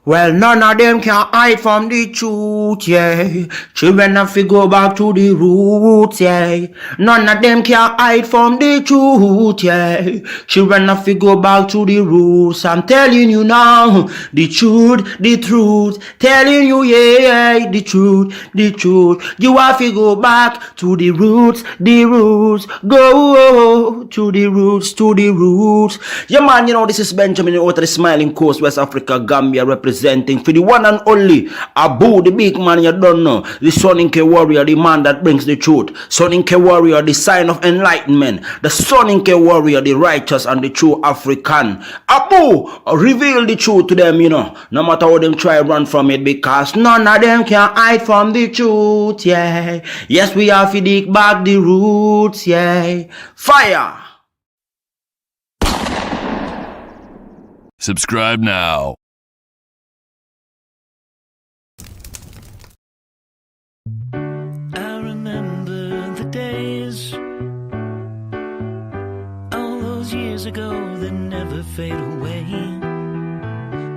Well, none of them can hide from the truth, yeah. Children have to go back to the roots, yeah. None of them can hide from the truth, yeah. Children have to go back to the roots. I'm telling you now, the truth, the truth. Telling you, yeah, the truth, the truth. You have to go back to the roots, the roots. Go to the roots, to the roots. Yeah, man, you know, this is Benjamin out of the Smiling Coast, West Africa, Gambia, representing for the one and only Abu, the big man you don't know, the Soninke warrior, the man that brings the truth, Soninke warrior, the sign of enlightenment, the Soninke warrior, the righteous and the true African. Abu, reveal the truth to them, you know, no matter how them try run from it, because none of them can hide from the truth, yeah. Yes, we have to dig back the roots, yeah. Fire! Subscribe now. I remember the days, all those years ago that never fade away.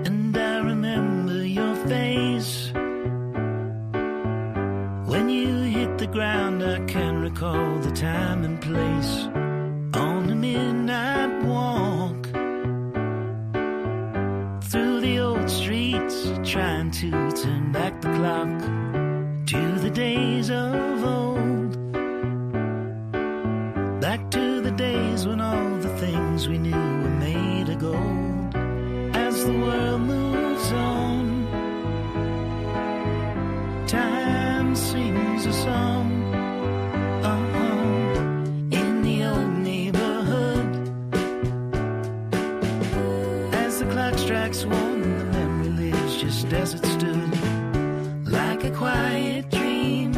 And I remember your face when you hit the ground. I can recall the time and place on a midnight walk through the old streets, trying to turn back the clock to the days of old, back to the days when all the things we knew were made of gold. As the world moves on, time sings a song. In the old neighborhood, as the clock strikes one, the memory lives just as it stood, like a quiet dream.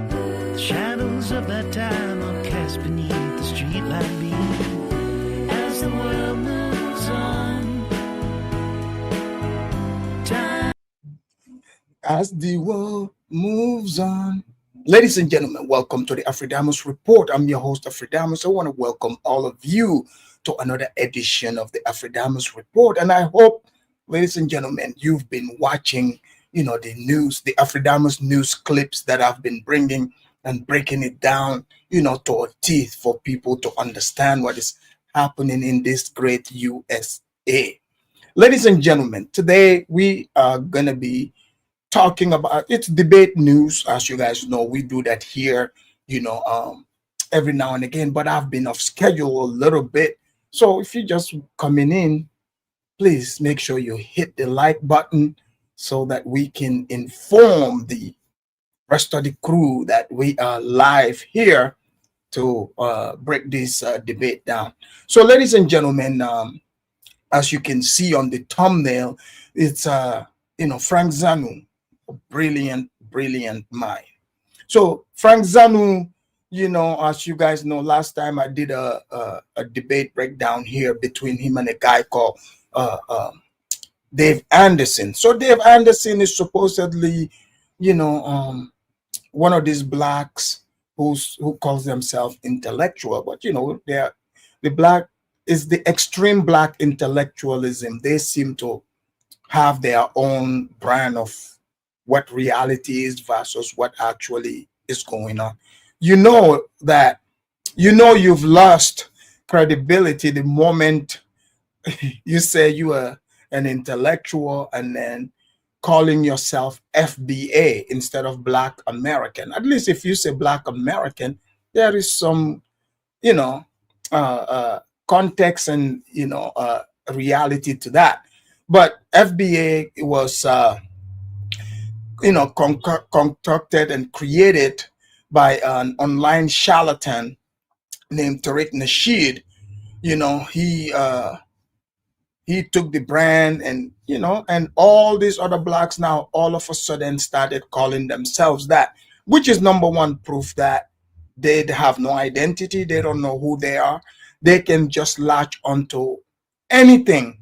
The shadows of that time are cast beneath the streetlight beam. As the world moves on, time. As the world moves on. Ladies and gentlemen, welcome to the Afridamus Report. I'm your host, Afridamus. I want to welcome all of you to another edition of the Afridamus Report. And I hope, ladies and gentlemen, you've been watching, you know, the news, the Afridamus news clips that I've been bringing and breaking it down, you know, to our teeth for people to understand what is happening in this great USA. Ladies and gentlemen, today we are going to be talking about, it's debate news. As you guys know, we do that here, you know, every now and again, but I've been off schedule a little bit. So if you're just coming in, please make sure you hit the like button so that we can inform the rest of the crew that we are live here to break this debate down. So ladies and gentlemen, as you can see on the thumbnail, it's you know, Franc Zanu, a brilliant mind. So Franc Zanu, you know, as you guys know, last time I did a debate breakdown here between him and a guy called Dave Anderson. So Dave Anderson is supposedly, you know, one of these blacks who calls themselves intellectual, but you know, the black is the extreme black intellectualism. They seem to have their own brand of what reality is versus what actually is going on. You know that, you know, you've lost credibility the moment you say you are an intellectual and then calling yourself FBA instead of Black American. At least if you say Black American, there is some, you know, context and, you know, reality to that. But FBA was, you know, concocted and created by an online charlatan named Tariq Nasheed. You know, he took the brand, and you know, and all these other blacks now all of a sudden started calling themselves that, which is number one proof that they have no identity. They don't know who they are. They can just latch onto anything.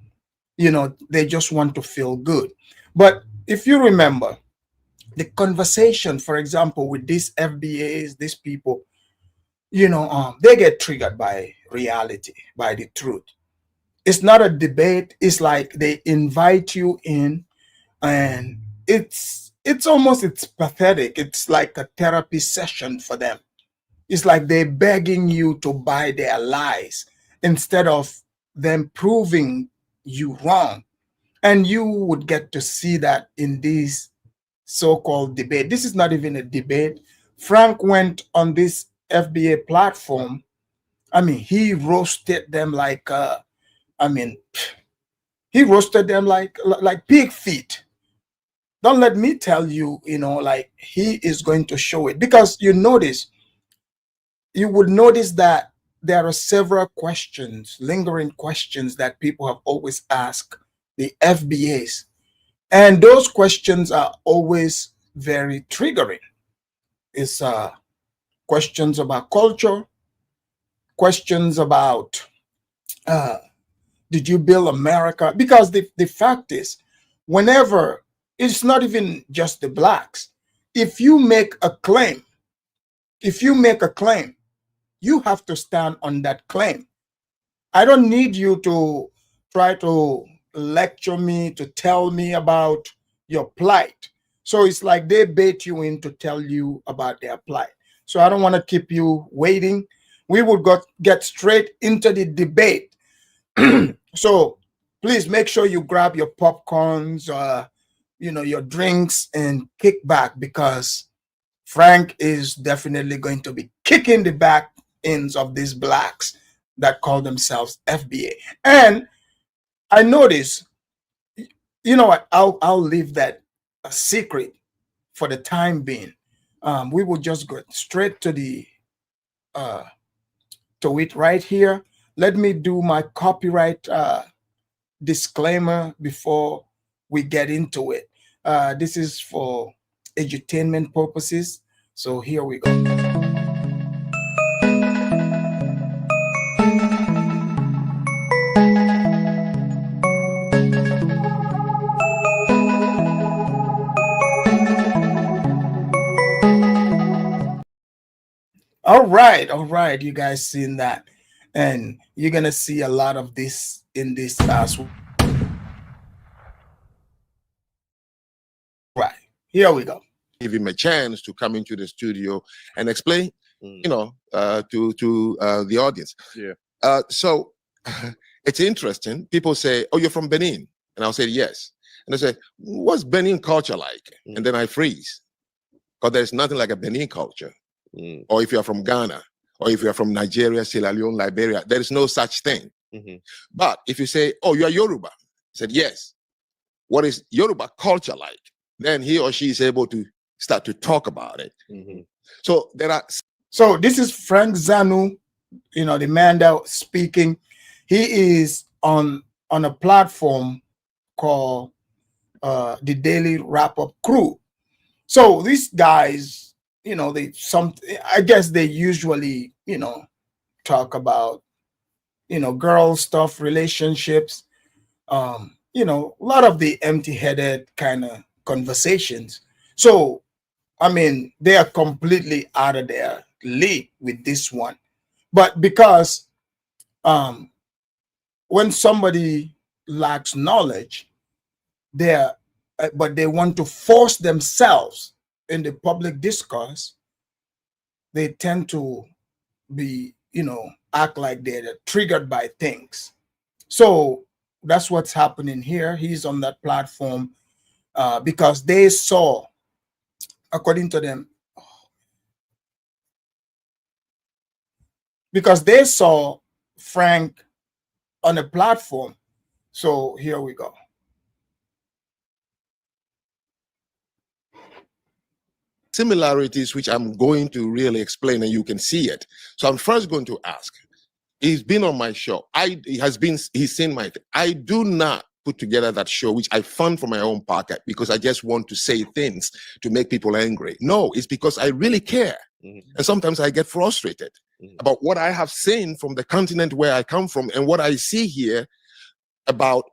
You know, they just want to feel good. But if you remember the conversation, for example, with these FBAs, these people, you know, they get triggered by reality, by the truth. It's not a debate. It's like they invite you in, and it's pathetic. It's like a therapy session for them. It's like they're begging you to buy their lies instead of them proving you wrong. And you would get to see that in this so-called debate. This is not even a debate. Franc went on this FBA platform. I mean, he roasted them like he roasted them like pig feet. Don't let me tell you, like he is going to show it, because you would notice that there are several questions, lingering questions that people have always asked the FBAs. And those questions are always very triggering. It's questions about culture, questions about did you build America? Because the fact is, whenever, it's not even just the blacks. If you make a claim, you have to stand on that claim. I don't need you to try to lecture me, to tell me about your plight. So it's like they bait you in to tell you about their plight. So I don't want to keep you waiting. We will get straight into the debate. So please make sure you grab your popcorns, your drinks, and kick back, because Franc is definitely going to be kicking the back ends of these blacks that call themselves FBA. And I notice, you know what, I'll leave that a secret for the time being. We will just go straight to the to it right here. Let me do my copyright disclaimer before we get into it. This is for edutainment purposes. So here we go. All right, you guys seen that, and you're gonna see a lot of this in this as well. Right, here we go. Give him a chance to come into the studio and explain, to the audience. Yeah. So it's interesting. People say, "Oh, you're from Benin," and I'll say yes, and they say, "What's Benin culture like?" And then I freeze, because there's nothing like a Benin culture. Or if you're from Ghana, or if you're from Nigeria, Sierra Leone, Liberia, there is no such thing. But if you say, "Oh, you are Yoruba," I said, "Yes." What is Yoruba culture like? Then he or she is able to start to talk about it. So there are. So this is Franc Zanu, the man that was speaking. He is on a platform called the Daily Wrap Up Crew. So these guys, I guess they usually, talk about, girl stuff, relationships, a lot of the empty-headed kind of conversations. So, I mean, they are completely out of their league with this one. But because when somebody lacks knowledge, but they want to force themselves in the public discourse, they tend to be, act like they're triggered by things. So that's what's happening here. He's on that platform because they saw, according to them, because they saw Franc on a platform. So here we go. Similarities which I'm going to really explain, and you can see it. So I'm first going to ask. He's been on my show. He's seen my thing. I do not put together that show, which I fund from my own pocket because I just want to say things to make people angry. No, it's because I really care. And sometimes I get frustrated about what I have seen from the continent where I come from and what I see here about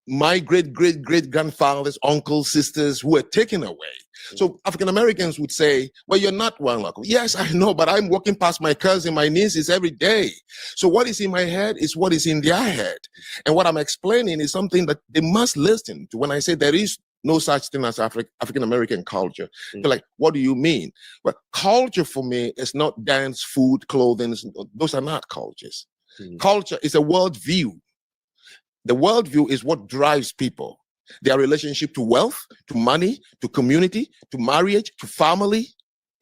my great-great-great-grandfathers, uncles, sisters who were taken away. So African Americans would say, well, you're not one local. Yes, I know, but I'm walking past my cousin, my nieces every day. So what is in my head is what is in their head. And what I'm explaining is something that they must listen to when I say there is no such thing as African American culture. They're like, what do you mean? Well, culture for me is not dance, food, clothing. Those are not cultures. Culture is a worldview. The worldview is what drives people. Their relationship to wealth, to money, to community, to marriage, to family.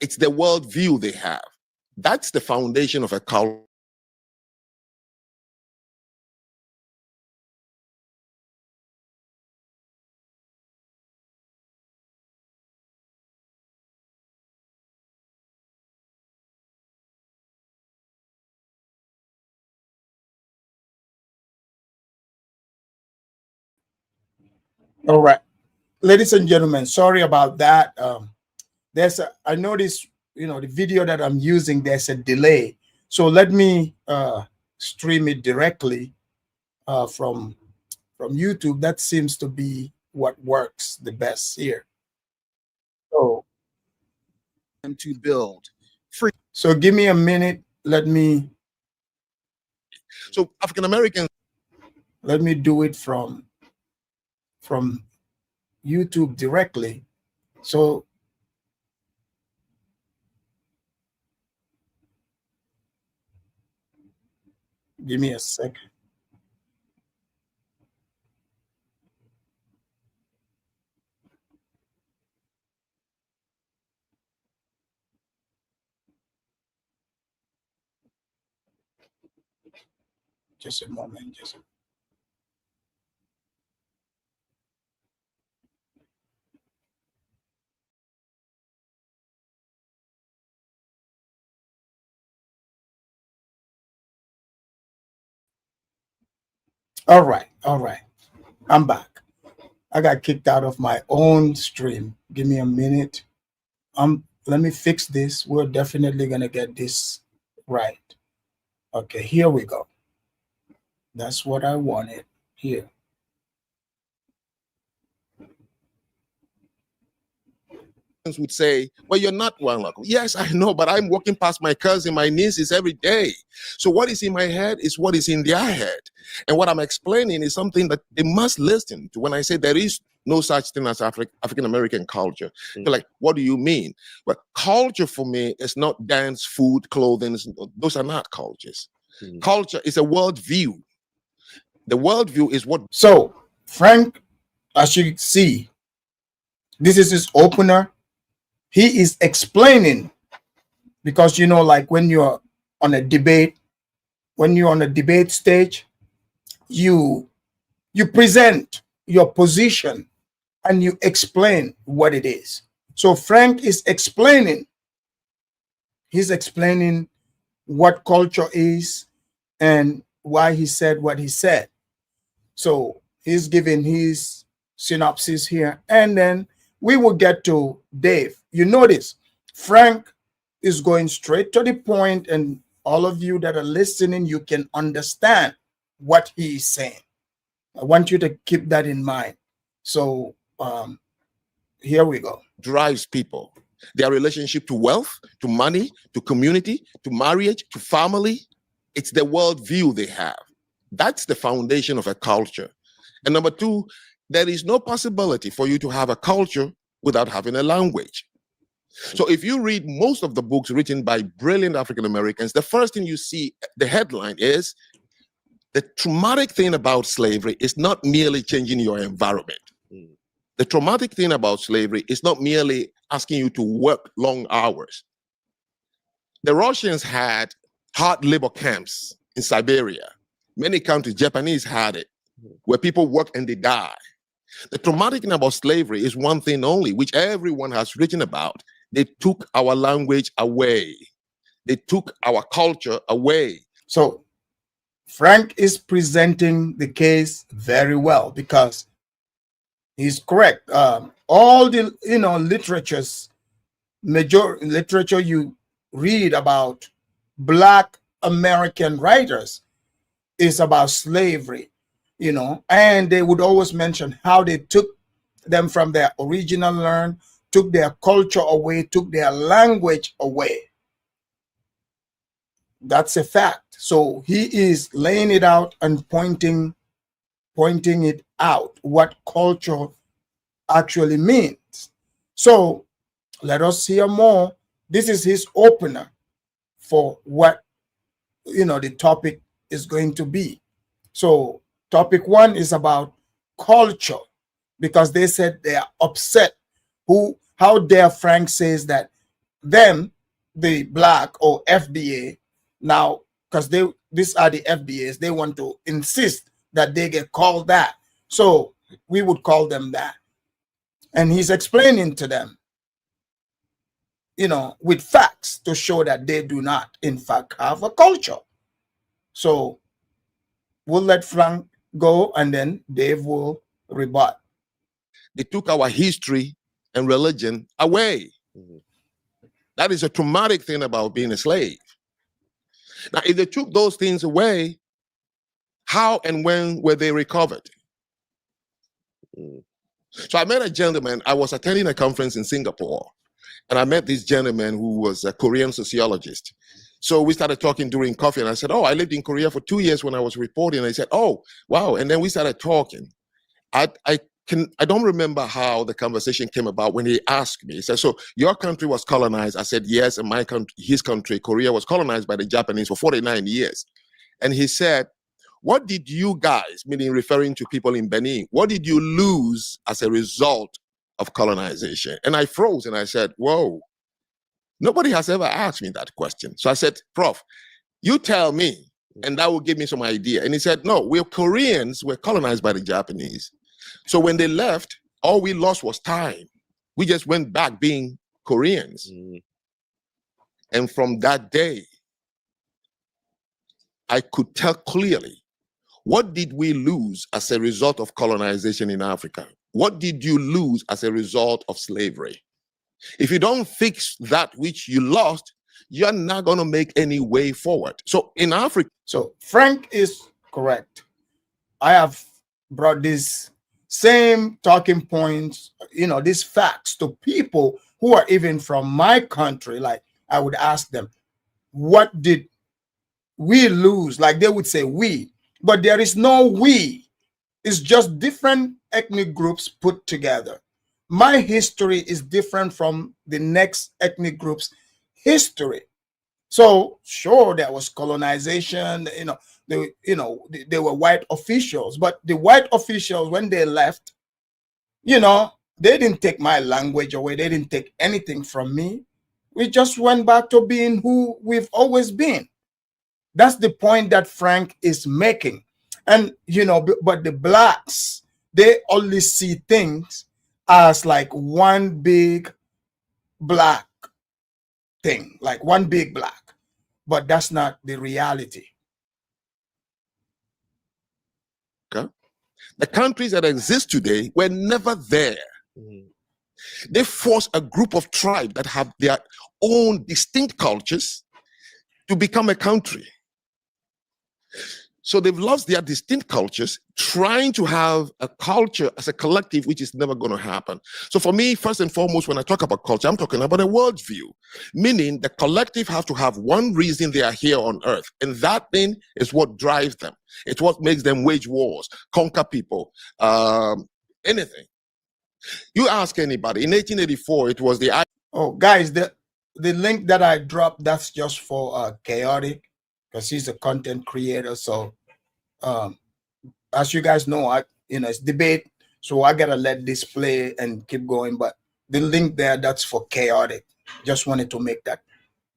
It's the worldview they have. That's the foundation of a culture. All right, ladies and gentlemen, sorry about that. I noticed, the video that I'm using, there's a delay. So let me stream it directly from YouTube. That seems to be what works the best here. So, and to build free. So give me a minute. Let me African Americans. Let me do it from YouTube directly. So give me a second. Just a moment. All right. I'm back. I got kicked out of my own stream. Give me a minute. Let me fix this. We're definitely gonna get this right. Okay, here we go. That's what I wanted here. Would say, well, you're not one local. Yes, I know, but I'm walking past my cousin, my nieces every day. So what is in my head is what is in their head. And what I'm explaining is something that they must listen to when I say there is no such thing as African American culture. They're like, what do you mean? Well, culture for me is not dance, food, clothing. Those are not cultures. Culture is a worldview. The worldview is what. So Franc, as you see, this is his opener. He is explaining, because like when you're on a debate, stage, you present your position and you explain what it is. So Franc is explaining. He's explaining what culture is and why he said what he said. So he's giving his synopsis here, and then we will get to Dave. You notice Franc is going straight to the point, and all of you that are listening, you can understand what he is saying. I want you to keep that in mind. So here we go. Drives people. Their relationship to wealth, to money, to community, to marriage, to family. It's the worldview they have. That's the foundation of a culture. And number two, there is no possibility for you to have a culture without having a language. So if you read most of the books written by brilliant African Americans, the first thing you see, the headline is, the traumatic thing about slavery is not merely changing your environment. The traumatic thing about slavery is not merely asking you to work long hours. The Russians had hard labor camps in Siberia. Many countries, Japanese had it, where people work and they die. The traumatic thing about slavery is one thing only, which everyone has written about. They took our language away. They took our culture away. So Franc is presenting the case very well, because he's correct. All the literature you read about Black American writers is about slavery, and they would always mention how they took them from their original land took their culture away, took their language away. That's a fact. So he is laying it out and pointing it out, what culture actually means. So let us hear more. This is his opener for what, the topic is going to be. So topic 1 is about culture, because they said they are upset. How dare Frank says that them, the black or FBA, now, because these are the FBAs, they want to insist that they get called that. So we would call them that. And he's explaining to them, with facts to show that they do not, in fact, have a culture. So we'll let Frank go and then Dave will rebut. They took our history and religion away. That is a traumatic thing about being a slave. Now, if they took those things away, how and when were they recovered? So I met a gentleman. I was attending a conference in Singapore, and I met this gentleman who was a Korean sociologist. So we started talking during coffee, and I said, oh, I lived in Korea for 2 years when I was reporting. And he said, oh, wow. And then we started talking. I don't remember how the conversation came about when he asked me. He said, so your country was colonized? I said, yes, and my country, his country, Korea, was colonized by the Japanese for 49 years. And he said, what did you guys, meaning referring to people in Benin, what did you lose as a result of colonization? And I froze and I said, whoa, nobody has ever asked me that question. So I said, Prof, you tell me, and that will give me some idea. And he said, no, we're Koreans, we're colonized by the Japanese. So when they left, all we lost was time. We just went back being Koreans. And from that day, I could tell clearly, what did we lose as a result of colonization in Africa? What did you lose as a result of slavery? If you don't fix that which you lost, you're not going to make any way forward. So in Africa. So Frank is correct. I have brought this same talking points, these facts to people who are even from my country. Like I would ask them, what did we lose? Like they would say we, but there is no we. It's just different ethnic groups put together. My history is different from the next ethnic group's history. So sure, there was colonization, they were white officials, but the white officials, when they left, they didn't take my language away. They didn't take anything from me. We just went back to being who we've always been. That's the point that Frank is making. And, but the blacks, they only see things as like one big black thing, like one big black. But that's not the reality. Okay. The countries that exist today were never there. They force a group of tribes that have their own distinct cultures to become a country. So they've lost their distinct cultures, trying to have a culture as a collective, which is never going to happen. So for me, first and foremost, when I talk about culture, I'm talking about a worldview, meaning the collective have to have one reason they are here on earth. And that thing is what drives them. It's what makes them wage wars, conquer people, anything. You ask anybody, in 1884, it was the... Oh, guys, the link that I dropped, that's just for Chaotic, because he's a content creator. So as you guys know, it's debate, so I gotta let this play and keep going. But the link there, that's for Chaotic. Just wanted to make that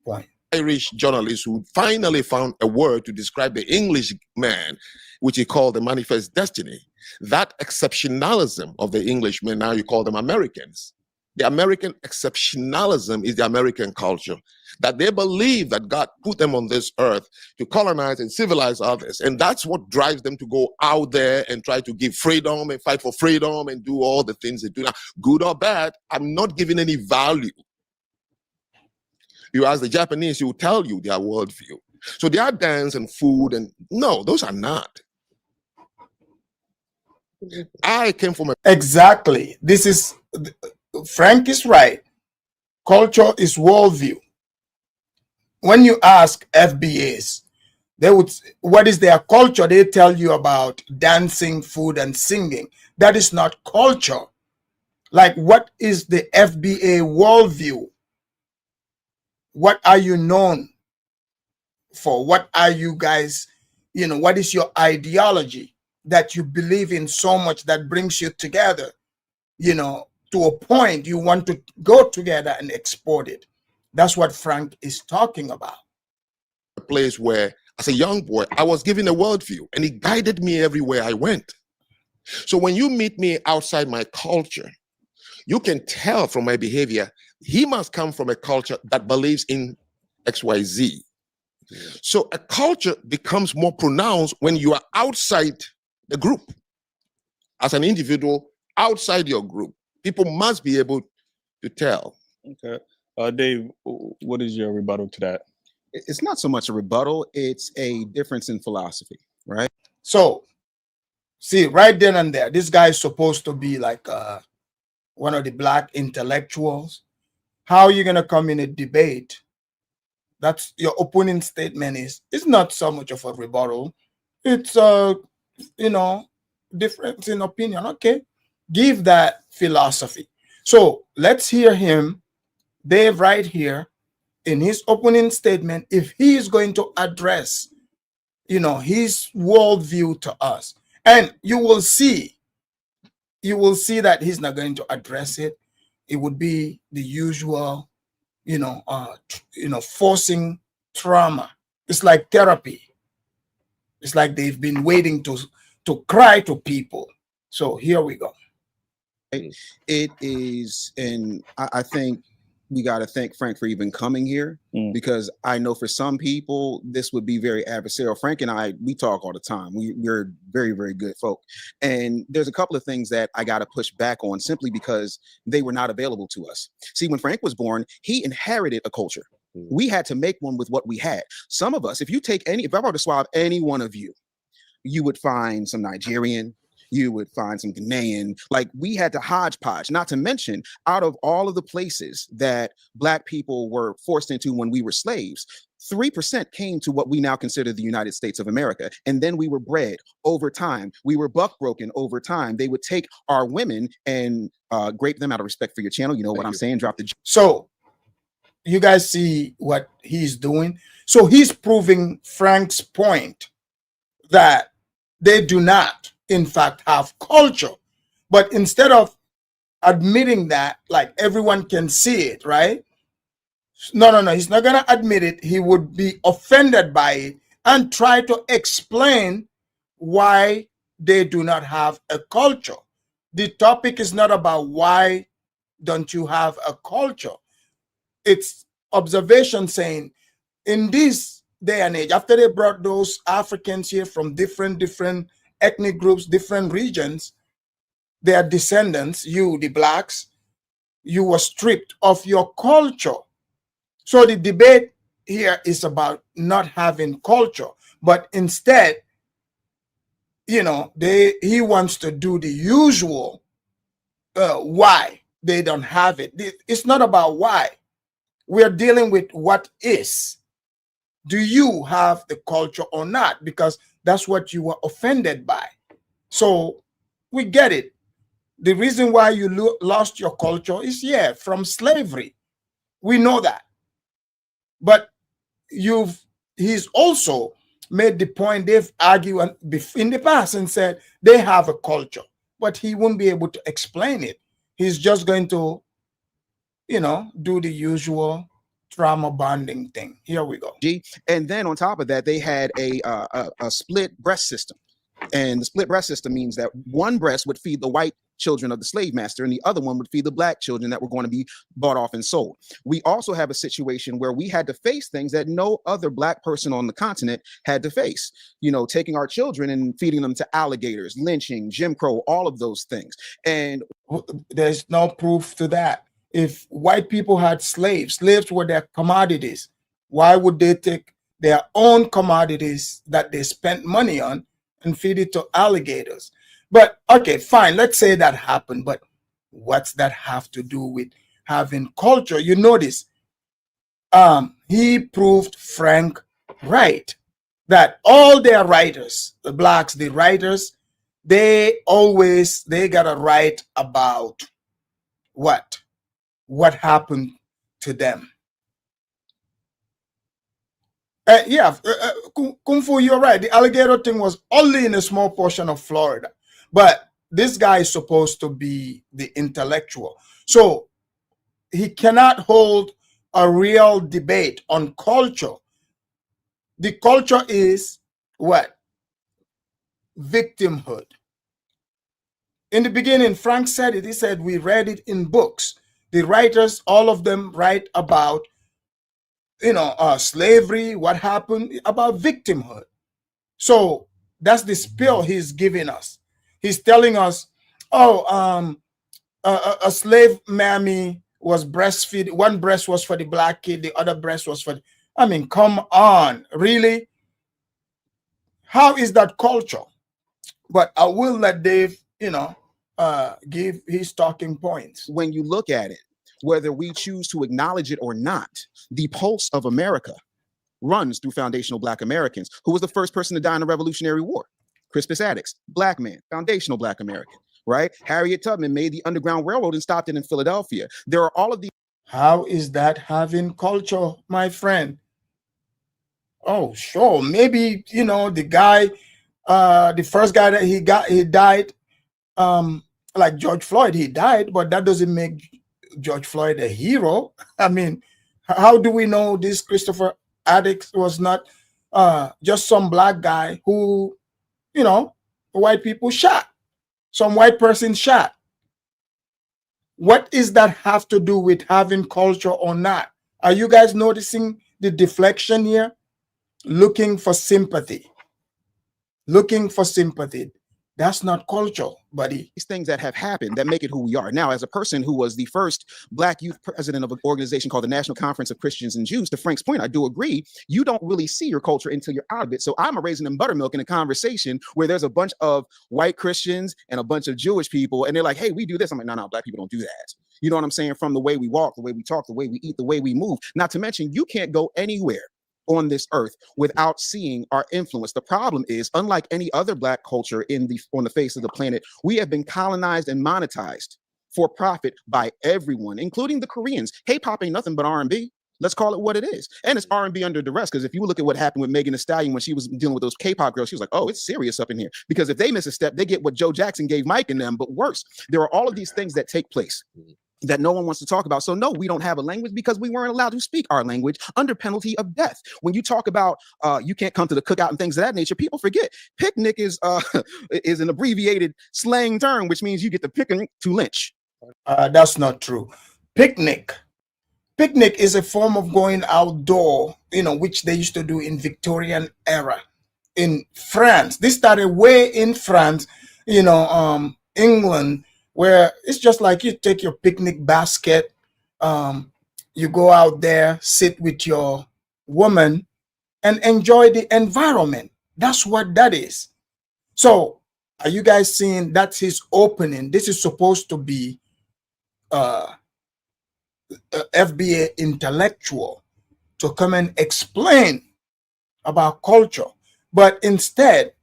point. Irish journalist who finally found a word to describe the English man, which he called the manifest destiny. That exceptionalism of the Englishmen, now you call them Americans. The American exceptionalism is the American culture, that they believe that God put them on this earth to colonize and civilize others. And that's what drives them to go out there and try to give freedom and fight for freedom and do all the things they do. Now, good or bad, I'm not giving any value. You ask the Japanese, he will tell you their worldview. So their dance and food, and no, those are not. I came from a... Exactly. This is Frank is right. Culture is worldview. When you ask FBAs, they would, what is their culture? They tell you about dancing, food, and singing. That is not culture. Like, what is the FBA worldview? What are you known for? What are you guys, what is your ideology that you believe in so much that brings you together, to a point you want to go together and export it? That's what Frank is talking about. A place where, as a young boy, I was given a worldview, and it guided me everywhere I went. So when you meet me outside my culture, you can tell from my behavior, he must come from a culture that believes in XYZ. So a culture becomes more pronounced when you are outside the group. As an individual, outside your group, people must be able to tell. Okay. Dave, what is your rebuttal to that? It's not so much a rebuttal, it's a difference in philosophy, right? So, see, right then and there, this guy is supposed to be like one of the black intellectuals. How are you going to come in a debate? That's your opening statement it's not so much of a rebuttal. It's difference in opinion. Okay, give that philosophy. So let's hear him, Dave, right here in his opening statement, if he is going to address, his worldview to us. And you will see that he's not going to address it. It would be the usual, forcing trauma. It's like therapy. It's like they've been waiting to cry to people. So here we go. It is, and I think we got to thank Frank for even coming here, because I know for some people this would be very adversarial. Frank and I, we talk all the time. We're very, very good folk. And there's a couple of things that I got to push back on simply because they were not available to us. See, when Frank was born, he inherited a culture. We had to make one with what we had. Some of us, if I were to swab any one of you, you would find some Nigerian, you would find some Ghanaian. Like, we had to hodgepodge, not to mention, out of all of the places that Black people were forced into when we were slaves, 3% came to what we now consider the United States of America. And then we were bred over time. We were buck broken over time. They would take our women and grape them out of respect for your channel. You know what I'm saying? Drop the. So you guys see what he's doing. So he's proving Frank's point that they do not, in fact, have culture. But instead of admitting that, like, everyone can see it, right? No, he's not going to admit it. He would be offended by it and try to explain why they do not have a culture. The topic is not about why don't you have a culture. It's observation saying, in this day and age, after they brought those Africans here from different ethnic groups, different regions, their descendants, you, the blacks, you were stripped of your culture. So the debate here is about not having culture, but instead, he wants to do the usual why they don't have it. It's not about why. We're dealing with what is. Do you have the culture or not? Because that's what you were offended by. So we get it. The reason why you lost your culture is, from slavery. We know that. But he's also made the point, they've argued in the past and said they have a culture, but he won't be able to explain it. He's just going to, do the usual trauma bonding thing. Here we go. And then on top of that, they had a split breast system. And the split breast system means that one breast would feed the white children of the slave master and the other one would feed the Black children that were going to be bought off and sold. We also have a situation where we had to face things that no other Black person on the continent had to face. Taking our children and feeding them to alligators, lynching, Jim Crow, all of those things. And there's no proof to that. If white people had slaves were their commodities, why would they take their own commodities that they spent money on and feed it to alligators? But okay, fine, let's say that happened. But What's that have to do with having culture? You notice he proved Franc right, that all their writers, the blacks, the writers, they gotta write about what happened to them. Kung Fu, you're right. The alligator thing was only in a small portion of Florida, but this guy is supposed to be the intellectual, so he cannot hold a real debate on culture. The culture is what? Victimhood. In the beginning, Franc said it. He said, we read it in books. The writers, all of them write about, slavery, what happened, about victimhood. So that's the spill he's giving us. He's telling us, a slave mammy was breastfeed. One breast was for the black kid, the other breast was for I mean, come on, really? How is that culture? But I will let Dave, give his talking points. When you look at it, whether we choose to acknowledge it or not, the pulse of America runs through foundational Black Americans. Who was the first person to die in the Revolutionary War? Crispus Attucks, Black man, foundational Black American, right? Harriet Tubman made the Underground Railroad and stopped it in Philadelphia. There are all of these. How is that having culture, my friend? Oh, sure. Maybe, the guy, the first guy that he died, like George Floyd, he died, but that doesn't make George Floyd a hero. I mean, how do we know this Christopher Attucks was not just some black guy who, white people shot, some white person shot? What is that have to do with having culture or not? Are you guys noticing the deflection here? Looking for sympathy. That's not culture, buddy. These things that have happened that make it who we are. Now, as a person who was the first Black youth president of an organization called the National Conference of Christians and Jews, to Frank's point, I do agree, you don't really see your culture until you're out of it. So I'm a raisin and buttermilk in a conversation where there's a bunch of white Christians and a bunch of Jewish people, and they're like, hey, we do this. I'm like, no, Black people don't do that. You know what I'm saying? From the way we walk, the way we talk, the way we eat, the way we move. Not to mention, you can't go anywhere on this earth without seeing our influence. The problem is, unlike any other Black culture on the face of the planet, we have been colonized and monetized for profit by everyone, including the Koreans. K-pop ain't nothing but R&B. Let's call it what it is. And it's R&B under duress, because if you look at what happened with Megan Thee Stallion when she was dealing with those K-pop girls, she was like, oh, it's serious up in here. Because if they miss a step, they get what Joe Jackson gave Mike and them, but worse. There are all of these things that take place that no one wants to talk about. So no, we don't have a language because we weren't allowed to speak our language under penalty of death. When you talk about you can't come to the cookout and things of that nature, people forget picnic is an abbreviated slang term, which means you get the picnic to lynch. That's not true. Picnic is a form of going outdoor, which they used to do in Victorian era in France. This started way in France, England, where it's just like you take your picnic basket, you go out there, sit with your woman, and enjoy the environment. That's what that is. So, are you guys seeing that's his opening? This is supposed to be FBA intellectual to come and explain about culture. But instead,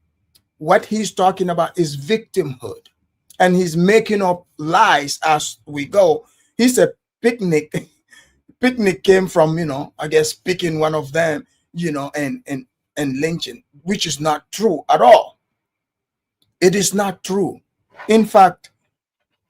what he's talking about is victimhood. And he's making up lies as we go. He said picnic came from, I guess picking one of them, and lynching, which is not true at all. It is not true. In fact,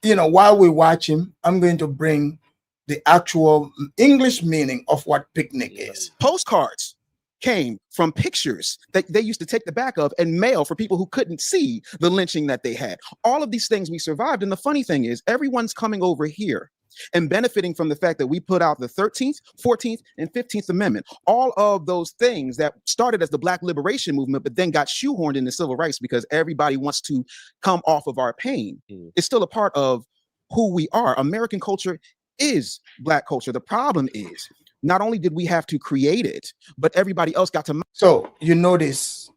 while we watch him, I'm going to bring the actual English meaning of what picnic is. Postcards came from pictures that they used to take the back of and mail for people who couldn't see the lynching that they had. All of these things we survived. And the funny thing is, everyone's coming over here and benefiting from the fact that we put out the 13th, 14th, and 15th Amendment. All of those things that started as the Black liberation movement, but then got shoehorned into civil rights because everybody wants to come off of our pain. It's still a part of who we are. American culture is Black culture. The problem is, not only did we have to create it, but everybody else got to. So you notice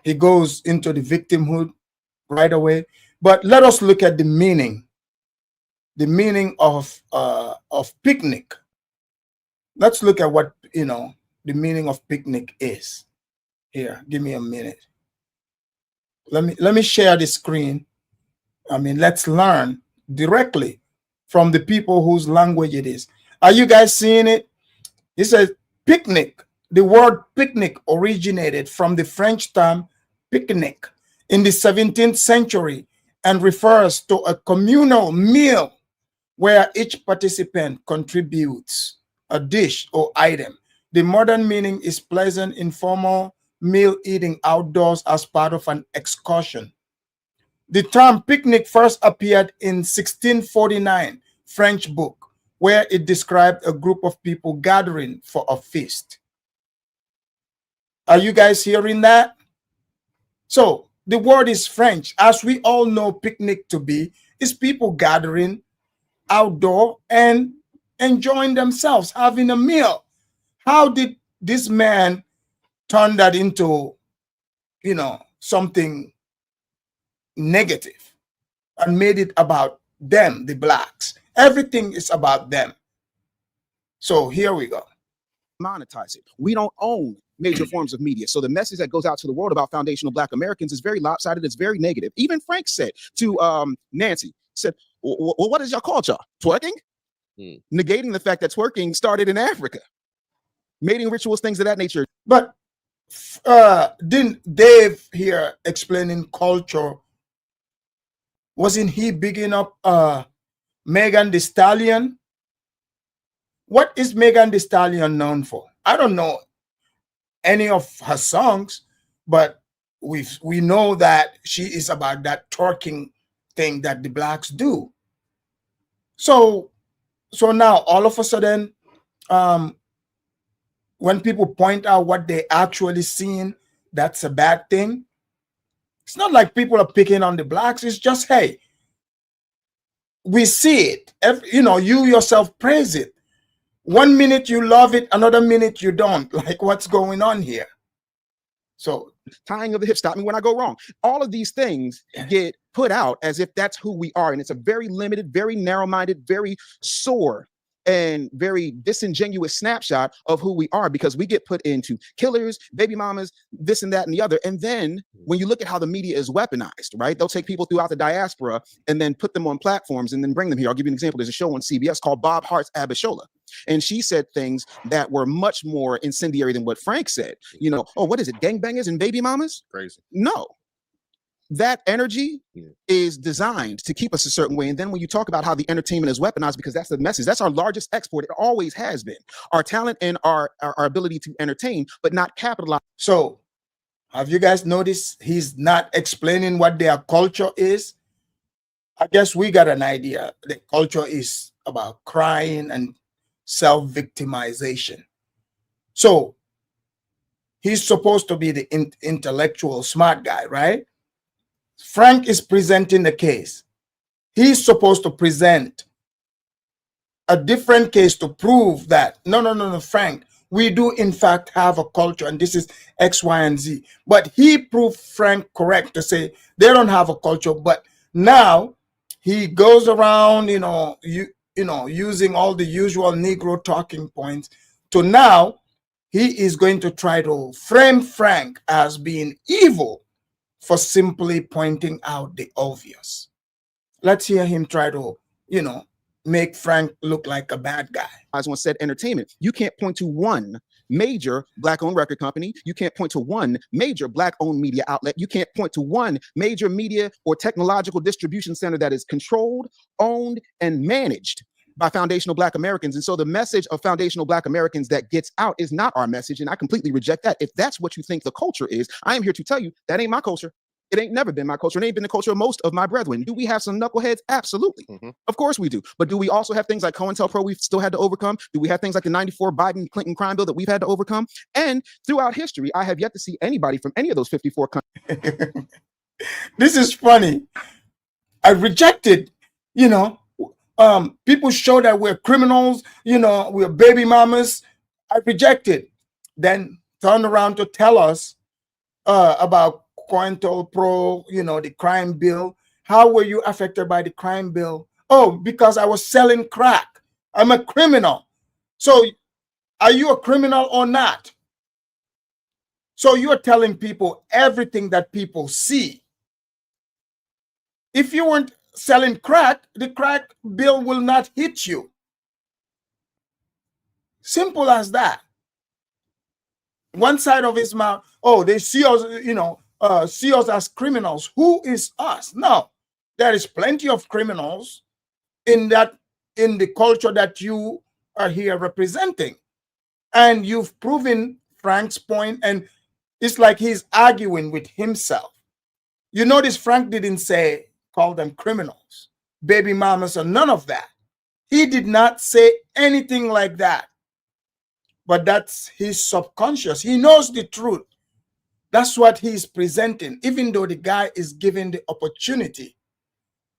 he goes into the victimhood right away. But let us look at the meaning of picnic. Let's look at what the meaning of picnic is. Here, give me a minute. Let me share the screen. I mean, let's learn directly from the people whose language it is. Are you guys seeing it? It says picnic. The word picnic originated from the French term picnic in the 17th century and refers to a communal meal where each participant contributes a dish or item. The modern meaning is pleasant, informal meal eating outdoors as part of an excursion. The term picnic first appeared in 1649 French book, where it described a group of people gathering for a feast. Are you guys hearing that? So the word is French. As we all know picnic to be, is people gathering outdoor and enjoying themselves, having a meal. How did this man turn that into, something negative and made it about them, the blacks? Everything is about them. So here we go. Monetize it. We don't own major forms of media. So the message that goes out to the world about foundational Black Americans is very lopsided. It's very negative. Even Frank said to Nancy, said, well, what is your culture? Twerking? Negating the fact that twerking started in Africa. Mating rituals, things of that nature. But didn't Dave here explaining culture, wasn't he bigging up Megan Thee Stallion? What is Megan Thee Stallion known for? I don't know any of her songs, but we know that she is about that twerking thing that the blacks do. So now all of a sudden, when people point out what they actually seen, that's a bad thing. It's not like people are picking on the blacks. It's just, hey, we see it. You yourself praise it. 1 minute you love it, another minute you don't. Like, what's going on here? So tying of the hip, stop me when I go wrong. All of these things get put out as if that's who we are. And it's a very limited, very narrow-minded, very sore and very disingenuous snapshot of who we are, because we get put into killers, baby mamas, this and that and the other. And then when you look at how the media is weaponized, right? They'll take people throughout the diaspora and then put them on platforms and then bring them here. I'll give you an example. There's a show on CBS called Bob Hart's Abishola. And she said things that were much more incendiary than what Frank said. Oh, what is it? Gangbangers and baby mamas? Crazy. No. That energy is designed to keep us a certain way. And then when you talk about how the entertainment is weaponized, because that's the message, that's our largest export. It always has been. Our talent and our ability to entertain, but not capitalize. So have you guys noticed he's not explaining what their culture is? I guess we got an idea. The culture is about crying and self-victimization. So he's supposed to be the intellectual smart guy, right? Frank is presenting the case. He's supposed to present a different case to prove that no, Frank, we do in fact have a culture and this is X, Y, and Z. But he proved Frank correct to say they don't have a culture. But now he goes around, using all the usual Negro talking points to now he is going to try to frame Frank as being evil for simply pointing out the obvious. Let's hear him try to, make Frank look like a bad guy. As one said, entertainment. You can't point to one major Black-owned record company. You can't point to one major Black-owned media outlet. You can't point to one major media or technological distribution center that is controlled, owned, and managed by foundational Black Americans. And so the message of foundational Black Americans that gets out is not our message. And I completely reject that. If that's what you think the culture is, I am here to tell you that ain't my culture. It ain't never been my culture. It ain't been the culture of most of my brethren. Do we have some knuckleheads? Absolutely. Of course we do. But do we also have things like COINTELPRO we've still had to overcome? Do we have things like the 94 Biden-Clinton crime bill that we've had to overcome? And throughout history, I have yet to see anybody from any of those 54 countries. This is funny. I rejected, people show that we're criminals, we're baby mamas. I rejected. Then turn around to tell us about COINTELPRO, the crime bill. How were you affected by the crime bill? Oh, because I was selling crack. I'm a criminal. So are you a criminal or not? So you're telling people everything that people see. If you weren't selling crack, the crack bill will not hit you. Simple as that. One side of his mouth, oh, they see us, see us as criminals. Who is us? No, there is plenty of criminals in the culture that you are here representing. And you've proven Franc's point, and it's like he's arguing with himself. You notice Franc didn't call them criminals, baby mamas, or none of that. He did not say anything like that. But that's his subconscious. He knows the truth. That's what he's presenting, even though the guy is given the opportunity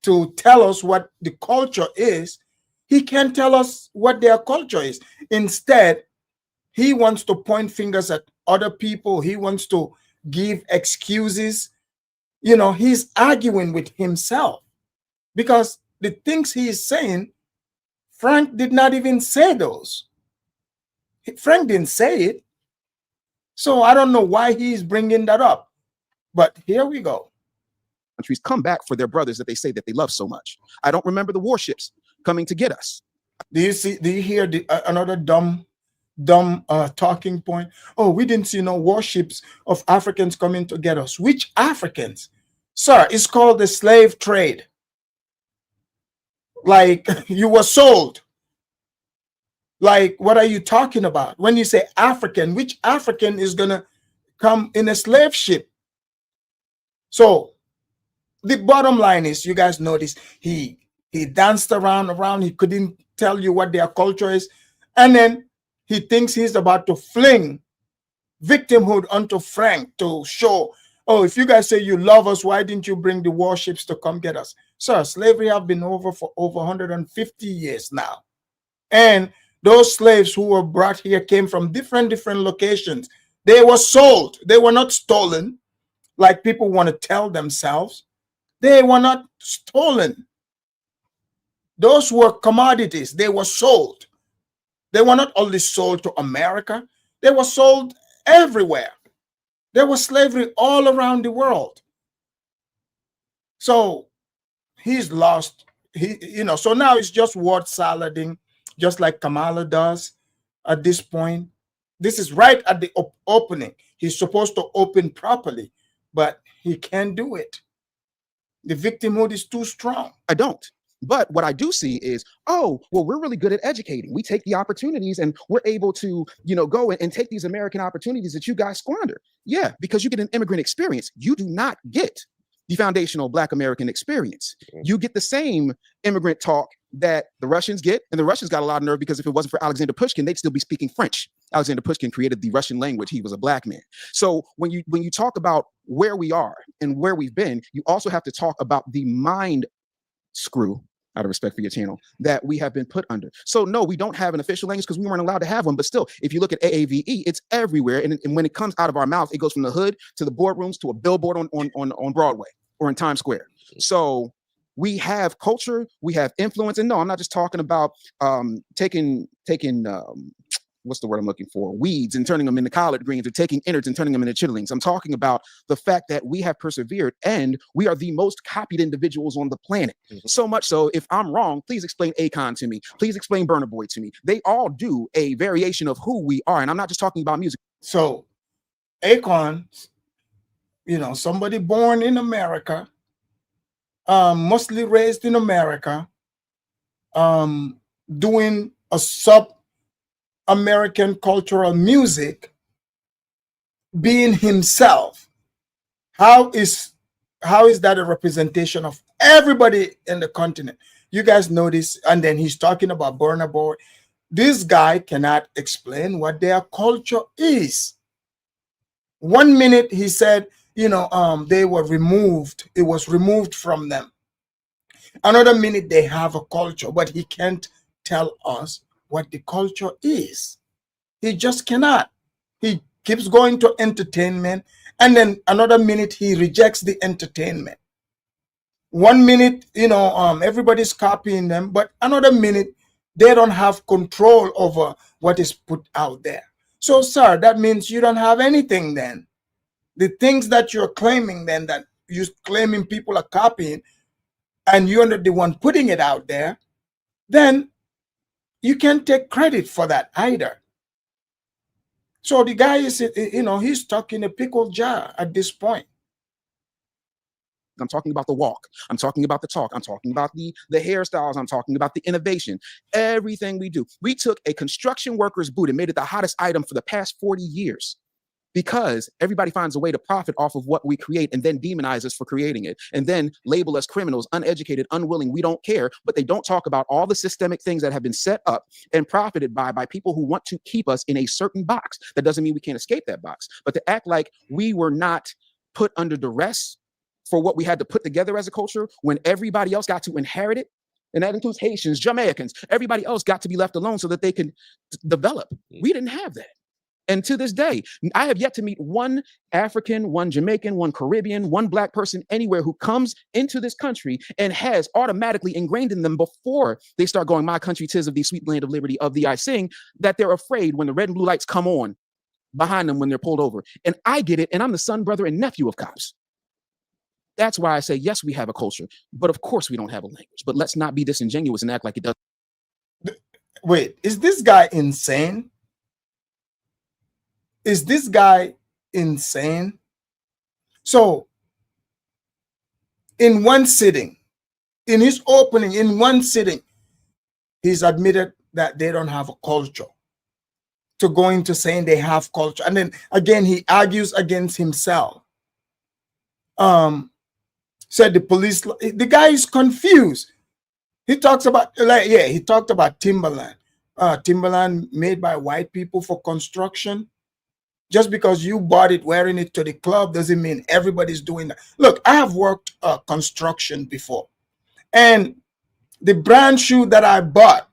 to tell us what the culture is. He can't tell us what their culture is. Instead, he wants to point fingers at other people. He wants to give excuses. He's arguing with himself because the things he is saying, Franc did not even say those. Franc didn't say it. So I don't know why he's bringing that up. But here we go. Countries come back for their brothers that they say that they love so much. I don't remember the warships coming to get us. Do you hear another dumb talking point? Oh, we didn't see no warships of Africans coming to get us. Which Africans? Sir, it's called the slave trade. Like you were sold. Like, what are you talking about? When you say African, which African is going to come in a slave ship? So the bottom line is, you guys notice he danced around. He couldn't tell you what their culture is. And then he thinks he's about to fling victimhood onto Franc to show, oh, if you guys say you love us, why didn't you bring the warships to come get us? Sir, slavery have been over for over 150 years now. And those slaves who were brought here came from different locations. They were sold. They were not stolen, like people want to tell themselves. They were not stolen. Those were commodities. They were sold. They were not only sold to America. They were sold everywhere. There was slavery all around the world. So he's lost. So now it's just word salading, just like Kamala does at this point. This is right at the opening. He's supposed to open properly, but he can't do it. The victimhood is too strong. I don't. But what I do see is, oh, well, we're really good at educating. We take the opportunities and we're able to, go and take these American opportunities that you guys squander. Yeah, because you get an immigrant experience. You do not get the foundational Black American experience. You get the same immigrant talk that the Russians get, and the Russians got a lot of nerve because if it wasn't for Alexander Pushkin, they'd still be speaking French. Alexander Pushkin created the Russian language. He was a Black man. So when you talk about where we are and where we've been, you also have to talk about the mind screw, out of respect for your channel, that we have been put under. So no, we don't have an official language because we weren't allowed to have one. But still, if you look at AAVE, it's everywhere. And when it comes out of our mouth, it goes from the hood to the boardrooms to a billboard on Broadway or in Times Square. So we have culture, we have influence. And no, I'm not just talking about taking what's the word I'm looking for? Weeds and turning them into collard greens, or taking innards and turning them into chitterlings. I'm talking about the fact that we have persevered and we are the most copied individuals on the planet. So much so, if I'm wrong, please explain Akon to me. Please explain Burna Boy to me. They all do a variation of who we are. And I'm not just talking about music. So Akon, somebody born in America, mostly raised in America, doing a American cultural music, being himself. How is that a representation of everybody in the continent? You guys notice, and then he's talking about Burna Boy. This guy cannot explain what their culture is. 1 minute he said, they were removed. It was removed from them. Another minute they have a culture, but he can't tell us what the culture is. He just cannot. He keeps going to entertainment, and then another minute he rejects the entertainment. 1 minute, everybody's copying them, but another minute they don't have control over what is put out there. So, sir, that means you don't have anything then. The things that you're claiming then, that you're claiming people are copying, and you're not the one putting it out there, then you can't take credit for that either. So the guy is, he's stuck in a pickle jar at this point. I'm talking about the walk. I'm talking about the talk. I'm talking about the hairstyles. I'm talking about the innovation. Everything we do. We took a construction worker's boot and made it the hottest item for the past 40 years because everybody finds a way to profit off of what we create and then demonize us for creating it and then label us criminals, uneducated, unwilling. We don't care, but they don't talk about all the systemic things that have been set up and profited by people who want to keep us in a certain box. That doesn't mean we can't escape that box, but to act like we were not put under duress for what we had to put together as a culture when everybody else got to inherit it. And that includes Haitians, Jamaicans, everybody else got to be left alone so that they can develop. We didn't have that. And to this day, I have yet to meet one African, one Jamaican, one Caribbean, one Black person anywhere who comes into this country and has automatically ingrained in them before they start going, my country, 'tis of thee, sweet land of liberty, of thee I sing, that they're afraid when the red and blue lights come on behind them when they're pulled over. And I get it. And I'm the son, brother, and nephew of cops. That's why I say, yes, we have a culture, but of course we don't have a language. But let's not be disingenuous and act like it does. Wait, is this guy insane? Is this guy insane? So, in one sitting, in his opening, in one sitting, he's admitted that they don't have a culture. To go into saying they have culture. And then again, he argues against himself. Said the police, the guy is confused. He talks about, he talked about Timberland. Timberland made by white people for construction. Just because you bought it, wearing it to the club, doesn't mean everybody's doing that. Look, I have worked construction before. And the brand shoe that I bought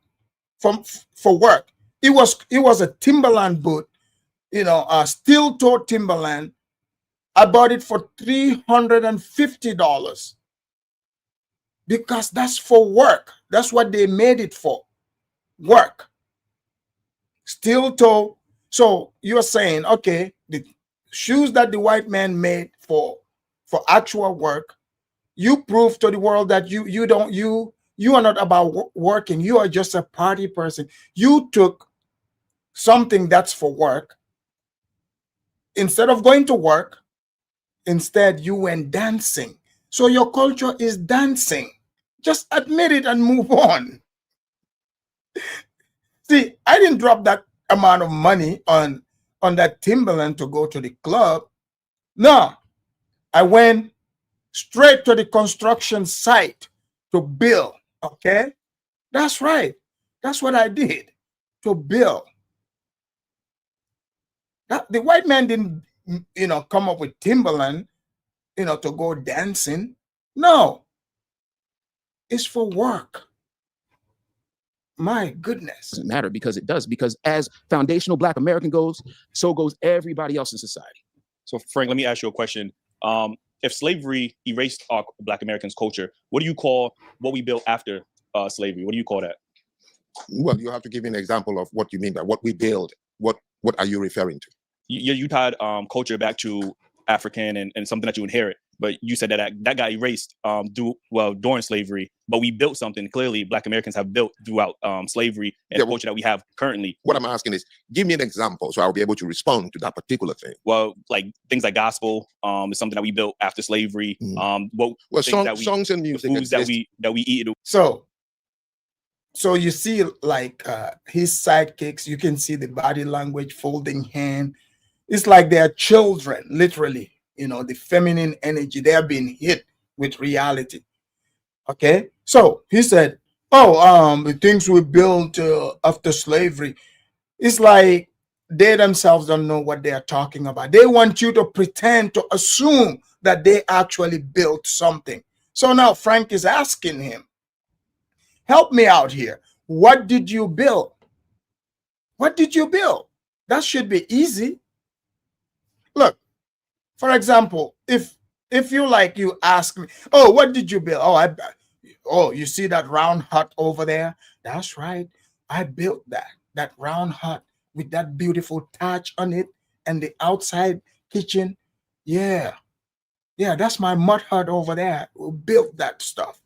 for work, it was a Timberland boot, a steel-toe Timberland. I bought it for $350 because that's for work. That's what they made it for, work. Steel toe. So you're saying, okay, the shoes that the white man made for actual work, you prove to the world that you are not about working. You are just a party person. You took something that's for work. Instead of going to work, instead, you went dancing. So your culture is dancing. Just admit it and move on. See, I didn't drop that amount of money on that Timberland to go to the club. No, I went straight to the construction site to build. Okay, that's right. That's what I did, to build. The white man didn't come up with Timberland, to go dancing. No, it's for work. My goodness. Doesn't matter because it does. Because as foundational Black American goes, so goes everybody else in society. So, Frank, let me ask you a question. If slavery erased our Black Americans' culture, what do you call what we built after slavery? What do you call that? Well, you have to give me an example of what you mean by what we build. What are you referring to? You tied culture back to African and something that you inherit, but you said that got erased during slavery, but we built something. Clearly, Black Americans have built throughout slavery and the culture that we have currently. What I'm asking is, give me an example so I'll be able to respond to that particular thing. Well, like things like gospel is something that we built after slavery. Songs and music, foods that we eat. So you see, like his sidekicks, you can see the body language, folding hand. It's like they're children, literally. The feminine energy, they are being hit with reality. Okay, so he said, the things we built after slavery, it's like they themselves don't know what they are talking about. They want you to pretend to assume that they actually built something. So now Frank is asking him, help me out here. What did you build? What did you build? That should be easy. For example, if you ask me, oh, what did you build? Oh, you see that round hut over there? That's right. I built that round hut with that beautiful thatch on it and the outside kitchen. Yeah, that's my mud hut over there. We built that stuff.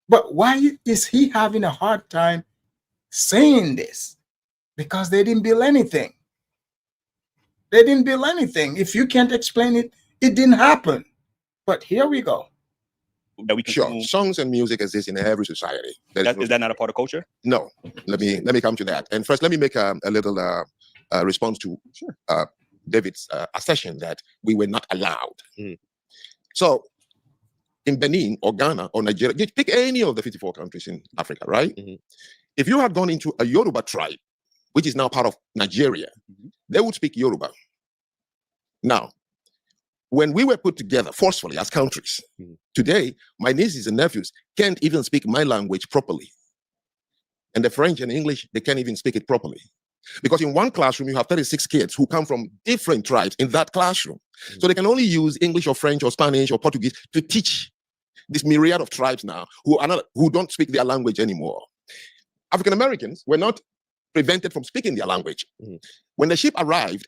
But why is he having a hard time saying this? Because they didn't build anything. They didn't build anything. If you can't explain it, it didn't happen. But here we go. That we Sure, consume. songs and music exist in every society. Is that not a part of culture? No. Let me come to that. And first, let me make a little response to David's assertion that we were not allowed. So, in Benin or Ghana or Nigeria, you pick any of the 54 countries in Africa, right? If you had gone into a Yoruba tribe, which is now part of Nigeria, they would speak Yoruba. Now, when we were put together forcefully as countries, today, my nieces and nephews can't even speak my language properly. And the French and English, they can't even speak it properly. Because in one classroom, you have 36 kids who come from different tribes in that classroom. So they can only use English or French or Spanish or Portuguese to teach this myriad of tribes now who don't speak their language anymore. African Americans were not prevented from speaking their language. When the ship arrived,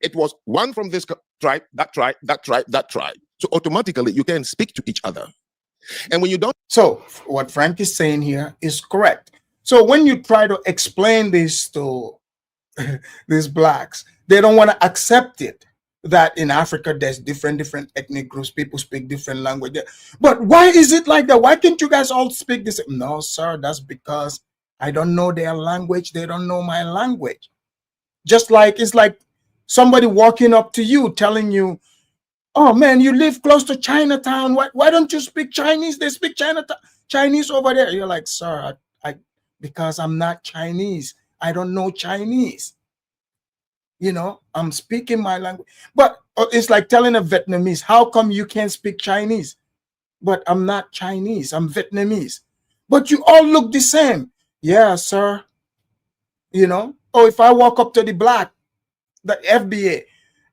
it was one from this tribe, that tribe, that tribe, that tribe. So automatically you can speak to each other. And when you don't. So what Frank is saying here is correct. So when you try to explain this to these blacks, they don't want to accept it. That in Africa, there's different ethnic groups, people speak different language. But why is it like that? Why can't you guys all speak this? No, sir, that's because I don't know their language. They don't know my language. Just like it's like somebody walking up to you telling you, oh man, you live close to Chinatown. Why don't you speak Chinese? They speak Chinese over there. You're like, sir, because I'm not Chinese. I don't know Chinese. You know, I'm speaking my language. But it's like telling a Vietnamese, how come you can't speak Chinese? But I'm not Chinese. I'm Vietnamese. But you all look the same. Yeah, sir. You know, or if I walk up to the black, the FBA,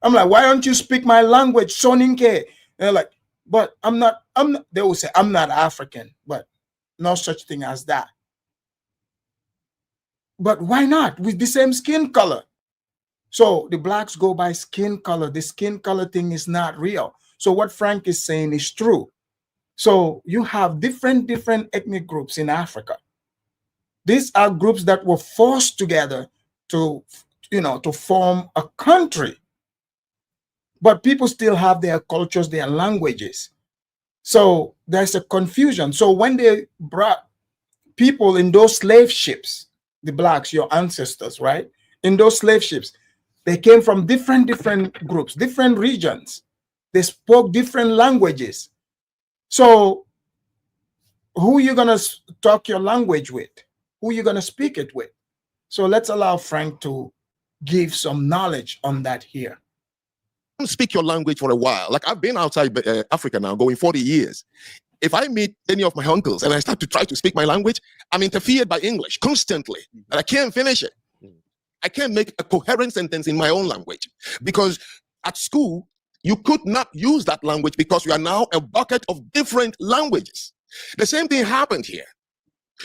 I'm like, why don't you speak my language, Soninke? They're like, but I'm not, they will say, I'm not African, but no such thing as that. But why not? With the same skin color. So the blacks go by skin color. The skin color thing is not real. So what Frank is saying is true. So you have different ethnic groups in Africa. These are groups that were forced together to, to form a country. But people still have their cultures, their languages. So there's a confusion. So when they brought people in those slave ships, the blacks, your ancestors, right? In those slave ships, they came from different groups, different regions. They spoke different languages. So who are you going to talk your language with? Who are you going to speak it with? So let's allow Frank to give some knowledge on that here. Speak your language for a while. Like I've been outside Africa now, going 40 years. If I meet any of my uncles and I start to try to speak my language, I'm interfered by English constantly, and I can't finish it. I can't make a coherent sentence in my own language because at school, you could not use that language because you are now a bucket of different languages. The same thing happened here.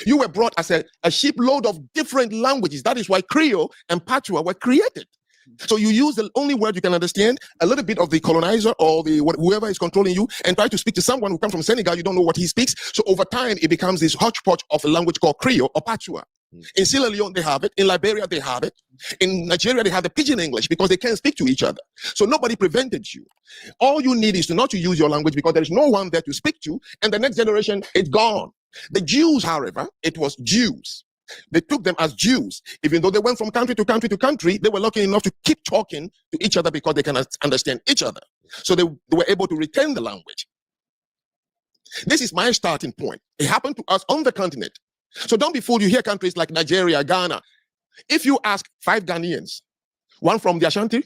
You were brought as a shipload of different languages. That is why Creole and Patois were created. So you use the only word you can understand, a little bit of the colonizer or whoever is controlling you, and try to speak to someone who comes from Senegal. You don't know what he speaks. So over time, it becomes this hodgepodge of a language called Creole or Patois. In Sierra Leone, they have it. In Liberia, they have it. In Nigeria, they have the pidgin English because they can't speak to each other. So nobody prevented you. All you need is not to use your language because there is no one there to speak to, and the next generation, it's gone. The Jews, however, it was Jews. They took them as Jews. Even though they went from country to country to country, they were lucky enough to keep talking to each other because they can understand each other. So they were able to retain the language. This is my starting point. It happened to us on the continent. So don't be fooled. You hear countries like Nigeria, Ghana. If you ask 5 Ghanaians, one from the Ashanti,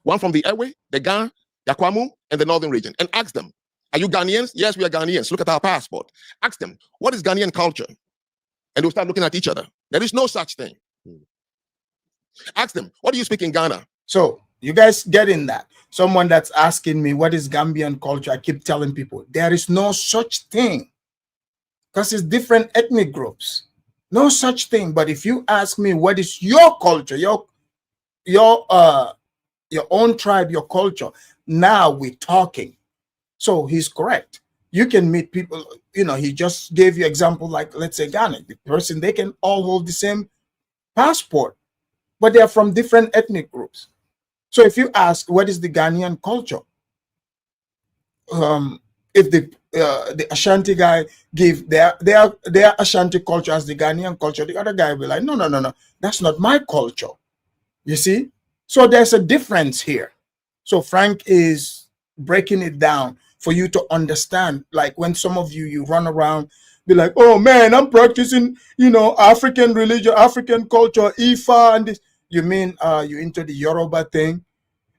one from the Ewe, the Ga, the Kwamu, and the northern region, and ask them, are you Ghanaians? Yes, we are Ghanaians. Look at our passport. Ask them, what is Ghanaian culture? And they'll start looking at each other. There is no such thing. Ask them, what do you speak in Ghana? So You guys getting that? Someone that's asking me what is Gambian culture, I keep telling people there is no such thing, because it's different ethnic groups. No such thing. But if you ask me what is your culture, your own tribe, your culture, now we're talking. So he's correct. You can meet people, he just gave you example, like let's say Ghana, the person, they can all hold the same passport, but they are from different ethnic groups. So if you ask what is the Ghanaian culture, if the Ashanti guy give their Ashanti culture as the Ghanaian culture, the other guy will be like, no, that's not my culture. You see? So there's a difference here. So Frank is breaking it down for you to understand. Like when some of you run around, be like, oh man, I'm practicing, African religion, African culture, Ifa, and this. You mean you into the Yoruba thing?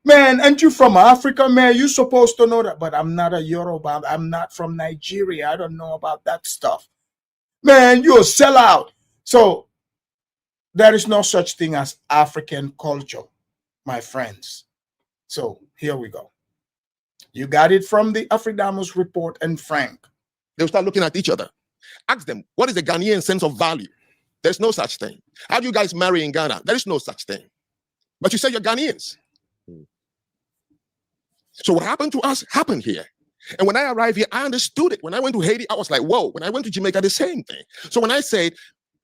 Man, aren't you from Africa, man? You supposed to know that. But I'm not a Yoruba. I'm not from Nigeria. I don't know about that stuff. Man, you're a sellout. So there is no such thing as African culture, my friends. So here we go. You got it from the Afridamus report and Frank. They'll start looking at each other. Ask them, what is the Ghanaian sense of value? There's no such thing. How do you guys marry in Ghana? There is no such thing. But you say you're Ghanaians. So what happened to us happened here. And when I arrived here, I understood it. When I went to Haiti, I was like, whoa. When I went to Jamaica, the same thing. So when I said,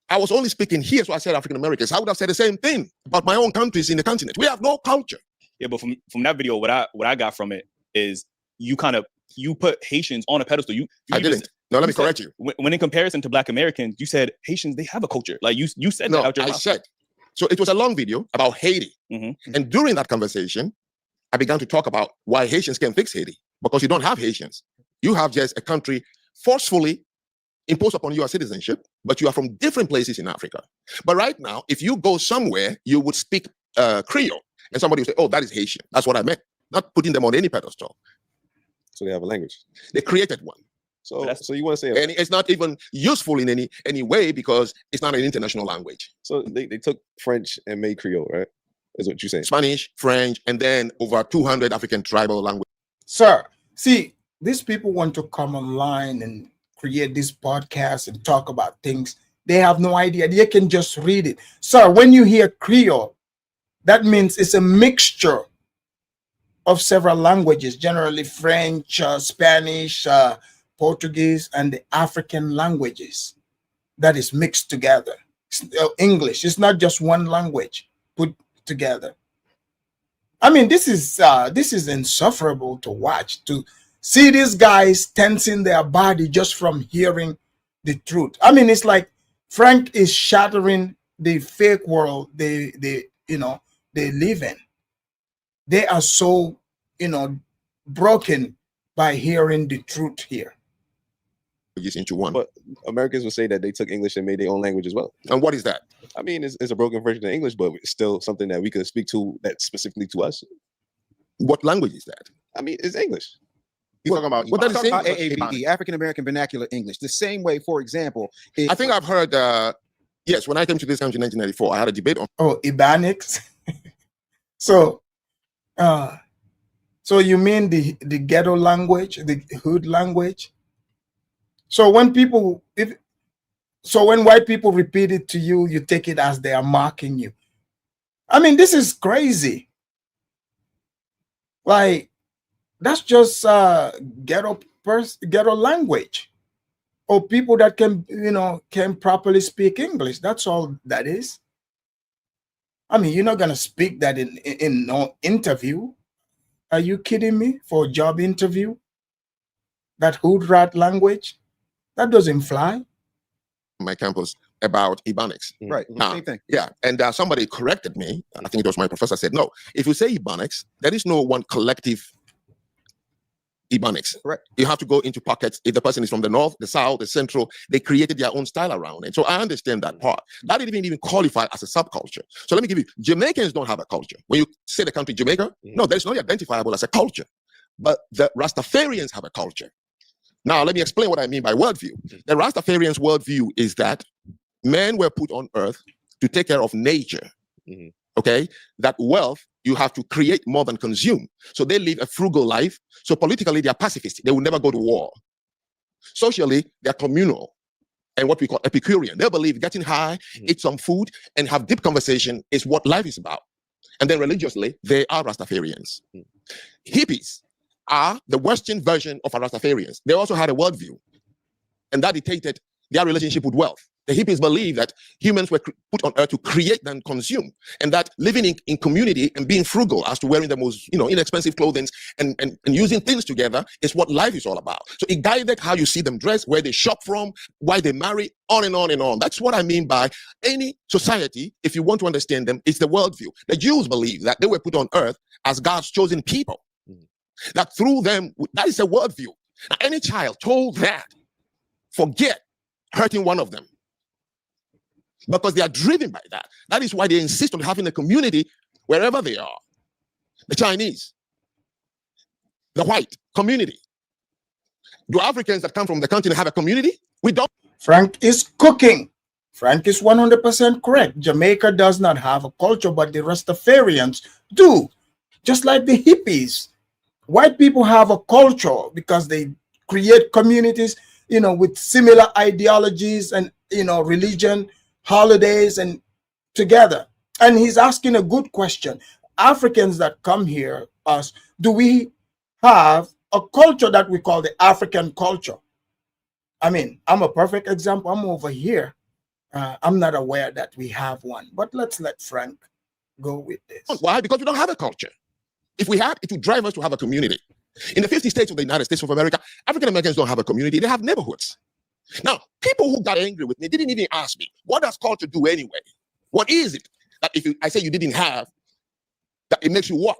I was only speaking here, so I said African Americans, I would have said the same thing about my own countries in the continent. We have no culture. Yeah, but from that video, what I got from it is you put Haitians on a pedestal. I didn't. No, let me correct you. When in comparison to Black Americans, you said Haitians, they have a culture. Like you said no, that out your I mouth. said. So it was a long video about Haiti. And during that conversation, I began to talk about why Haitians can fix Haiti. Because you don't have Haitians. You have just a country forcefully imposed upon you a citizenship, but you are from different places in Africa. But right now, if you go somewhere, you would speak Creole. And somebody would say, oh, that is Haitian. That's what I meant. Not putting them on any pedestal. So they have a language. They created one. So you want to say, and it's not even useful in any way because it's not an international language. So they took French and made Creole, right? Is what you're saying? Spanish, French, and then over 200 African tribal languages. Sir, see, these people want to come online and create this podcast and talk about things. They have no idea. They can just read it. Sir, when you hear Creole, that means it's a mixture of several languages, generally French, Spanish, Portuguese, and the African languages that is mixed together. English, it's not just one language put together. I mean, this is insufferable to watch, to see these guys tensing their body just from hearing the truth. I mean, it's like Frank is shattering the fake world they live in. They are so, broken by hearing the truth here. Into one. But Americans would say that they took English and made their own language as well. And what is that? I mean, it's a broken version of English, but it's still something that we could speak to that's specifically to us. What language is that? I mean, it's English. You're talking about, what that is talking about English? AAVE, African American Vernacular English. The same way, for example, I think I've heard, yes, when I came to this country in 1994, I had a debate on. Oh, Ebonics. So you mean the ghetto language, the hood language? So when white people repeat it to you, you take it as they are mocking you. I mean, this is crazy. Like, that's just ghetto language, or people that can properly speak English. That's all that is. I mean, you're not gonna speak that in no interview. Are you kidding me? For a job interview? That hood rat language? That doesn't fly. My campus about Ebonics. Right, same thing. Yeah, and somebody corrected me. I think it was my professor said, no, if you say Ebonics, there is no one collective Ebonics. Right. You have to go into pockets. If the person is from the north, the south, the central, they created their own style around it. So I understand that part. That didn't even qualify as a subculture. So let me give you, Jamaicans don't have a culture. When you say the country Jamaica, no, there's not identifiable as a culture. But the Rastafarians have a culture. Now, let me explain what I mean by worldview. The Rastafarians' worldview is that men were put on earth to take care of nature. Okay? That wealth you have to create more than consume. So they live a frugal life. So politically, they are pacifists. They will never go to war. Socially, they are communal and what we call Epicurean. They believe getting high, eat some food, and have deep conversation is what life is about. And then religiously, they are Rastafarians. Hippies are the Western version of Rastafarians. They also had a worldview, and that dictated their relationship with wealth. The hippies believe that humans were put on earth to create and consume, and that living in community and being frugal as to wearing the most inexpensive clothing and using things together is what life is all about. So it guided how you see them dress, where they shop from, why they marry, on and on and on. That's what I mean by any society, if you want to understand them, it's the worldview. The Jews believe that they were put on earth as God's chosen people, that through them, that is a worldview. Now, any child told that, forget hurting one of them, because they are driven by that. That is why they insist on having a community wherever they are. The Chinese, the white community. Do Africans that come from the continent have a community? We don't. Frank is cooking. Frank is 100% correct. Jamaica does not have a culture, but the Rastafarians do. Just like the hippies. White people have a culture because they create communities, with similar ideologies and, religion, holidays, and together. And he's asking a good question. Africans that come here, us, do we have a culture that we call the African culture? I mean, I'm a perfect example. I'm over here. I'm not aware that we have one, but let's let Frank go with this. Why? Because we don't have a culture. If we had, it would drive us to have a community. In the 50 states of the United States of America, African Americans don't have a community. They have neighborhoods. Now, people who got angry with me didn't even ask me, what does culture do anyway? What is it that I say you didn't have, that it makes you what?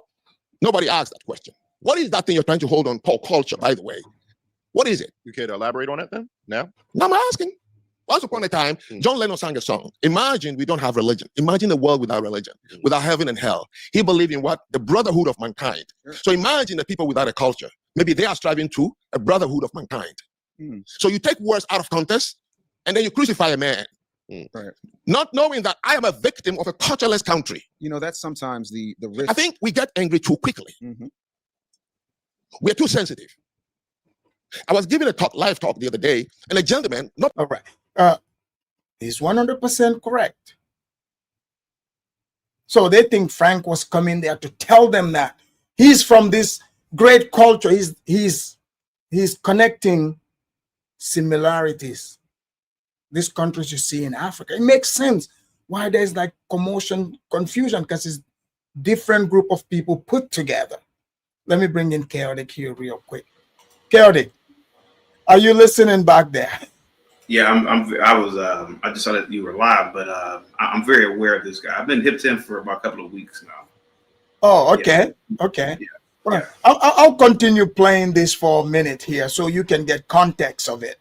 Nobody asked that question. What is that thing you're trying to hold on called culture, by the way? What is it? You care to elaborate on it then? Now? Now I'm asking. Once upon a time, John Lennon sang a song. Imagine we don't have religion. Imagine a world without religion, without heaven and hell. He believed in what? The brotherhood of mankind. So imagine the people without a culture. Maybe they are striving to a brotherhood of mankind. So you take words out of context, and then you crucify a man. Right. Not knowing that I am a victim of a cultureless country. That's sometimes the risk. I think we get angry too quickly. We're too sensitive. I was giving a live talk the other day, and a gentleman, All right. He's 100% correct. So they think Frank was coming there to tell them that he's from this great culture. He's connecting similarities. These countries you see in Africa. It makes sense why there's like commotion, confusion, because it's different group of people put together. Let me bring in Chaotic here real quick. Chaotic, are you listening back there? Yeah, I just saw that you were live, but I'm very aware of this guy. I've been hip to him for about a couple of weeks now. Oh, okay. Yeah. Okay. Yeah. Well, yeah. I'll continue playing this for a minute here so you can get context of it.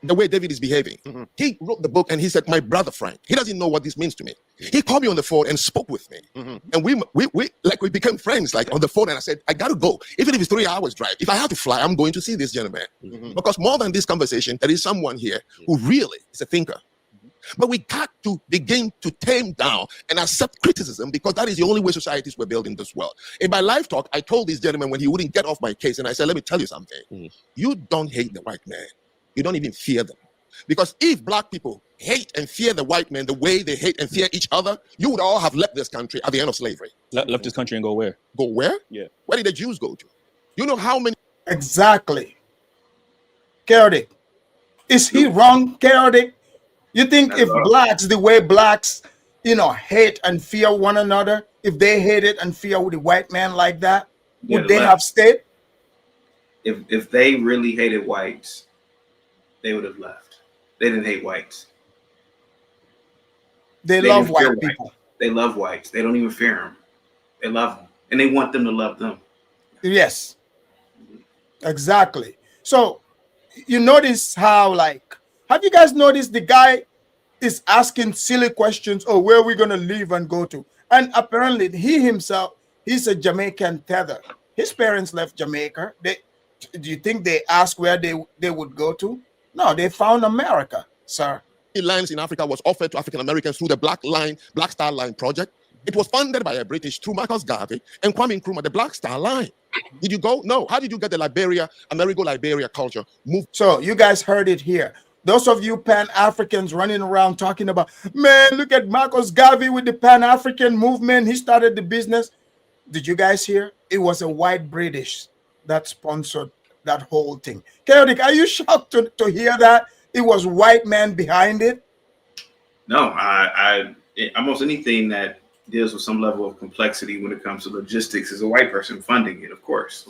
The way David is behaving. He wrote the book and he said, my brother Frank, he doesn't know what this means to me. He called me on the phone and spoke with me. And we became friends, like on the phone. And I said, I got to go. Even if it's 3 hours drive, if I have to fly, I'm going to see this gentleman. Because more than this conversation, there is someone here who really is a thinker. But we got to begin to tame down and accept criticism, because that is the only way societies were built in this world. In my live talk, I told this gentleman when he wouldn't get off my case, and I said, let me tell you something. You don't hate the white man. You don't even fear them. Because if black people hate and fear the white man the way they hate and fear each other, you would all have left this country at the end of slavery. Left this country and go where? Go where? Yeah. Where did the Jews go to? You know how many? Exactly. Chaotic. Is he wrong, Chaotic? You think if blacks, the way blacks, hate and fear one another, if they hated and fear with the white man like that, would they have stayed? If they really hated whites, they would have left. They didn't hate whites. They love white people. They love whites. They don't even fear them. They love them. And they want them to love them. Yes. Exactly. So you notice how, have you guys noticed the guy is asking silly questions? Oh, where are we going to live and go to? And apparently he himself, he's a Jamaican tether. His parents left Jamaica. Do you think they asked where they would go to? No, they found America, sir. lands in Africa was offered to African Americans through the Black Star Line project. It was funded by a British through Marcus Garvey and Kwame Nkrumah, the Black Star Line. Did you go? No. How did you get the Amerigo-Liberia culture moved? So you guys heard it here. Those of you Pan-Africans running around talking about, man, look at Marcus Garvey with the Pan-African movement. He started the business. Did you guys hear? It was a white British that sponsored that whole thing. Chaotic, are you shocked to hear that? It was white man behind it? No, almost anything that deals with some level of complexity when it comes to logistics is a white person funding it, of course.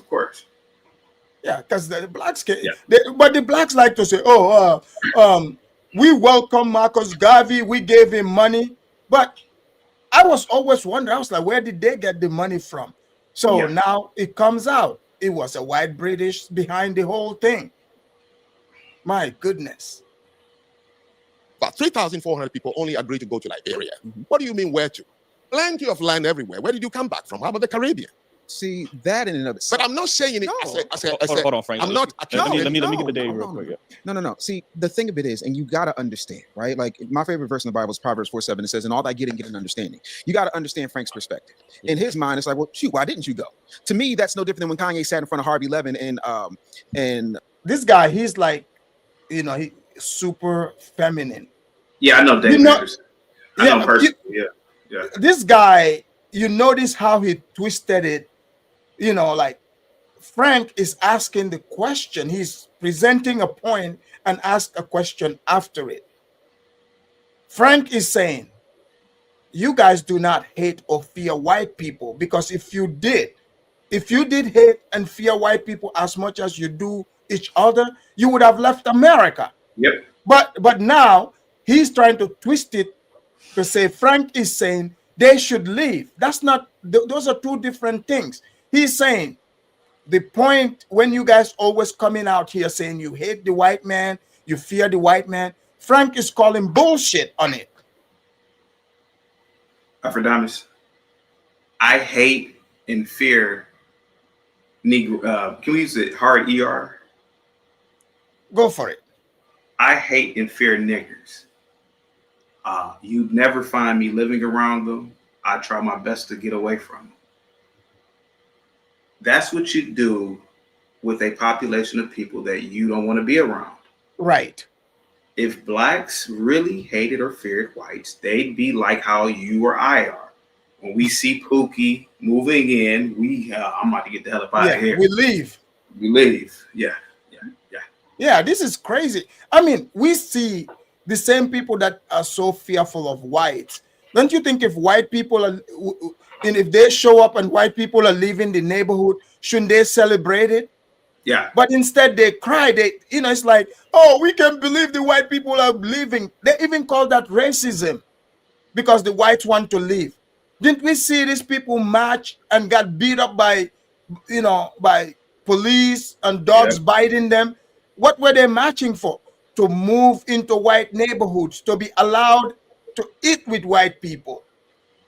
Yeah, because the blacks can, but the blacks like to say, we welcome Marcus Garvey, we gave him money. But I was always wondering, I was like, where did they get the money from? So now it comes out. It was a white British behind the whole thing. My goodness. But 3,400 people only agreed to go to Liberia. What do you mean where to? Plenty of land everywhere. Where did you come back from? How about the Caribbean? See, that in and of itself. But I'm not saying it. No. I said, Hold on, Frank. I'm not. Let me get the day real quick. No. See, the thing of it is, and you got to understand, right? Like my favorite verse in the Bible is Proverbs 4:7. It says, "In all that getting, get an understanding." You got to understand Frank's perspective. In his mind, it's like, well, shoot, why didn't you go? To me, that's no different than when Kanye sat in front of Harvey Levin and this guy, he's like, he super feminine. Yeah, I know Dave. I know personally. Yeah. This guy, you notice how he twisted it. Like Frank is asking the question. He's presenting a point and ask a question after it. Frank is saying, you guys do not hate or fear white people, because if you did hate and fear white people as much as you do each other, you would have left America. Yep. But now he's trying to twist it to say Frank is saying they should leave. That's not, those are two different things. He's saying the point when you guys always coming out here saying you hate the white man, you fear the white man, Frank is calling bullshit on it. Africanism. I hate and fear Negro. Can we use it hard ER? Go for it. I hate and fear niggers. You'd never find me living around them. I try my best to get away from them. That's what you do with a population of people that you don't want to be around. Right. If blacks really hated or feared whites, they'd be like how you or I are. When we see Pookie moving in, I'm about to get the hell up out of here. We leave. Yeah, this is crazy. I mean, we see the same people that are so fearful of whites. Don't you think if white people are, and if they show up and white people are leaving the neighborhood, shouldn't they celebrate it? Yeah. But instead they cry. It's like, oh, we can't believe the white people are leaving. They even call that racism because the whites want to leave. Didn't we see these people march and got beat up by police and dogs biting them? What were they marching for? To move into white neighborhoods, to be allowed to eat with white people.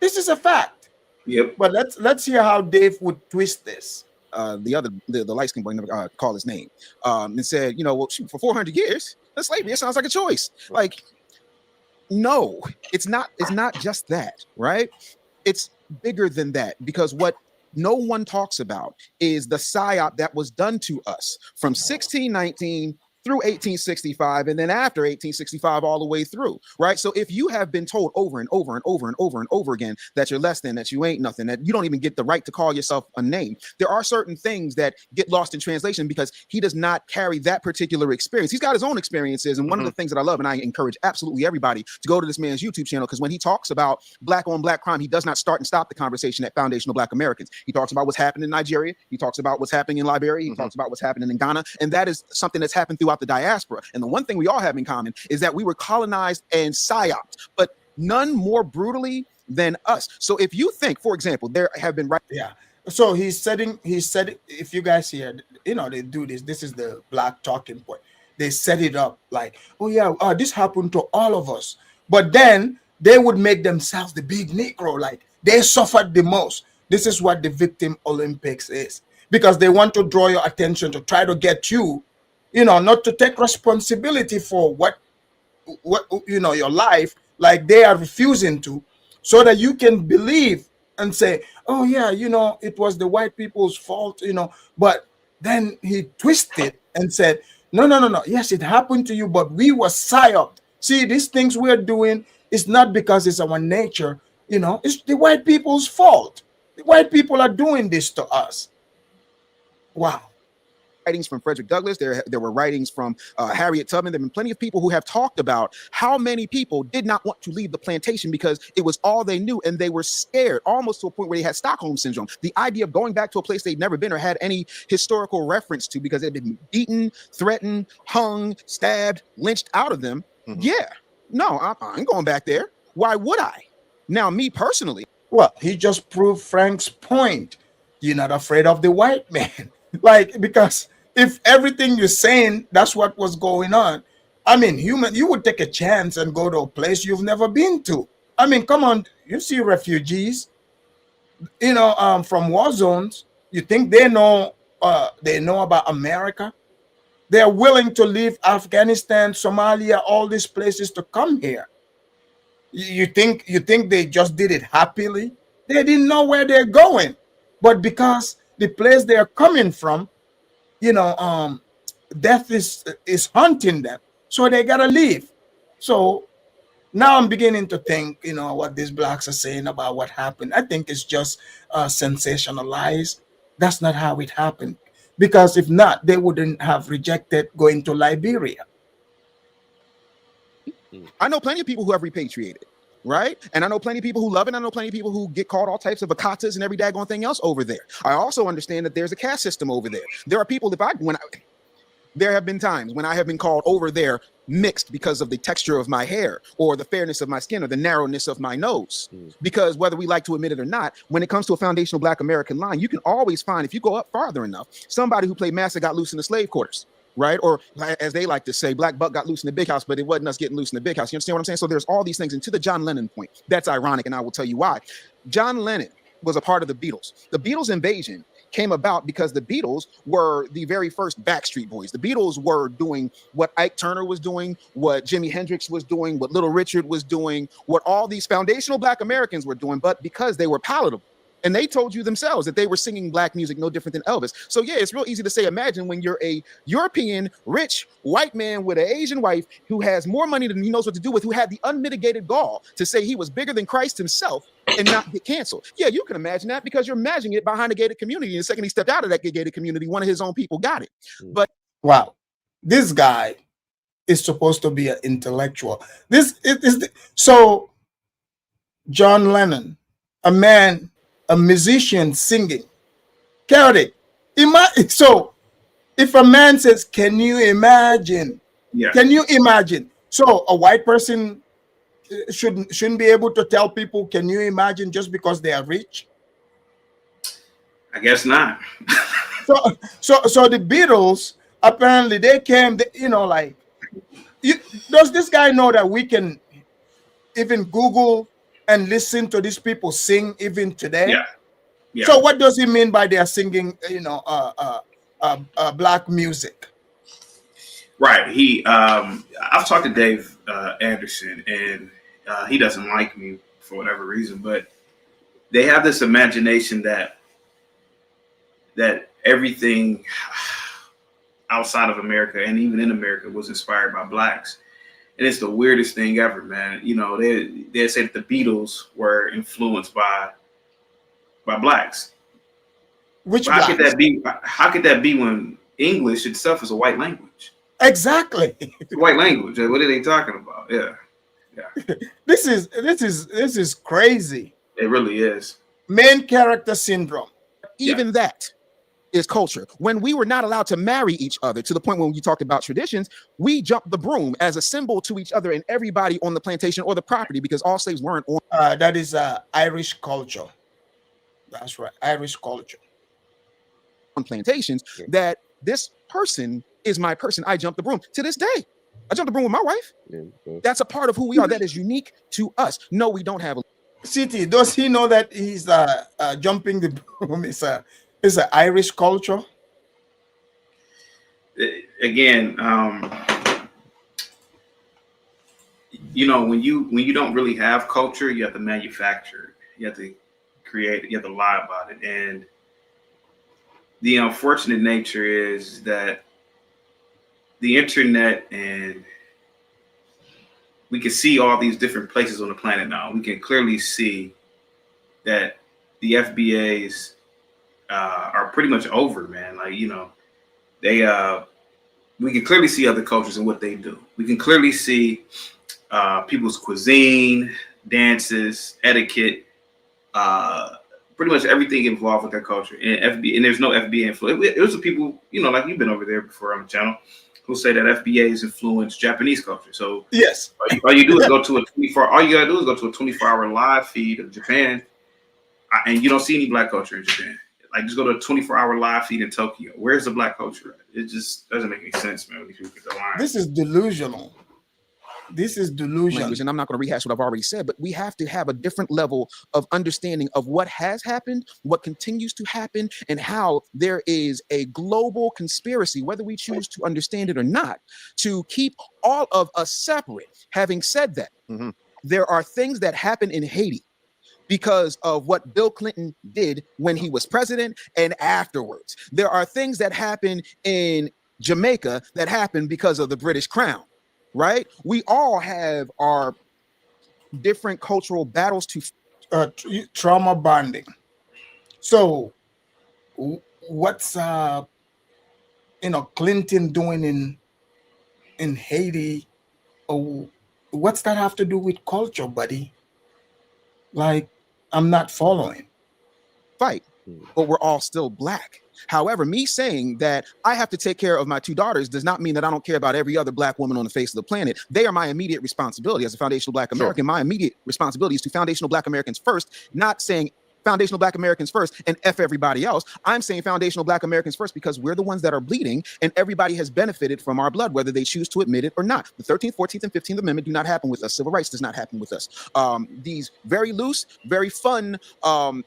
This is a fact. Yep. But let's hear how Dave would twist this. The light skin boy never called his name and said, well, shoot, for 400 years, that's slavery. It sounds like a choice. Like, no, it's not just that, right? It's bigger than that, because what no one talks about is the psyop that was done to us from 1619 through 1865, and then after 1865 all the way through, right? So if you have been told over and over and over and over and over again that you're less than, that you ain't nothing, that you don't even get the right to call yourself a name, there are certain things that get lost in translation because he does not carry that particular experience. He's got his own experiences, and one of the things that I love, and I encourage absolutely everybody to go to this man's YouTube channel, because when he talks about black on black crime, he does not start and stop the conversation at foundational Black Americans. He talks about what's happening in Nigeria. He talks about what's happening in Liberia. He talks about what's happening in Ghana, and that is something that's happened throughout the diaspora. And the one thing we all have in common is that we were colonized and psyoped, but none more brutally than us. So if you think, for example, there have been so he said, if you guys hear, they do this is the black talking point. They set it up like, oh yeah, this happened to all of us, but then they would make themselves the big Negro, like they suffered the most. This is what the victim Olympics is, because they want to draw your attention to try to get you, not to take responsibility for what what your life like they are refusing to, so that you can believe and say, oh yeah, it was the white people's fault, but then he twisted and said, no, yes, it happened to you, but we were psyoped. See, these things we're doing is not because it's our nature, it's the white people's fault. The white people are doing this to us. Wow. Writings from Frederick Douglass, there were writings from Harriet Tubman. There have been plenty of people who have talked about how many people did not want to leave the plantation because it was all they knew, and they were scared, almost to a point where they had Stockholm syndrome. The idea of going back to a place they'd never been or had any historical reference to because they'd been beaten, threatened, hung, stabbed, lynched out of them. Yeah, no, I ain't going back there. Why would I? Now, me personally. Well, he just proved Frank's point. You're not afraid of the white man. Like, because if everything you're saying, that's what was going on. I mean, you would take a chance and go to a place you've never been to. I mean, come on, you see refugees, from war zones. You think they know about America? They're willing to leave Afghanistan, Somalia, all these places to come here. You think they just did it happily? They didn't know where they're going, but because the place they are coming from, death is hunting them, so they gotta leave. So now I'm beginning to think, what these blacks are saying about what happened, I think it's just sensationalized. That's not how it happened, because if not, they wouldn't have rejected going to Liberia. I know plenty of people who have repatriated, right? And I know plenty of people who love it. I know plenty of people who get called all types of akatas and every daggone thing else over there. I also understand that there's a caste system over there. There are people there have been times when I have been called over there mixed because of the texture of my hair or the fairness of my skin or the narrowness of my nose. Because whether we like to admit it or not, when it comes to a foundational Black American line, you can always find, if you go up farther enough, somebody who played Master got loose in the slave quarters. Right? Or as they like to say, Black Buck got loose in the big house, but it wasn't us getting loose in the big house. You understand what I'm saying? So there's all these things. And to the John Lennon point, that's ironic, and I will tell you why. John Lennon was a part of the Beatles. The Beatles invasion came about because the Beatles were the very first Backstreet Boys. The Beatles were doing what Ike Turner was doing, what Jimi Hendrix was doing, what Little Richard was doing, what all these foundational Black Americans were doing, but because they were palatable. And they told you themselves that they were singing Black music no different than Elvis. So yeah, it's real easy to say, imagine when you're a European, rich, white man with an Asian wife who has more money than he knows what to do with, who had the unmitigated gall to say he was bigger than Christ himself and not get canceled. Yeah, you can imagine that because you're imagining it behind a gated community. And the second he stepped out of that gated community, one of his own people got it. But wow, this guy is supposed to be an intellectual. So John Lennon, a musician singing, chaotic. So if a man says, can you imagine? Yeah. Can you imagine? So a white person shouldn't be able to tell people, can you imagine, just because they are rich? I guess not. So the Beatles, apparently they came, does this guy know that we can even Google and listen to these people sing even today? Yeah. So what does he mean by they are singing, Black music? Right. I've talked to Dave Anderson, and he doesn't like me for whatever reason, but they have this imagination that everything outside of America and even in America was inspired by Blacks. And it's the weirdest thing ever, man. They say that the Beatles were influenced by Blacks. How could that be? How could that be when English itself is a white language? Exactly. It's a white language. What are they talking about? Yeah. This is crazy. It really is. Main character syndrome. Even that is culture. When we were not allowed to marry each other, to the point when you talked about traditions, we jumped the broom as a symbol to each other and everybody on the plantation or the property, because all slaves weren't on. That is Irish culture. That's right, Irish culture. On plantations, that this person is my person. I jumped the broom. To this day, I jumped the broom with my wife. That's a part of who we are. That is unique to us. No, we don't have a city. Does he know that he's jumping the broom is an Irish culture? Again, you know, when you don't really have culture, you have to manufacture it. You have to create it. You have to lie about it. And the unfortunate nature is that the internet, and we can see all these different places on the planet now. We can clearly see that the FBAs are pretty much over, man. Like, you know, they we can clearly see other cultures and what they do. We can clearly see people's cuisine, dances, etiquette, pretty much everything involved with their culture. And there's no FBA influence. It was the people, you know, like you've been over there before on the channel, who say that FBA has influenced Japanese culture. So Yes. all you do is go to a 24. All you gotta do is go to a 24-hour live feed of Japan, and you don't see any black culture in Japan. Like, just go to a 24-hour live feed in Tokyo. Where's the black culture at? It just doesn't make any sense, man. These people get the line. This is delusional. This is delusion. Language, and I'm not going to rehash what I've already said, but we have to have a different level of understanding of what has happened, what continues to happen, and how there is a global conspiracy, whether we choose to understand it or not, to keep all of us separate. Having said that, there are things that happen in Haiti because of what Bill Clinton did when he was president and afterwards. There are things that happen in Jamaica that happen because of the British Crown. Right? We all have our different cultural battles to trauma bonding. So what's Clinton doing in Haiti? Oh, what's that have to do with culture, buddy? Like, I'm not following. Fight, but we're all still black. However, me saying that I have to take care of my two daughters does not mean that I don't care about every other black woman on the face of the planet. They are my immediate responsibility as a foundational black American. Sure. My immediate responsibility is to foundational black Americans first, not saying foundational black Americans first and F everybody else. I'm saying foundational black Americans first because we're the ones that are bleeding and everybody has benefited from our blood, whether they choose to admit it or not. The 13th, 14th, and 15th Amendment do not happen with us. Civil rights does not happen with us. These very loose, very fun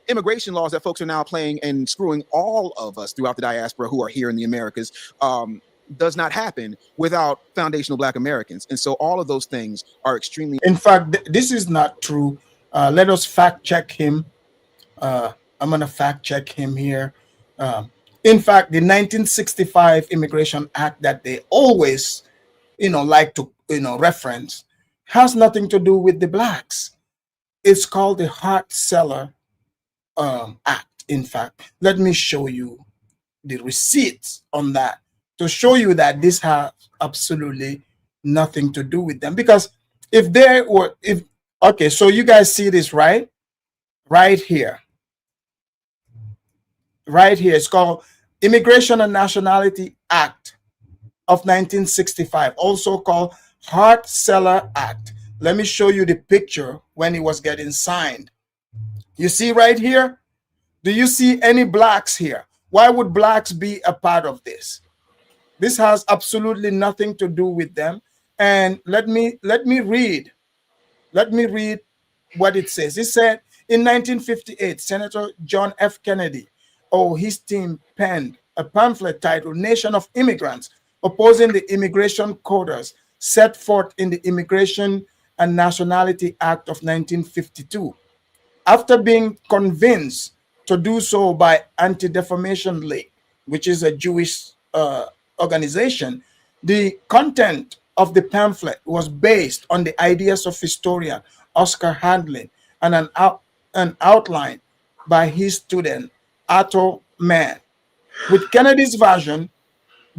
immigration laws that folks are now playing and screwing all of us throughout the diaspora who are here in the Americas does not happen without foundational black Americans. And so all of those things are extremely... In fact, this is not true. Let us fact check him. I'm going to fact check him here. In fact, the 1965 Immigration Act that they always, like to, reference has nothing to do with the blacks. It's called the Hart-Celler Act. In fact, let me show you the receipts on that to show you that this has absolutely nothing to do with them. Because okay, so you guys see this, right? Right here. Right here, it's called Immigration and Nationality Act of 1965, also called Hart-Celler Act. Let me show you the picture when it was getting signed. You see right here? Do you see any blacks here? Why would blacks be a part of this? This has absolutely nothing to do with them. And let me read what it says. It said in 1958, Senator John F. Kennedy, his team penned a pamphlet titled Nation of Immigrants, opposing the immigration quotas set forth in the Immigration and Nationality Act of 1952. After being convinced to do so by Anti-Defamation League, which is a Jewish organization, the content of the pamphlet was based on the ideas of historian Oscar Handlin and an outline by his student Otto Mann, with Kennedy's version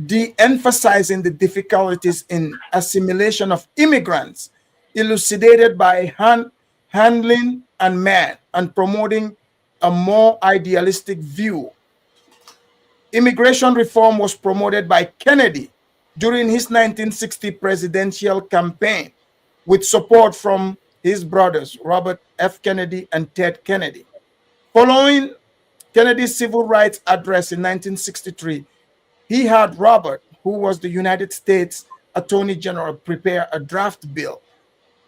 de-emphasizing the difficulties in assimilation of immigrants, elucidated by Handlin and Mann, and promoting a more idealistic view. Immigration reform was promoted by Kennedy during his 1960 presidential campaign, with support from his brothers, Robert F. Kennedy and Ted Kennedy. Following Kennedy's civil rights address in 1963, he had Robert, who was the United States Attorney General, prepare a draft bill,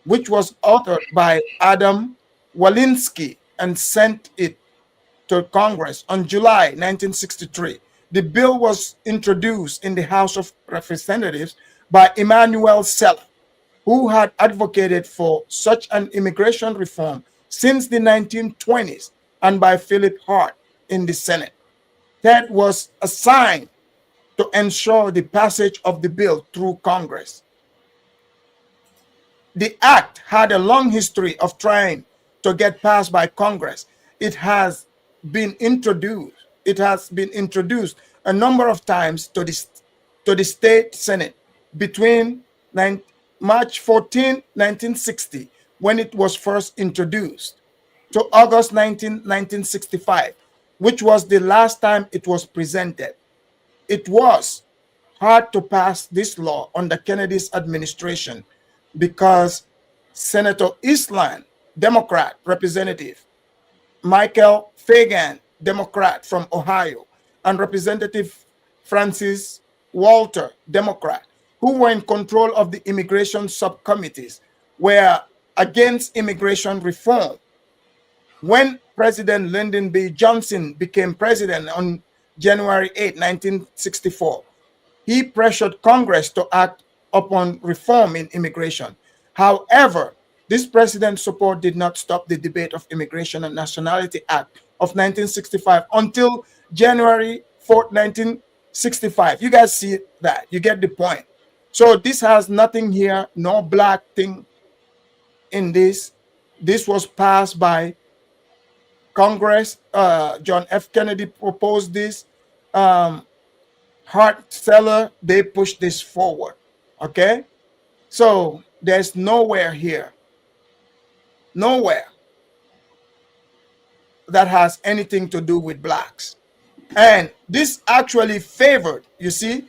which was authored by Adam Walensky and sent it to Congress on July 1963. The bill was introduced in the House of Representatives by Emanuel Seller, who had advocated for such an immigration reform since the 1920s and by Philip Hart in the Senate. Ted was assigned to ensure the passage of the bill through Congress. The act had a long history of trying to get passed by Congress. It has been introduced. It has been introduced a number of times to the state Senate between March 14, 1960, when it was first introduced, to August 19, 1965, which was the last time it was presented. It was hard to pass this law under Kennedy's administration because Senator Eastland, Democrat representative, Michael Fagan, Democrat from Ohio, and Representative Francis Walter, Democrat, who were in control of the immigration subcommittees, were against immigration reform. When President Lyndon B. Johnson became president on January 8, 1964, he pressured Congress to act upon reform in immigration. However, this president's support did not stop the debate of Immigration and Nationality Act of 1965 until January 4, 1965. You guys see that? You get the point. So this has nothing here, no black thing in this. This was passed by Congress. John F. Kennedy proposed this. Hart Seller, they pushed this forward. Okay? So there's nowhere here, nowhere that has anything to do with blacks. And this actually favored, you see,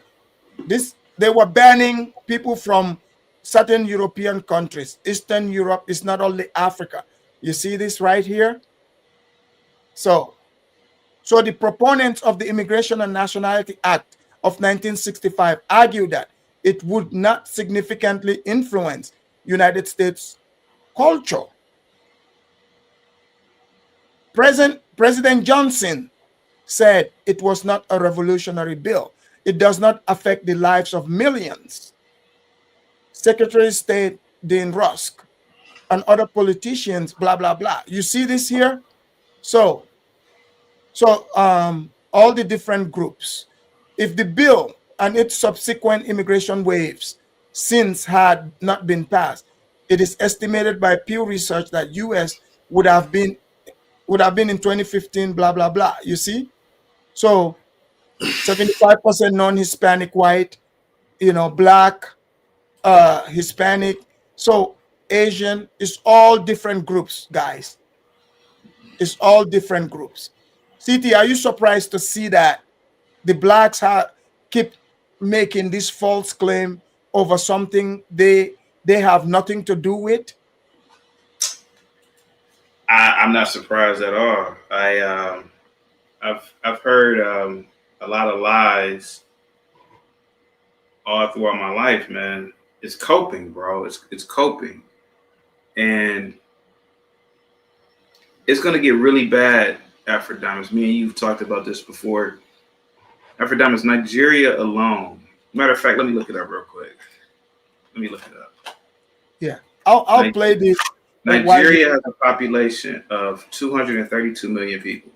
this, they were banning people from certain European countries. Eastern Europe is not only Africa. You see this right here? So the proponents of the Immigration and Nationality Act of 1965 argued that it would not significantly influence United States culture. President Johnson said it was not a revolutionary bill. It does not affect the lives of millions. Secretary of State Dean Rusk and other politicians, blah, blah, blah. You see this here? So all the different groups, if the bill and its subsequent immigration waves since had not been passed, it is estimated by Pew Research that U.S. would have been in 2015, blah, blah, blah. You see? So 75% non-Hispanic white, black, Hispanic, so Asian, it's all different groups, guys. It's all different groups. CT, are you surprised to see that the blacks keep making this false claim over something they have nothing to do with? I'm not surprised at all. I've heard a lot of lies all throughout my life, man. It's coping, bro. It's coping, and it's gonna get really bad. Afrodimus, me and you've talked about this before. Afrodimus, Nigeria alone. Matter of fact, let me look it up real quick. Let me look it up. Yeah, I'll play this. Nigeria has a population of 232 million people.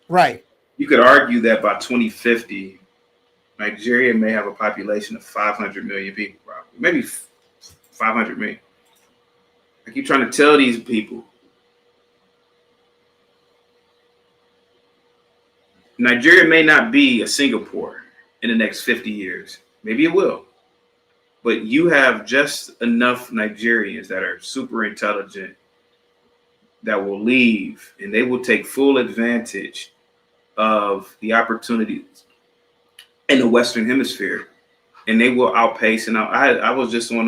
Right. You could argue that by 2050, Nigeria may have a population of 500 million people, probably. Maybe 500 million. I keep trying to tell these people, Nigeria may not be a Singapore in the next 50 years. Maybe it will. But you have just enough Nigerians that are super intelligent that will leave, and they will take full advantage of the opportunities in the Western Hemisphere, and they will outpace. And I was just on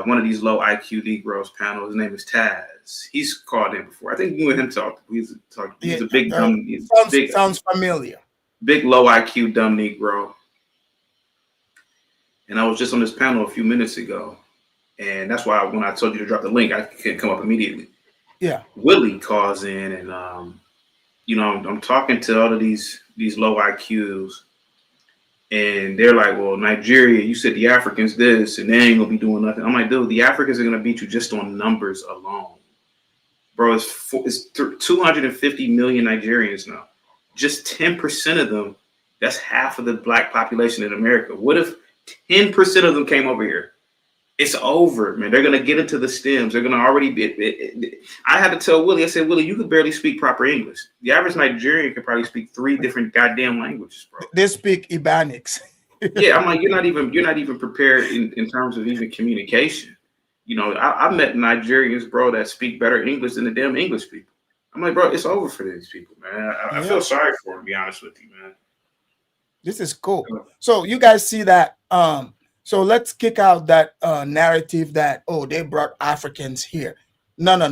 one of these low IQ Negroes panels. His name is Taz. He's called in before. I think you and him talked. He's a big dumb. Sounds familiar. Big low IQ dumb Negro. And I was just on this panel a few minutes ago, and that's why when I told you to drop the link, I could come up immediately. Yeah. Willie calls in, and I'm talking to all of these low IQs, And they're like, well, Nigeria, you said the Africans this, and they ain't gonna be doing nothing. I'm like, dude, the Africans are gonna beat you just on numbers alone. Bro, it's 250 million Nigerians now. Just 10% of them, that's half of the black population in America. What if 10% of them came over here? It's over, man. They're going to get into the stems. They're going to already be. I had to tell Willie, I said, Willie, you could barely speak proper English. The average Nigerian could probably speak 3 different goddamn languages, bro. They speak Ebonics. Yeah, I'm like, you're not even prepared in terms of even communication. You know, I met Nigerians, bro, that speak better English than the damn English people. I'm like, bro, it's over for these people, man. I feel sorry for them, to be honest with you, man. This is cool. So you guys see that? So let's kick out that narrative that, oh, they brought Africans here. No. The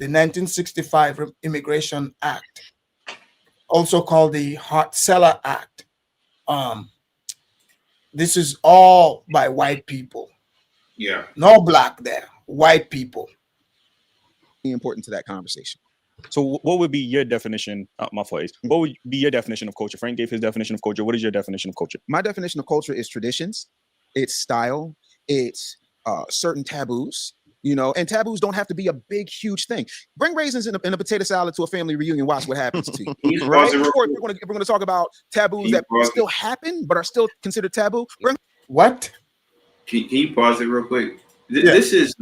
1965 Immigration Act, also called the Hart-Celler Act. This is all by white people. Yeah. No black there, white people. Important to that conversation. So what would be your definition? My phrase. What would be your definition of culture? Frank gave his definition of culture. What is your definition of culture? My definition of culture is traditions, it's style, it's certain taboos, you know, and taboos don't have to be a big, huge thing. Bring raisins in a potato salad to a family reunion. Watch what happens to you. Right? Or if we're going to talk about taboos that still happen but are still considered taboo. What? Can you pause it real quick? This is,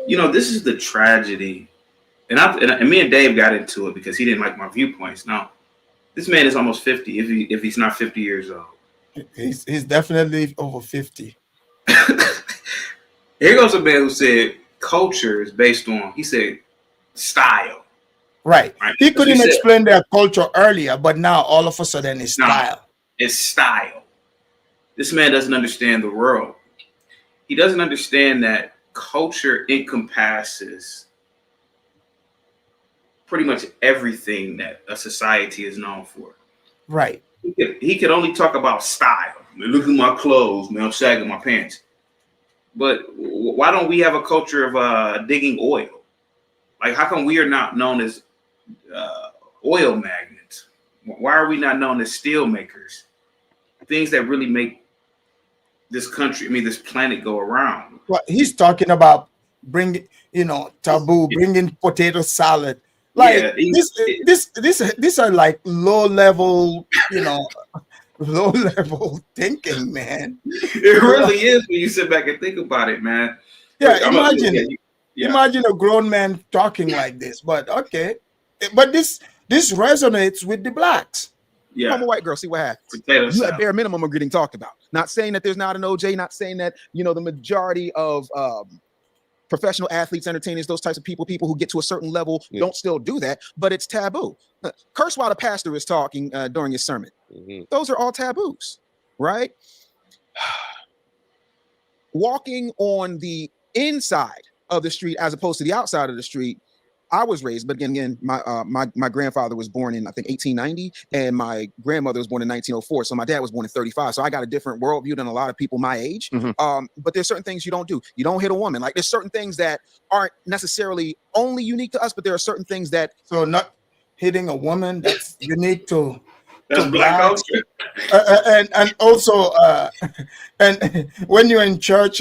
you know, this is the tragedy. And me and Dave got into it because he didn't like my viewpoints. Now, this man is almost 50 if he's not 50 years old. He's definitely over 50. Here goes a man who said culture is based on, he said, style. Right. He couldn't explain their culture earlier, but now all of a sudden it's style. It's style. This man doesn't understand the world. He doesn't understand that culture encompasses pretty much everything that a society is known for. Right. He could only talk about style. Man, look at my clothes, man, I'm sagging my pants. But why don't we have a culture of digging oil? Like, how come we are not known as oil magnets? Why are we not known as steel makers? Things that really make this country, this planet go around. Well, he's talking about bringing, taboo, bringing potato salad. Like these are like low level, low level thinking, man. It really is when you sit back and think about it, man. Yeah, imagine a grown man talking like this. But okay, but this resonates with the blacks. Yeah, I'm a white girl. See what happens. You at bare minimum are getting talked about. Not saying that there's not an OJ. Not saying that the majority of professional athletes, entertainers, those types of people who get to a certain level don't still do that, but it's taboo. Curse while the pastor is talking during his sermon. Those are all taboos, right? Walking on the inside of the street as opposed to the outside of the street. I was raised, but again, my grandfather was born in, I think, 1890, and my grandmother was born in 1904. So my dad was born in 35. So I got a different worldview than a lot of people my age. But there's certain things you don't do. You don't hit a woman. Like, there's certain things that aren't necessarily only unique to us, but there are certain things that. So not hitting a woman, that's unique to. That's black culture. And also, and when you're in church,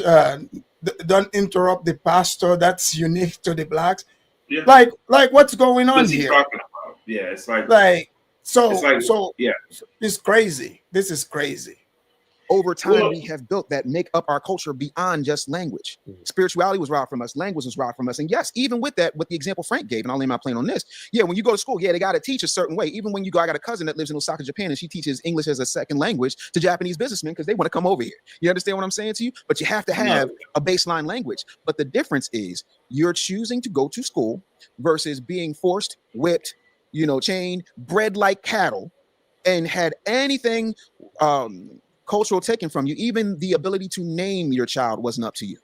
don't interrupt the pastor. That's unique to the blacks. Yeah. Like what's going on here? Talking about? Yeah, it's like it's crazy. This is crazy. Over time, we have built that make up our culture beyond just language. Spirituality was robbed from us. Language was robbed from us. And yes, even with that, with the example Frank gave, and I'll lay my plane on this. Yeah, when you go to school, they got to teach a certain way. Even when you go, I got a cousin that lives in Osaka, Japan, and she teaches English as a second language to Japanese businessmen because they want to come over here. You understand what I'm saying to you? But you have to have a baseline language. But the difference is you're choosing to go to school versus being forced, whipped, chained, bred like cattle, and had anything cultural taken from you. Even the ability to name your child wasn't up to you.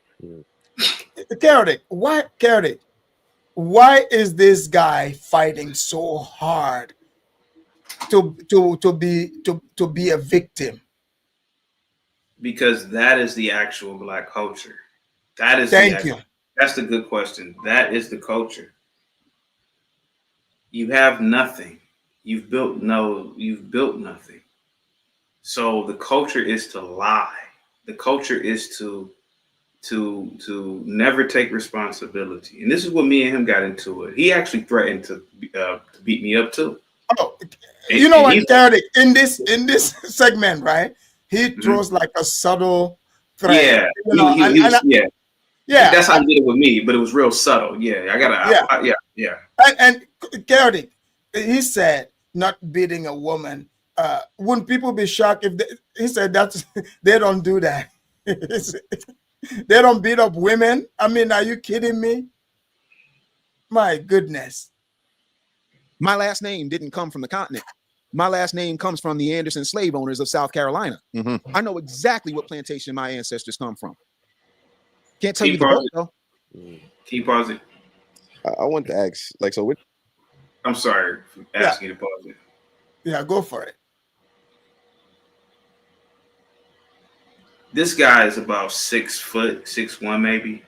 Carrot, why is this guy fighting so hard to be a victim? Because that is the actual black culture. That is that's the good question. That is the culture. You have nothing. You've built nothing. So the culture is to lie. The culture is to never take responsibility. And this is what me and him got into it. He actually threatened to beat me up too. Oh, you know what, Derek? In this segment, right? He throws like a subtle threat. Yeah, You know, yeah. That's how he did it with me, but it was real subtle. Yeah, I gotta. Yeah. And Derek, he said not beating a woman. Wouldn't people be shocked if he said that's they don't do that? They don't beat up women. I mean, are you kidding me? My goodness. My last name didn't come from the continent. My last name comes from the Anderson slave owners of South Carolina. I know exactly what plantation my ancestors come from. Can't tell you the boat, though. Can you pause it? I want to ask, like, so what? I'm sorry for asking you to pause it. Yeah, go for it. This guy is about 6 foot, 6'1" maybe.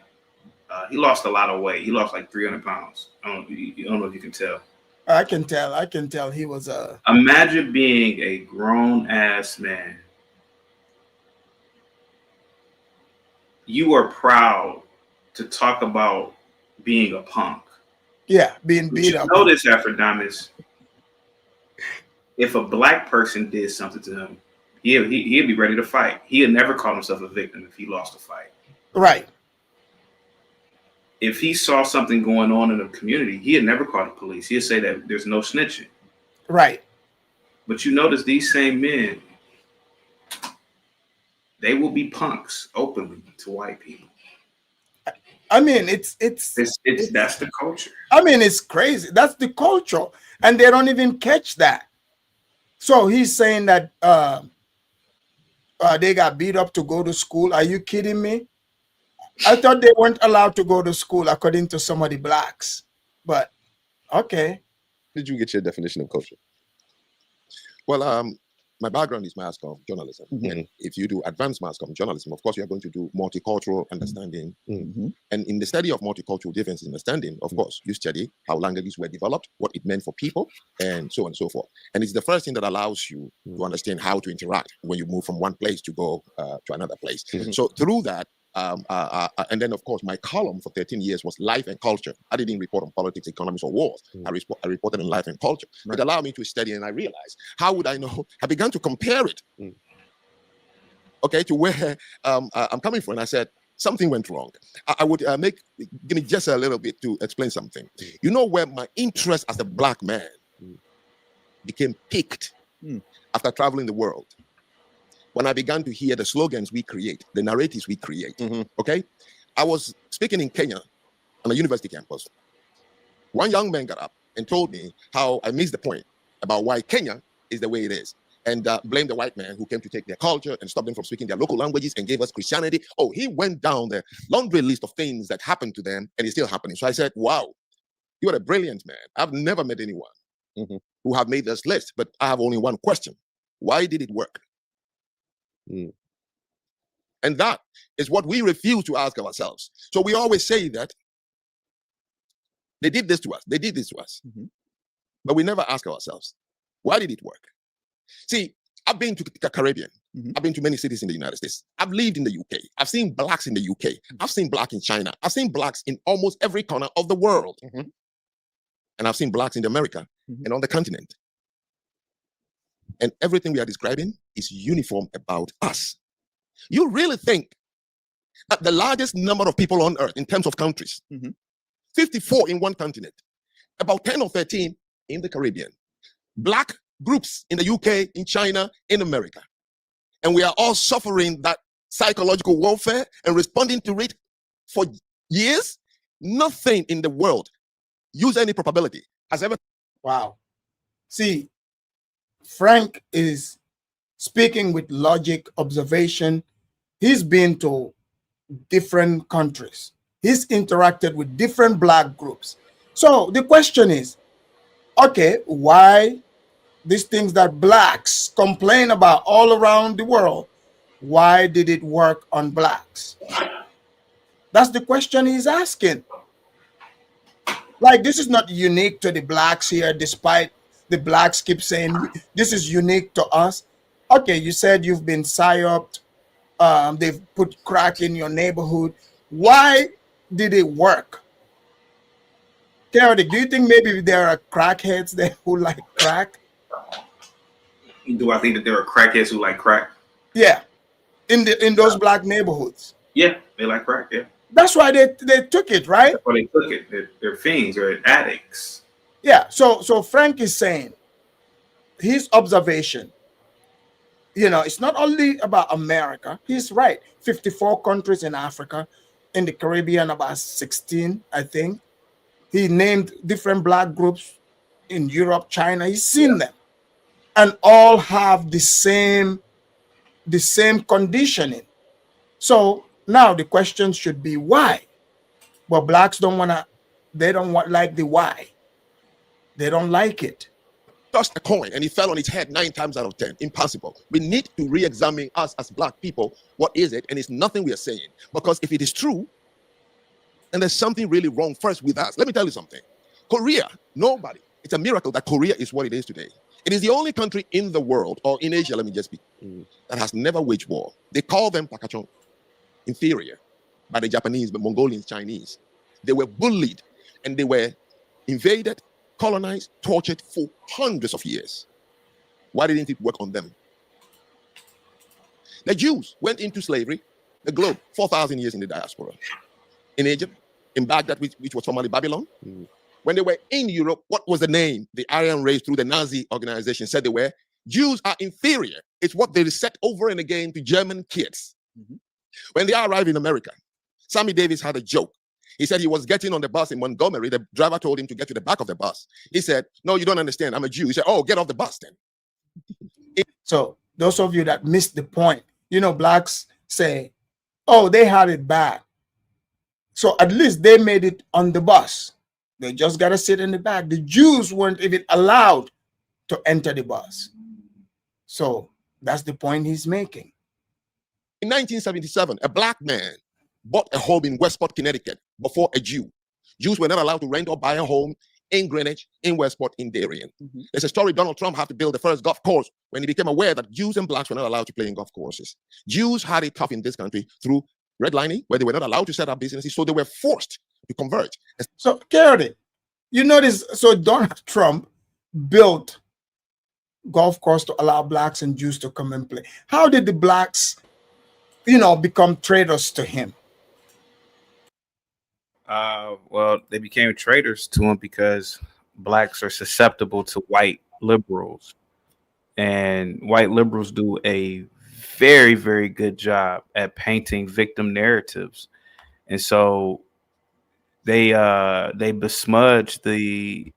He lost a lot of weight. He lost like 300 pounds. I don't know if you can tell. I can tell he was a. Imagine being a grown ass man. You are proud to talk about being a punk. Yeah, being beat up. Notice, Afrodamus, if a black person did something to him, he'd be ready to fight. He'd never call himself a victim if he lost a fight. Right. If he saw something going on in the community, he'd never call the police. He'd say that there's no snitching. Right. But you notice these same men, they will be punks openly to white people. I mean, it's that's the culture. I mean, it's crazy. That's the culture, and they don't even catch that. So he's saying that they got beat up to go to school. Are you kidding me? I thought they weren't allowed to go to school according to some of the blacks. But okay. Did you get your definition of culture? Well, my background is mass comm journalism. And if you do advanced mass comm journalism, of course, you are going to do multicultural understanding. And in the study of multicultural difference in understanding, of course, you study how languages were developed, what it meant for people, and so on and so forth. And it's the first thing that allows you to understand how to interact when you move from one place to go to another place. So through that, and then, of course, my column for 13 years was life and culture. I didn't report on politics, economics, or wars. I reported on life and culture. It allowed me to study, and I realized, how would I know? I began to compare it, okay, to where I'm coming from. And I said, something went wrong. I would give me just a little bit to explain something. You know where my interest as a black man became piqued after traveling the world? When I began to hear the slogans we create, the narratives we create, okay? I was speaking in Kenya on a university campus. One young man got up and told me how I missed the point about why Kenya is the way it is, and blamed the white man who came to take their culture and stop them from speaking their local languages and gave us Christianity. Oh, he went down the laundry list of things that happened to them, and it's still happening. So I said, wow, you are a brilliant man. I've never met anyone who have made this list, but I have only one question. Why did it work? And that is what we refuse to ask ourselves. So we always say that they did this to us, they did this to us. But we never ask ourselves, why did it work? See, I've been to the Caribbean. I've been to many cities in the United States. I've lived in the UK. I've seen blacks in the UK. I've seen black in China. I've seen blacks in almost every corner of the world. And I've seen blacks in America and on the continent. And everything we are describing is uniform about us. You really think that the largest number of people on earth in terms of countries, 54 in one continent, about 10 or 13 in the Caribbean, black groups in the UK, in China, in America, and we are all suffering that psychological warfare and responding to it for years? Nothing in the world, use any probability, has ever. Wow. See, Frank is speaking with logic, observation. He's been to different countries. He's interacted with different black groups. So the question is, okay, why these things that blacks complain about all around the world, why did it work on blacks? That's the question he's asking. Like, this is not unique to the blacks here, despite the blacks keep saying this is unique to us. okay, you said you've been psyoped. They've put crack in your neighborhood. Why did it work? Chaotic, do you think maybe there are crackheads there who like crack? Do I think that there are crackheads who like crack? Yeah, in those black neighborhoods. Yeah, they like crack. Yeah, that's why they took it, right? that's why they took it. They're fiends. They're addicts. Yeah. So Frank is saying his observation. You know, it's not only about America. He's right. 54 countries in Africa, in the Caribbean, about 16, I think. He named different black groups in Europe, China. He's seen them, and all have the same conditioning. So now the question should be why? Well, blacks don't like the why. They don't like it. Tossed a coin and it fell on its head 9 times out of 10. Impossible. We need to re-examine us as black people. What is it? And it's nothing we are saying. Because if it is true, and there's something really wrong first with us. Let me tell you something. Korea, nobody. It's a miracle that Korea is what it is today. It is the only country in the world, or in Asia, let me just be, that has never waged war. They call them Pakachong, inferior, by the Japanese, the Mongolians, Chinese. They were bullied and they were invaded, colonized, tortured for hundreds of years. Why didn't it work on them? The Jews went into slavery, the globe, 4,000 years in the diaspora. In Egypt, in Baghdad, which was formerly Babylon. When they were in Europe, what was the name? The Aryan race through the Nazi organization said they were, Jews are inferior. It's what they said over and again to German kids. When they arrived in America, Sammy Davis had a joke. He said he was getting on the bus in Montgomery. The driver told him to get to the back of the bus. He said, no, you don't understand. I'm a Jew. He said, oh, get off the bus then. So those of you that missed the point, you know, blacks say, oh, they had it bad. So at least they made it on the bus. They just got to sit in the back. The Jews weren't even allowed to enter the bus. So that's the point he's making. In 1977, a black man bought a home in Westport, Connecticut before a Jew. Jews were not allowed to rent or buy a home in Greenwich, in Westport, in Darien. There's a story Donald Trump had to build the first golf course when he became aware that Jews and blacks were not allowed to play in golf courses. Jews had it tough in this country through redlining, where they were not allowed to set up businesses, so they were forced to convert. So, Gary, you notice, so Donald Trump built golf course to allow blacks and Jews to come and play. How did the blacks, you know, become traitors to him? Well, they became traitors to him because blacks are susceptible to white liberals, and white liberals do a very, very good job at painting victim narratives, and so they besmudge the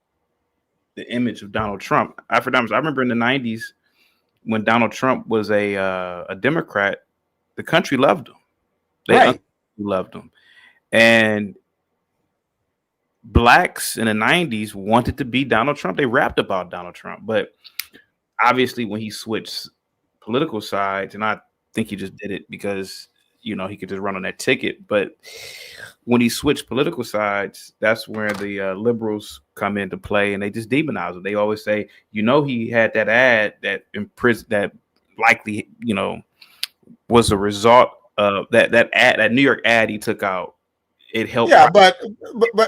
image of Donald Trump. I remember in the 90s when Donald Trump was a Democrat, the country loved him. They loved him, and blacks in the 90s wanted to be Donald Trump. They rapped about Donald Trump, but obviously when he switched political sides, and I think he just did it because, you know, he could just run on that ticket. But when he switched political sides, that's where the liberals come into play, and they just demonize him. They always say, you know, he had that ad that imprisoned, that likely, you know, was a result of that New York ad he took out. It helped. Yeah, but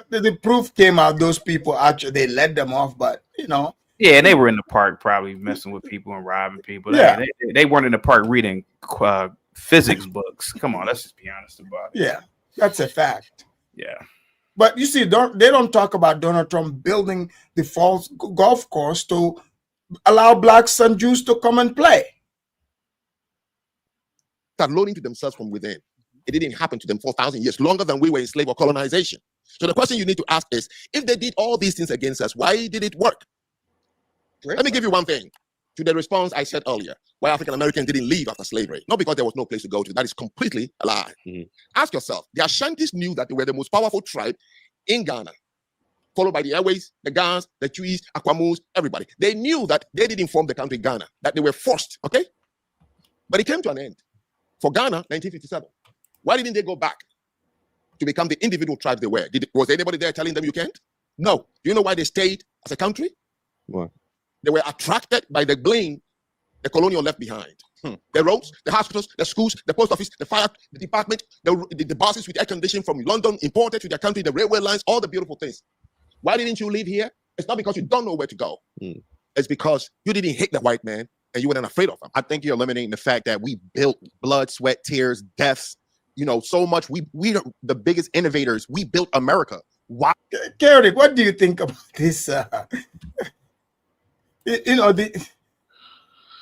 the proof came out. Those people actually, they let them off, but you know. Yeah, they were in the park probably messing with people and robbing people. Yeah. They weren't in the park reading physics books. Come on, let's just be honest about it. Yeah, that's a fact. Yeah. But you see, they don't talk about Donald Trump building the false golf course to allow blacks and Jews to come and play. Start loading to themselves from within. It didn't happen to them 4,000 years, longer than we were in slave or colonization. So the question you need to ask is, if they did all these things against us, why did it work? Let me give you one thing. To the response I said earlier, why African Americans didn't leave after slavery. Not because there was no place to go to. That is completely a lie. Ask yourself, the Ashantis knew that they were the most powerful tribe in Ghana, followed by the Airways, the Gans, the Chuis, Akwamus, everybody. They knew that they didn't form the country Ghana, that they were forced, okay? But it came to an end. For Ghana, 1957. Why didn't they go back to become the individual tribes they were? Was anybody there telling them you can't? No. Do you know why they stayed as a country? Why? They were attracted by the bling the colonial left behind. The roads, the hospitals, the schools, the post office, the fire, the department, the buses with air conditioning from London imported to their country, the railway lines, all the beautiful things. Why didn't you live here? It's not because you don't know where to go. It's because you didn't hate the white man and you weren't afraid of him. I think you're eliminating the fact that we built blood, sweat, tears, deaths, so much. We are the biggest innovators. We built America. Why? Kerrick, what do you think about this?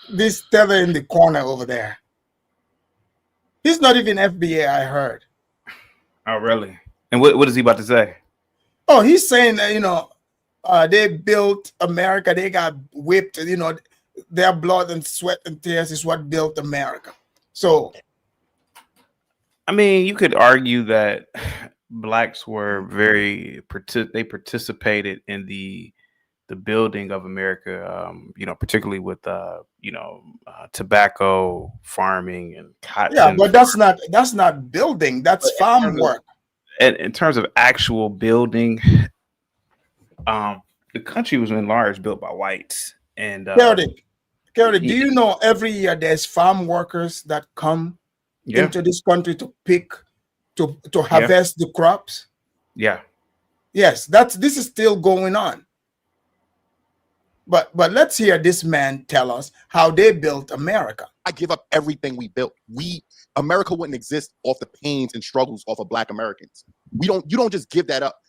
This tether in the corner over there. He's not even FBA, I heard. Oh, really? And what is he about to say? Oh, he's saying that, they built America. They got whipped. Their blood and sweat and tears is what built America. So, I mean, you could argue that blacks were they participated in the building of America, particularly with tobacco farming and cotton. Yeah, but that's not building. That's farm work. In terms of actual building, the country was in large built by whites. And Kerrick, do you know every year there's farm workers that come into this country to pick, to harvest the crops? Yeah. Yes, this is still going on. But let's hear this man tell us how they built America. I give up everything we built. America wouldn't exist off the pains and struggles of Black Americans. You don't just give that up.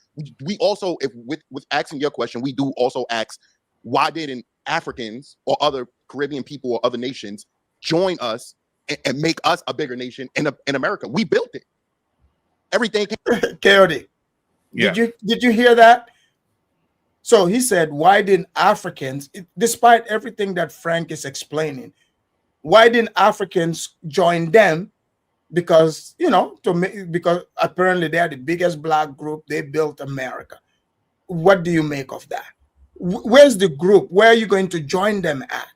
We also, with asking your question, we do also ask, why didn't Africans or other Caribbean people or other nations join us and make us a bigger nation in America? We built it. Everything. Kerrick, did you hear that? So he said, why didn't Africans, despite everything that Frank is explaining, why didn't Africans join them? Because, because apparently they're the biggest black group. They built America. What do you make of that? Where's the group? Where are you going to join them at?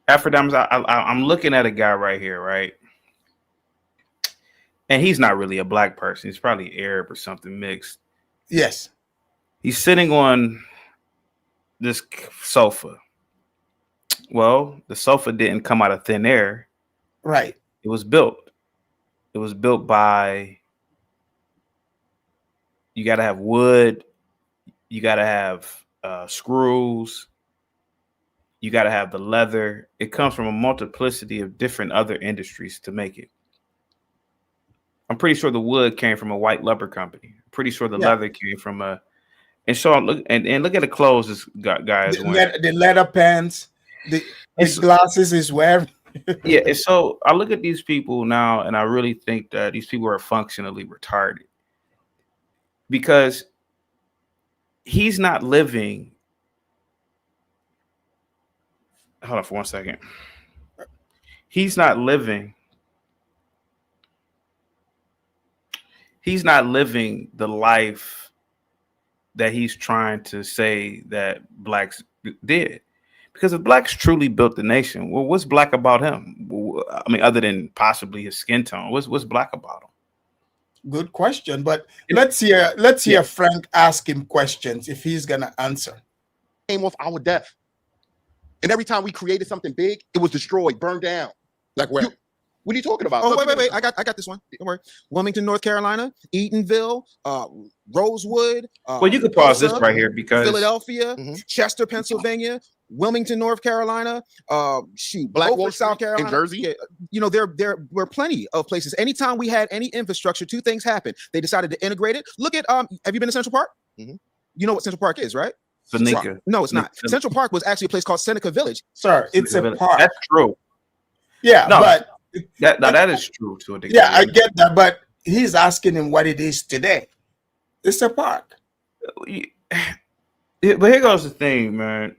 Afrodamus, I'm looking at a guy right here, right? And he's not really a black person. He's probably Arab or something mixed. Yes. He's sitting on this sofa. Well, the sofa didn't come out of thin air. Right. It was built. It was built by, you got to have wood. You got to have screws. You got to have the leather. It comes from a multiplicity of different other industries to make it. I'm pretty sure the wood came from a white lumber company. I'm pretty sure the leather came from and so look and look at the clothes this guy is wearing. The leather pants, his glasses is wearing. Yeah, and so I look at these people now, and I really think that these people are functionally retarded because he's not living. Hold on for 1 second. He's not living the life that he's trying to say that blacks did. Because if blacks truly built the nation, well, what's black about him? I mean, other than possibly his skin tone, what's black about him? Good question, but let's hear Frank ask him questions if he's gonna answer. Came off our death, and every time we created something big, it was destroyed, burned down. Like where? What are you talking about? Oh, wait. I got this one. Don't worry. Wilmington, North Carolina, Eatonville, Rosewood. Well, you could pause this right here because Philadelphia, Chester, Pennsylvania, Wilmington, North Carolina, Blackwood, South Carolina, in Jersey. Yeah, there were plenty of places. Anytime we had any infrastructure, two things happened. They decided to integrate it. Look at have you been to Central Park? You know what Central Park is, right? Seneca. No, it's not. Central Park was actually a place called Seneca Village. Sir, it's a park. That's true. Yeah, no, but that is true to a degree. Yeah, I get that, but he's asking him what it is today. It's a park. But here goes the thing, man.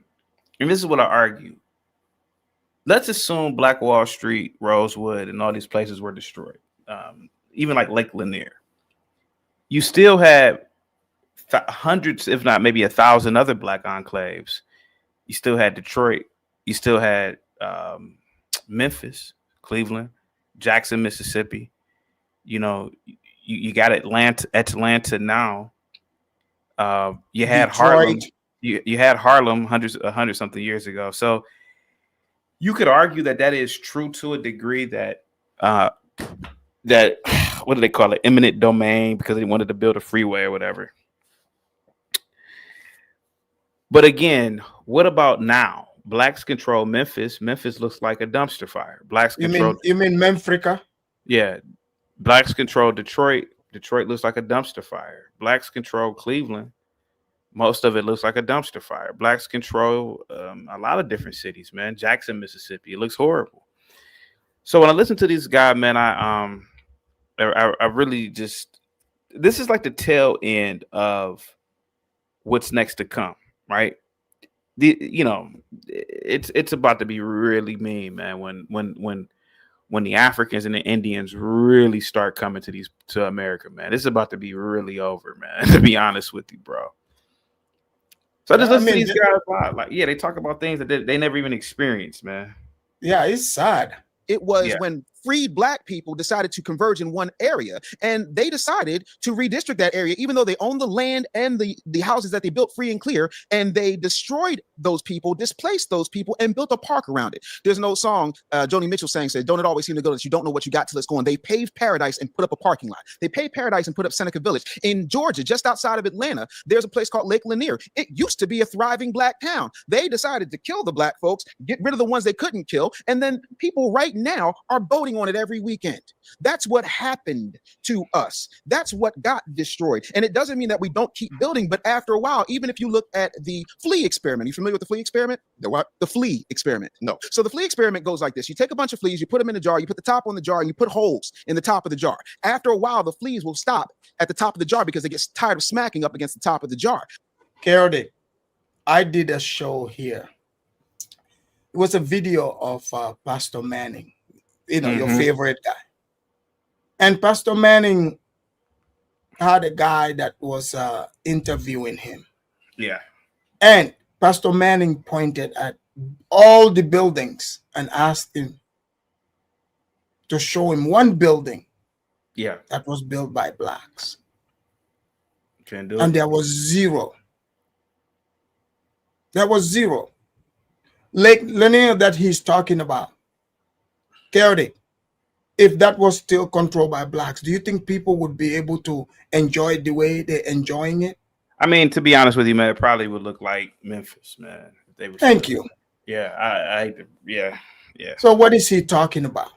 And this is what I argue. Let's assume Black Wall Street, Rosewood, and all these places were destroyed. Even like Lake Lanier. You still had hundreds, if not maybe 1,000 other black enclaves. You still had Detroit. You still had Memphis, Cleveland, Jackson, Mississippi. You know, you got Atlanta now. You had Detroit. Harlem. You had Harlem hundred something years ago. So you could argue that is true to a degree. That that what do they call it? Eminent domain, because they wanted to build a freeway or whatever. But again, what about now? Blacks control Memphis. Memphis looks like a dumpster fire. Blacks control. You mean Memphrica? Yeah. Blacks control Detroit. Detroit looks like a dumpster fire. Blacks control Cleveland. Most of it looks like a dumpster fire. Blacks control a lot of different cities, man. Jackson, Mississippi. It looks horrible. So when I listen to these guys, man, I really just, this is like the tail end of what's next to come, right? It's about to be really mean, man. When the Africans and the Indians really start coming to America, man, it's about to be really over, man. To be honest with you, bro. So I just listen to these guys a lot. Like, yeah, they talk about things that they never even experienced, man. Yeah, it's sad. It was when freed Black people decided to converge in one area, and they decided to redistrict that area, even though they owned the land and the houses that they built free and clear, and they destroyed those people, displaced those people, and built a park around it. There's an old song Joni Mitchell said, "Don't it always seem to go that you don't know what you got till it's gone." They paved paradise and put up a parking lot. They paved paradise and put up Seneca Village. In Georgia, just outside of Atlanta, there's a place called Lake Lanier. It used to be a thriving Black town. They decided to kill the Black folks, get rid of the ones they couldn't kill, and then people right now are boating on it every weekend. That's what happened to us. That's what got destroyed. And it doesn't mean that we don't keep building, but after a while, even if you look at the flea experiment, you familiar with the flea experiment? The what? The flea experiment. No. So the flea experiment goes like this. You take a bunch of fleas, you put them in a jar, you put the top on the jar, and you put holes in the top of the jar. After a while, the fleas will stop at the top of the jar because they get tired of smacking up against the top of the jar. Kerode, I did a show here. It was a video of Pastor Manning, your favorite guy. And Pastor Manning had a guy that was interviewing him. Yeah. And Pastor Manning pointed at all the buildings and asked him to show him one building that was built by Blacks. Can't do it. And there was zero. There was zero. Lake Lanier that he's talking about, Kerode, if that was still controlled by Blacks, do you think people would be able to enjoy it the way they're enjoying it? I mean, to be honest with you, man, it probably would look like Memphis, man. If they were Thank you. Yeah, yeah. So what is he talking about?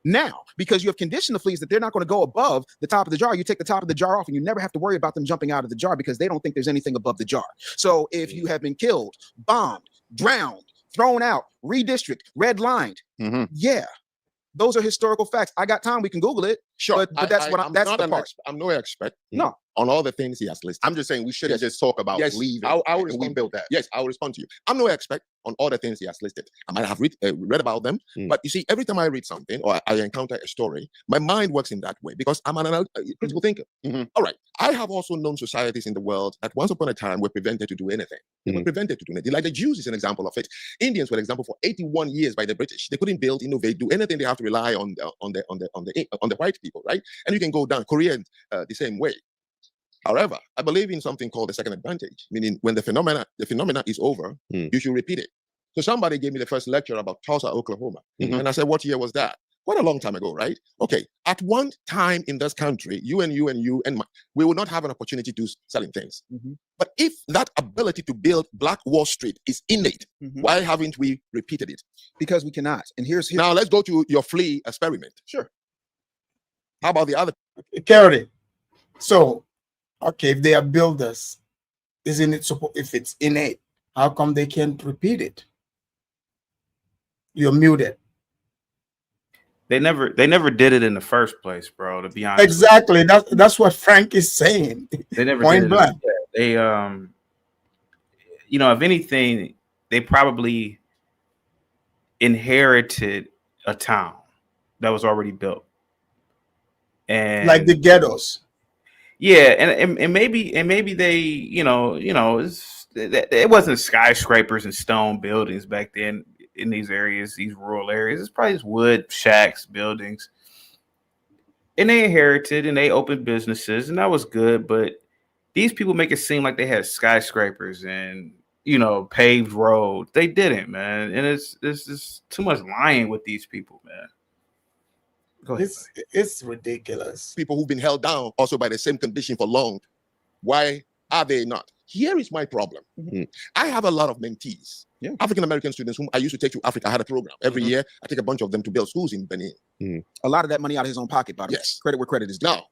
Now, because you have conditioned the fleas that they're not going to go above the top of the jar, you take the top of the jar off and you never have to worry about them jumping out of the jar because they don't think there's anything above the jar. So if you have been killed, bombed, drowned, thrown out, redistrict, redlined, those are historical facts. I got time. We can Google it. Sure. But that's what that's the part. I'm no expert. No. On all the things he has listed. I'm just saying we shouldn't just talk about leaving. I will we built that. Yes, I will respond to you. I'm no expert on all the things he has listed. I might have read about them, but you see, every time I read something or I encounter a story, my mind works in that way because I'm an critical thinker. All right. I have also known societies in the world that once upon a time were prevented to do anything. They were prevented to do anything. Like the Jews is an example of it. Indians were an example for 81 years by the British. They couldn't build, innovate, do anything. They have to rely on the white people, right? And you can go down Korean the same way. However, I believe in something called the second advantage, meaning when the phenomena is over, you should repeat it. So somebody gave me the first lecture about Tulsa, Oklahoma. And I said, what year was that? Quite a long time ago, right? Okay. At one time in this country, you and we will not have an opportunity to selling things. But if that ability to build Black Wall Street is innate, why haven't we repeated it? Because we cannot. And here's now let's go to your flea experiment. Sure. How about the other? Kerode. So, okay, if they are builders, isn't it if it's innate, how come they can't repeat it? You're muted. They never did it in the first place, bro. To be honest, exactly. That's what Franc is saying. They never point did blank. They if anything, they probably inherited a town that was already built, and like the ghettos. Yeah, and maybe they it wasn't skyscrapers and stone buildings back then in these areas, these rural areas. It's probably just wood shacks, buildings, and they inherited and they opened businesses, and that was good. But these people make it seem like they had skyscrapers and, you know, paved roads. They didn't, man. And it's just too much lying with these people, man. Go ahead. It's ridiculous. People who've been held down also by the same condition for long. Why are they not? Here is my problem. I have a lot of mentees, African American students whom I used to take to Africa. I had a program every year. I take a bunch of them to build schools in Benin. A lot of that money out of his own pocket, by the way. Yes. Credit where credit is due. Now,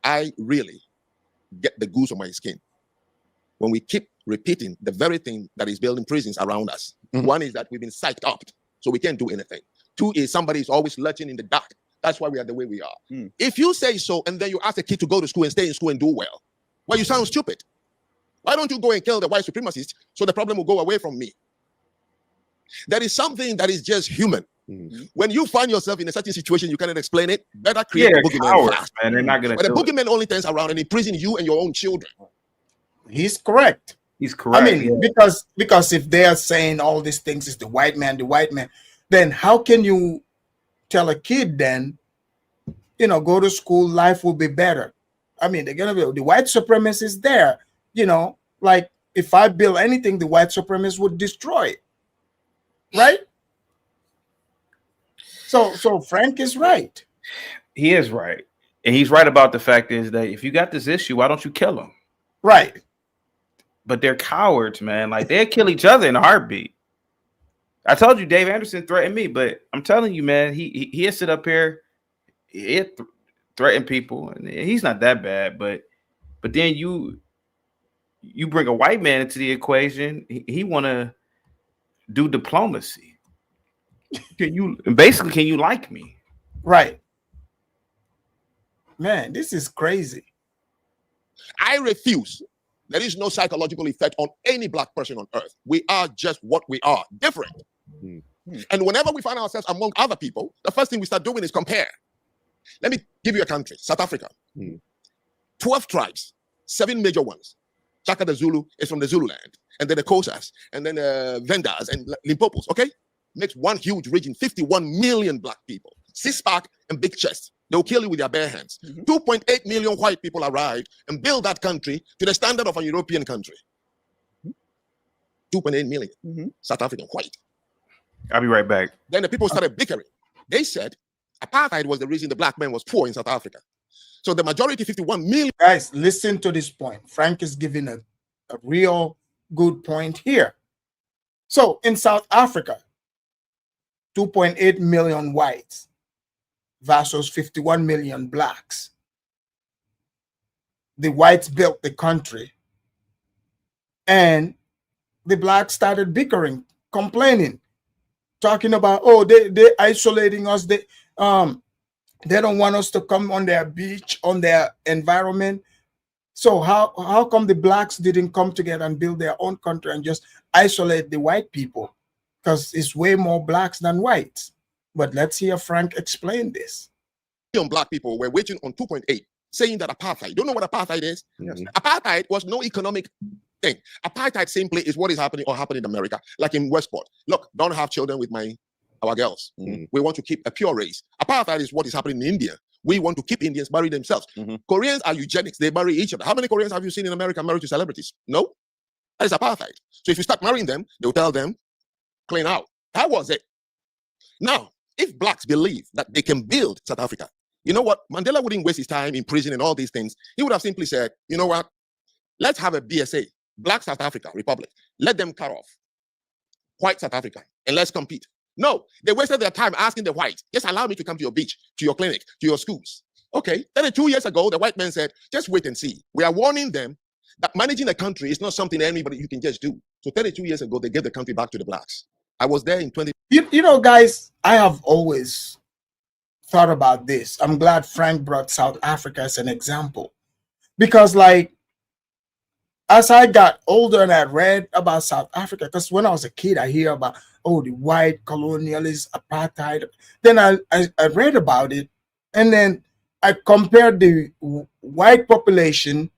I really get the goose on my skin when we keep repeating the very thing that is building prisons around us. One is that we've been psyched up, so we can't do anything. Two is somebody is always lurching in the dark. That's why we are the way we are. If you say so, and then you ask a kid to go to school and stay in school and do well, well, you sound stupid. Why don't you go and kill the white supremacists so the problem will go away from me? There is something that is just human. When you find yourself in a certain situation, you cannot explain it. Better create a boogeyman fast. Man, they're not gonna. But the boogeyman only turns around and imprisons you and your own children. He's correct. He's correct. I mean, because if they are saying all these things is the white man, then how can you tell a kid then, you know, go to school, life will be better? I mean, they're gonna be the white supremacists there. You know, like if I build anything, the white supremacists would destroy it, right? So Frank is right. He is right, and he's right about the fact is that if you got this issue, why don't you kill them? Right. But they're cowards, man. Like they'll kill each other in a heartbeat. I told you, Dave Anderson threatened me, but I'm telling you, man, he'll sit up here, he'll threaten people, and he's not that bad. But then you bring a white man into the equation, he want to do diplomacy. Can you like me? Right. Man, this is crazy. I refuse. There is no psychological effect on any black person on earth. We are just what we are, different. And whenever we find ourselves among other people, the first thing we start doing is compare. Let me give you a country, South Africa. 12 tribes, 7 major ones. Chaka the Zulu is from the Zululand, and then the Xhosas, and then the Vendas and Limpopos, okay? Makes one huge region, 51 million black people. Six-pack and big chest. They'll kill you with their bare hands. 2.8 million white people arrived and built that country to the standard of a European country. 2.8 million South African white. I'll be right back. Then the people started bickering. They said apartheid was the reason the black man was poor in South Africa. So the majority, 51 million. Guys, listen to this point. Frank is giving a real good point here. So in South Africa, 2.8 million whites versus 51 million blacks. The whites built the country, and the blacks started bickering, complaining, talking about, oh, they're isolating us. They don't want us to come on their beach, on their environment. So how come the blacks didn't come together and build their own country and just isolate the white people? Because it's way more blacks than whites. But let's hear Frank explain this. Black people were waiting on 2.8, saying that apartheid. You don't know what apartheid is? Yes. Apartheid was no economic thing. Apartheid simply is what is happening or happened in America, like in Westport. Look, don't have children with our girls. We want to keep a pure race. Apartheid is what is happening in India. We want to keep Indians marry themselves. Koreans are eugenics. They marry each other. How many Koreans have you seen in America married to celebrities? No. That is apartheid. So if you start marrying them, they'll tell them, clean out. That was it. Now, if blacks believe that they can build South Africa, you know what? Mandela wouldn't waste his time in prison and all these things. He would have simply said, you know what? Let's have a BSA, Black South Africa Republic. Let them cut off white South Africa and let's compete. No, they wasted their time asking the whites, just allow me to come to your beach, to your clinic, to your schools. Okay, then 2 years ago, the white man said, just wait and see. We are warning them that managing a country is not something anybody you can just do. So 32 years ago, they gave the country back to the blacks. I was there in 20. You know, guys, I have always thought about this. I'm glad Frank brought South Africa as an example. Because, like, as I got older and I read about South Africa, because when I was a kid, I hear about, oh, the white colonialist apartheid. Then I read about it, and then I compared the white population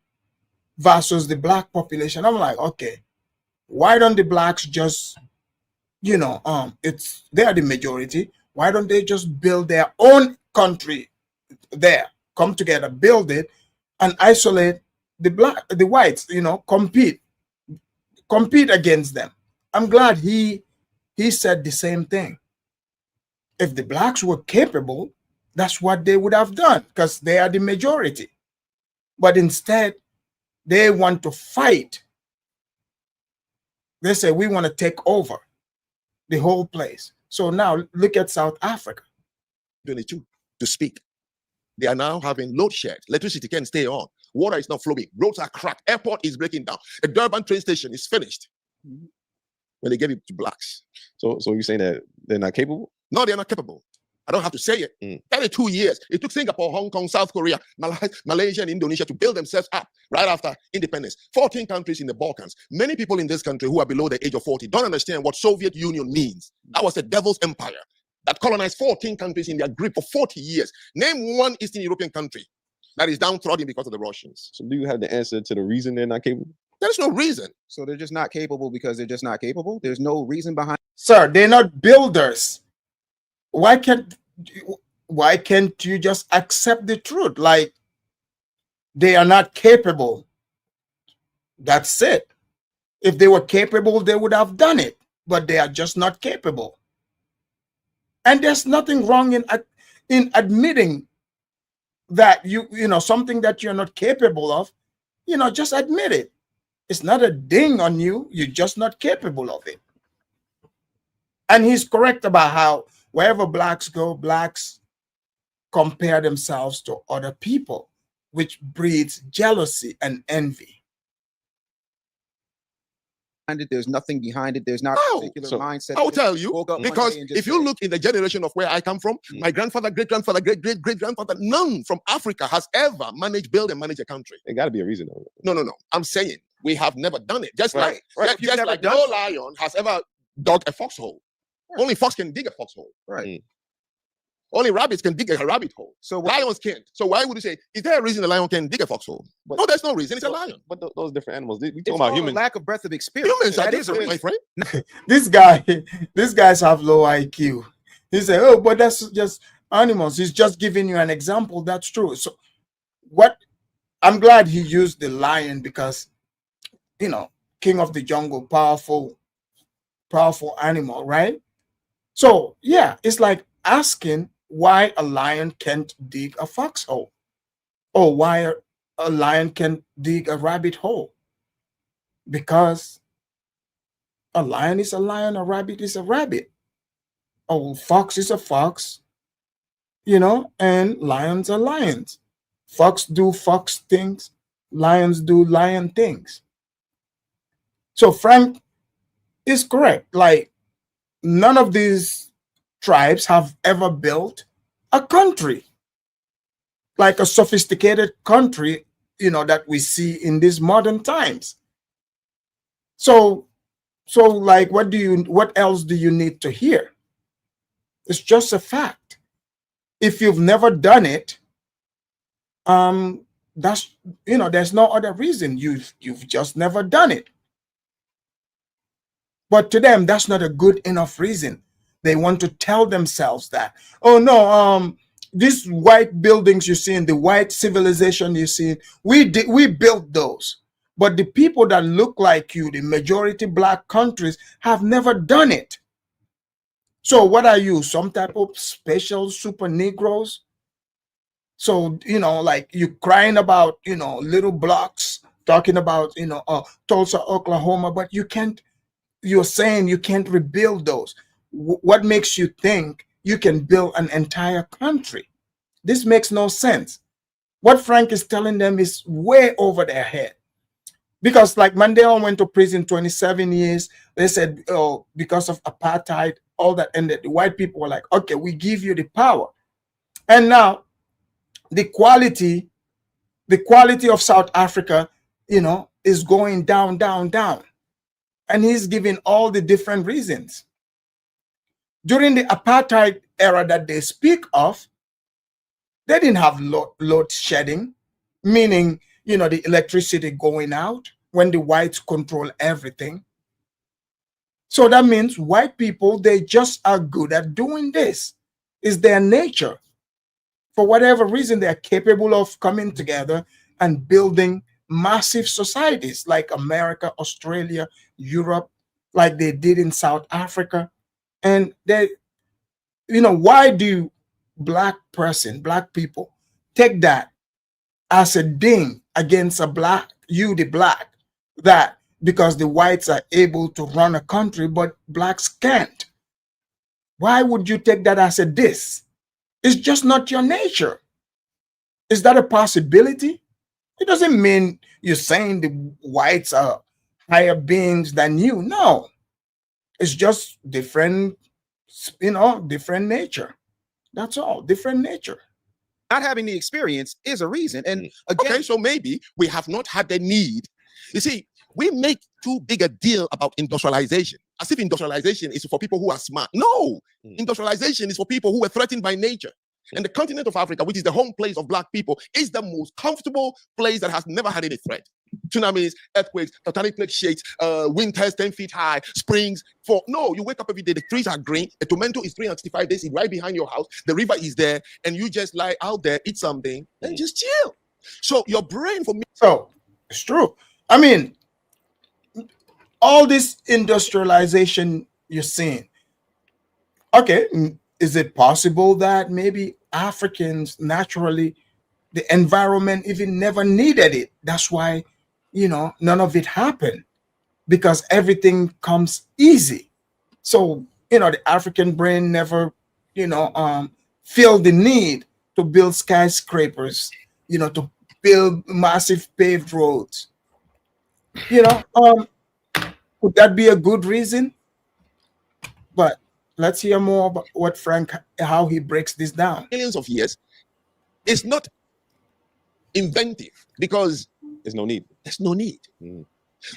versus the black population. I'm like, okay, why don't the blacks just, you know, they are the majority. Why don't they just build their own country there, come together, build it, and isolate the whites, compete against them. I'm glad he said the same thing. If the blacks were capable, that's what they would have done, because they are the majority. But instead, they want to fight. They say, we want to take over the whole place. So now look at South Africa. 22 to speak. They are now having load shed. Electricity can't stay on. Water is not flowing. Roads are cracked. Airport is breaking down. A Durban train station is finished. When they gave it to blacks. So you're saying that they're not capable? No, they're not capable. I don't have to say it. 32 years. It took Singapore, Hong Kong, South Korea, Malaysia, and Indonesia to build themselves up right after independence. 14 countries in the Balkans. Many people in this country who are below the age of 40 don't understand what Soviet Union means. That was a devil's empire that colonized 14 countries in their grip for 40 years. Name one Eastern European country that is downtrodden because of the Russians. So do you have the answer to the reason they're not capable? There's no reason. So they're just not capable because they're just not capable. There's no reason behind. Sir, they're not builders. Why can't you just accept the truth? Like, they are not capable. That's it. If they were capable, they would have done it, but they are just not capable. And there's nothing wrong in admitting that you know something that you're not capable of. Just admit it. It's not a ding on you. You're just not capable of it. And he's correct about how wherever blacks go, blacks compare themselves to other people, which breeds jealousy and envy. There's nothing behind it. There's not a particular mindset. I'll tell you, because if you look in the generation of where I come from, my grandfather, great-grandfather, great-great-great-grandfather, none from Africa has ever built and managed a country. There got to be a reason, though. No. I'm saying we have never done it. Just Right. just like no lion has ever dug a foxhole. Right. Only fox can dig a foxhole. Right. Only rabbits can dig a rabbit hole. So lions can't. So why would you say, is there a reason the lion can dig a foxhole? No, there's no reason. It's a lion. But those different animals. We it's talking about humans. lack of breadth of experience. Humans are that is a different, my reason. friend. These guys have low IQ. He said, oh, but that's just animals. He's just giving you an example. That's true. So I'm glad he used the lion because, king of the jungle, powerful animal, right? So yeah, it's like asking why a lion can't dig a foxhole, or why a lion can dig a rabbit hole. Because a lion is a lion, a rabbit is a rabbit, a fox is a fox, and lions are lions. Fox do fox things, lions do lion things. So Frank is correct. Like, none of these tribes have ever built a country, like a sophisticated country, that we see in these modern times. So like, what else do you need to hear? It's just a fact. If you've never done it, there's no other reason. You've just never done it. But to them, that's not a good enough reason. They want to tell themselves that, oh no, these white buildings you see in the white civilization you see, we built those. But the people that look like you, the majority black countries, have never done it. So what are you, some type of special super Negroes? So, like, you crying about, little blocks, talking about, Tulsa, Oklahoma, but you're saying you can't rebuild those. What makes you think you can build an entire country? This makes no sense. What Frank is telling them is way over their head. Because like Mandela went to prison 27 years, they said, oh, because of apartheid, all that ended. The white people were like, okay, we give you the power. And now the quality of South Africa, is going down, down, down. And he's giving all the different reasons. During the apartheid era that they speak of, they didn't have load shedding, meaning, the electricity going out when the whites control everything. So that means white people, they just are good at doing this. It's their nature. For whatever reason, they are capable of coming together and building massive societies like America, Australia, Europe, like they did in South Africa. And they, why do black people take that as a ding against the black, that because the whites are able to run a country, but blacks can't? Why would you take that as a diss? It's just not your nature. Is that a possibility? It doesn't mean you're saying the whites are higher beings than you. No, it's just different, different nature. That's all, different nature. Not having the experience is a reason. And again, Okay, so maybe we have not had the need. You see, we make too big a deal about industrialization, as if industrialization is for people who are smart. No, industrialization is for people who were threatened by nature. And the continent of Africa, which is the home place of black people, is the most comfortable place that has never had any threat. Tsunamis, earthquakes, tectonic plate shakes, winters 10 feet high, springs. No, you wake up every day, the trees are green, a tomato is 365 days, it's right behind your house, the river is there, and you just lie out there, eat something, and just chill. So your brain, for me. So it's true. I mean, all this industrialization you're seeing, okay, is it possible that maybe Africans naturally, the environment even never needed it? That's why, none of it happened, because everything comes easy. So, the African brain never, feel the need to build skyscrapers, to build massive paved roads. Could that be a good reason? But let's hear more about what Frank, how he breaks this down. Millions of years, it's not inventive because There's no need. there's no need.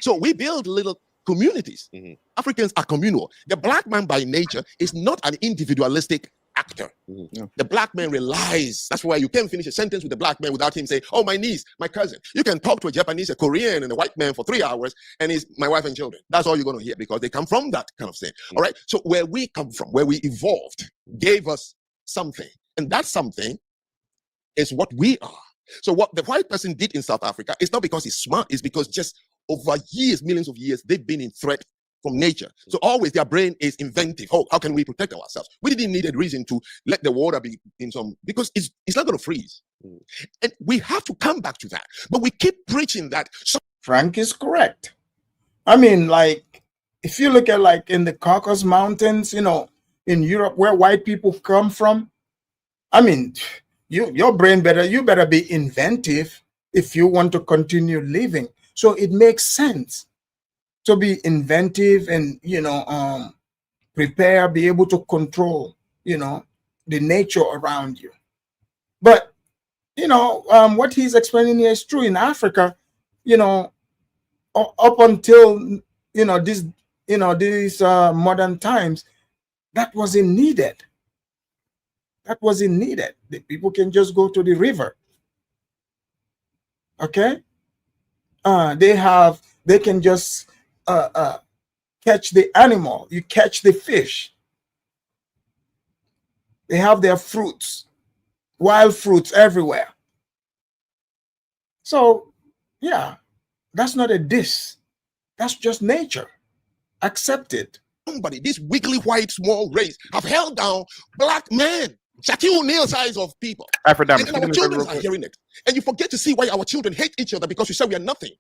So we build little communities. Africans are communal. The black man by nature is not an individualistic actor. The black man relies. That's why you can't finish a sentence with the black man without him saying, oh, my niece, my cousin. You can talk to a Japanese, a Korean, and a white man for 3 hours, and he's my wife and children. That's all you're going to hear, because they come from that kind of thing. All right. So where we come from, where we evolved, gave us something. And that something is what we are. So what the white person did in South Africa is not because he's smart, it's because just over years, millions of years, they've been in threat from nature. So always their brain is inventive. Oh, how can we protect ourselves? We didn't need a reason to let the water be in some, because it's not going to freeze. And we have to come back to that. But we keep preaching that. Frank is correct. I mean, like, if you look at like in the Caucasus Mountains, in Europe, where white people come from, I mean, your brain you better be inventive if you want to continue living. So it makes sense to be inventive and, prepare, be able to control, the nature around you. But, what he's explaining here is true. In Africa, up until, these modern times, that wasn't needed. That wasn't needed. The people can just go to the river. Okay? They can just catch the animal. You catch the fish. They have their fruits, wild fruits everywhere. So, yeah, that's not a diss. That's just nature. Accept it. Somebody, this weakly white small race, have held down black men. Shaquille O'Neal size of people. Africanism. And our children are hearing it. And you forget to see why our children hate each other, because you say we are nothing.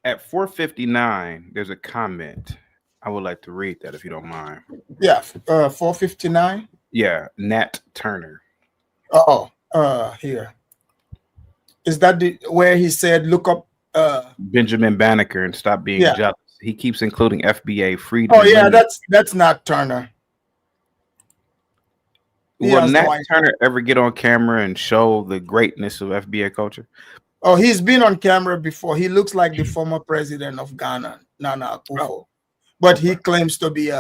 At 4:59, there's a comment. I would like to read that if you don't mind. Yeah, 4:59. Yeah, Nat Turner. Here. Is that where he said, look up Benjamin Banneker and stop being jealous? He keeps including FBA freedom. Oh yeah, that's not Turner. Will Nat Turner ever get on camera and show the greatness of FBA culture? Oh, he's been on camera before. He looks like the former president of Ghana, Nana Akufo, but he claims to be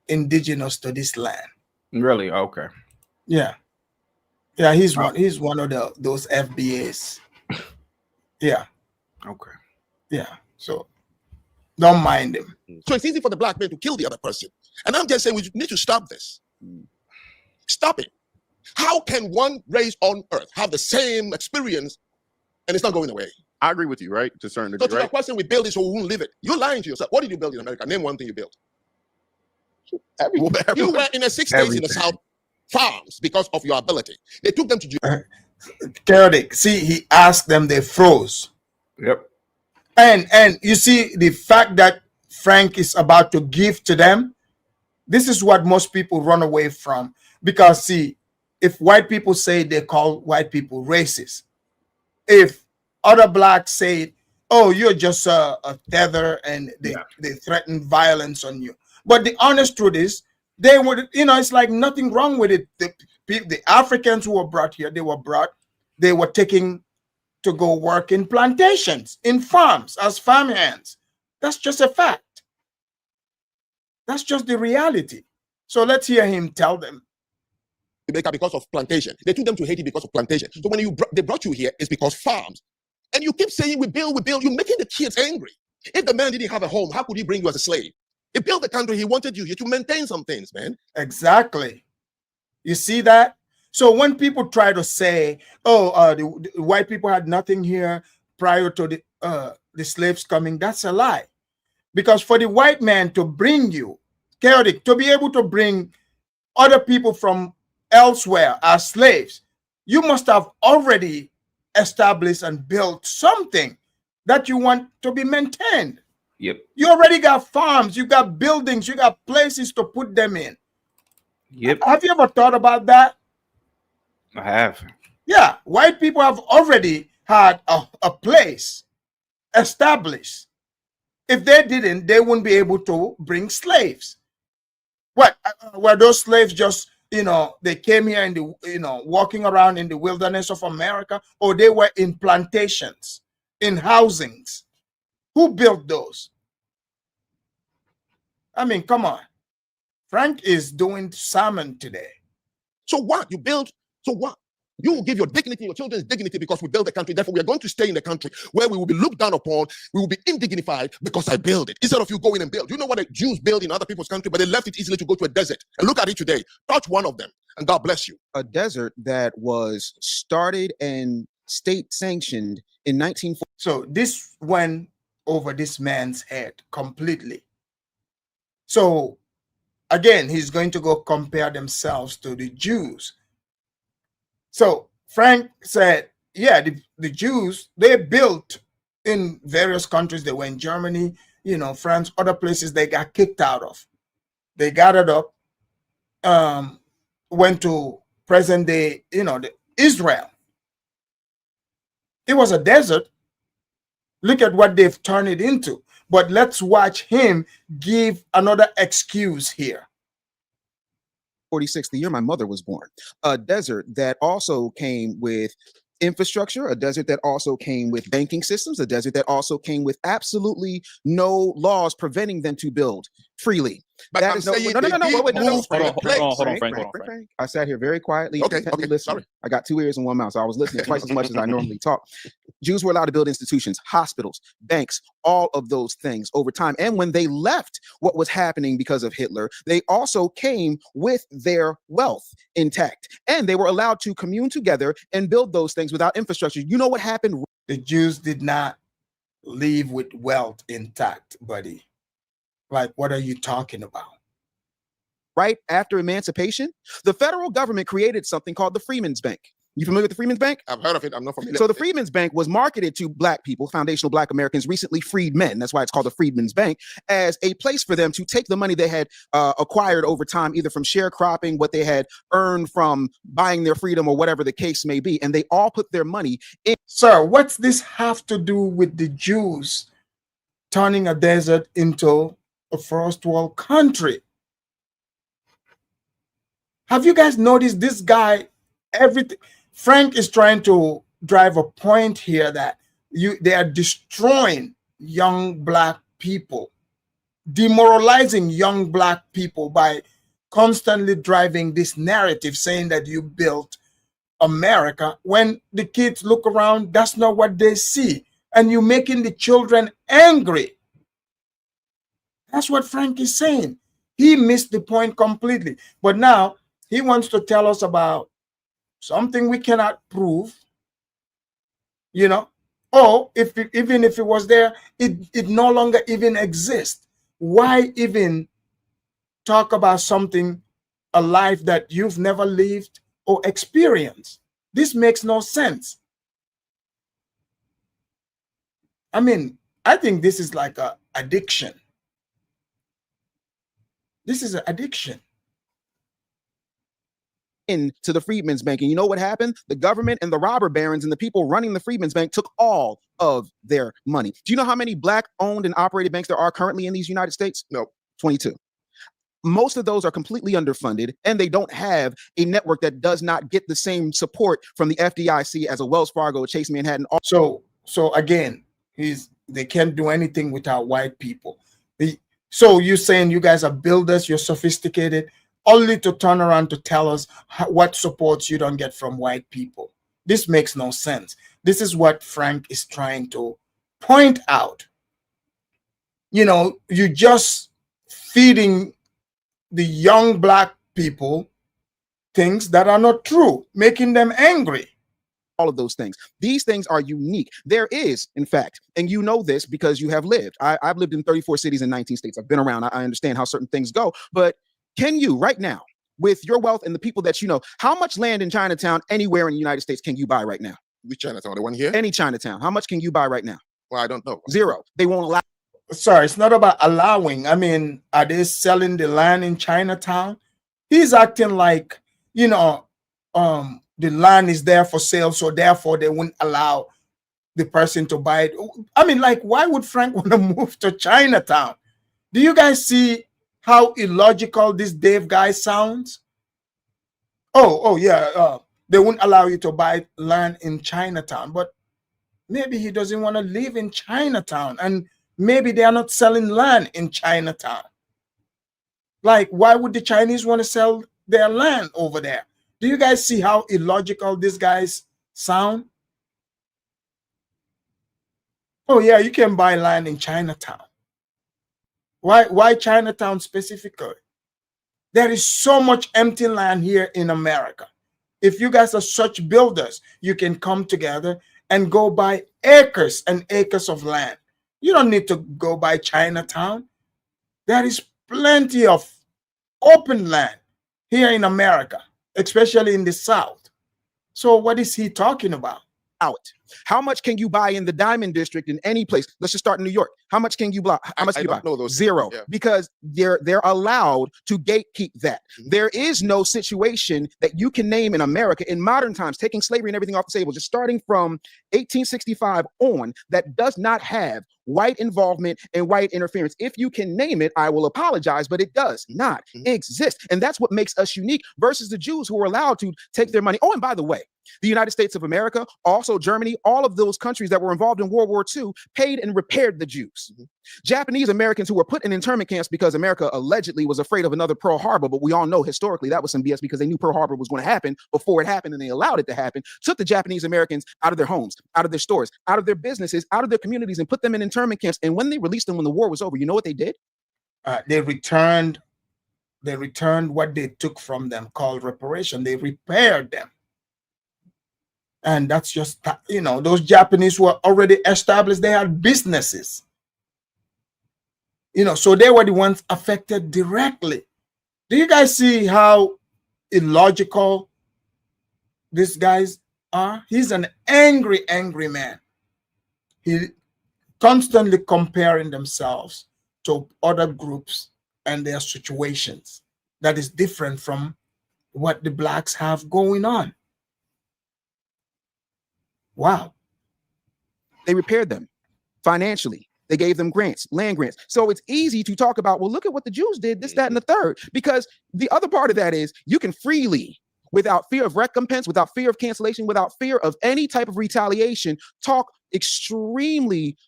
indigenous to this land. Really? Okay. Yeah, he's one of those FBAs. Yeah. Okay. Yeah. So don't mind him. So it's easy for the black man to kill the other person. And I'm just saying we need to stop this. Stop it. How can one race on earth have the same experience and it's not going away. I agree with you, right? To a certain So degree, to your right? question, we build it so we won't live it. You're lying to yourself. What did you build in America? Name one thing you built. You were in the 6 states in the Everything. South farms because of your ability. They took them to Chaotic. See, he asked them, they froze. Yep. And you see the fact that Frank is about to give to them, this is what most people run away from. Because see, if white people say they call white people racist, if other blacks say, oh, you're just a tether, and they threaten violence on you. But the honest truth is, they would, it's like nothing wrong with it. The Africans who were brought here, they were taking to go work in plantations, in farms, as farm hands. That's just a fact. That's just the reality. So let's hear him tell them. Jamaica because of plantation. They took them to Haiti because of plantation. So when they brought you here, it's because farms. And you keep saying we build. You're making the kids angry. If the man didn't have a home, how could he bring you as a slave? He built the country. He wanted you here to maintain some things, man. Exactly. You see that? So when people try to say, oh, the white people had nothing here prior to the slaves coming, that's a lie. Because for the white man to bring you, chaotic, to be able to bring other people from elsewhere as slaves, you must have already established and built something that you want to be maintained. Yep. You already got farms, you got buildings, you got places to put them in. Yep. Have you ever thought about that? I have. Yeah, white people have already had a place established. If they didn't, they wouldn't be able to bring slaves. What were those slaves just, they came here in the, walking around in the wilderness of America, or they were in plantations, in housings? Who built those? I mean, come on. Frank is doing salmon today. So what? You build, so what? You will give your dignity, your children's dignity, because we build the country. Therefore, we are going to stay in the country where we will be looked down upon. We will be indignified because I build it. Instead of you going and build. You know what the Jews build in other people's country, but they left it easily to go to a desert. And look at it today. Touch one of them, and God bless you. A desert that was started and state sanctioned in 1940. So this went over this man's head completely. So again, he's going to go compare themselves to the Jews. So Frank said, yeah, the Jews, they built in various countries. They were in Germany, France, other places they got kicked out of. They gathered up, went to present day, Israel. It was a desert. Look at what they've turned it into. But let's watch him give another excuse here. 46, the year my mother was born, a desert that also came with infrastructure, a desert that also came with banking systems, a desert that also came with absolutely no laws preventing them to build freely. But That I'm is no, saying no, no, no, no, they wait, no, no, moved from the place. Hold on, Frank, Frank. Frank. I sat here very quietly, Okay, intently okay, listening. sorry. I got 2 ears and 1 mouth, so I was listening twice as much as I normally talk. Jews were allowed to build institutions, hospitals, banks, all of those things over time. And when they left what was happening because of Hitler, they also came with their wealth intact. And they were allowed to commune together and build those things without infrastructure. You know what happened? The Jews did not leave with wealth intact, buddy. Like, what are you talking about? Right after emancipation, the federal government created something called the Freedmen's Bank. You familiar with the Freedmen's Bank? I've heard of it. I'm not familiar. So the Freedmen's Bank was marketed to Black people, foundational Black Americans, recently freed men. That's why it's called the Freedmen's Bank, as a place for them to take the money they had acquired over time, either from sharecropping, what they had earned from buying their freedom, or whatever the case may be. And they all put their money in. Sir, what's this have to do with the Jews turning a desert into a first world country? Have you guys noticed this guy? Everything. Frank is trying to drive a point here that they are destroying young Black people, demoralizing young Black people by constantly driving this narrative saying that you built America. When the kids look around, that's not what they see. And you're making the children angry. That's what Frank is saying. He missed the point completely. But now he wants to tell us about something we cannot prove, Or even if it was there, it no longer even exists. Why even talk about something, a life that you've never lived or experienced? This makes no sense. I mean, I think this is like a addiction. This is an addiction. Into the Freedmen's Bank. And you know what happened? The government and the robber barons and the people running the Freedmen's Bank took all of their money. Do you know how many black owned and operated banks there are currently in these United States? No. 22. Most of those are completely underfunded, and they don't have a network that does not get the same support from the FDIC as a Wells Fargo, Chase Manhattan. So again, they can't do anything without white people. So you're saying you guys are builders, you're sophisticated, only to turn around to tell us what supports you don't get from white people. This makes no sense. This is what Frank is trying to point out. You know, you just feeding the young black people things that are not true, making them angry. All of those things. These things are unique. There is, in fact, and you know this because you have lived. I've lived in 34 cities in 19 states. I've been around. I understand how certain things go. But can you right now, with your wealth and the people that you know, how much land in Chinatown anywhere in the United States can you buy right now? Which Chinatown? The one here? Any Chinatown. How much can you buy right now? Well, I don't know. Zero. They won't allow. Sorry, it's not about allowing. I mean, are they selling the land in Chinatown? He's acting like, you know, the land is there for sale, so therefore they wouldn't allow the person to buy it. I mean, like, why would Frank want to move to Chinatown? Do you guys see how illogical this Dave guy sounds? Oh yeah, they wouldn't allow you to buy land in Chinatown, but maybe he doesn't want to live in Chinatown, and maybe they are not selling land in Chinatown. Like, why would the Chinese want to sell their land over there? Do you guys see how illogical these guys sound? Oh yeah, you can buy land in Chinatown. Why Chinatown specifically? There is so much empty land here in America. If you guys are such builders, you can come together and go buy acres and acres of land. You don't need to go by Chinatown. There is plenty of open land here in America, especially in the South. So what is he talking about? Out. How much can you buy in the Diamond District in any place? Let's just start in New York. How much can you buy? How much can you buy? Know those Zero. Yeah. Because they're allowed to gatekeep that. Mm-hmm. There is no situation that you can name in America in modern times, taking slavery and everything off the table, just starting from 1865 on, that does not have white involvement and white interference. If you can name it, I will apologize, but it does not exist. And that's what makes us unique versus the Jews who are allowed to take their money. Oh, and by the way, the United States of America, also Germany, all of those countries that were involved in World War II paid and repaired the Jews. Japanese Americans who were put in internment camps because America allegedly was afraid of another Pearl Harbor, but we all know historically that was some BS because they knew Pearl Harbor was going to happen before it happened and they allowed it to happen, took the Japanese Americans out of their homes, out of their stores, out of their businesses, out of their communities and put them in internment camps. And when they released them when the war was over, you know what they did? They returned what they took from them, called reparation. They repaired them. And that's just, you know, those Japanese were already established. They had businesses, you know, so they were the ones affected directly. Do you guys see how illogical these guys are? He's an angry, angry man. He constantly comparing themselves to other groups and their situations that is different from what the blacks have going on. Wow. They repaired them financially. They gave them grants, land grants. So it's easy to talk about, well, look at what the Jews did, this, that, and the third, because the other part of that is you can freely, without fear of recompense, without fear of cancellation, without fear of any type of retaliation, talk extremely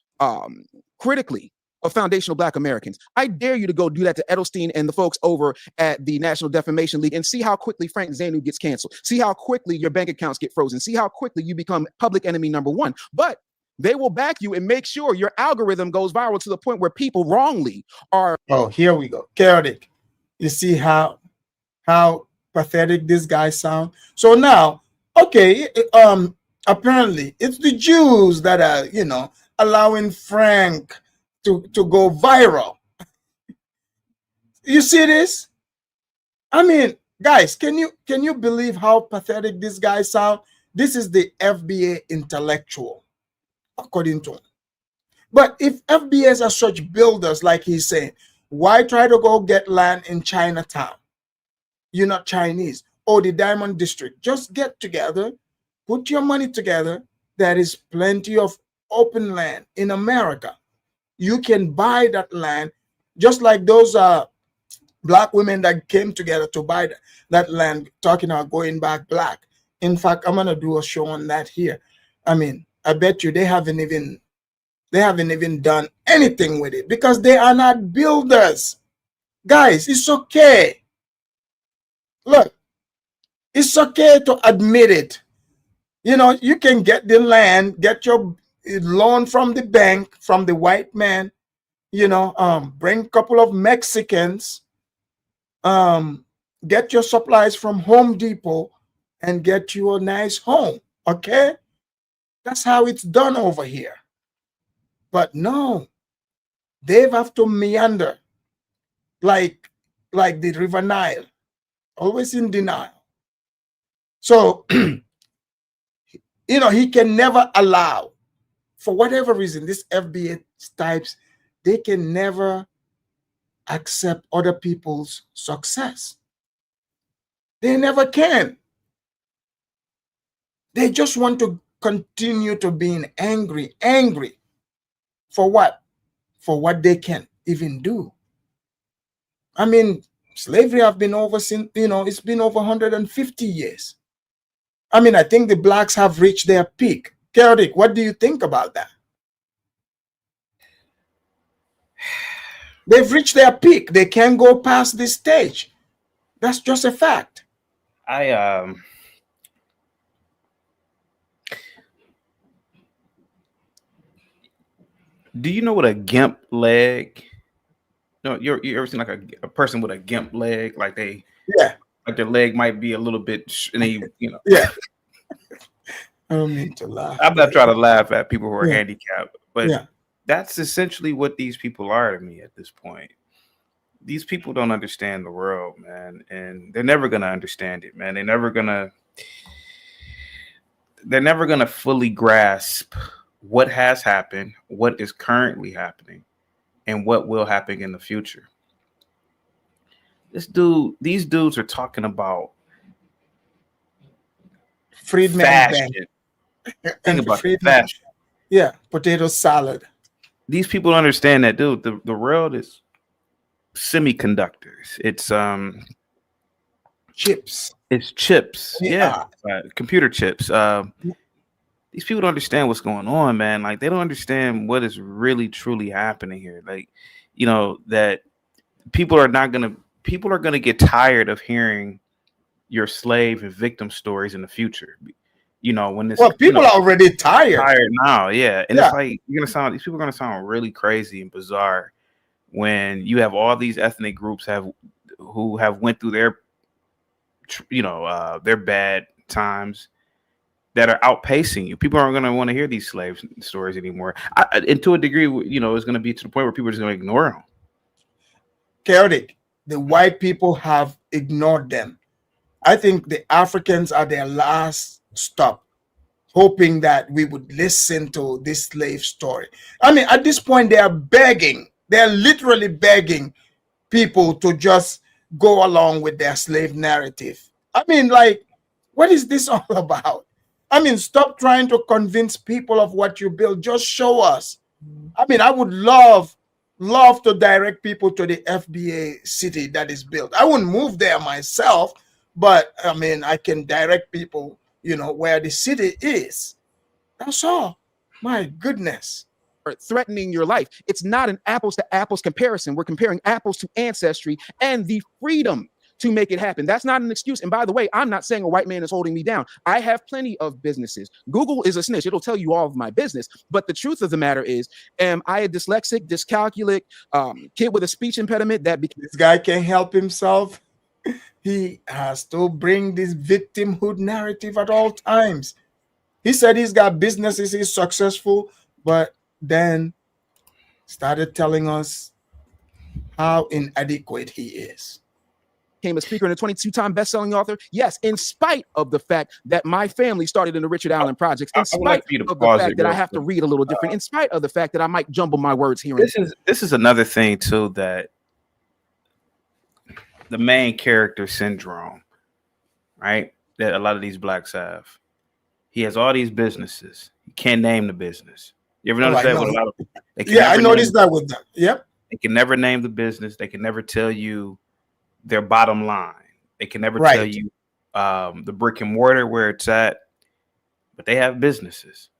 critically of foundational Black Americans. I dare you to go do that to Edelstein and the folks over at the National Defamation League and see how quickly Frank Zanu gets canceled. See how quickly your bank accounts get frozen. See how quickly you become public enemy number one. But they will back you and make sure your algorithm goes viral to the point where people wrongly are. Oh, here we go. Chaotic. You see how pathetic this guy sound? So now, okay, Apparently, it's the Jews that are, allowing Franc to go viral. You see this? I mean, guys, can you believe how pathetic this guy sound? This is the FBA intellectual, according to him. But if FBAs are such builders, like he's saying, why try to go get land in Chinatown? You're not Chinese. Or the Diamond District. Just get together, put your money together. There is plenty of open land in America. You can buy that land, just like those black women that came together to buy that land, talking about going back black. In fact, I'm gonna do a show on that here. I mean, I bet you they haven't even done anything with it because they are not builders. Guys, it's okay. Look, it's okay to admit it. You can get the land, get your loan from the bank, from the white man, bring a couple of Mexicans, get your supplies from Home Depot and get you a nice home. Okay? That's how it's done over here. But no, they have to meander like the River Nile, always in denial. So, he can never allow, for whatever reason, this FBA types, they can never accept other people's success. They never can. They just want to continue to being angry. For what? For what they can even do. I mean, slavery have been over since, it's been over 150 years. I mean, I think the blacks have reached their peak. Chaotic, what do you think about that? They've reached their peak. They can't go past this stage. That's just a fact. Do you know what a gimp leg? No, you ever seen like a person with a gimp leg? Like like their leg might be a little bit, and they, Yeah. I don't mean to laugh. I'm not trying to laugh at people who are handicapped, but Yeah. that's essentially what these people are to me at this point. These people don't understand the world, man, and they're never gonna understand it, man. They're never gonna fully grasp what has happened, what is currently happening, and what will happen in the future. These dudes are talking about Freedman fashion. Think about fashion. Yeah, potato salad. These people don't understand that, dude. The world is semiconductors. It's chips. It's chips. Yeah, computer chips. These people don't understand what's going on, man. Like, they don't understand what is really truly happening here. Like, that people are gonna get tired of hearing your slave and victim stories in the future. When this, people are already tired now, yeah. And it's like these people are gonna sound really crazy and bizarre when you have all these ethnic groups who have went through their bad times that are outpacing you. People aren't going to want to hear these slave stories anymore. And to a degree, it's going to be to the point where people are just going to ignore them. Chaotic. The white people have ignored them. I think the Africans are their last stop, hoping that we would listen to this slave story. I mean, at this point, they are begging. They're literally begging people to just go along with their slave narrative. I mean, like, what is this all about? I mean, stop trying to convince people of what you build. Just show us. I mean, I would love to direct people to the FBA city that is built. I wouldn't move there myself, but I mean, I can direct people, where the city is. That's all. My goodness. Threatening your life. It's not an apples to apples comparison. We're comparing apples to ancestry and the freedom to make it happen. That's not an excuse. And by the way, I'm not saying a white man is holding me down. I have plenty of businesses. Google is a snitch. It'll tell you all of my business. But the truth of the matter is, am I a dyslexic, dyscalculic kid with a speech impediment that this guy can't help himself? He has to bring this victimhood narrative at all times. He said he's got businesses, he's successful, but then started telling us how inadequate he is. Became a speaker and a 22-time best-selling author. Yes, in spite of the fact that my family started in the Richard Allen projects, in spite of the fact that I have to read a little different, in spite of the fact that I might jumble my words here. This is another thing too, that the main character syndrome, right? That a lot of these blacks have. He has all these businesses. He can't name the business. You ever notice that with a lot of people? Yeah, I noticed that with them. Yep. They can never name the business. They can never tell you their bottom line. They can never tell you the brick and mortar where it's at, but they have businesses.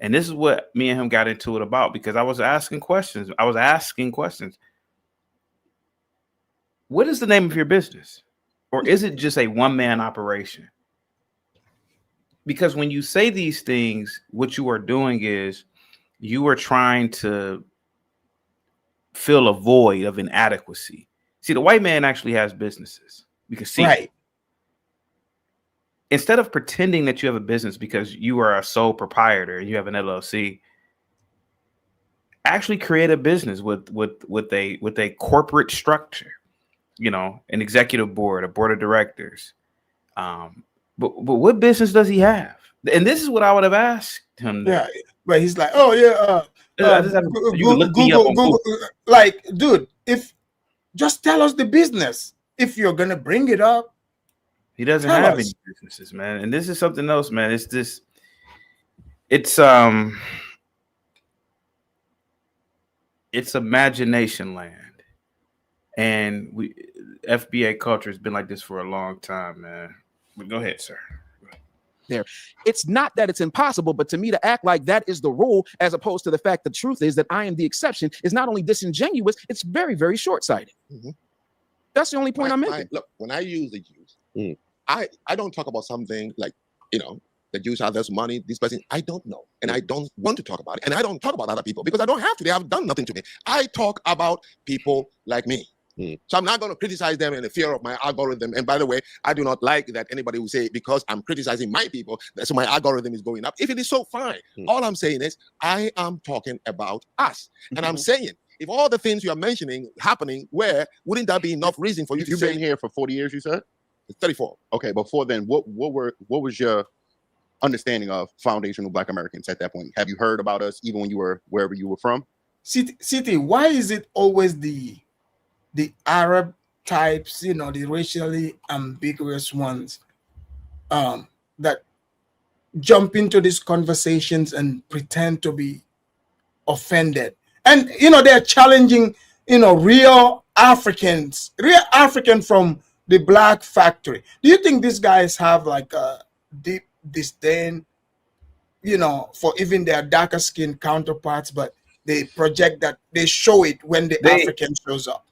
And this is what me and him got into it about, because I was asking questions. What is the name of your business? Or is it just a one-man operation? Because when you say these things, what you are doing is you are trying to fill a void of inadequacy. See, the white man actually has businesses. You can see it. Instead of pretending that you have a business because you are a sole proprietor and you have an LLC, actually create a business with a corporate structure, you know, an executive board, a board of directors. But what business does he have? And this is what I would have asked him. Yeah, but he's like, oh yeah, Google. Like, dude, if just tell us the business. If you're gonna bring it up, he doesn't have any businesses, man. And this is something else, man. It's imagination land, and FBA culture has been like this for a long time, man. But go ahead, sir. There. It's not that it's impossible, but to me to act like that is the rule, as opposed to the fact the truth is that I am the exception, is not only disingenuous, it's very, very short-sighted. Mm-hmm. That's the only point I'm making. Look, when I use the Jews, I don't talk about something like, you know, the Jews have this money, this person. I don't know. And I don't want to talk about it. And I don't talk about other people because I don't have to. They have done nothing to me. I talk about people like me. So I'm not going to criticize them in the fear of my algorithm. And by the way, I do not like that anybody will say, because I'm criticizing my people, so my algorithm is going up. If it is so, fine. All I'm saying is I am talking about us. And I'm saying, if all the things you are mentioning happening, wouldn't that be enough reason for you to say? You've been here for 40 years, you said? 34. Okay, before then, what was your understanding of foundational Black Americans at that point? Have you heard about us even when you were wherever you were from? City, why is it always the Arab types, you know, the racially ambiguous ones, that jump into these conversations and pretend to be offended? And, you know, they're challenging, you know, real African from the black factory. Do you think these guys have like a deep disdain, you know, for even their darker skinned counterparts, but they project that, they show it when the African shows up?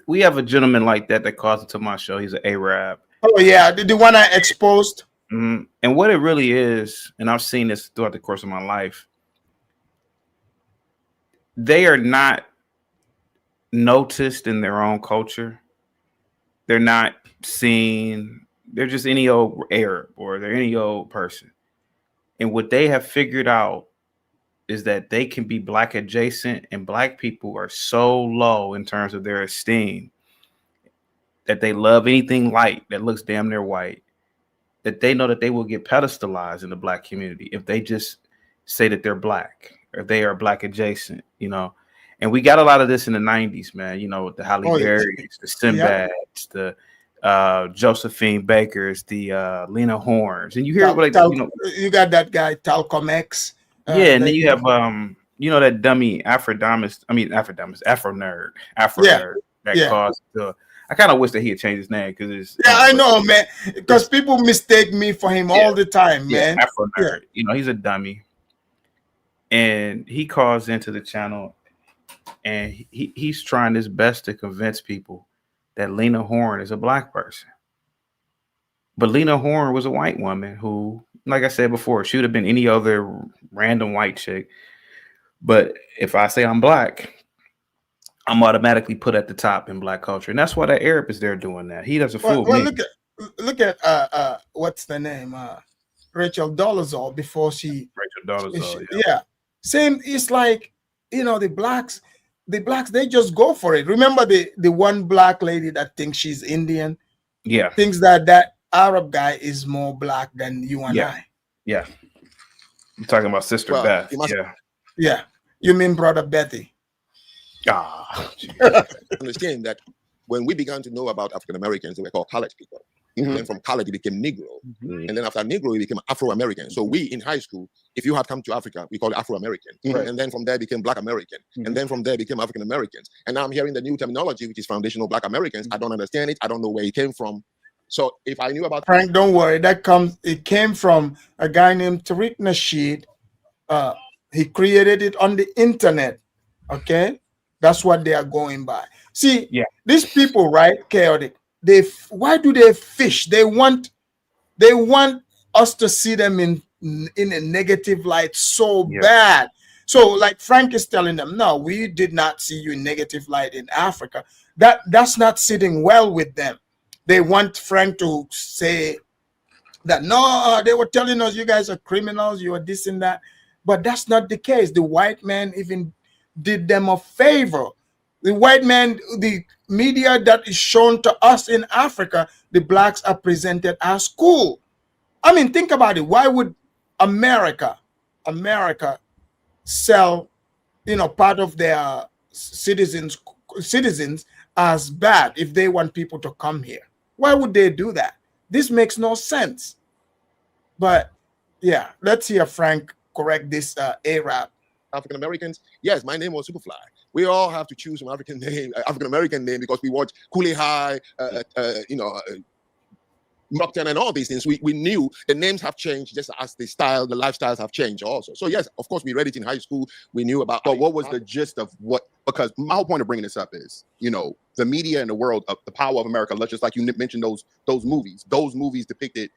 We have a gentleman like that calls into my show. He's an Arab. Oh yeah, the one I exposed. And what it really is, and I've seen this throughout the course of my life, they are not noticed in their own culture. They're not seen. They're just any old Arab, or they're any old person. And what they have figured out is that they can be black adjacent, and black people are so low in terms of their esteem that they love anything light that looks damn near white, that they know that they will get pedestalized in the black community if they just say that they're black or they are black adjacent, you know. And we got a lot of this in the 90s, man, you know, with the Halle Berrys, the Sinbads, the Josephine Bakers, the Lena Horns. And you hear you got that guy Talcum X. And then you have you know, that dummy Afro nerd that caused the. I kind of wish that he had changed his name because it's. Yeah, I know, man. Because people mistake me for him all the time, man. Afro nerd. You know, he's a dummy, and he calls into the channel, and he's trying his best to convince people that Lena Horne is a black person. But Lena Horne was a white woman who, like I said before, she would have been any other random white chick. But if I say I'm black, I'm automatically put at the top in black culture. And that's why that Arab is there doing that. He doesn't fool me. Look at what's the name? Rachel Dolezal before she. Rachel Dolezal, yeah. Yeah. Same. It's like, the blacks, they just go for it. Remember the one black lady that thinks she's Indian, Yeah. thinks that Arab guy is more black than you and Yeah. I. Yeah. I'm talking about Sister Well, Beth. you must- Yeah. Yeah. You mean Brother Betty? Ah. understand that when we began to know about African Americans, they were called colored people. Mhm. Then from colored, it became Negro. Mhm. And then after Negro, it became Afro-American. So we in high school, if you had come to Africa, we call it Afro-American. Right. And then from there became Black American. And then from there became African Americans. And now I'm hearing the new terminology, which is foundational Black Americans. I don't understand it. I don't know where it came from. So if I knew about Frank, don't worry. It came from a guy named Tariq Nasheed. He created it on the internet. Okay, that's what they are going by. See, Yeah. these people, right? Chaotic. Why do they fish? They want us to see them in a negative light so Yeah. bad. So, like Frank is telling them, no, we did not see you in negative light in Africa. That's not sitting well with them. They want Frank to say that no, they were telling us you guys are criminals, you are this and that. But that's not the case. The white man even did them a favor. The white man, the media that is shown to us in Africa, the blacks are presented as cool. I mean, think about it. Why would America sell, part of their citizens as bad if they want people to come here? Why would they do that? This makes no sense. But yeah, let's hear Frank correct this Arab. African Americans, yes, my name was Superfly. We all have to choose an African American name because we watch Cooley High, Mockton and all these things. We knew the names have changed just as the lifestyles have changed also. So yes, of course, we read it in high school. We knew about. But what was the gist of what? Because my whole point of bringing this up is, the media and the world of the power of America. Let's just like you mentioned those movies. Those movies depicted,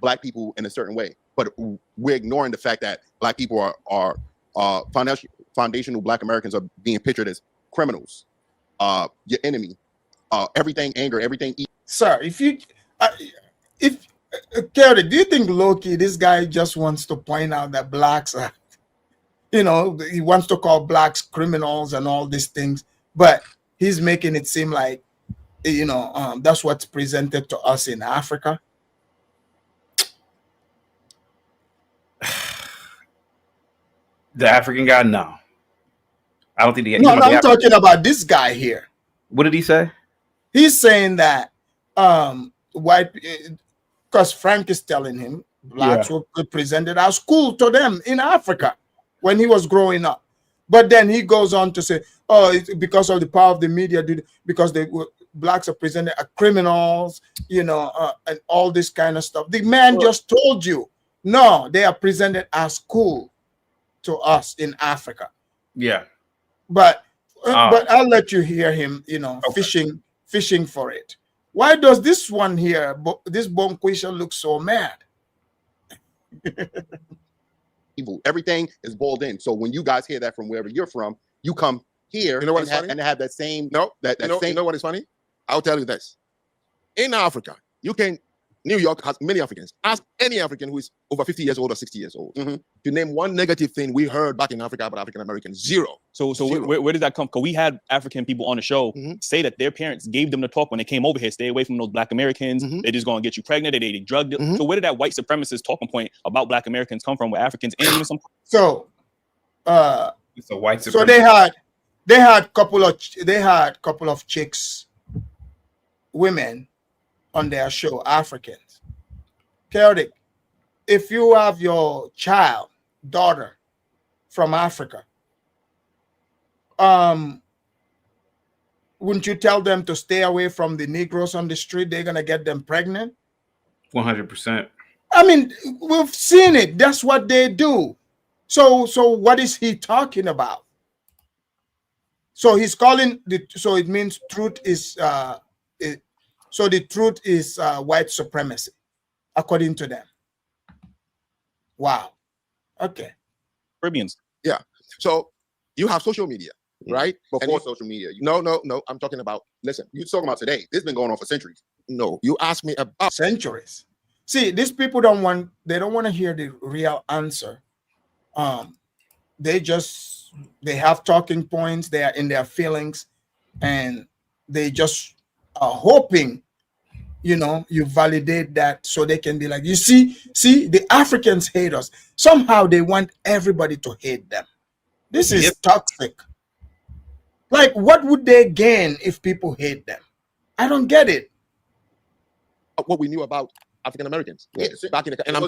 black people in a certain way, but we're ignoring the fact that black people are foundational Black Americans are being pictured as criminals, your enemy, everything anger, everything. Sir, Kerry, do you think Loki, this guy just wants to point out that blacks are, he wants to call blacks criminals and all these things, but he's making it seem like, that's what's presented to us in Africa? The African guy, no. I don't think No, I'm talking about this guy here. What did he say? He's saying that white, because Frank is telling him blacks were presented as cool to them in Africa when he was growing up. But then he goes on to say, oh, it's because of the power of the media, because blacks are presented as criminals, and all this kind of stuff. The man just told you, no, they are presented as cool to us in Africa. Yeah. But I'll let you hear him, fishing for it. Why does this one here, this Bonquisha, look so mad? Evil. Everything is boiled in. So when you guys hear that from wherever you're from, you come here and have that same. You know what is funny? I'll tell you this. In Africa, New York has many Africans. Ask any African who is over 50 years old or 60 years old to name one negative thing we heard back in Africa about African Americans. Zero. So Zero. Where does that come? Because we had African people on the show say that their parents gave them the talk when they came over here. Stay away from those Black Americans. They're just going to get you pregnant. They drugged it. So where did that white supremacist talking point about Black Americans come from? Where Africans and even some. So, it's a white supremacist. So they had couple of chicks, women, on their show, Africans. Chaotic, if you have your daughter from Africa, wouldn't you tell them to stay away from the Negroes on the street? They're gonna get them pregnant. 100%. I mean, we've seen it. That's what they do. So what is he talking about? So he's calling so it means truth is so the truth is white supremacy, according to them. Wow. Okay. Caribbeans. Yeah. So you have social media, right? Before social media. No. I'm talking about, listen. You're talking about today. This has been going on for centuries. No, you asked me about centuries. See, these people don't want to hear the real answer. They have talking points, they are in their feelings, and they just are hoping, you validate that so they can be like, you see, the Africans hate us. Somehow they want everybody to hate them. This is toxic. Like, what would they gain if people hate them? I don't get it. What we knew about African Americans back in the, and I'm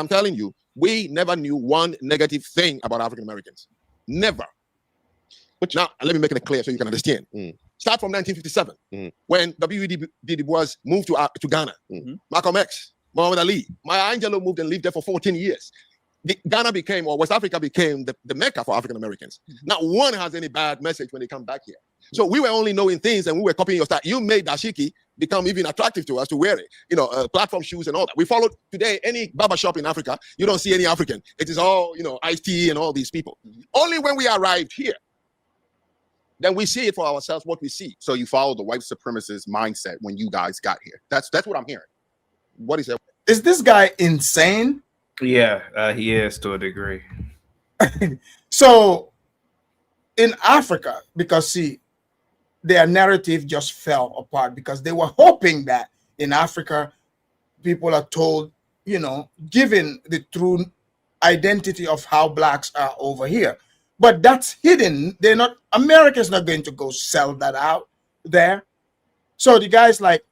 telling you, we never knew one negative thing about African Americans. Never. But now, let me make it clear so you can understand. Start from 1957, when W.E.B. Du Bois moved to Ghana. Malcolm X, Muhammad Ali, Maya Angelou moved and lived there for 14 years. Ghana became, or West Africa became, the Mecca for African Americans. Not one has any bad message when they come back here. So we were only knowing things and we were copying your style. You made dashiki become even attractive to us to wear it. Platform shoes and all that. We followed today any barber shop in Africa. You don't see any African. It is all, Ice-T and all these people. Only when we arrived here, then we see it for ourselves, what we see. So you follow the white supremacist mindset when you guys got here. That's what I'm hearing. What is that? Is this guy insane? Yeah, he is to a degree. So in Africa, because see, their narrative just fell apart because they were hoping that in Africa, people are told, given the true identity of how blacks are over here. But that's hidden. America's not going to go sell that out there. So the guy's like,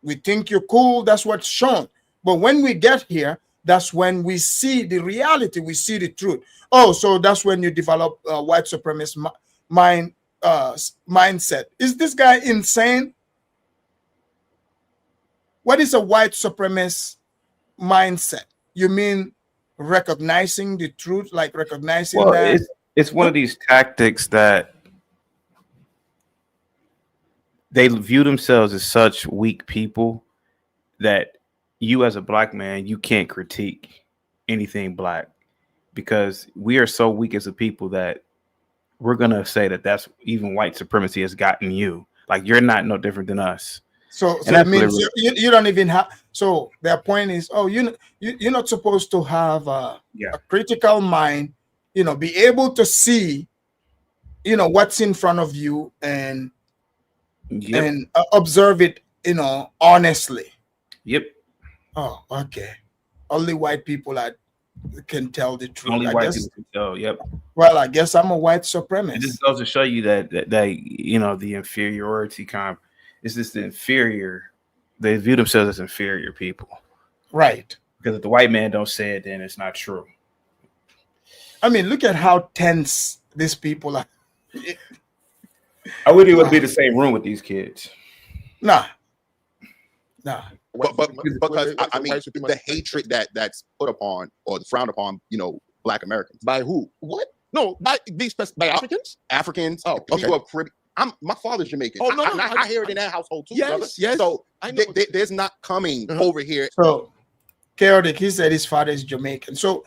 we think you're cool. That's what's shown. But when we get here, that's when we see the reality. We see the truth. Oh, so that's when you develop white supremacist mindset. Is this guy insane? What is a white supremacist mindset? You mean recognizing the truth, like recognizing that? It's one of these tactics that they view themselves as such weak people that you as a black man, you can't critique anything black because we are so weak as a people that we're going to say that that's even white supremacy has gotten you. Like, you're not no different than us. So that means you don't even have. So their point is, you're not supposed to have a critical mind, be able to see, what's in front of you and observe it, honestly. Yep. Oh, okay. Only white people can tell the truth. Only white people can tell. Yep. Well, I guess I'm a white supremacist. It just goes to show you that the inferiority is just the inferior. They view themselves as inferior people. Right. Because if the white man don't say it, then it's not true. I mean, look at how tense these people are. I wouldn't even be in the same room with these kids. Nah. But because I mean, the hatred that's put upon or frowned upon, Black Americans. By who? What? No, by Africans? Africans. Oh, okay. People of Caribbean. My father's Jamaican. Oh, no, I hear it in that household too. Yes, brother. yes. So I know. there's not coming over here. So chaotic. He said his father is Jamaican. So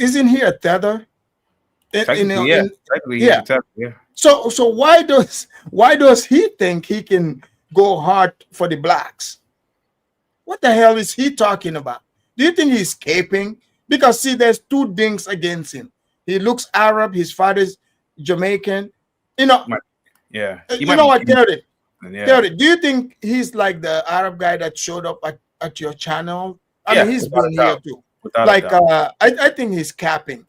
isn't he a tether? Yeah. So why does he think he can go hard for the blacks? What the hell is he talking about? Do you think he's escaping? Because see, there's two things against him. He looks Arab. His father's Jamaican. Yeah. You know what, Chaotic? Yeah. Chaotic, do you think he's like the Arab guy that showed up at your channel? I mean, he's been here too. Like, I think he's capping.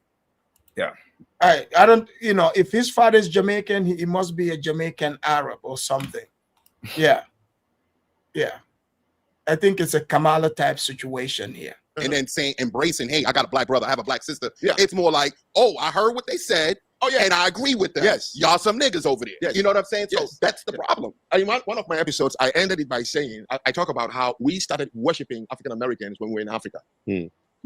Yeah. I don't, if his father's Jamaican, he must be a Jamaican Arab or something. Yeah. I think it's a Kamala type situation here. And then embracing, hey, I got a black brother, I have a black sister. Yeah. It's more like, oh, I heard what they said. Oh, yeah. And I agree with them. Yes. Y'all some niggas over there. Yes. You know what I'm saying? Yes. So that's the problem. I mean, one of my episodes, I ended it by saying, I talk about how we started worshiping African Americans when we were in Africa.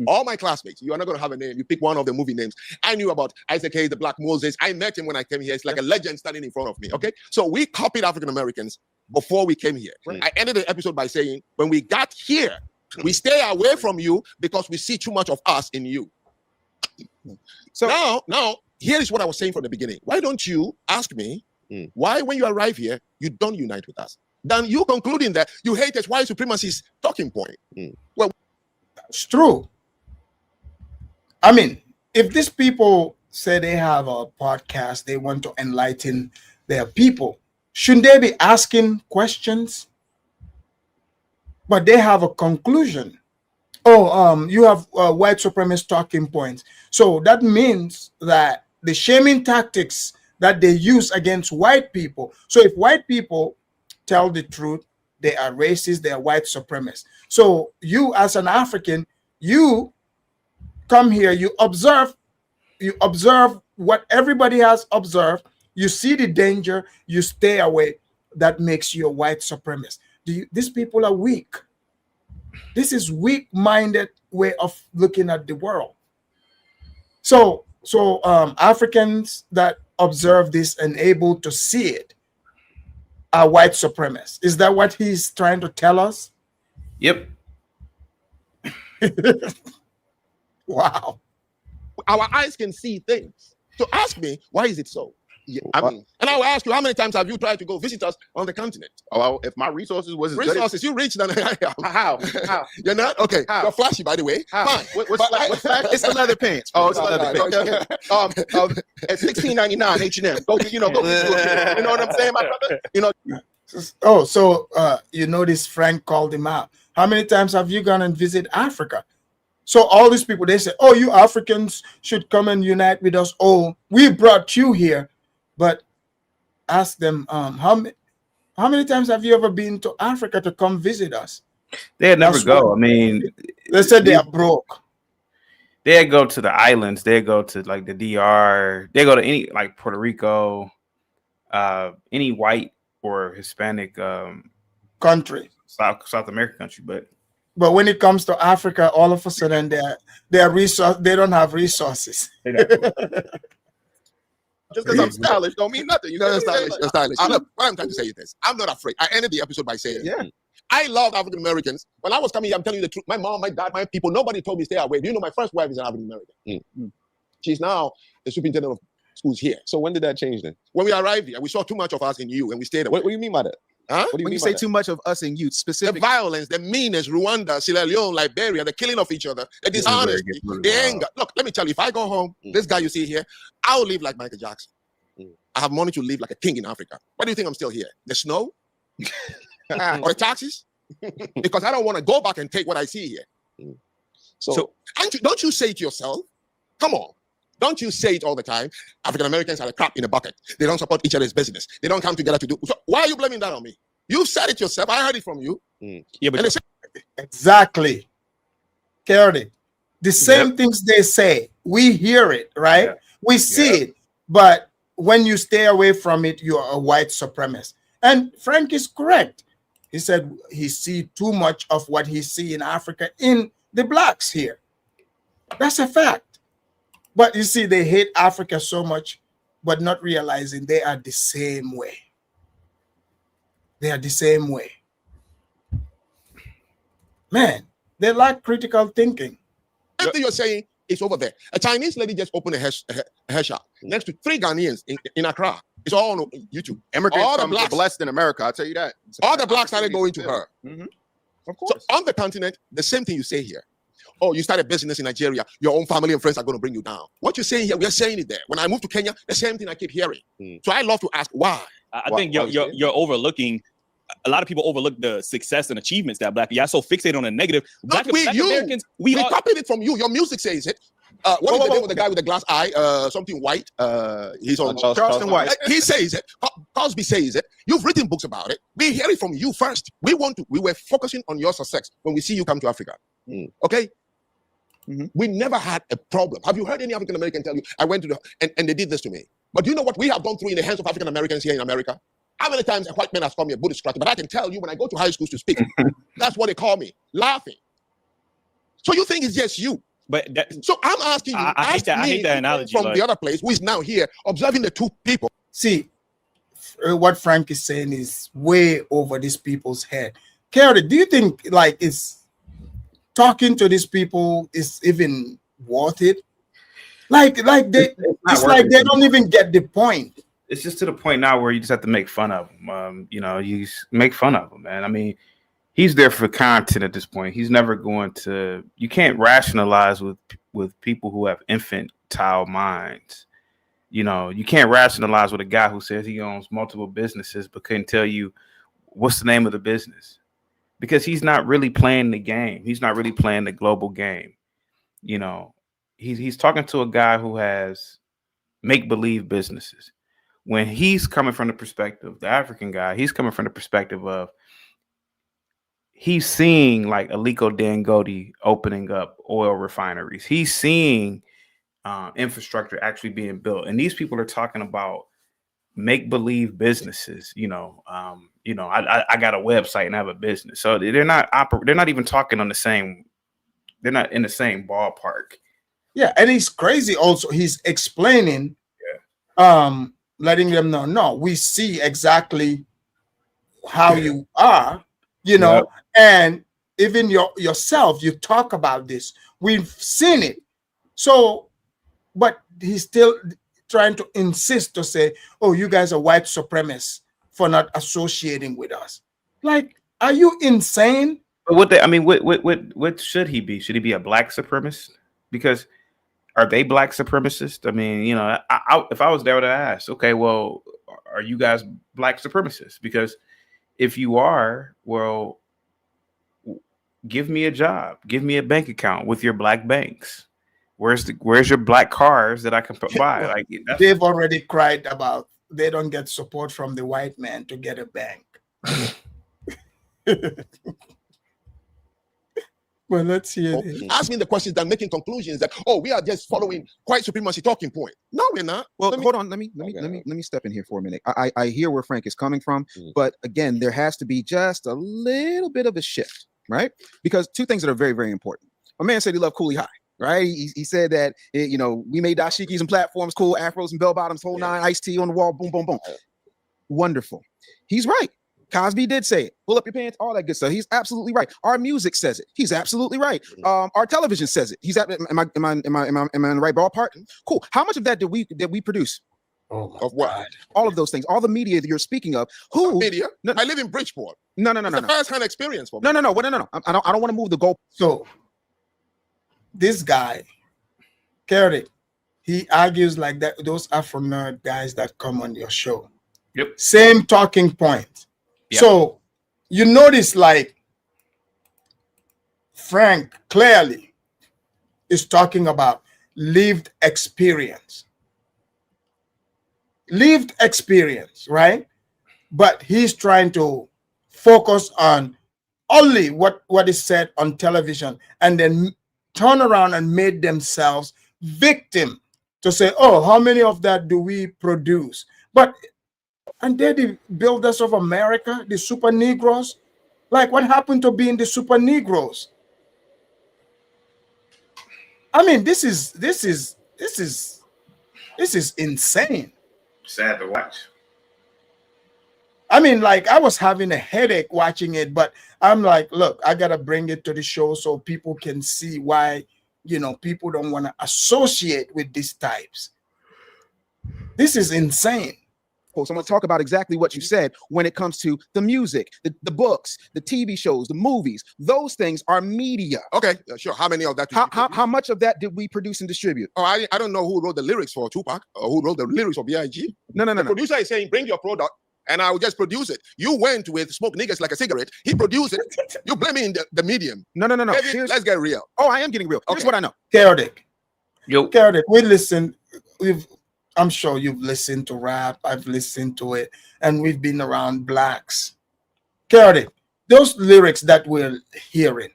All my classmates, you are not going to have a name. You pick one of the movie names. I knew about Isaac Hayes, the Black Moses. I met him when I came here. It's like a legend standing in front of me. Okay. So we copied African Americans before we came here. Right? I ended the episode by saying, when we got here, we stay away from you because we see too much of us in you. So now, here is what I was saying from the beginning. Why don't you ask me why, when you arrive here, you don't unite with us? than you concluding that you hate as white supremacy's talking point. Well, it's true. I mean, if these people say they have a podcast, they want to enlighten their people, shouldn't they be asking questions? But they have a conclusion. Oh, you have white supremacist talking points. So that means that the shaming tactics that they use against white people. So if white people tell the truth, they are racist, they are white supremacists. So you as an African, you come here, you observe what everybody has observed, you see the danger, you stay away. That makes you a white supremacist. These people are weak. This is weak-minded way of looking at the world. So Africans that observe this and able to see it are white supremacists. Is that what he's trying to tell us? Yep. Wow. our eyes can see things. So ask me, why is it so? Yeah, I mean, And I will ask you, how many times have you tried to go visit us on the continent? well, if my resources was as good Resources, you rich than I am. how? You're not? Okay. How? You're flashy, by the way. How? Fine. What's flash? It's the leather pants. Oh, it's the leather pants. Okay. At $16.99 H&M. Go, go. You know what I'm saying, my brother? You know. Oh, so you notice Frank called him out. How many times have you gone and visit Africa? So all these people, they say, oh, you Africans should come and unite with us. Oh, we brought you here. But ask them, how many times have you ever been to Africa to come visit us? They'd never go. I mean, they said they are broke. They'd go to the islands. They'd go to like the DR. They go to any like Puerto Rico, any white or Hispanic country, South American country. But when it comes to Africa, all of a sudden they don't have resources. Just because I'm stylish don't mean nothing. You know, you're stylish. Look, what I'm trying to say is this. I'm not afraid. I ended the episode by saying, I love African Americans. When I was coming here, I'm telling you the truth. My mom, my dad, my people, nobody told me stay away. Do you know my first wife is an African American? She's now the superintendent of schools here. So when did that change then? When we arrived here, we saw too much of us in you and we stayed away. What do you mean by that? Huh? What do you When mean you by say that? too much of us and you, specific the violence, the meanness, Rwanda, Sierra Leone, Liberia, the killing of each other, the dishonesty, the anger. Look, let me tell you, if I go home, this guy you see here, I'll live like Michael Jackson. I have money to live like a king in Africa. Why do you think I'm still here? The snow? Or the taxes? Because I don't want to go back and take what I see here. So don't you say to yourself, come on, don't you say it all the time, African Americans are a crap in a bucket. They don't support each other's business. They don't come together to do. So why are you blaming that on me? You said it yourself. I heard it from you. Yeah, but exactly. Carry the same things they say. We hear it, right? Yeah. We see it. But when you stay away from it, you are a white supremacist. And Frank is correct. He said he see too much of what he see in Africa in the blacks here. That's a fact. But you see, they hate Africa so much, but not realizing they are the same way. They are the same way. Man, they lack critical thinking. Everything you're saying is over there. A Chinese lady just opened a hair shop next to 3 Ghanaians in Accra. It's all on YouTube. Immigrants all the come blacks blessed in America. I'll tell you that. All the blacks started going to her. Of course. So on the continent, the same thing you say here. Oh, you start a business in Nigeria, your own family and friends are going to bring you down. What you're saying here, we're saying it there. When I moved to Kenya, the same thing I keep hearing. So I love to ask why. I think you're overlooking. A lot of people overlook the success and achievements that black. Y'all so fixated on the negative. Black Americans, we copied it from you. Your music says it. What is the name of the guy with the glass eye? Something white. He's on Charleston White. He says it. Cosby says it. You've written books about it. We hear it from you first. We were focusing on your success when we see you come to Africa. Okay. We never had a problem. Have you heard any African American tell you, I went to and they did this to me? But do you know what we have gone through in the hands of African Americans here in America? How many times a white man has called me a Buddhist cracker? But I can tell you when I go to high schools to speak, that's what they call me, laughing. So you think it's just you? But so I'm asking you, I hate that analogy from the other place who is now here observing the 2 people. See, what Frank is saying is way over these people's head. Kerry, do you think like it's talking to these people is even worth it? Like they, it's like they don't even get the point. it's just to the point now where you just have to make fun of him. You know, you make fun of him, man. I mean, he's there for content at this point. He's never going to. You can't rationalize with people who have infantile minds. You know, you can't rationalize with a guy who says he owns multiple businesses but couldn't tell you what's the name of the business, because he's not really playing the game. He's not really playing the global game. You know, he's talking to a guy who has make-believe businesses. When he's coming from the perspective, the African guy, he's coming from the perspective of he's seeing like Aliko Dangote opening up oil refineries. He's seeing infrastructure actually being built. And these people are talking about make-believe businesses. I got a website and I have a business. So they're not even talking on the same, they're not in the same ballpark. Yeah, and he's crazy also. He's explaining, letting them know, no, we see exactly how you are, and even yourself, you talk about this. We've seen it. So, but he's still trying to insist to say, oh, you guys are white supremacists for not associating with us. Like, are you insane? But what should he be? Should he be a black supremacist? Because are they black supremacists? I mean, if I was there, I would have asked, okay, well, are you guys black supremacists? Because if you are, well, give me a job, give me a bank account with your black banks. Where's your black cars that I can buy? Like, they've already cried about they don't get support from the white man to get a bank. Well, let's hear it. Asking the questions and making conclusions that, we are just following white supremacy talking point. No, we're not. Well, hold on. Let me step in here for a minute. I hear where Frank is coming from, but again, there has to be just a little bit of a shift, right? Because two things that are very, very important. My man said he loved Cooley High, right? He said that we made dashikis and platforms, cool afros and bell bottoms, whole nine, iced tea on the wall, boom, boom, boom. Wonderful. He's right. Cosby did say it. Pull up your pants, all that good stuff. He's absolutely right. Our music says it. He's absolutely right. Our television says it. Am I in the right ballpark? Cool. How much of that did we produce? Of what? All of those things. All the media that you're speaking of. Who media? No, I live in Bridgeport. No. It's a first-hand experience for me. No. I don't want to move the goal. So this guy, Kerry, he argues like that. Those Afro-Nerd guys that come on your show. Yep. Same talking point. Yep. So you notice like Frank clearly is talking about lived experience. Lived experience, right? But he's trying to focus on only what is said on television and then turn around and made themselves victim to say, oh, how many of that do we produce? And they're the builders of America, the super Negroes. Like, what happened to being the super Negroes? I mean, this is insane. Sad to watch. I mean, like, I was having a headache watching it, but I'm like, look, I gotta bring it to the show so people can see why, people don't want to associate with these types. This is insane. So I'm going to talk about exactly what you said when it comes to the music, the books, the TV shows, the movies. Those things are media. Okay, sure. How many of that? How much of that did we produce and distribute? Oh, I don't know who wrote the lyrics for Tupac or who wrote the lyrics for B.I.G. No. The producer is saying, bring your product and I will just produce it. You went with smoke niggas like a cigarette. He produced it. You blaming the medium. No. David, let's get real. Oh, I am getting real. Here's what I know. Chaotic. Yo. Chaotic. I'm sure you've listened to rap. I've listened to it. And we've been around blacks. Chaotic. Those lyrics that we're hearing.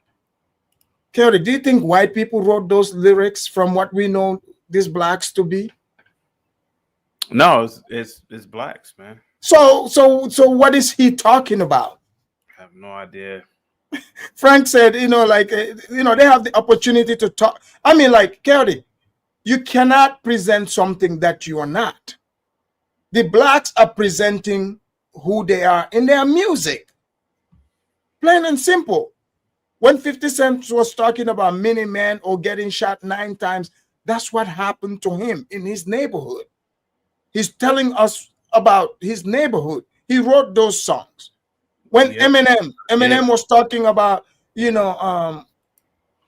Chaotic, do you think white people wrote those lyrics from what we know these blacks to be? No, it's blacks, man. So what is he talking about? I have no idea. Frank said, they have the opportunity to talk. I mean, like, Chaotic, you cannot present something that you are not. The blacks are presenting who they are in their music. Plain and simple. When 50 Cent was talking about Mini Man or getting shot 9 times, that's what happened to him in his neighborhood. He's telling us about his neighborhood. He wrote those songs. When Yeah. Eminem was talking about,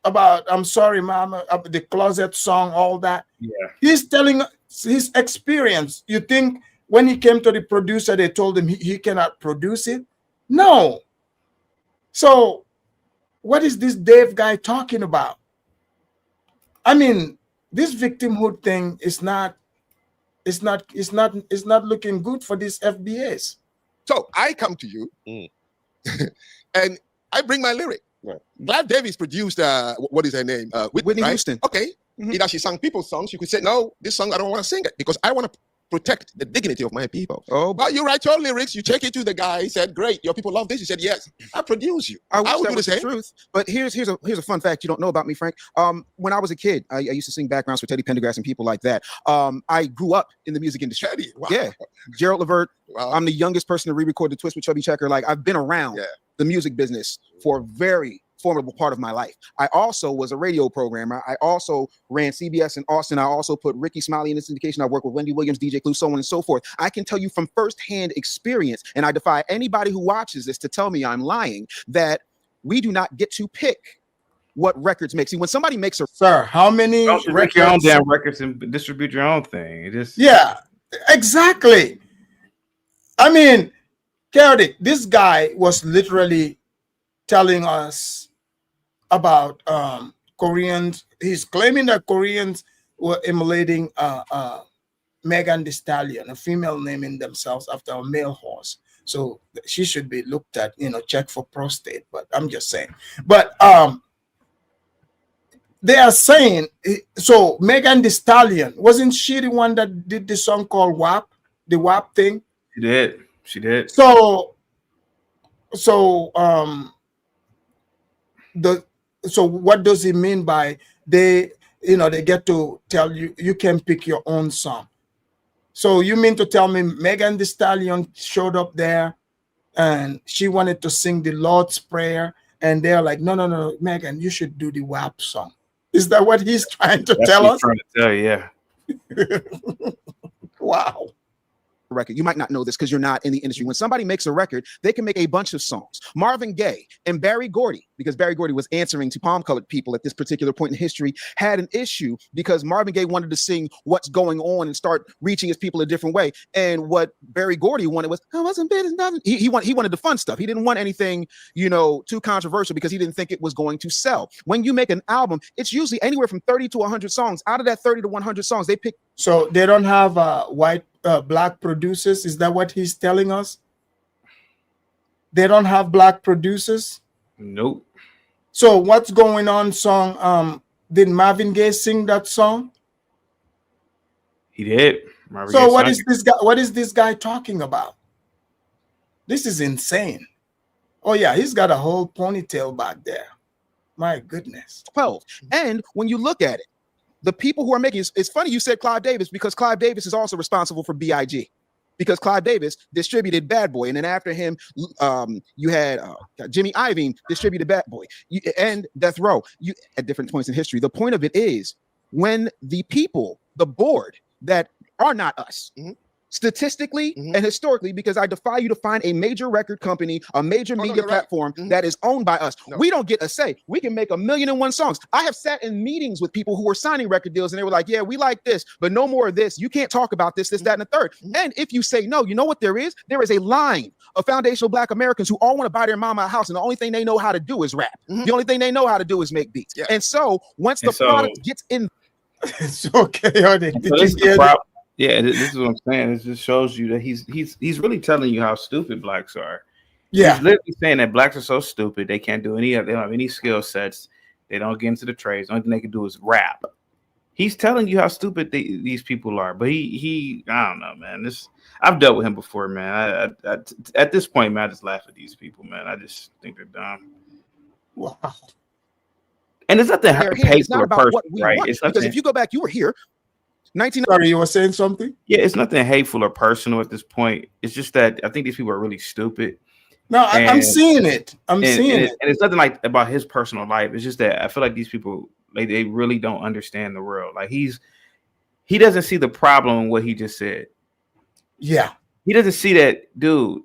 about I'm sorry, mama, the closet song, all that. Yeah. He's telling his experience. You think when he came to the producer, they told him he cannot produce it? No. So what is this Dave guy talking about? I mean, this victimhood thing is not looking good for these FBAs. So I come to you and I bring my lyric. Right. Glad Davis produced what is her name? Whitney right? Houston. Okay. Either she sang people's songs, you could say, no, this song I don't want to sing it because I want to protect the dignity of my people. Oh, But you write your lyrics, you take it to the guy, he said, great, your people love this. He said, yes, I produce you. I wish would that do the was the same. truth. But here's a fun fact you don't know about me, Frank. When I was a kid, I used to sing backgrounds for Teddy Pendergrass and people like that. I grew up in the music industry. Teddy, wow. Yeah, Gerald Levert. Wow. I'm the youngest person to re-record the Twist with Chubby Checker. Like I've been around the music business for a very formidable part of my life. I also was a radio programmer. I also ran CBS in Austin. I also put Ricky Smiley in the syndication. I worked with Wendy Williams, DJ Clue, so on and so forth. I can tell you from firsthand experience, and I defy anybody who watches this to tell me I'm lying, that we do not get to pick what records make. See, when somebody makes a Sir, how many Don't make your own damn records and distribute your own thing. It just Yeah, exactly. I mean, Chaotic, this guy was literally telling us about Koreans. He's claiming that Koreans were emulating Megan Thee Stallion, a female naming themselves after a male horse. So she should be looked at, checked for prostate. But I'm just saying. But they are saying, so Megan Thee Stallion, wasn't she the one that did the song called WAP, the WAP thing? She did. So what does it mean by they get to tell you can pick your own song? So you mean to tell me Megan Thee Stallion showed up there and she wanted to sing the Lord's Prayer and they're like, no, Megan, you should do the WAP song. Is that what he's trying to tell us? Trying to tell you, yeah. Wow. Record. You might not know this because you're not in the industry. When somebody makes a record, they can make a bunch of songs. Marvin Gaye and Barry Gordy, because Barry Gordy was answering to palm-colored people at this particular point in history, had an issue because Marvin Gaye wanted to sing what's going on and start reaching his people a different way. And what Barry Gordy wanted was, I wasn't bit as nothing. He wanted the fun stuff. He didn't want anything, too controversial because he didn't think it was going to sell. When you make an album, it's usually anywhere from 30 to 100 songs. Out of that 30 to 100 songs, they pick. So they don't have black producers. Is that what he's telling us? They don't have black producers? Nope. So what's going on song? Did Marvin Gaye sing that song? He did. So what is this guy? What is this guy talking about? This is insane. Oh yeah, he's got a whole ponytail back there. My goodness. 12. And when you look at it, the people who are making it's funny you said Clive Davis because Clive Davis is also responsible for B.I.G. because Clive Davis distributed Bad Boy, and then after him, you had Jimmy Iovine distributed Bad Boy and Death Row. At different points in history. The point of it is when the people, the board that are not us, statistically and historically, because I defy you to find a major record company, a major media platform that is owned by us. We don't get a say. We can make 1,000,001 songs. I have sat in meetings with people who were signing record deals and they were like, yeah, we like this, but no more of this. You can't talk about this, that, and the third. And if you say no, you know what there is? There is a line of foundational Black Americans who all want to buy their mama a house and the only thing they know how to do is rap. The only thing they know how to do is make beats. And so once the product gets in, it's okay. Yeah, this is what I'm saying. It just shows you that he's really telling you how stupid blacks are. Yeah, he's literally saying that blacks are so stupid they can't do they don't have any skill sets. They don't get into the trades. The only thing they can do is rap. He's telling you how stupid these people are. But he I don't know, man. I've dealt with him before, man. I at this point, man, I just laugh at these people, man. I just think they're dumb. Wow. And it's nothing it's not about what we right? want. It's because if you go back, you were here. Sorry, you were saying something? Yeah, it's nothing hateful or personal at this point. It's just that I think these people are really stupid. No, I'm seeing it. I'm seeing it. And it's nothing like about his personal life. It's just that I feel like these people, like, they really don't understand the world. Like he doesn't see the problem in what he just said. Yeah. He doesn't see that, dude.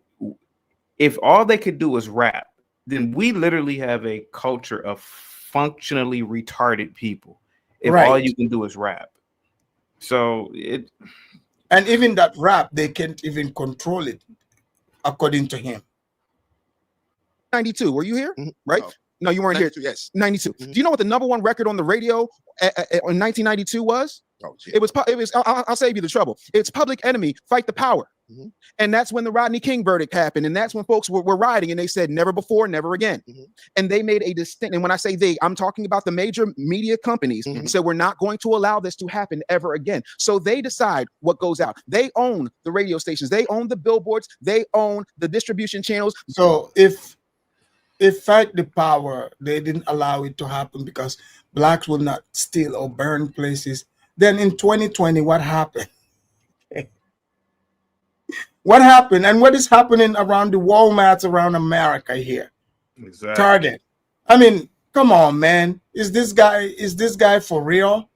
If all they could do is rap, then we literally have a culture of functionally retarded people. If all Right. you can do is rap, so it. And even that rap, they can't even control it, according to him. 92. Were you here? Right? No. No, you weren't here. 92, yes. 92. Do you know what the #1 record on the radio in 1992 was? Oh, shit. It was. I'll save you the trouble. It's Public Enemy, Fight the Power. And that's when the Rodney King verdict happened. And that's when folks were rioting and they said never before, never again. And they made a distinct, and when I say they, I'm talking about the major media companies said we're not going to allow this to happen ever again. So they decide what goes out. They own the radio stations, they own the billboards, they own the distribution channels. So if Fight the Power, they didn't allow it to happen because blacks will not steal or burn places, then in 2020, what happened? What happened, and what is happening around the Walmarts around America here? Exactly. Target. I mean, come on, man. Is this guy for real?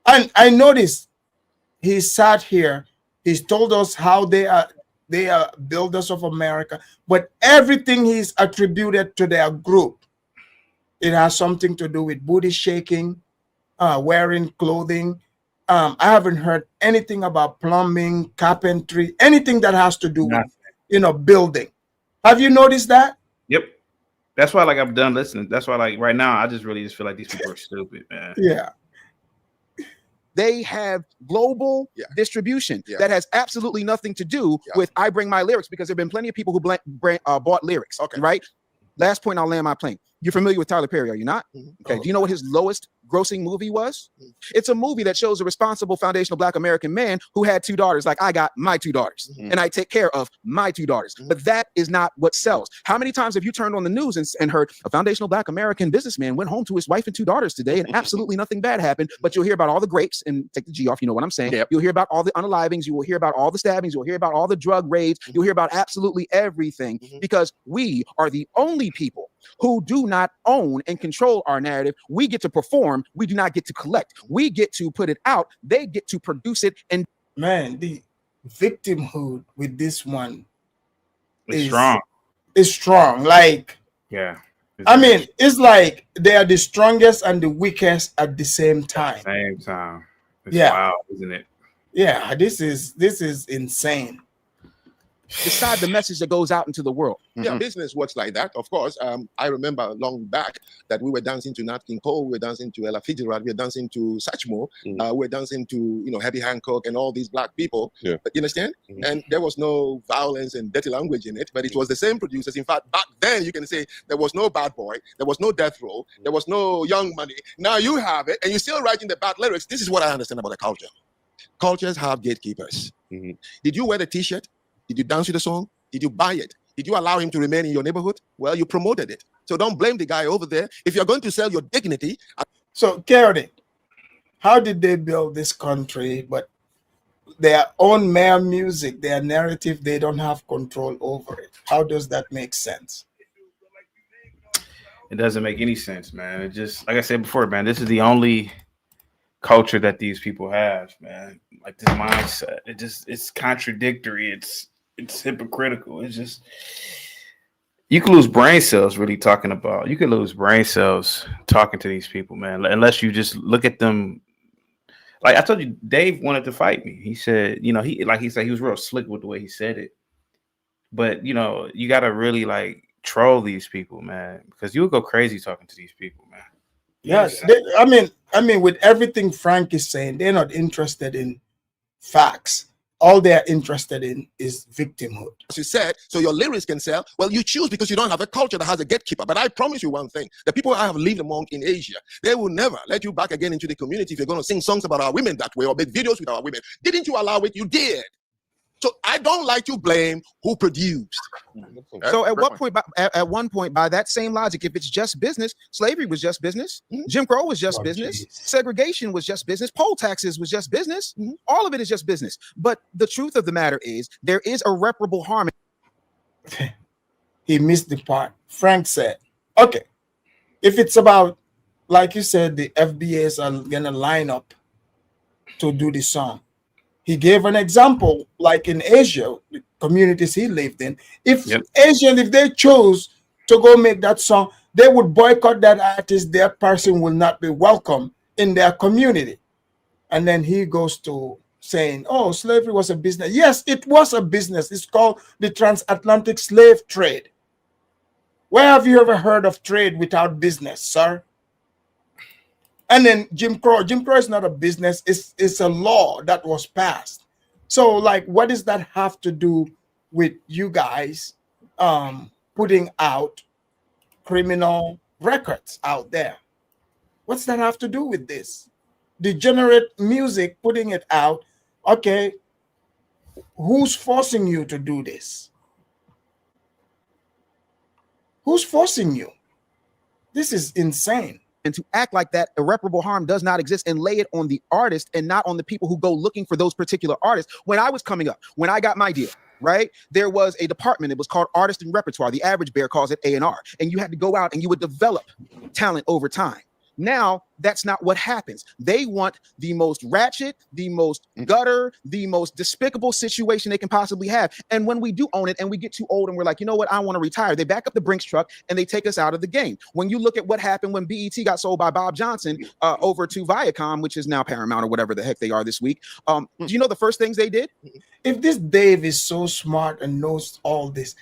And I noticed he sat here. He's told us how they are builders of America, but everything he's attributed to their group, it has something to do with booty shaking, wearing clothing. I haven't heard anything about plumbing, carpentry, anything that has to do with, building. Have you noticed that? Yep. That's why, like, I'm done listening. That's why, like, right now, I just really feel like these people are stupid, man. Yeah. They have global distribution that has absolutely nothing to do with I bring my lyrics, because there have been plenty of people who bought lyrics. Okay. Right. Last point, I'll land my plane. You're familiar with Tyler Perry, are you not? Okay. Do you know what his lowest grossing movie was? It's a movie that shows a responsible foundational Black American man who had 2 daughters, like I got my 2 daughters and I take care of my 2 daughters. But that is not what sells. How many times have you turned on the news and heard a foundational Black American businessman went home to his wife and 2 daughters today and absolutely nothing bad happened? But you'll hear about all the grapes, and take the G off, you know what I'm saying? You'll hear about all the unalivings, you will hear about all the stabbings, you'll hear about all the drug raids, you'll hear about absolutely everything, because we are the only people who do not own and control our narrative. We get to perform, we do not get to collect. We get to put it out, they get to produce it. And man, the victimhood with this one is strong. It's strong. Like, yeah. I mean, it's like they are the strongest and the weakest at the same time. It's wild, isn't it? Yeah, this is insane. Decide the message that goes out into the world. Yeah, business works like that. Of course, I remember long back that we were dancing to Nat King Cole, we were dancing to Ella Fitzgerald, we were dancing to Satchmo, we were dancing to Herbie Hancock and all these black people. Yeah. But you understand? And there was no violence and dirty language in it, but it was the same producers. In fact, back then you can say there was no Bad Boy, there was no Death Row, there was no Young Money. Now you have it, and you're still writing the bad lyrics. This is what I understand about the culture. Cultures have gatekeepers. Did you wear the T-shirt? Did you dance to the song? Did you buy it? Did you allow him to remain in your neighborhood? Well, you promoted it. So don't blame the guy over there. If you're going to sell your dignity. So, Kerry, how did they build this country? But their own mere music, their narrative, they don't have control over it. How does that make sense? It doesn't make any sense, man. It just, like I said before, man, this is the only culture that these people have, man. Like, this mindset, it's contradictory. It's hypocritical. It's just, you can lose brain cells really talking about. You can lose brain cells talking to these people, man. Unless you just look at them. Like I told you, Dave wanted to fight me. He said, he said he was real slick with the way he said it. But you got to really like troll these people, man, because you would go crazy talking to these people, man. Yes, I mean, with everything Frank is saying, they're not interested in facts. All they're interested in is victimhood. As you said, so your lyrics can sell. Well, you choose because you don't have a culture that has a gatekeeper. But I promise you one thing: the people I have lived among in Asia, they will never let you back again into the community if you're going to sing songs about our women that way or make videos with our women. Didn't you allow it? You did. So I don't like to blame who produced. So at one point, by that same logic, if it's just business, slavery was just business, Jim Crow was just business, segregation was just business, poll taxes was just business. All of it is just business. But the truth of the matter is there is irreparable harm. He missed the part. Frank said, okay, if it's about, like you said, the FBAs are going to line up to do the song, He gave an example, like in Asia, the communities he lived in. If Asians, if they chose to go make that song, they would boycott that artist. That person will not be welcome in their community. And then he goes to saying, oh, slavery was a business. Yes, it was a business. It's called the transatlantic slave trade. Where have you ever heard of trade without business, sir? And then Jim Crow. Jim Crow is not a business. It's a law that was passed. So, like, what does that have to do with you guys putting out criminal records out there? What's that have to do with this? Degenerate music, putting it out. Okay, who's forcing you to do this? Who's forcing you? This is insane. And to act like that irreparable harm does not exist and lay it on the artist and not on the people who go looking for those particular artists. When I was coming up, when I got my deal, right, there was a department. It was called Artist and Repertoire. The average bear calls it A&R. And you had to go out and you would develop talent over time. Now, that's not what happens. They want the most ratchet, the most gutter, the most despicable situation they can possibly have. And when we do own it and we get too old and we're like, you know what, I want to retire, they back up the Brinks truck and they take us out of the game. When you look at what happened when BET got sold by Bob Johnson over to Viacom, which is now Paramount or whatever the heck they are this week, do you know the first things they did? If this Dave is so smart and knows all this,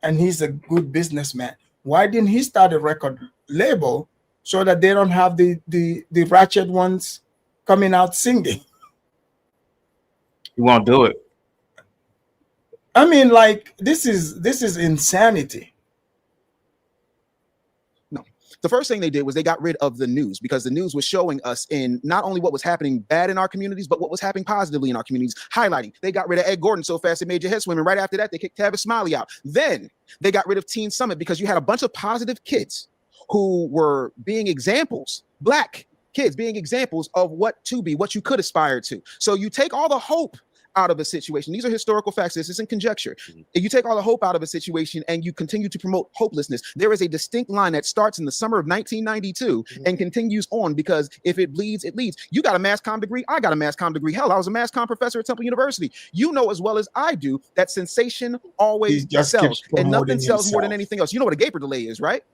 and he's a good businessman, why didn't he start a record label so that they don't have the ratchet ones coming out singing? You won't do it. I mean, like, this is insanity. No. The first thing they did was they got rid of the news, because the news was showing us in not only what was happening bad in our communities, but what was happening positively in our communities, highlighting. They got rid of Ed Gordon so fast it made your head swim. And right after that, they kicked Tavis Smiley out. Then they got rid of Teen Summit because you had a bunch of positive kids who were being examples, black kids being examples of what to be, what you could aspire to. So you take all the hope out of a situation. These are historical facts. This isn't conjecture. If you take all the hope out of a situation and you continue to promote hopelessness, there is a distinct line that starts in the summer of 1992 and continues on, because if it bleeds, it leads. You got a mass comm degree. I got a mass comm degree. Hell, I was a mass comm professor at Temple University. You know as well as I do that sensation always sells, and nothing sells more than anything else. You know what a gaper delay is, right?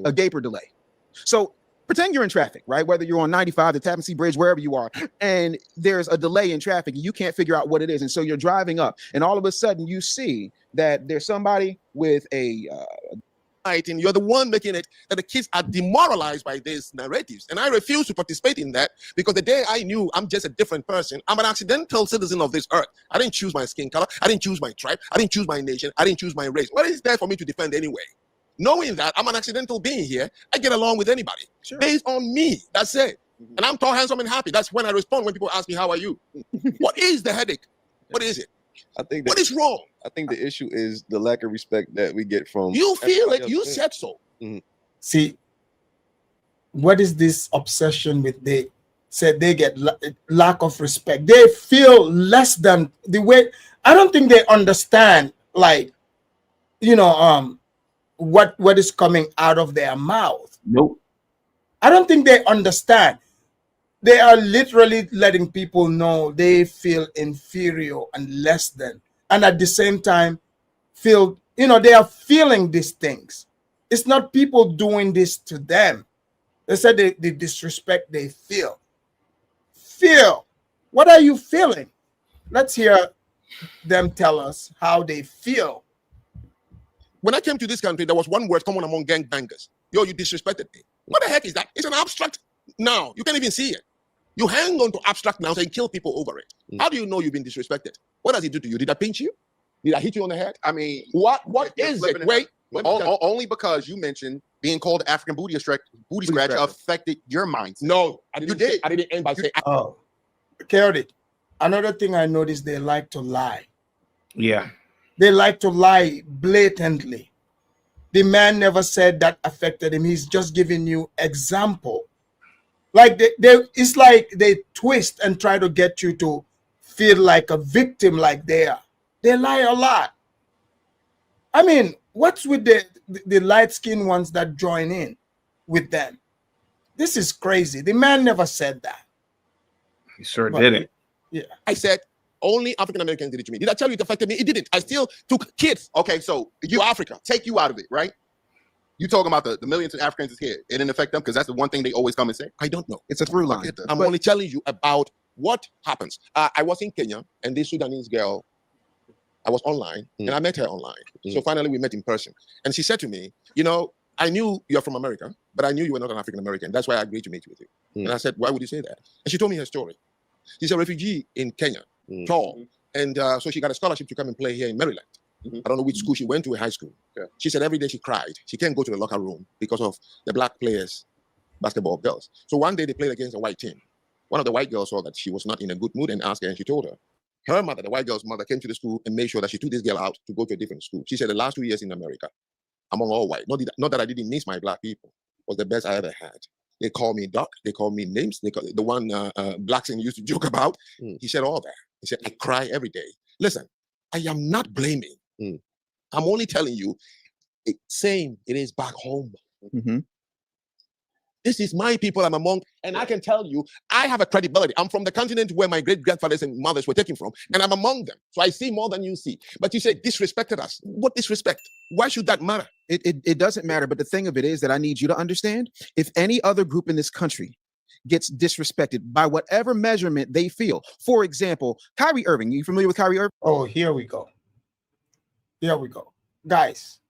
A gaper delay. So pretend you're in traffic, right? Whether you're on 95, the Tappan Zee Bridge, wherever you are, and there's a delay in traffic, and you can't figure out what it is. And so you're driving up, and all of a sudden you see that there's somebody with a and you're the one making it that the kids are demoralized by these narratives. And I refuse to participate in that, because the day I knew I'm just a different person, I'm an accidental citizen of this earth. I didn't choose my skin color. I didn't choose my tribe. I didn't choose my nation. I didn't choose my race. What is there for me to defend anyway? Knowing that I'm an accidental being here, I get along with anybody based on me. That's it. And I'm tall, handsome, and happy. That's when I respond when people ask me, how are you? What is the headache? What is it? I think what is wrong? I think the issue is the lack of respect that we get from you. Feel it. You said so. See, what is this obsession with? They said they get lack of respect. They feel less than the way. I don't think they understand, like, you know, what is coming out of their mouth. Nope. I don't think they understand. They are literally letting people know they feel inferior and less than, and at the same time feel, you know, they are feeling these things. It's not people doing this to them. They said the disrespect they feel. Feel. What are you feeling? Let's hear them tell us how they feel. When I came to this country, there was one word common among gangbangers. Yo, you disrespected me. What the heck is that? It's an abstract noun. You can't even see it. You hang on to abstract nouns and kill people over it. How do you know you've been disrespected? What does it do to you? Did I pinch you? Did I hit you on the head? I mean, what is it? Wait. Only because you mentioned being called African booty scratcher affected your mindset. No, I didn't. I didn't end by saying. Oh, Chaotic. Another thing I noticed, they like to lie. Yeah. They like to lie blatantly. The man never said that affected him. He's just giving you example. Like it's like they twist and try to get you to feel like a victim, like they are. They lie a lot. I mean, what's with the light-skinned ones that join in with them? This is crazy. The man never said that. He sure didn't. Yeah. I said, only African Americans did it to me. Did I tell you it affected me? It didn't. I still took kids. Okay, so You Africa. take you out of it, right? You talking about the millions of Africans is here. It didn't affect them because that's the one thing they always come and say. I don't know. It's a through line. I'm But- only telling you about what happens. I was in Kenya, and this Sudanese girl, I was online, and I met her online. So finally we met in person. And she said to me, you know, I knew you're from America, but I knew you were not an African American. That's why I agreed to meet with you. And I said, why would you say that? And she told me her story. She's a refugee in Kenya, tall. And so she got a scholarship to come and play here in Maryland. I don't know which school she went to in high school. She said every day she cried. She can't go to the locker room because of the black players, basketball girls. So one day they played against a white team. One of the white girls saw that she was not in a good mood and asked her, and she told her. Her mother, the white girl's mother, came to the school and made sure that she took this girl out to go to a different school. She said the last 2 years in America, among all white, not that I didn't miss my black people, was the best I ever had. They call me Doc. They call me names. They call the one Blackson used to joke about. He said all that. He said, I cry every day. Listen, I am not blaming. I'm only telling you, same it is back home. This is my people I'm among, and I can tell you, I have a credibility. I'm from the continent where my great-grandfathers and mothers were taken from, and I'm among them. So I see more than you see. But you say disrespected us. What disrespect? Why should that matter? It doesn't matter. But the thing of it is that I need you to understand, if any other group in this country gets disrespected by whatever measurement they feel. For example, Kyrie Irving. You familiar with Kyrie Irving? Oh, here we go. Here we go. Guys,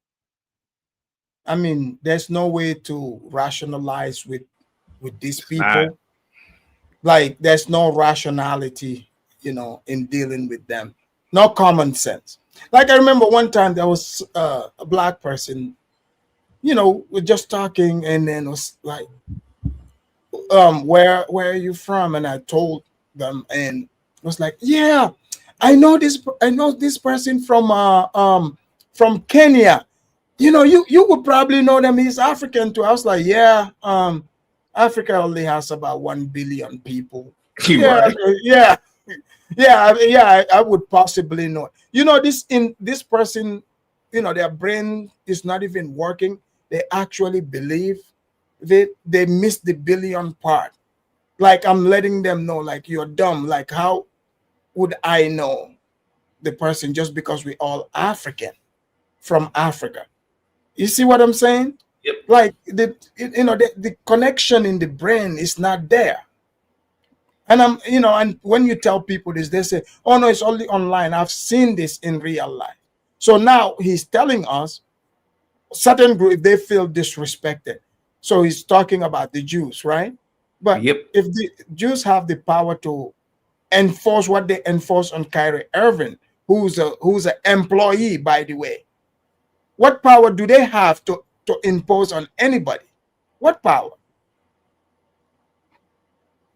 I mean, there's no way to rationalize with these people. Like, there's no rationality, you know, in dealing with them. No common sense. Like, I remember one time there was a black person, you know, we're just talking, and then it was like, where are you from? And I told them, and it was like, yeah, I know this person from Kenya. You know, you would probably know them. He's African too. I was like, yeah, Africa only has about 1 billion people. Yeah, I would possibly know. You know, this person, you know, their brain is not even working. They actually believe that they missed the billion part. Like, I'm letting them know, like, you're dumb. Like, how would I know the person just because we all African from Africa? You see what I'm saying? Yep. Like, the connection in the brain is not there. And and when you tell people this, they say, oh no, it's only online. I've seen this in real life. So now he's telling us certain group, if they feel disrespected. So he's talking about the Jews, right? But if the Jews have the power to enforce what they enforce on Kyrie Irving, who's an employee, by the way, what power do they have to impose on anybody? What power?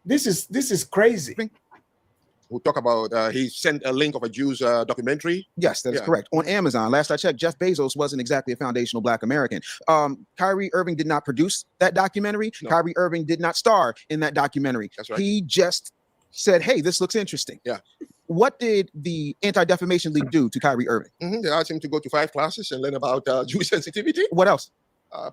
This is crazy. We'll talk about he sent a link of a Jews documentary. Yes, that is correct. On Amazon. Last I checked, Jeff Bezos wasn't exactly a foundational Black American. Kyrie Irving did not produce that documentary. No. Kyrie Irving did not star in that documentary. That's right. He just said, hey, this looks interesting. Yeah. What did the Anti-Defamation League do to Kyrie Irving? They asked him to go to 5 classes and learn about Jewish sensitivity. What else?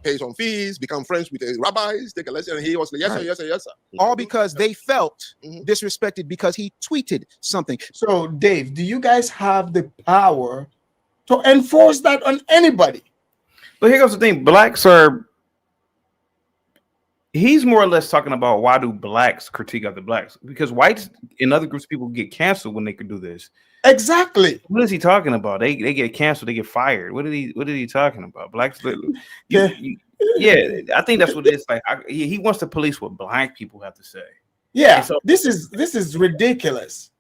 Pay some fees, become friends with the rabbis, take a lesson. And he was like, yes, sir, yes, sir, yes, sir. All because they felt disrespected because he tweeted something. So, Dave, do you guys have the power to enforce that on anybody? But here goes the thing. Blacks are... He's more or less talking about why do blacks critique other blacks? Because whites and other groups of people get canceled when they could do this. Exactly. What is he talking about? They get canceled. They get fired. What are he talking about? Blacks. Yeah, I think that's what it is. Like he wants to police what black people have to say. Yeah, so, this is ridiculous.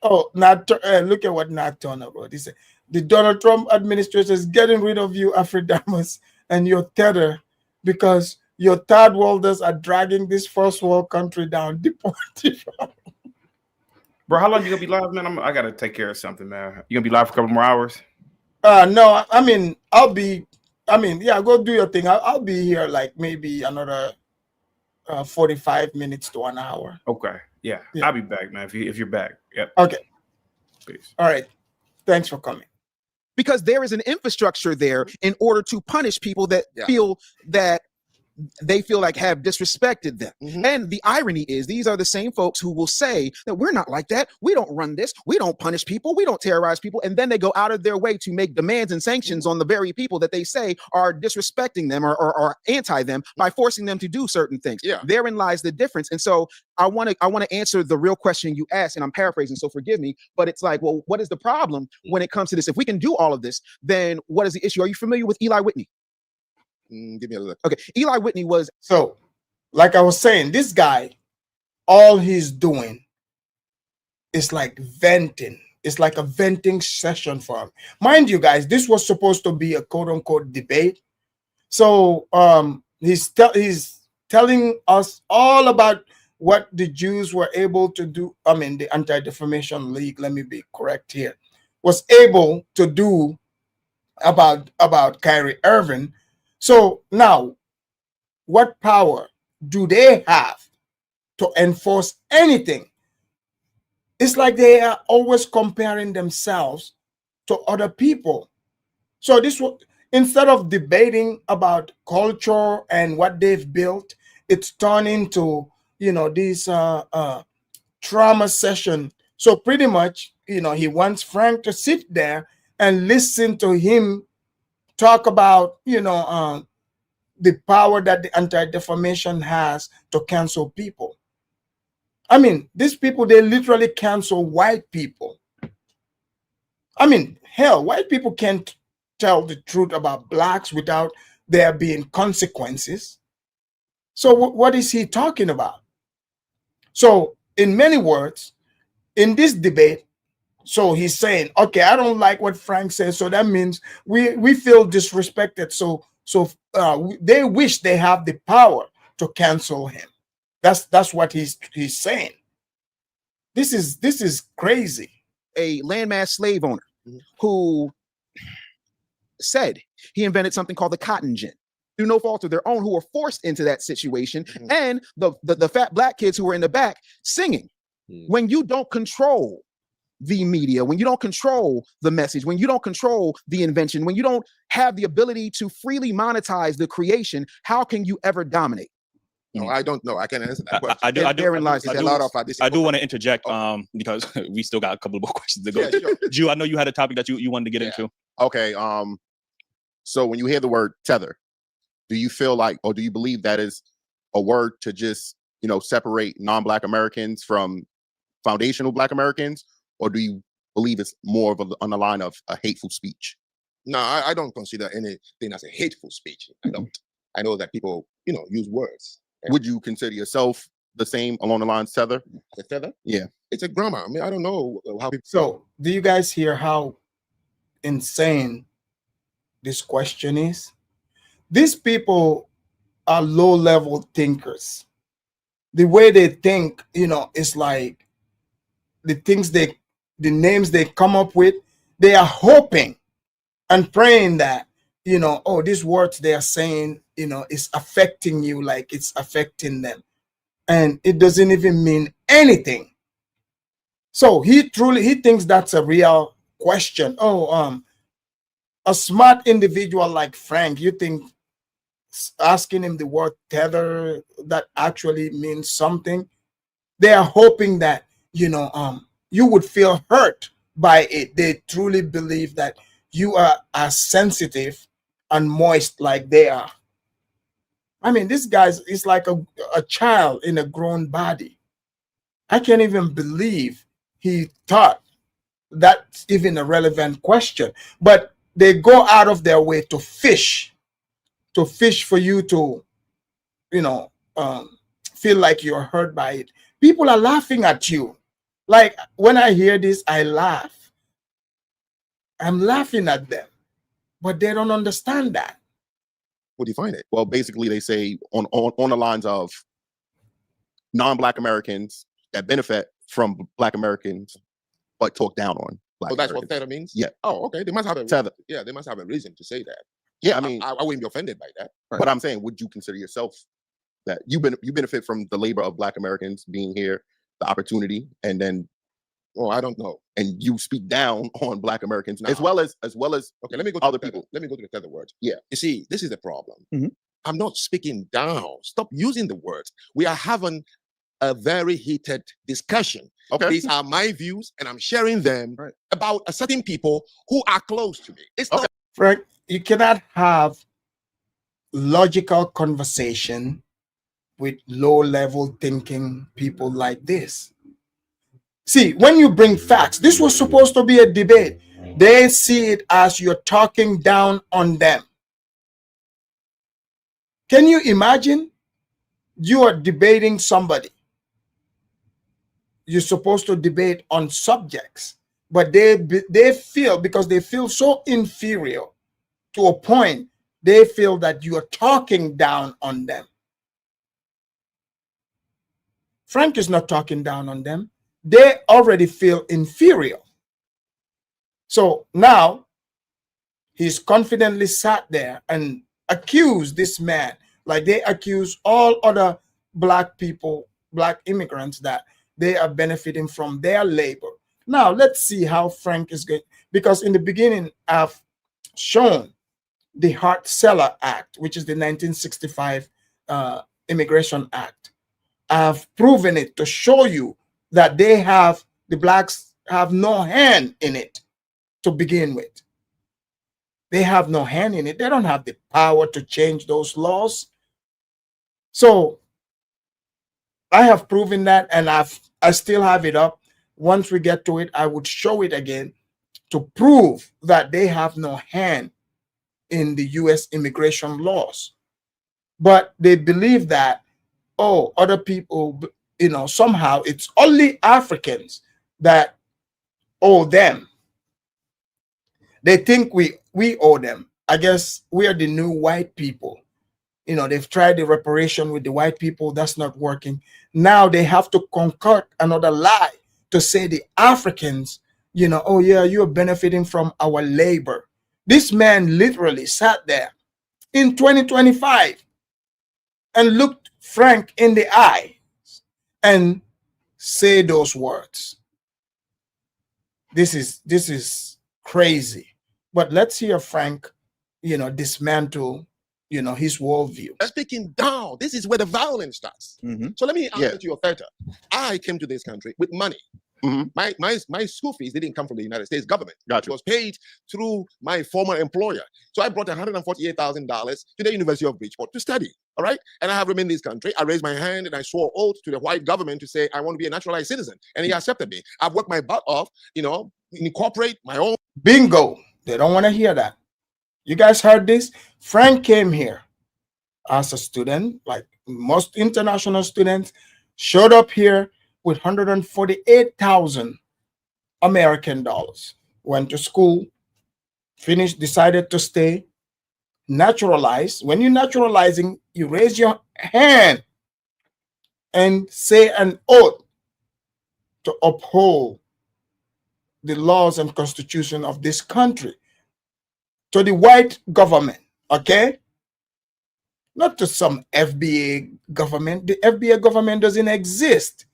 Oh, look at what Nat Turner wrote. He said the Donald Trump administration is getting rid of you, Afridamus, and your tether because your third worlders are dragging this first world country down. Bro, how long you gonna be live, man? I gotta take care of something, man. You gonna be live for a couple more hours? No, I mean, go do your thing. I'll be here like maybe another 45 minutes to an hour. Okay, yeah. I'll be back, man. If you're back, yep. Okay. Peace. All right. Thanks for coming. Because there is an infrastructure there in order to punish people that feel that they feel like have disrespected them. And the irony is these are the same folks who will say that we're not like that. We don't run this. We don't punish people. We don't terrorize people. And then they go out of their way to make demands and sanctions on the very people that they say are disrespecting them or anti them by forcing them to do certain things. Therein lies the difference. And so I want to answer the real question you asked, and I'm paraphrasing, so forgive me, but it's like, well, what is the problem when it comes to this? If we can do all of this, then what is the issue? Are you familiar with Eli Whitney? Give me a look. Okay, Eli Whitney was so, like I was saying, this guy, all he's doing is like venting. It's like a venting session for him. Mind you, guys, this was supposed to be a quote unquote debate. So he's telling us all about what the Jews were able to do. I mean, the Anti-Defamation League, let me be correct here, was able to do about Kyrie Irving. So now, what power do they have to enforce anything? It's like they are always comparing themselves to other people. So this was, instead of debating about culture and what they've built, it's turned into, this trauma session. So pretty much, he wants Frank to sit there and listen to him talk about, the power that the Anti-Defamation has to cancel people. I mean, these people, they literally cancel white people. I mean, hell, white people can't tell the truth about blacks without there being consequences. So what is he talking about? So in many words, in this debate, so he's saying, okay, I don't like what Frank says, so that means we feel disrespected. So they wish they have the power to cancel him. That's what he's saying. This is crazy. A landmass slave owner who said he invented something called the cotton gin through no fault of their own, who were forced into that situation, and the fat black kids who were in the back singing. When you don't control the media, when you don't control the message, when you don't control the invention, when you don't have the ability to freely monetize the creation, how can you ever dominate? No, I don't know. I can't answer that question. I do want to interject because we still got a couple more questions to go. Yeah, sure. Jew, I know you had a topic that you wanted to get into. Okay. So when you hear the word tether, do you feel like, or do you believe that is a word to just, separate non-Black Americans from foundational Black Americans? Or do you believe it's more of on the line of a hateful speech? No, I don't consider anything as a hateful speech. I don't. I know that people, use words. Would you consider yourself the same along the lines tether? The tether? Yeah. It's a grammar. I mean, I don't know how people. So do you guys hear how insane this question is? These people are low-level thinkers. The way they think, is like the names they come up with, they are hoping and praying that, these words they are saying, is affecting you like it's affecting them. And it doesn't even mean anything. So he thinks that's a real question. A smart individual like Frank, you think asking him the word tether, that actually means something? They are hoping that, you would feel hurt by it. They truly believe that you are as sensitive and moist like they are. I mean, this guy is like a child in a grown body. I can't even believe he thought that's even a relevant question. But they go out of their way to fish for you to, feel like you're hurt by it. People are laughing at you. Like when I hear this, I laugh. I'm laughing at them, but they don't understand that. What do you find it? Well, basically they say on the lines of non-Black Americans that benefit from Black Americans, but talk down on Black So that's Americans. what tether means? Yeah. Oh, okay. They must have a Tether. Yeah, they must have a reason to say that. Yeah, I mean, I wouldn't be offended by that. but I'm saying, would you consider yourself that you benefit from the labor of Black Americans being here, the opportunity, and then Oh, I don't know. and you speak down on Black Americans No. as well as Okay, let me go to other the tether. people. Let me go to the tether words. Yeah. You see, this is the problem. Mhm. I'm not speaking down. Stop using the words. We are having a very heated discussion. Okay. These are my views, and I'm sharing them about a certain people who are close to me. It's not Frank, you cannot have logical conversation with low-level thinking people like this. See, when you bring facts, this was supposed to be a debate. They see it as you're talking down on them. Can you imagine? You are debating somebody. You're supposed to debate on subjects, but they feel, because they feel so inferior to a point, they feel that you are talking down on them. Frank is not talking down on them. They already feel inferior. So now he's confidently sat there and accused this man, like they accuse all other black people, black immigrants, that they are benefiting from their labor. Now let's see how Frank is going, because in the beginning I've shown the Hart-Celler Act, which is the 1965 Immigration Act. I've proven it to show you that the blacks have no hand in it to begin with. They have no hand in it. They don't have the power to change those laws. So I have proven that, and I still have it up. Once we get to it, I would show it again to prove that they have no hand in the US immigration laws. But they believe that, oh, other people, somehow it's only Africans that owe them. They think we owe them. I guess we are the new white people. They've tried the reparation with the white people. That's not working. Now they have to concoct another lie to say the Africans, oh yeah, you're benefiting from our labor. This man literally sat there in 2025 and looked Frank in the eye and say those words. This is crazy. But let's hear Frank, dismantle, his worldview. speaking down. This is where the violence starts. So let me answer to your factor. I came to this country with money. My school fees didn't come from the United States government. It was paid through my former employer. So I brought $148,000 to the University of Bridgeport to study. All right. And I have remained in this country. I raised my hand and I swore oath to the white government to say I want to be a naturalized citizen. And he accepted me. I've worked my butt off, incorporate my own. Bingo. They don't want to hear that. You guys heard this? Frank came here as a student, like most international students, showed up here with 148,000 American dollars. Went to school, finished, decided to stay, naturalized. When you're naturalizing, you raise your hand and say an oath to uphold the laws and constitution of this country to the white government, okay? Not to some FBA government. The FBA government doesn't exist.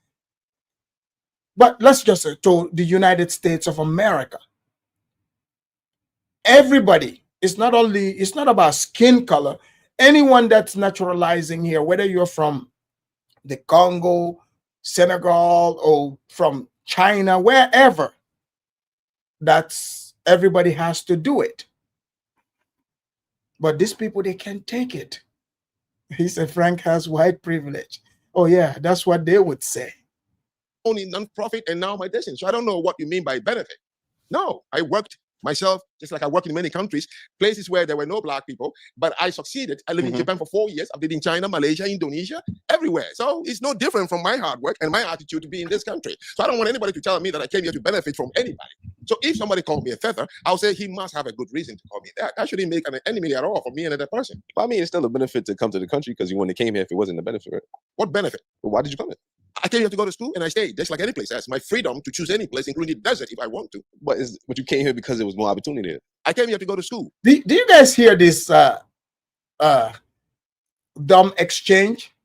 But let's just say to the United States of America. Everybody, it's not about skin color. Anyone that's naturalizing here, whether you're from the Congo, Senegal, or from China, wherever, everybody has to do it. But these people, they can't take it. He said Frank has white privilege. Oh yeah, that's what they would say. Only non-profit and now my destiny. So I don't know what you mean by benefit. No, I worked myself, just like I work in many countries, places where there were no black people, but I succeeded. I lived in Japan for 4 years. I've lived in China, Malaysia, Indonesia, everywhere. So it's no different from my hard work and my attitude to be in this country. So I don't want anybody to tell me that I came here to benefit from anybody. So if somebody called me a feather, I'll say he must have a good reason to call me that. That shouldn't make an enemy at all for me and another person. But I mean, it's still a benefit to come to the country because you wouldn't have came here if it wasn't a benefit, right? What benefit? Well, why did you come here? I came here to go to school and I stayed, just like any place. That's my freedom to choose any place, including the desert, if I want to. But you came here because there was more opportunity there. I came here to go to school. Do you guys hear this dumb exchange?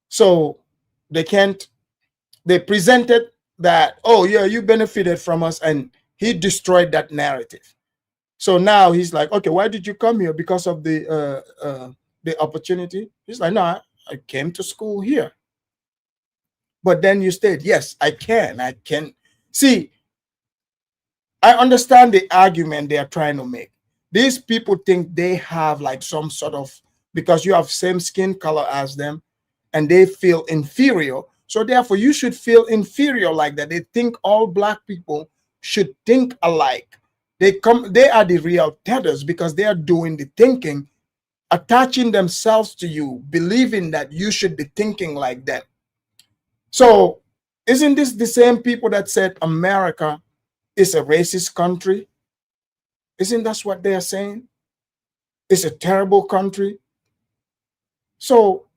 So they presented that, oh yeah, you benefited from us, and he destroyed that narrative. So now he's like, okay, why did you come here? Because of the the opportunity? He's like, no, I came to school here. But then you said, yes, I can. See, I understand the argument they are trying to make. These people think they have like some sort of, because you have same skin color as them, and they feel inferior. So therefore, you should feel inferior like that. They think all black people should think alike. They are the real terrorists because they are doing the thinking, attaching themselves to you, believing that you should be thinking like them. So isn't this the same people that said America is a racist country? Isn't that what they are saying? It's a terrible country. So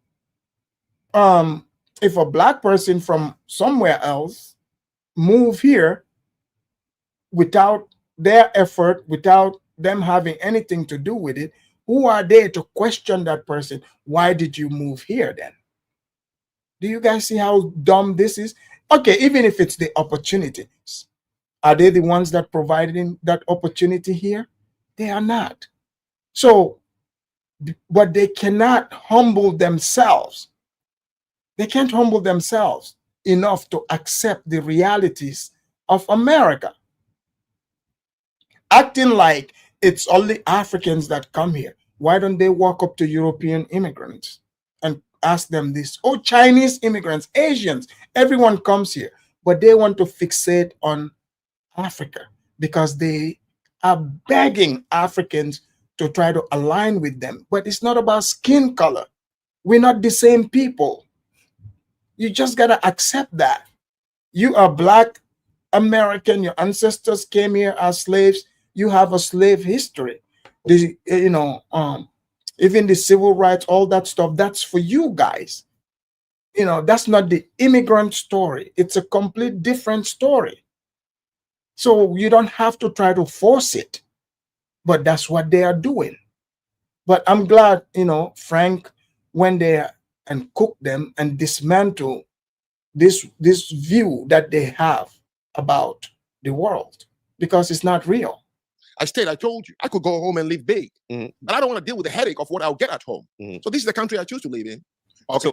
if a black person from somewhere else move here without their effort, without them having anything to do with it, who are they to question that person? Why did you move here then? Do you guys see how dumb this is? Okay, even if it's the opportunities, are they the ones that provided that opportunity here? They are not. So, but they cannot humble themselves. They can't humble themselves enough to accept the realities of America. Acting like it's only Africans that come here. Why don't they walk up to European immigrants and ask them this? Oh, Chinese immigrants, Asians, everyone comes here. But they want to fixate on Africa because they are begging Africans to try to align with them. But it's not about skin color. We're not the same people. You just got to accept that. You are Black American. Your ancestors came here as slaves. You have a slave history. Even the civil rights, all that stuff, that's for you guys. That's not the immigrant story. It's a complete different story. So you don't have to try to force it. But that's what they are doing. But I'm glad, Frank went there and cooked them and dismantled this view that they have about the world, because it's not real. I told you, I could go home and live big. But I don't want to deal with the headache of what I'll get at home. So this is the country I choose to live in. Okay.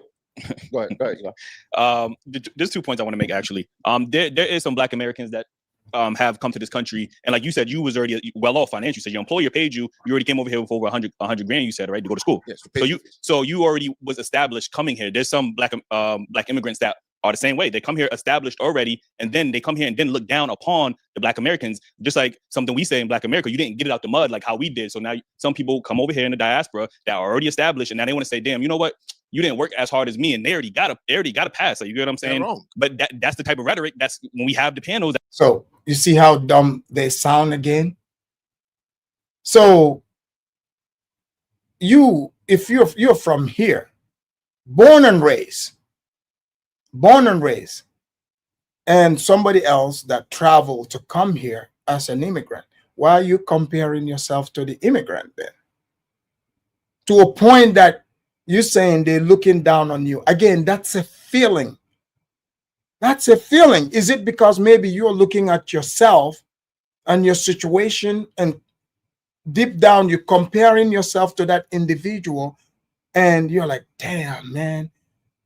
Go ahead. There's 2 points I want to make, actually. There is some Black Americans that have come to this country, and like you said, you was already well off financially. So your employer paid you. You already came over here with over 100 grand. You said, right, to go to school. Yes. So you already was established coming here. There's some black immigrants that are the same way. They come here established already, and then they come here and then look down upon the Black Americans, just like something we say in Black America. You didn't get it out the mud like how we did. So now some people come over here in the diaspora that are already established, and now they want to say, damn, you know what? You didn't work as hard as me, and they already got a pass. Like, you get what I'm saying? Wrong. But that's the type of rhetoric. That's when we have the panels. So you see how dumb they sound again. So if you're from here, born and raised, and somebody else that traveled to come here as an immigrant, why are you comparing yourself to the immigrant then? To a point that you're saying they're looking down on you. Again, that's a feeling. That's a feeling. Is it because maybe you're looking at yourself and your situation, and deep down you're comparing yourself to that individual, and you're like, damn, man,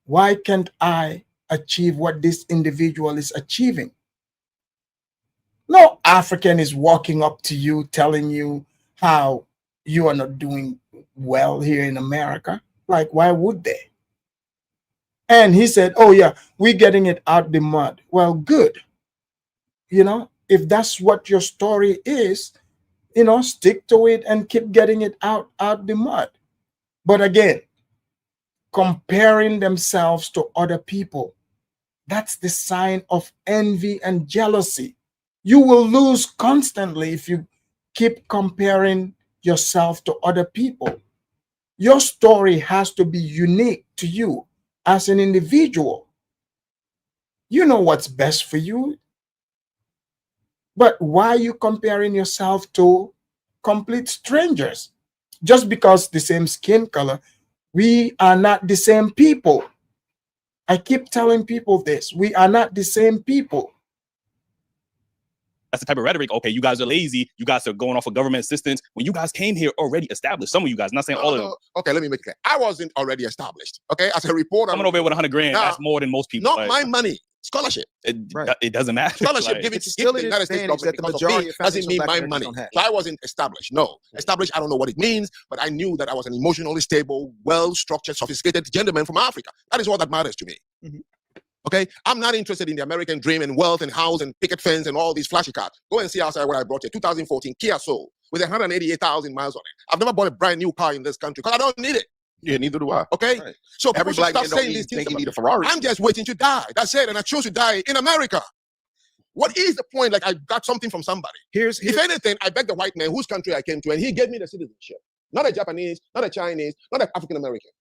why can't I achieve what this individual is achieving? No African is walking up to you telling you how you are not doing well here in America. Like, why would they? And he said, oh yeah, we're getting it out the mud. Well, good. If that's what your story is, stick to it and keep getting it out the mud. But again, comparing themselves to other people, that's the sign of envy and jealousy. You will lose constantly if you keep comparing yourself to other people. Your story has to be unique to you as an individual. You know what's best for you. But why are you comparing yourself to complete strangers? Just because the same skin color, we are not the same people. I keep telling people this. We are not the same people. That's the type of rhetoric. Okay, you guys are lazy. You guys are going off of government assistance when you guys came here already established. Some of you guys, not saying all of them. Okay, let me make it clear. I wasn't already established. Okay, as a reporter, Coming over here with 100 grand, Now, that's more than most people. not my money. Scholarship. It doesn't matter. Scholarship Like, given It's to still the an United States advantage government that the because of majority me of doesn't families mean of my Black money. Americans So don't have. I wasn't established. No, established. I don't know what it means, but I knew that I was an emotionally stable, well-structured, sophisticated gentleman from Africa. That is all that matters to me. Mhm. Okay, I'm not interested in the American dream and wealth and house and picket fence and all these flashy cars. Go and see outside what I brought you. 2014 Kia Soul with 188,000 miles on it. I've never bought a brand new car in this country because I don't need it. Yeah, neither do I. Okay, Right. so Every people should black stop man don't saying need, these things. think he about need me. a Ferrari. I'm just waiting to die. That's it, and I chose to die in America. What is the point? Like I got something from somebody. Here's If anything, I beg the white man whose country I came to, and he gave me the citizenship. Not a Japanese, not a Chinese, not an African American.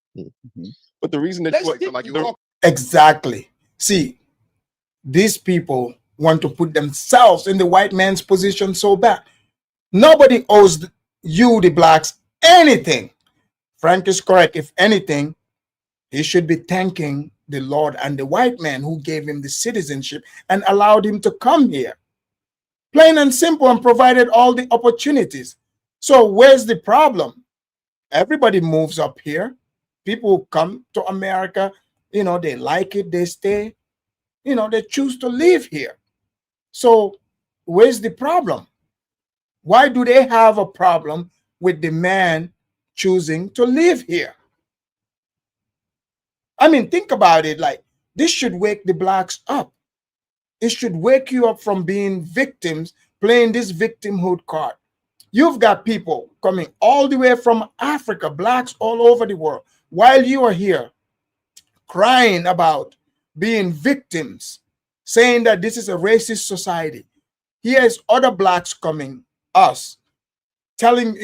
But the reason that Let's you keep like talking. Exactly. See, these people want to put themselves in the white man's position so bad. Nobody owes you, the blacks, anything. Frank is correct. If anything, he should be thanking the Lord and the white man who gave him the citizenship and allowed him to come here. Plain and simple, and provided all the opportunities. So where's the problem? Everybody moves up here. People come to America, they like it, they stay, they choose to live here. So where's the problem? Why do they have a problem with the man choosing to live here? I mean, think about it. Like, this should wake the blacks up. It should wake you up from being victims, playing this victimhood card. You've got people coming all the way from Africa, blacks all over the world, while you are here crying about being victims, saying that this is a racist society. Here's other blacks coming, us, telling,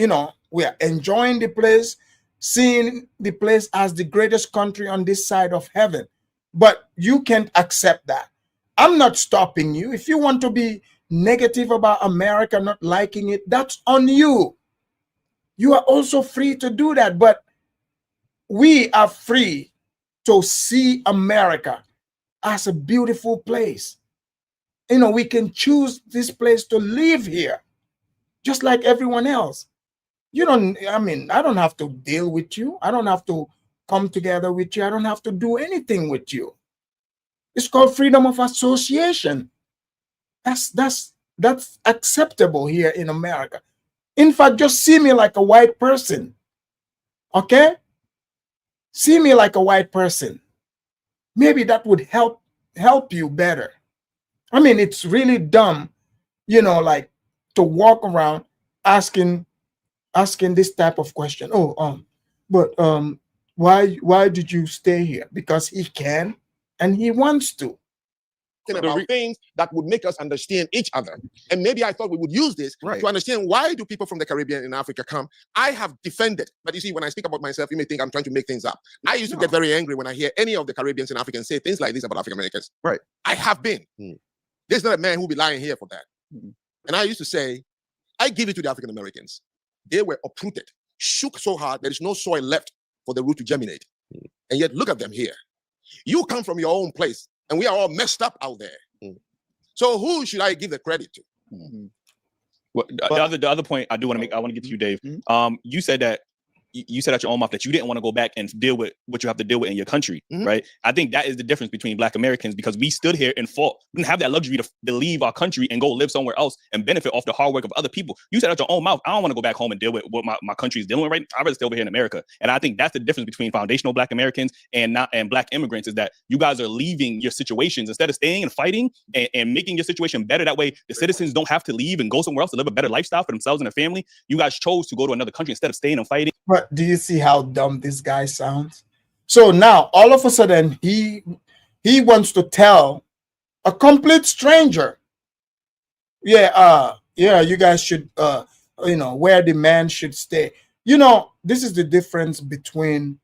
we are enjoying the place, seeing the place as the greatest country on this side of heaven. But you can't accept that. I'm not stopping you. If you want to be negative about America not liking it, that's on you. You are also free to do that. But we are free to see America as a beautiful place. We can choose this place to live here, just like everyone else. I don't have to deal with you. I don't have to come together with you. I don't have to do anything with you. It's called freedom of association. That's acceptable here in America. In fact, just see me like a white person. Okay? See me like a white person. Maybe that would help you better. I mean, it's really dumb, like to walk around asking this type of question. Why did you stay here? Because he can and he wants to. About things that would make us understand each other. And maybe I thought we would use this to understand why do people from the Caribbean and Africa come. I have defended, but you see, when I speak about myself, you may think I'm trying to make things up. I used to get very angry when I hear any of the Caribbeans and Africans say things like this about African Americans. Right. I have been. There's not a man who'll be lying here for that. And I used to say, I give it to the African Americans. They were uprooted, shook so hard, there is no soil left for the root to germinate. And yet, look at them here. You come from your own place, and we are all messed up out there. So who should I give the credit to? Well, the other point I want to get to you, Dave. You said that you said out your own mouth that you didn't want to go back and deal with what you have to deal with in your country, right? I think that is the difference between Black Americans, because we stood here and fought. We didn't have that luxury to leave our country and go live somewhere else and benefit off the hard work of other people. You said out your own mouth, I don't want to go back home and deal with what my country is dealing with right now. I'd rather stay over here in America. And I think that's the difference between foundational Black Americans and Black immigrants, is that you guys are leaving your situations instead of staying and fighting and making your situation better. That way the citizens don't have to leave and go somewhere else to live a better lifestyle for themselves and their family. You guys chose to go to another country instead of staying and fighting. But do you see how dumb this guy sounds? So now all of a sudden he wants to tell a complete stranger, you guys should where the man should stay. This is the difference between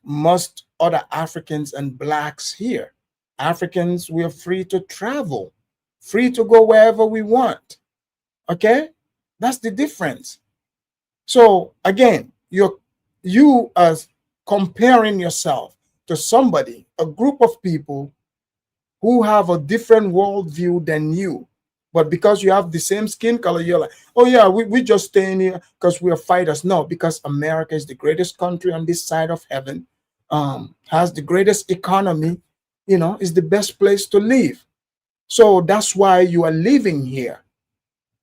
most other Africans and blacks here. Africans, we are free to travel, free to go wherever we want. Okay, that's the difference. So again, you as comparing yourself to somebody, a group of people who have a different worldview than you. But because you have the same skin color, you're like, oh yeah, we just stay in here because we are fighters. No, because America is the greatest country on this side of heaven, has the greatest economy, is the best place to live. So that's why you are living here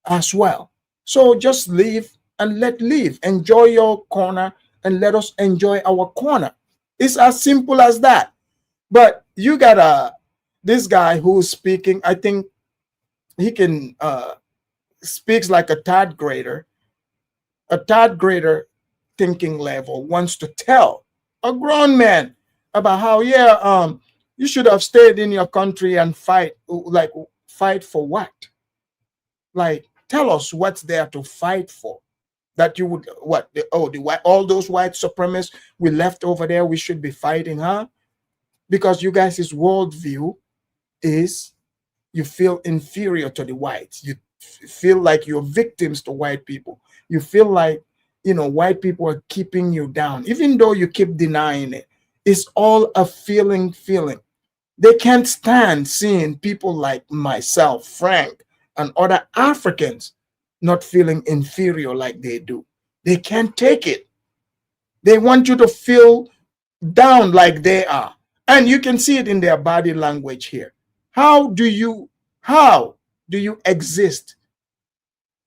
as well. So just live and let live. Enjoy your corner and let us enjoy our corner. It's as simple as that. But you got this guy who's speaking, I think he can speaks like a third grader thinking level, wants to tell a grown man about how, you should have stayed in your country and fight. Like, fight for what? Like, tell us what's there to fight for. That you would, what, all those white supremacists we left over there, we should be fighting, huh? Because you guys' worldview is you feel inferior to the whites. You feel like you're victims to white people. You feel like, white people are keeping you down, even though you keep denying it. It's all a feeling. They can't stand seeing people like myself, Frank, and other Africans not feeling inferior like they do. They can't take it. They want you to feel down like they are. And you can see it in their body language here. How do you exist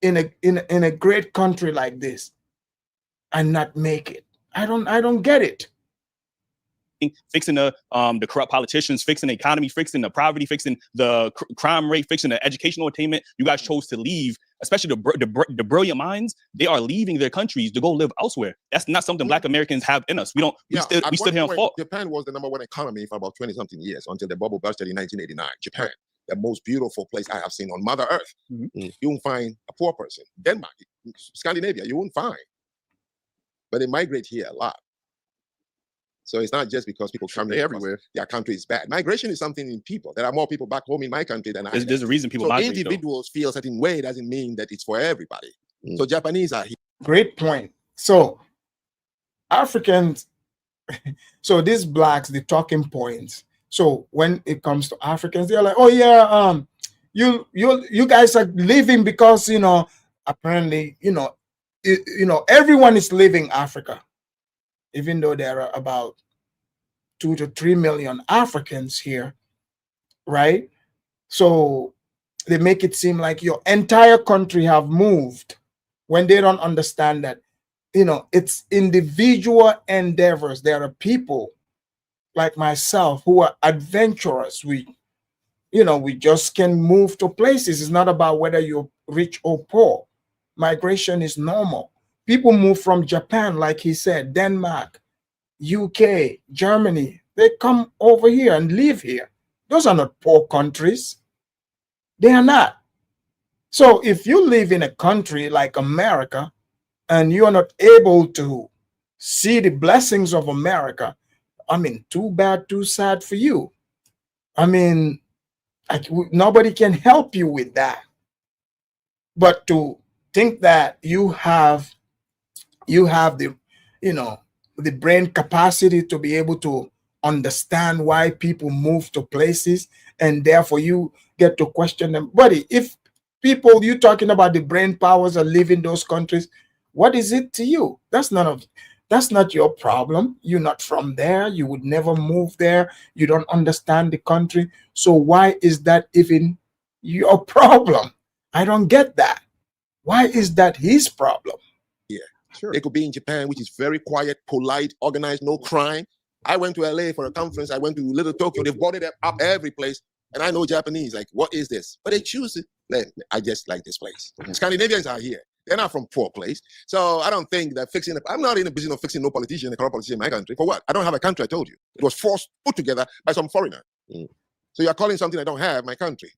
in a great country like this and not make it? I don't get it. Fixing the corrupt politicians, fixing the economy, fixing the poverty, fixing the crime rate, fixing the educational attainment. You guys chose to leave, especially the brilliant minds. They are leaving their countries to go live elsewhere. That's not something Black Americans have in us. We stood here and fought. Japan was the #1 economy for about 20-something years until the bubble busted in 1989. Japan, the most beautiful place I have seen on Mother Earth. You won't find a poor person. Denmark, Scandinavia, you won't find. But they migrate here a lot. So it's not just because people come here everywhere. Their country is bad. Migration is something in people. There are more people back home in my country than I. There's a reason people so migrate. Individuals feel a certain way doesn't mean that it's for everybody. So Japanese are here. Great point. So Africans, so these blacks, the talking points. So when it comes to Africans, they're like, oh yeah, you guys are leaving because apparently everyone is leaving Africa. Even though there are about 2 to 3 million Africans here, right? So they make it seem like your entire country have moved when they don't understand that, it's individual endeavors. There are people like myself who are adventurous. We just can move to places. It's not about whether you're rich or poor. Migration is normal. People move from Japan, like he said, Denmark, UK, Germany. They come over here and live here. Those are not poor countries. They are not. So if you live in a country like America and you are not able to see the blessings of America, I mean, too bad, too sad for you. I mean, nobody can help you with that. But to think that you have the the brain capacity to be able to understand why people move to places, and therefore you get to question them. Buddy, if people you talking about the brain powers are leaving those countries, what is it to you? That's not your problem. You're not from there. You would never move there. You don't understand the country. So why is that even your problem? I don't get that. Why is that his problem? Sure. They could be in Japan, which is very quiet, polite, organized, no crime. I went to LA for a conference. I went to Little Tokyo. They've brought it up every place. And I know Japanese, like, what is this? But they choose it. I just like this place. Scandinavians are here. They're not from poor place. So I don't think that I'm not in the business of fixing no politician, a corrupt politician in my country. For what? I don't have a country, I told you. It was put together by some foreigner. So you're calling something I don't have, my country.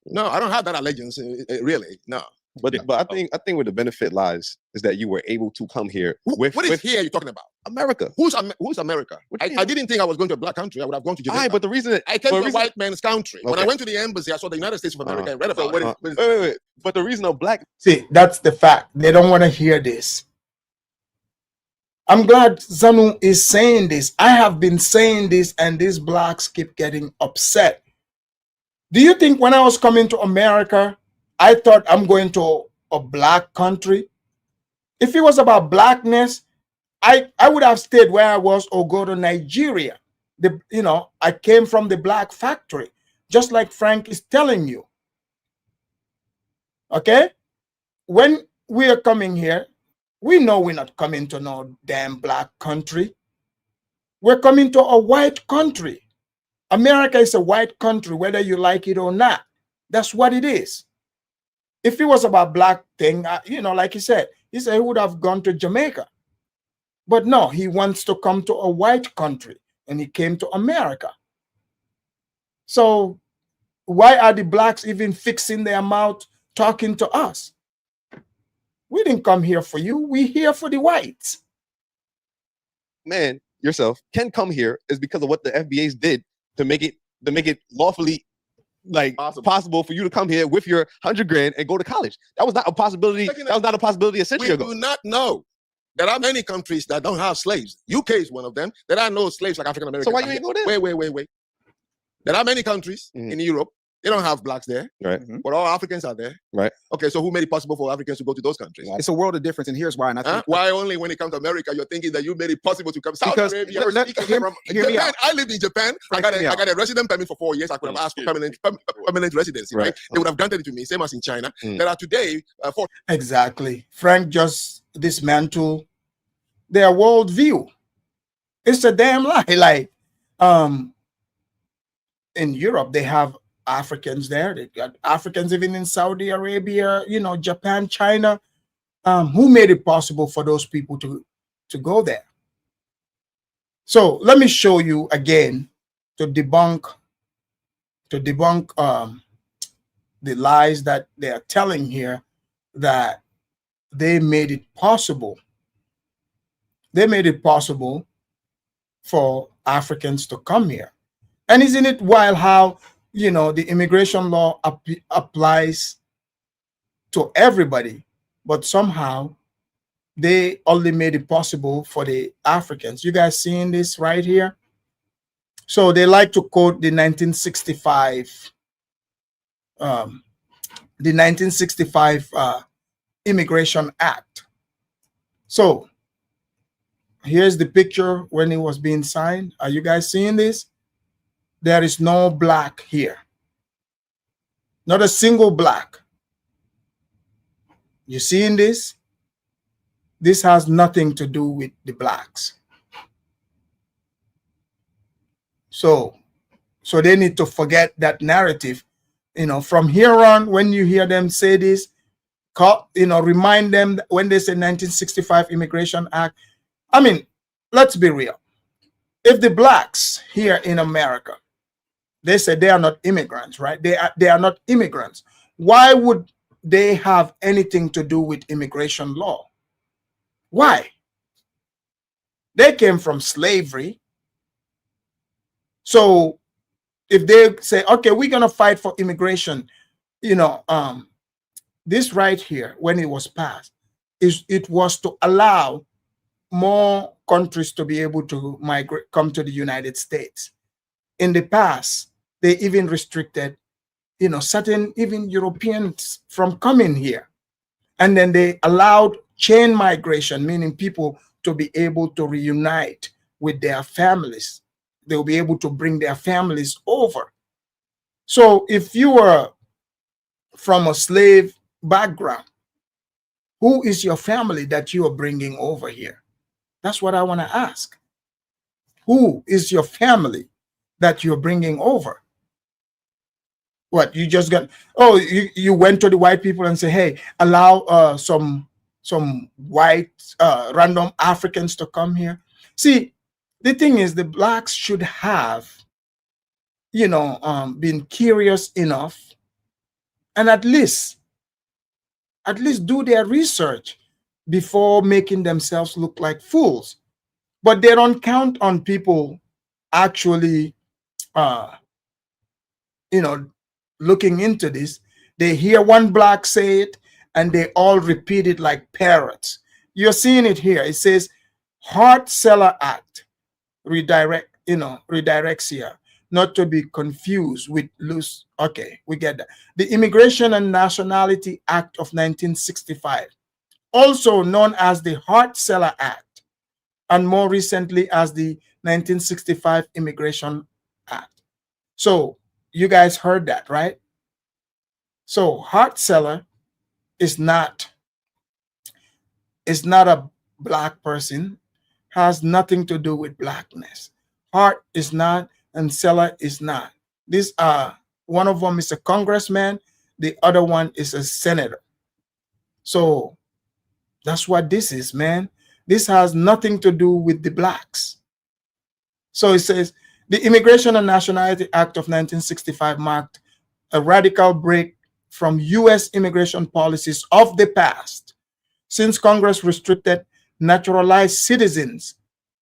No, I don't have that allegiance, really. No. But I think where the benefit lies is that you were able to come here with what is here you're talking about? America. Who's America? I didn't think I was going to a black country. I would have gone to Japan. But the reason I came to a white man's country. When I went to the embassy, I saw the United States of America and read about it. Wait. But the reason of black. See, that's the fact. They don't want to hear this. I'm glad Zanu is saying this. I have been saying this, and these blacks keep getting upset Do you think when I was coming to America, I thought I'm going to a black country? If it was about blackness, I would have stayed where I was or go to Nigeria. I came from the black factory, just like Frank is telling you. Okay? When we are coming here, we know we're not coming to no damn black country. We're coming to a white country. America is a white country, whether you like it or not. That's what it is. If it was about black thing, like he said he would have gone to Jamaica. But no, he wants to come to a white country, and he came to America. So why are the blacks even fixing their mouth talking to us? We didn't come here for you. We're here for the whites. Man, yourself can come here is because of what the FBA's did to make it lawfully possible for you to come here with your 100 grand and go to college. That was not a possibility. That was not a possibility a century ago. We do not know. There are many countries that don't have slaves. UK is one of them. There are no slaves like African Americans. So why you ain't go there? Wait. There are many countries in Europe. They don't have blacks there. Right. But all Africans are there. Right. Okay, so who made it possible for Africans to go to those countries? It's a world of difference, and here's why. And I think Why only when it comes to America, you're thinking that you made it possible to come Saudi Because- Arabia? hear me out. I lived in Japan. I got a resident permit for 4 years. I could have asked for permanent residency, right? They would have granted it to me, same as in China. There are today Exactly. Frank just dismantled their worldview. It's a damn lie. Like, in Europe, they have Africans there. They got Africans even in Saudi Arabia, Japan, China. Who made it possible for those people to go there? So let me show you again to debunk the lies that they are telling here, that they made it possible. They made it possible for Africans to come here. And isn't it wild how the immigration law applies to everybody, but somehow they only made it possible for the Africans. You guys seeing this right here? So they like to quote the 1965 Immigration Act. So here's the picture when it was being signed. Are you guys seeing this? There is no black here. Not a single black. You seeing this? This has nothing to do with the blacks. So they need to forget that narrative. From here on, when you hear them say this, remind them that when they say 1965 Immigration Act. I mean, let's be real. If the blacks here in America, they say they are not immigrants, right? They are not immigrants. Why would they have anything to do with immigration law? Why? They came from slavery. So if they say, okay, we're going to fight for immigration, this right here, when it was passed, it was to allow more countries to be able to come to the United States. In the past, they even restricted, certain even Europeans from coming here. And then they allowed chain migration, meaning people to be able to reunite with their families. They'll be able to bring their families over. So if you were from a slave background, who is your family that you are bringing over here? That's what I want to ask. Who is your family that you're bringing over? What, you just got, you went to the white people and say, hey, allow some white random Africans to come here. See, the thing is, the blacks should have, been curious enough and at least do their research before making themselves look like fools. But they don't count on people actually, looking into this. They hear one black say it and they all repeat it like parrots. You're seeing it here. It says Hart Seller Act redirects here. not to be confused with loose. Okay, we get that. The Immigration and Nationality Act of 1965, also known as the Hart-Celler Act, and more recently as the 1965 Immigration Act. So you guys heard that, right? So Hart-Celler is not a black person, has nothing to do with blackness. Hart is not, and Celler is not. These are, one of them is a congressman, the other one is a senator. So that's what this is, man. This has nothing to do with the blacks. So it says the Immigration and Nationality Act of 1965 marked a radical break from U.S. immigration policies of the past, since Congress restricted naturalized citizens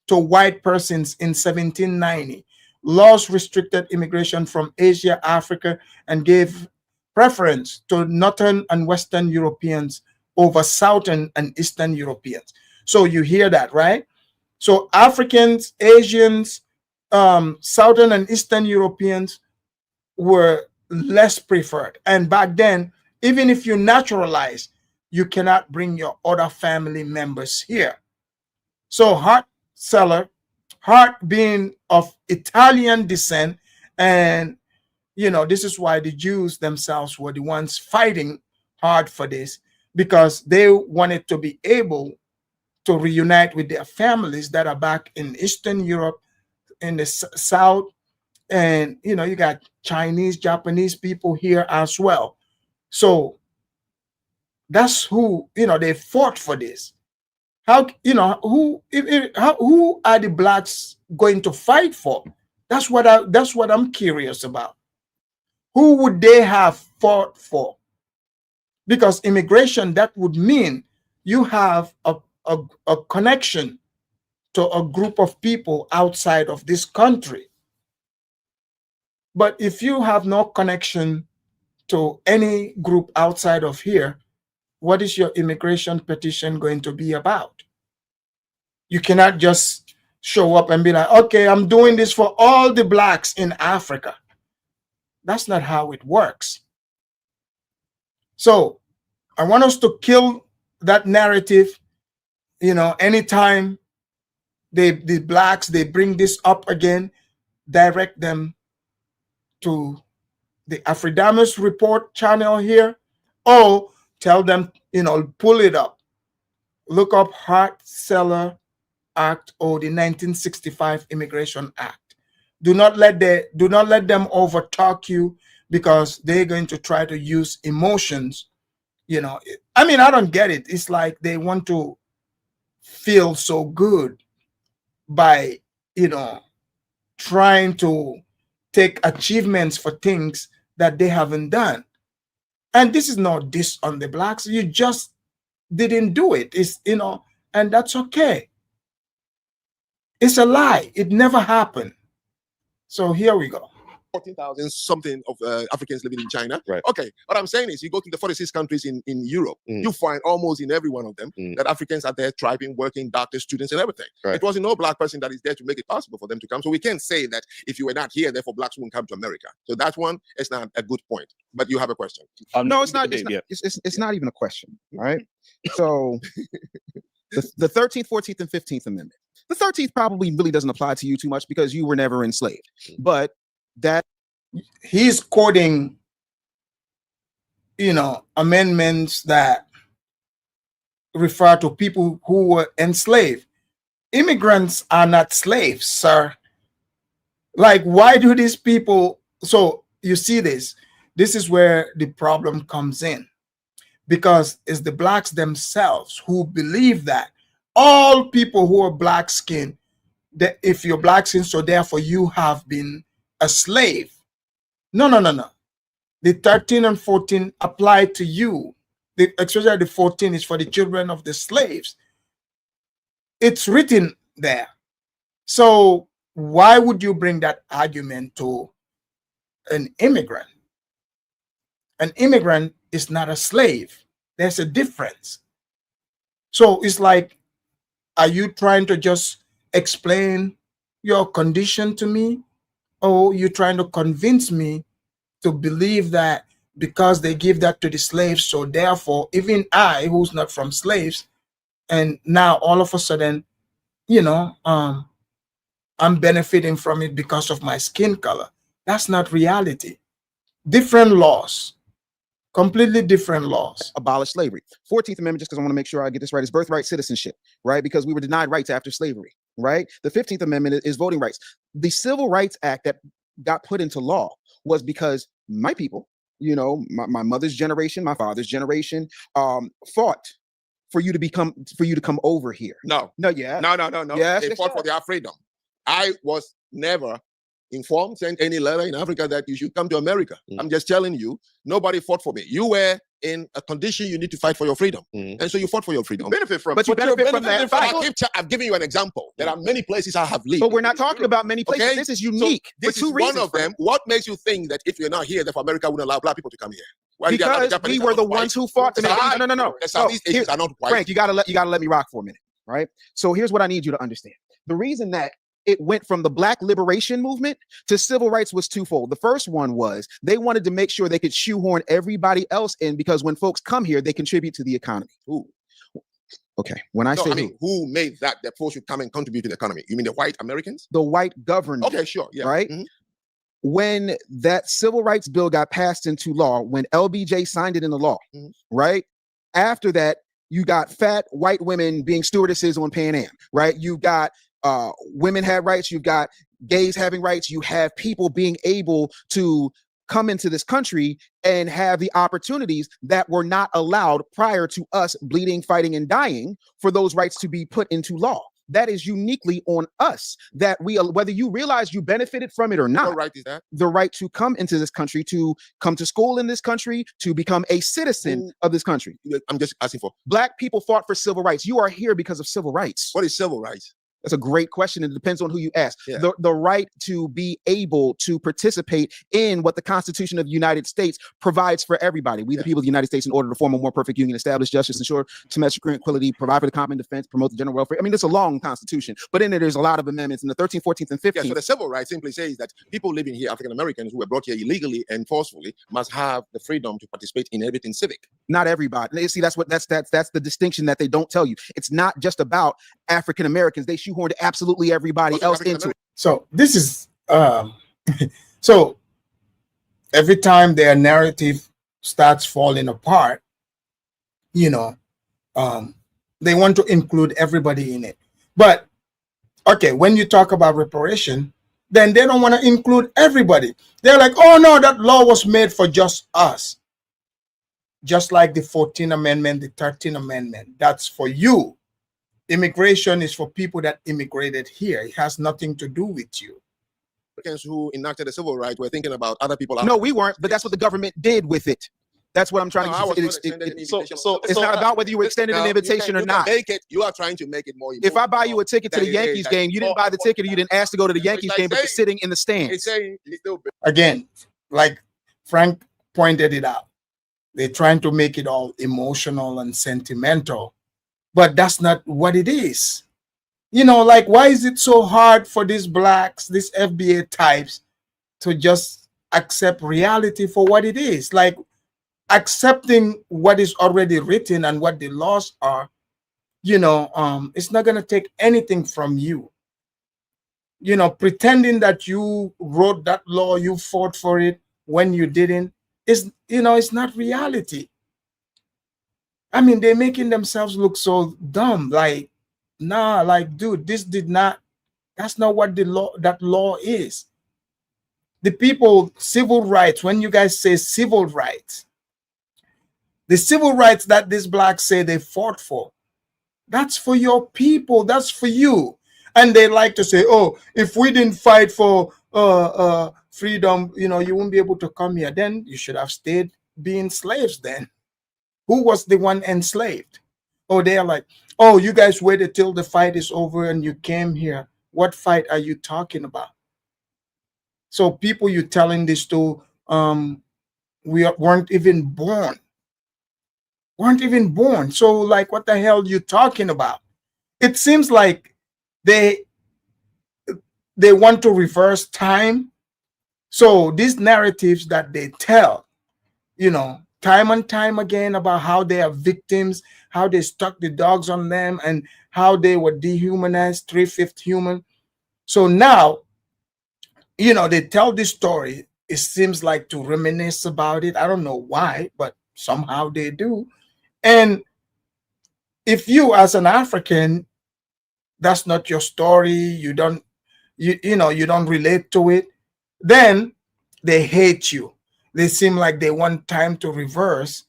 to white persons in 1790. Laws restricted immigration from Asia, Africa, and gave preference to Northern and Western Europeans over Southern and Eastern Europeans. So you hear that, right? So Africans, Asians, Southern and Eastern Europeans were less preferred. And back then, even if you naturalize, you cannot bring your other family members here. So Hart-Celler, Hart being of Italian descent, and this is why the Jews themselves were the ones fighting hard for this, because they wanted to be able to reunite with their families that are back in Eastern Europe, in the South, and you got Chinese, Japanese people here as well. So that's who they fought for this. How who are the blacks going to fight for? That's what I'm curious about. Who would they have fought for? Because immigration, that would mean you have a connection to a group of people outside of this country. But if you have no connection to any group outside of here, what is your immigration petition going to be about? You cannot just show up and be like, okay, I'm doing this for all the blacks in Africa. That's not how it works. So I want us to kill that narrative. Anytime the blacks, they bring this up again, direct them to the Afridamus Report channel here, or tell them, pull it up. Look up Hart-Celler Act or the 1965 Immigration Act. Do not let them overtalk you, because they're going to try to use emotions. I don't get it. It's like they want to feel so good by trying to take achievements for things that they haven't done. And this is not diss on the blacks. You just didn't do it. It's and that's okay. It's a lie. It never happened. So here we go. 14,000 something of Africans living in China. Right. Okay, what I'm saying is, you go to the 46 countries in Europe, you find almost in every one of them that Africans are there thriving, working, doctors, students, and everything. Right. It wasn't no black person that is there to make it possible for them to come. So we can't say that if you were not here, therefore blacks wouldn't come to America. So that one is not a good point. But you have a question. No, it's not. It's not even a question. All right. So the 13th, 14th, and 15th Amendment. The 13th probably really doesn't apply to you too much because you were never enslaved. But that he's quoting, amendments that refer to people who were enslaved. Immigrants are not slaves, sir. Like, why do these people? So you see this. This is where the problem comes in, because it's the blacks themselves who believe that all people who are black skinned, that if you're black skinned, so therefore you have been a slave. No. The 13 and 14 apply to you. Especially the 14 is for the children of the slaves. It's written there. So why would you bring that argument to an immigrant? An immigrant is not a slave. There's a difference. So it's like, are you trying to just explain your condition to me? oh, you're trying to convince me to believe that because they give that to the slaves, so therefore even I, who's not from slaves, and now all of a sudden, I'm benefiting from it because of my skin color. That's not reality. Different laws, completely different laws. Abolish slavery. 14th Amendment, just because I want to make sure I get this right, is birthright citizenship, right? Because we were denied rights after slavery, right? The 15th Amendment is voting rights. The Civil Rights Act that got put into law was because my people, my mother's generation, my father's generation, fought for you to come over here. No. Yeah. No. Yes, They fought for their freedom. I was never informed, sent any letter in Africa that you should come to America. I'm just telling you, nobody fought for me. You were in a condition you need to fight for your freedom. And so you fought for your freedom. Benefit from But you benefit from that fight. I've given you an example. There are many places I have lived. But we're not talking about many places. Okay? This is unique This for two is reasons. one of them. What makes you think that if you're not here, therefore America wouldn't allow black people to come here? Why did they allow the Because Japanese we were are the not white? ones who fought to make it. No. The Southeast Asians are not white. Frank, you gotta let me rock for a minute, right? So here's what I need you to understand. The reason that it went from the Black liberation movement to civil rights was twofold. The first one was they wanted to make sure they could shoehorn everybody else in because when folks come here, they contribute to the economy. Who? Okay, when I say who made that folks should come and contribute to the economy? You mean the white Americans? the white government. Okay, sure, yeah. Right? Mhm. When that civil rights bill got passed into law, when LBJ signed it into law, right? After that, you got fat white women being stewardesses on Pan Am, right? You got women had rights, you've got gays having rights, you have people being able to come into this country and have the opportunities that were not allowed prior to us bleeding, fighting, and dying for those rights to be put into law. That is uniquely on us, that we, whether you realize you benefited from it or not. What right is that? The right to come into this country, to come to school in this country, to become a citizen of this country. I'm just asking for. Black people fought for civil rights. You are here because of civil rights. What is civil rights? That's a great question. It depends on who you ask. Yeah. The right to be able to participate in what the Constitution of the United States provides for everybody. We, the people of the United States, in order to form a more perfect union, establish justice, ensure domestic equality, provide for the common defense, promote the general welfare. I mean, it's a long Constitution, but in it, there's a lot of amendments in the 13th, 14th, and 15th. Yeah, so the civil rights simply says that people living here, African Americans who were brought here illegally and forcefully, must have the freedom to participate in everything civic. Not everybody. See, that's the distinction that they don't tell you. It's not just about African Americans. They shoehorned absolutely everybody else into it. So this is so every time their narrative starts falling apart, they want to include everybody in it. But okay, when you talk about reparation, then they don't want to include everybody. They're like, oh no, that law was made for just us. Just like the 14th Amendment, the 13th Amendment, that's for you. Immigration is for people that immigrated here. It has nothing to do with you. Americans who enacted the civil rights were thinking about other people. No, we weren't, but that's what the government did with it. That's what I'm trying to say. It's not about whether you were extended an invitation or not. You are trying to make it more. If I buy you a ticket to the Yankees game, you didn't buy the ticket, or you didn't ask to go to the Yankees game, but you're sitting in the stands. Again, like Frank pointed it out, they're trying to make it all emotional and sentimental, but that's not what it is. Like, why is it so hard for these blacks, these FBA types, to just accept reality for what it is? Like, accepting what is already written and what the laws are, it's not going to take anything from you. Pretending that you wrote that law, you fought for it when you didn't, it's not reality. I mean, they're making themselves look so dumb. Like, nah, like, dude, that's not what that law is. The people, civil rights, when you guys say civil rights, the civil rights that these blacks say they fought for, that's for your people, that's for you. And they like to say, oh, if we didn't fight for freedom, you won't be able to come here. Then you should have stayed being slaves then. Who was the one enslaved? Oh, they are like, oh, you guys waited till the fight is over and you came here. What fight are you talking about? So people you're telling this to, weren't even born. So like, what the hell are you talking about? It seems like they want to reverse time So these narratives that they tell, time and time again about how they are victims, how they stuck the dogs on them, and how they were dehumanized, 3/5 human. So now, they tell this story. It seems like to reminisce about it. I don't know why, but somehow they do. And if you, as an African, that's not your story, you don't relate to it, then they hate you. They seem like they want time to reverse.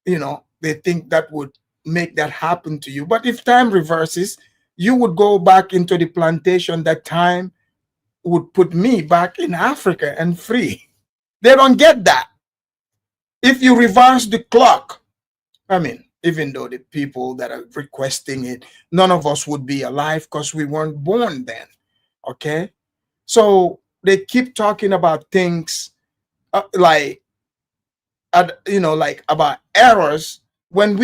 They think that would make that happen to you. But if time reverses, you would go back into the plantation. That time would put me back in Africa and free. They don't get that. If you reverse the clock, even though the people that are requesting it, none of us would be alive because we weren't born then. Okay? So they keep talking about things like about errors when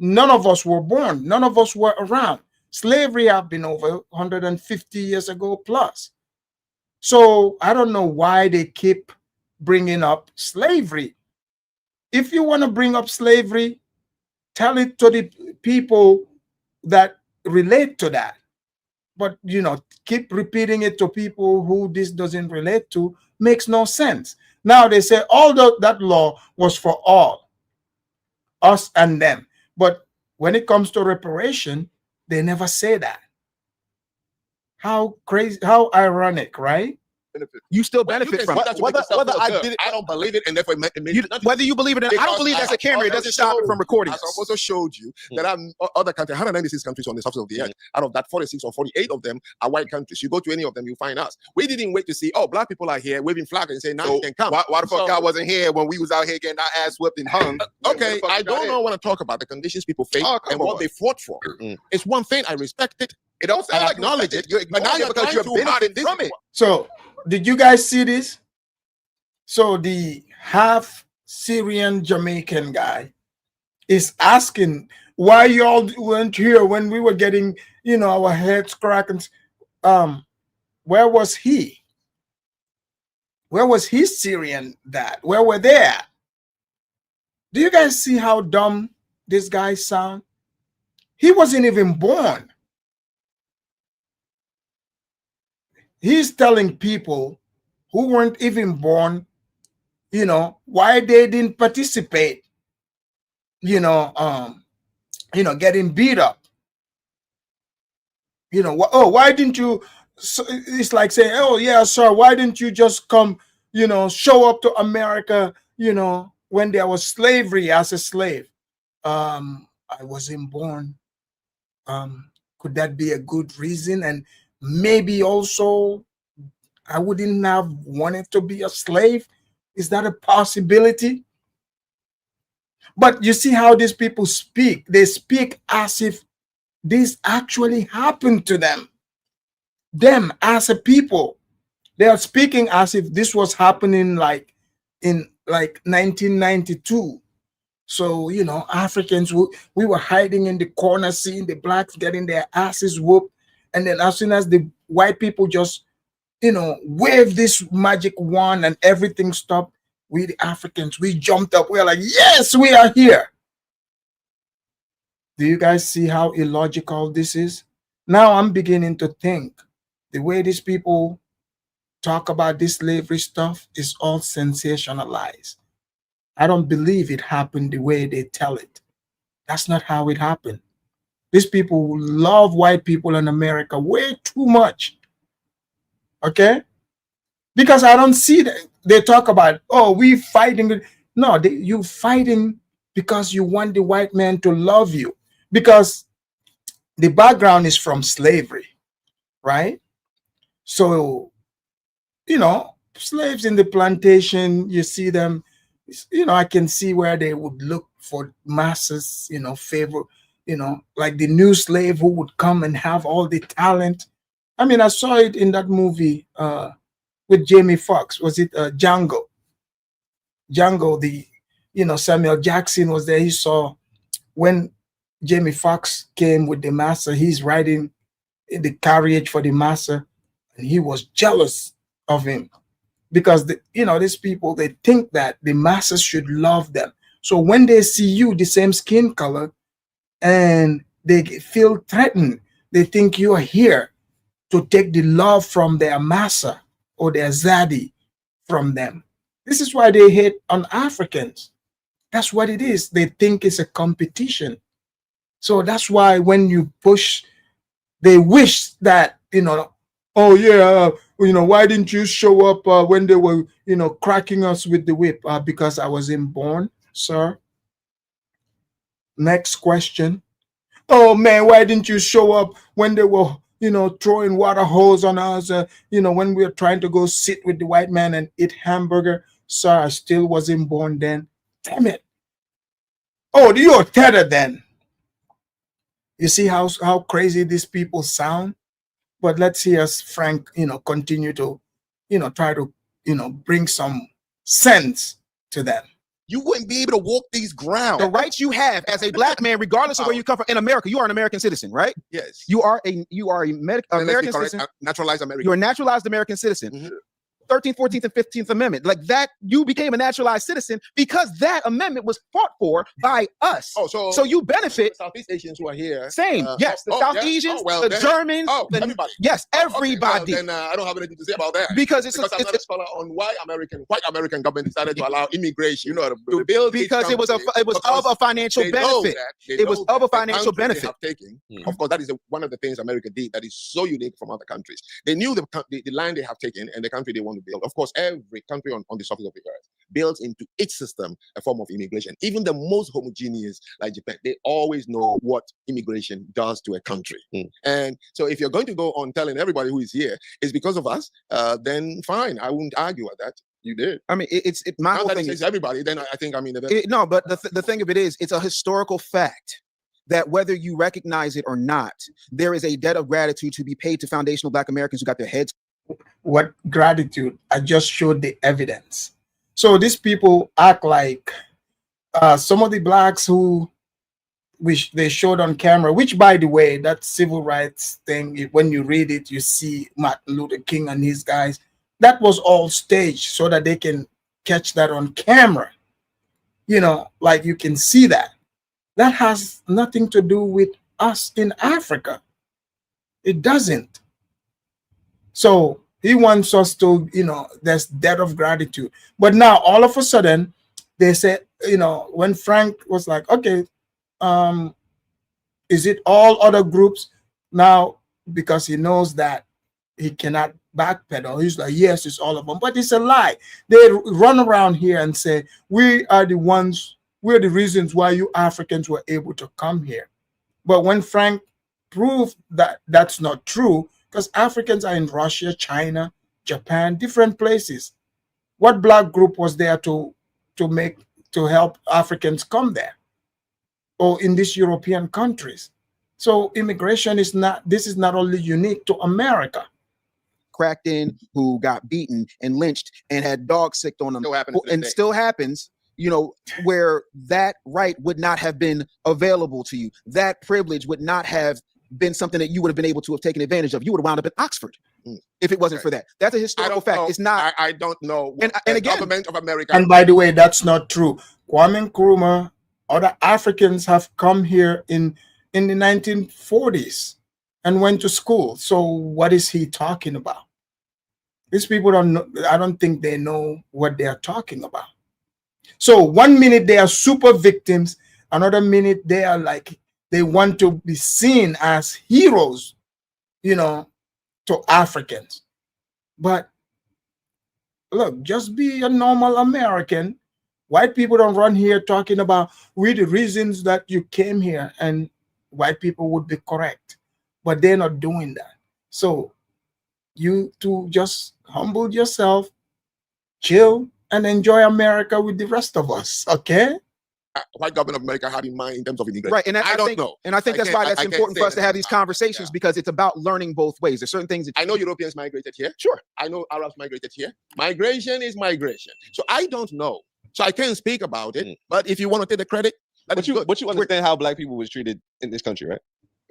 none of us were born, none of us were around. Slavery have been over 150 years ago plus. So I don't know why they keep bringing up slavery. If you want to bring up slavery, tell it to the people that relate to that. But keep repeating it to people who this doesn't relate to makes no sense. Now they say that law was for all, us and them. But when it comes to reparation, they never say that. How crazy, how ironic, right? You still benefit from it. Whether I did it, I don't believe it, and therefore whether you believe it or not, I don't believe that's a camera. It doesn't stop it from recording. I also showed you that other countries, 196 countries on the surface of the earth. Out of that, 46 or 48 of them are white countries. You go to any of them, you find us. We didn't wait to see, black people are here waving flags and saying, now you can come. Why the fuck y'all wasn't here when we was out here getting our ass whipped and hung? Okay, I don't want to talk about the conditions people face and what they fought for. It's one thing, I respect it. It don't sound like acknowledge it, but now you're because you're benefiting from it. So did you guys see this? So the half Syrian Jamaican guy is asking why y'all weren't here when we were getting, our heads cracked. Where was he? Where was his Syrian dad? Where were they at? Do you guys see how dumb this guy sound? He wasn't even born. He's telling people who weren't even born, why they didn't participate, getting beat up. Why didn't you? So it's like saying, oh yeah, sir, why didn't you just come, show up to America, when there was slavery as a slave? I wasn't born. Could that be a good reason? And maybe also I wouldn't have wanted to be a slave. Is that a possibility? But you see how these people speak. They speak as if this actually happened to them. Them as a people. They are speaking as if this was happening like in 1992. So, Africans, we were hiding in the corner, seeing the blacks getting their asses whooped. And then as soon as the white people just, wave this magic wand and everything stopped, we the Africans, we jumped up. We are like, yes, we are here. Do you guys see how illogical this is? Now I'm beginning to think the way these people talk about this slavery stuff is all sensationalized. I don't believe it happened the way they tell it. That's not how it happened. These people love white people in America way too much. Okay? Because I don't see that. They talk about, we fighting. No, you fighting because you want the white man to love you. Because the background is from slavery, right? So, slaves in the plantation, you see them, I can see where they would look for masters, favor, like the new slave who would come and have all the talent. I saw it in that movie with Jamie Foxx. Was it Django? Django, Samuel Jackson was there. He saw when Jamie Foxx came with the master, he's riding in the carriage for the master, and he was jealous of him. because these people, they think that the masses should love them. So when they see you the same skin color and they feel threatened, they think you are here to take the love from their massa or their zaddy from them. This is why they hate on Africans. That's what it is. They think it's a competition. So that's why when you push, they wish that, oh yeah, why didn't you show up when they were, cracking us with the whip? Because I wasn't born, sir. Next question. Oh man, why didn't you show up when they were, throwing water hose on us? When we were trying to go sit with the white man and eat hamburger? Sir, I still wasn't born then. Damn it. Oh, you're tethered then. You see how crazy these people sound? But let's hear Frank, continue to, try to, bring some sense to them. You wouldn't be able to walk these grounds. The rights you have as a black man, regardless of where you come from in America, you are an American citizen, right? Yes. You are a American citizen. Naturalized American. You're a naturalized American citizen. Mhm. 13th, 14th, and 15th Amendment. Like that, you became a naturalized citizen because that amendment was fought for by us. Oh, so you benefit. Southeast Asians who are here. Same. Yes. The South Asians, the Germans. Everybody. Yes, everybody. Okay, well, then I don't have anything to say about that. Because I'm not a scholar on why white American government decided to allow immigration. To build because it was of a financial benefit. It was of a financial benefit. Of course, that is one of the things America did that is so unique from other countries. They knew the land they have taken and the country they want to build. Of course, every country on the surface of the earth builds into its system a form of immigration. Even the most homogeneous, like Japan, they always know what immigration does to a country. And so if you're going to go on telling everybody who is here is because of us, then fine, I wouldn't argue at that. You did. I mean, my whole thing is everybody. Then I think no, but the thing of it is, it's a historical fact that whether you recognize it or not, there is a debt of gratitude to be paid to foundational Black Americans who got their heads. What gratitude? I just showed the evidence. So these people act like some of the blacks which they showed on camera, which, by the way, that civil rights thing, when you read it, you see Martin Luther King and his guys. That was all staged so that they can catch that on camera. Like you can see that. That has nothing to do with us in Africa. It doesn't. So he wants us to, there's debt of gratitude. But now all of a sudden, they said, when Frank was like, okay, is it all other groups? Now, because he knows that he cannot backpedal, he's like, yes, it's all of them. But it's a lie. They run around here and say, we're the reasons why you Africans were able to come here. But when Frank proved that that's not true, because Africans are in Russia, China, Japan, different places. What black group was there to help Africans come there? Or in these European countries? So immigration is not only unique to America. Cracked in, who got beaten and lynched and had dogs sicked on them, still happens, where that right would not have been available to you. That privilege would not have been something that you would have been able to have taken advantage of. You would have wound up in Oxford if it wasn't for that. That's a historical fact. It's not. I don't know. And again, government of America. And by the way, that's not true. Kwame Nkrumah, other Africans have come here in the 1940s and went to school. So what is he talking about? These people don't know. I don't think they know what they are talking about. So 1 minute they are super victims, another minute they are like, they want to be seen as heroes, to Africans. But look, just be a normal American. White people don't run here talking about we're the reasons that you came here, and white people would be correct, but they're not doing that. So you two just humble yourself, chill, and enjoy America with the rest of us, okay? White government of America have in mind in terms of immigration. Right, and I don't know. And I think that's why that's important for us to have these conversations, because it's about learning both ways. There's certain things that I know Europeans migrated here. Sure. I know Arabs migrated here. Migration is migration. So I don't know. So I can't speak about it. But if you want to take the credit, but you understand how black people was treated in this country, right?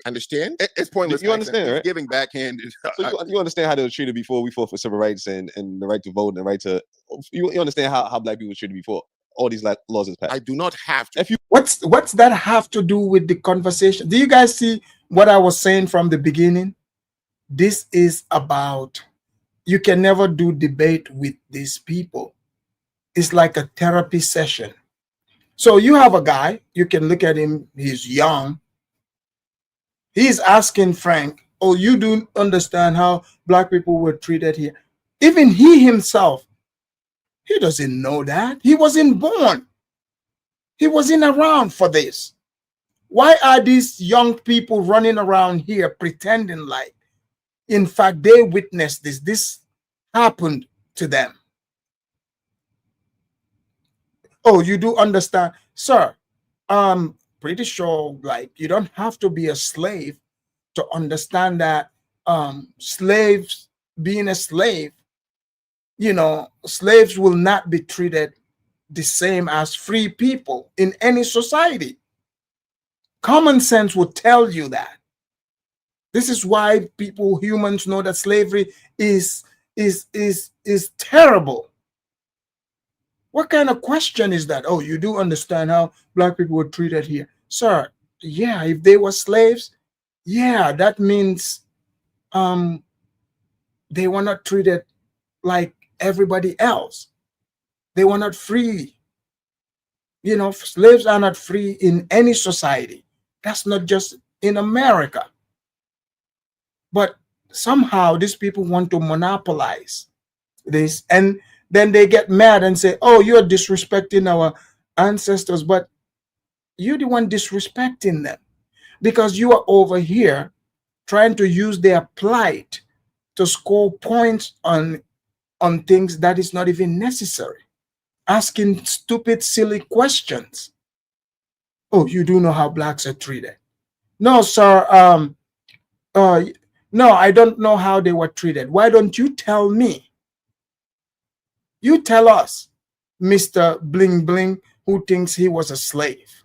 Understand? It's pointless. You understand, accent. It's right? Giving backhand. So you understand how they were treated before we fought for civil rights and the right to vote and the right to. You understand how black people were treated before all these laws is passed. I do not have to. If you What's that have to do with the conversation? Do you guys see what I was saying from the beginning? This is about, you can never do debate with these people. It's like a therapy session. So you have a guy, you can look at him, he's young. He's asking Frank, oh, you do understand how black people were treated here. Even he himself, he doesn't know that. He wasn't born. He wasn't around for this. Why are these young people running around here pretending like, in fact, they witnessed this? This happened to them. Oh, you do understand, sir? Pretty sure, like, you don't have to be a slave to understand that slaves, being a slave, you know, slaves will not be treated the same as free people in any society. Common sense would tell you that. This is why humans know that slavery is terrible. What kind of question is that? Oh, you do understand how black people were treated here. Sir, yeah, if they were slaves, yeah, that means they were not treated like everybody else. They were not free. You know, slaves are not free in any society. That's not just in America. But somehow these people want to monopolize this, and then they get mad and say, oh, you're disrespecting our ancestors, but you're the one disrespecting them because you are over here trying to use their plight to score points on things that is not even necessary, asking stupid, silly questions. Oh, you do know how blacks are treated. No, sir. No, I don't know how they were treated. Why don't you tell me? You tell us, Mr. Bling Bling, who thinks he was a slave.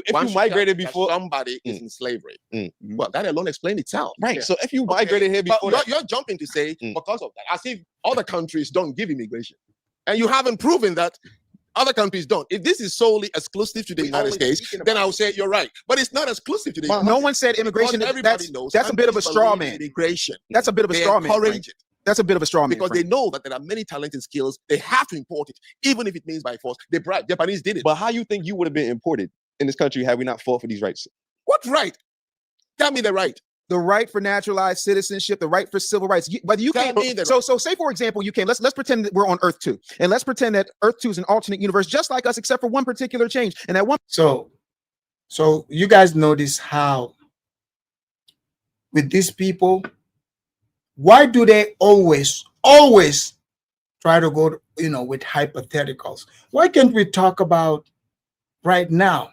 if Once you migrated tell that before, somebody is in slavery, well, that alone explains itself. right? Yeah. So if you Okay, migrated here but before, you're jumping to say because of that, as if other countries don't give immigration, and you haven't proven that other countries don't. If this is solely exclusive to the United States, then I would say you're right. But it's not exclusive to the United No States. one said immigration. Because everybody knows. That's a bit of a straw believe in man. Immigration. That's a bit of a They straw man. encourage Frank. it That's a bit of a straw man. because they Frank. know that there are many talented skills. They have to import it, even if it means by force. They bribe. Japanese did it. but how you think you would have been imported in this country had we not fought for these rights? What right? Tell me the right. The right for naturalized citizenship, the right for civil rights. Whether you Tell can't. me the So say for example, you can. Let's pretend that we're on Earth 2, and let's pretend that Earth 2 is an alternate universe, just like us, except for one particular change. And that one. So you guys notice how with these people, why do they always try to go, with hypotheticals? Why can't we talk about right now?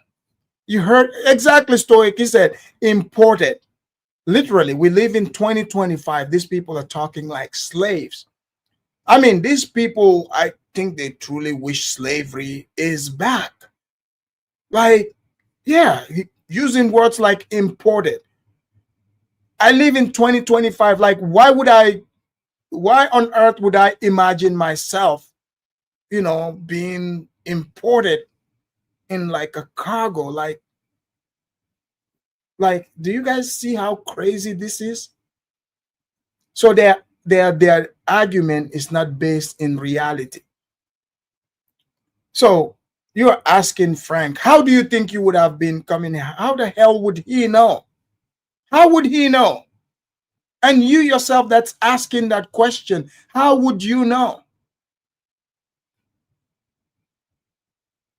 You heard exactly Stoic. He said imported. Literally, we live in 2025. These people are talking like slaves. I mean, these people, I think they truly wish slavery is back. Like, yeah, using words like imported. I live in 2025. Like, why on earth would I imagine myself, being imported in like a cargo? Like, do you guys see how crazy this is? So their argument is not based in reality. So you're asking Frank, how do you think you would have been coming here? How the hell would he know? How would he know? And you yourself that's asking that question, how would you know?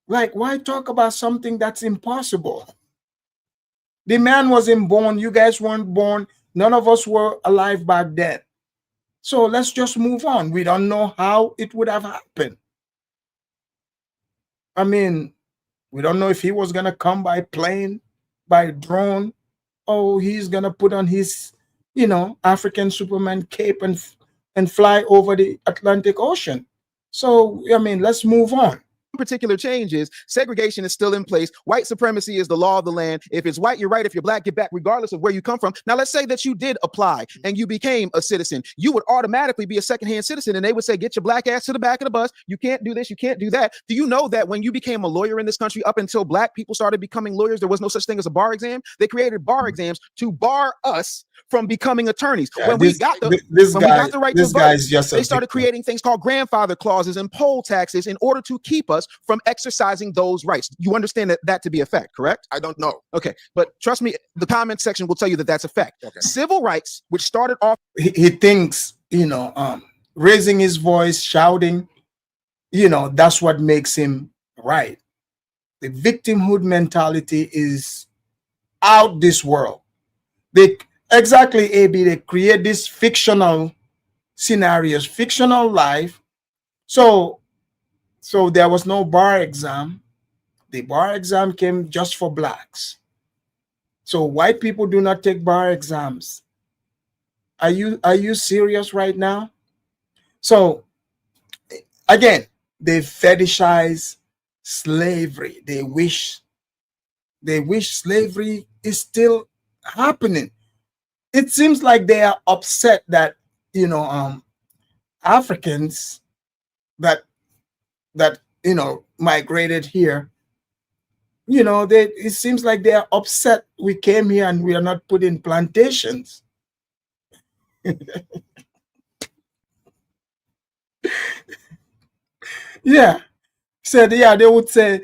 Like, why talk about something that's impossible? The man wasn't born. You guys weren't born. None of us were alive back then. So let's just move on. We don't know how it would have happened. I mean, we don't know if he was going to come by plane, by drone. Oh, he's going to put on his, African Superman cape and fly over the Atlantic Ocean. So, I mean, let's move on. particular changes, segregation is still in place. White supremacy is the law of the land. If it's white, you're right. If you're black, get back regardless of where you come from. Now, let's say that you did apply and you became a citizen. You would automatically be a secondhand citizen, and they would say, get your black ass to the back of the bus. You can't do this. You can't do that. Do you know that when you became a lawyer in this country, up until black people started becoming lawyers, there was no such thing as a bar exam? They created bar exams to bar us from becoming attorneys. Yeah, when we got the right to vote, they started creating things called grandfather clauses and poll taxes in order to keep us from exercising those rights. You understand that to be a fact, correct? I don't know. Okay, but trust me, the comment section will tell you that that's a fact. Okay. Civil rights, which started off, he thinks, raising his voice, shouting, that's what makes him right. The victimhood mentality is out this world. Exactly, AB, they create these fictional scenarios, fictional life. So there was no bar exam. The bar exam came just for blacks. So white people do not take bar exams. Are you serious right now? So again, they fetishize slavery. They wish slavery is still happening. It seems like they are upset that Africans that migrated here, it seems like they are upset we came here and we are not put in plantations. Yeah. Said, yeah, they would say,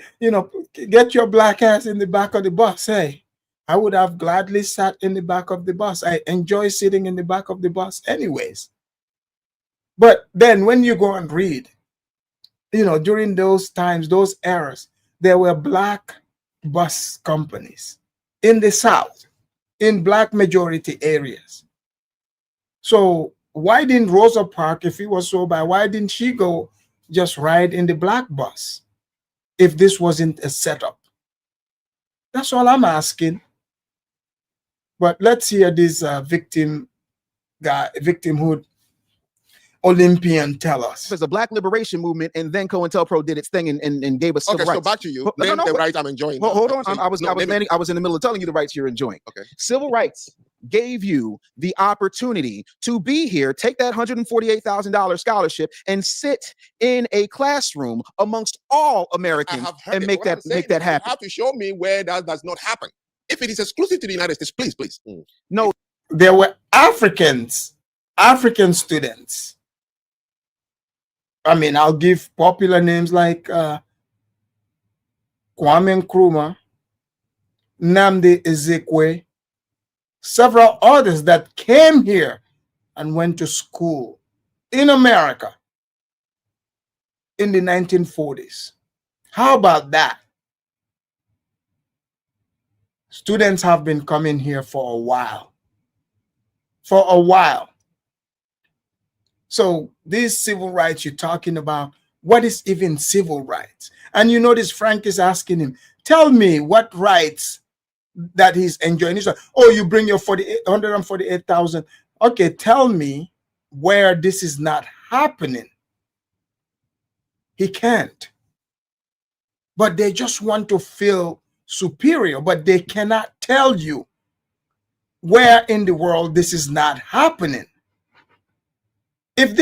get your black ass in the back of the bus. Hey, I would have gladly sat in the back of the bus. I enjoy sitting in the back of the bus anyways. But then when you go and read, during those times, those eras, there were black bus companies in the South, in black majority areas. So why didn't Rosa Parks, if it was so bad, why didn't she go just ride in the black bus if this wasn't a setup? That's all I'm asking. But let's hear this victimhood Olympian tell us. There's a black liberation movement, and then COINTELPRO did its thing and gave us civil rights. Okay, so back to you. Name the rights I'm enjoying. Hold on. I was in the middle of telling you the rights you're enjoying. Okay. Civil rights gave you the opportunity to be here, take that $148,000 scholarship, and sit in a classroom amongst all Americans and make that happen. You have to show me where that does not happen. If it is exclusive to the United States, please. No, there were African students. I mean, I'll give popular names like Kwame Nkrumah, Nnamdi Ezekwe, several others that came here and went to school in America in the 1940s. How about that? Students have been coming here for a while. So these civil rights you're talking about, what is even civil rights? And you notice Frank is asking him, tell me what rights that he's enjoying. He's like, oh, you bring your 148,000. Okay, tell me where this is not happening. He can't. But they just want to feel superior, but they cannot tell you where in the world this is not happening. If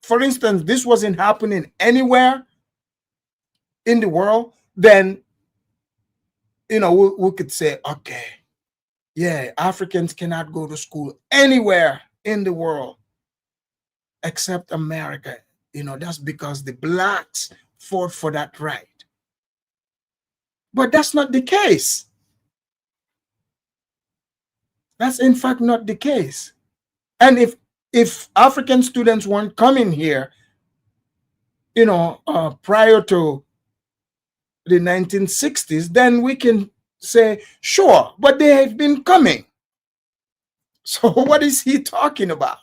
for instance, this wasn't happening anywhere in the world, then we could say, okay, yeah, Africans cannot go to school anywhere in the world except America. That's because the blacks fought for that right. But that's not the case. That's in fact not the case. And if African students weren't coming here, prior to the 1960s, then we can say, sure, but they have been coming. So what is he talking about?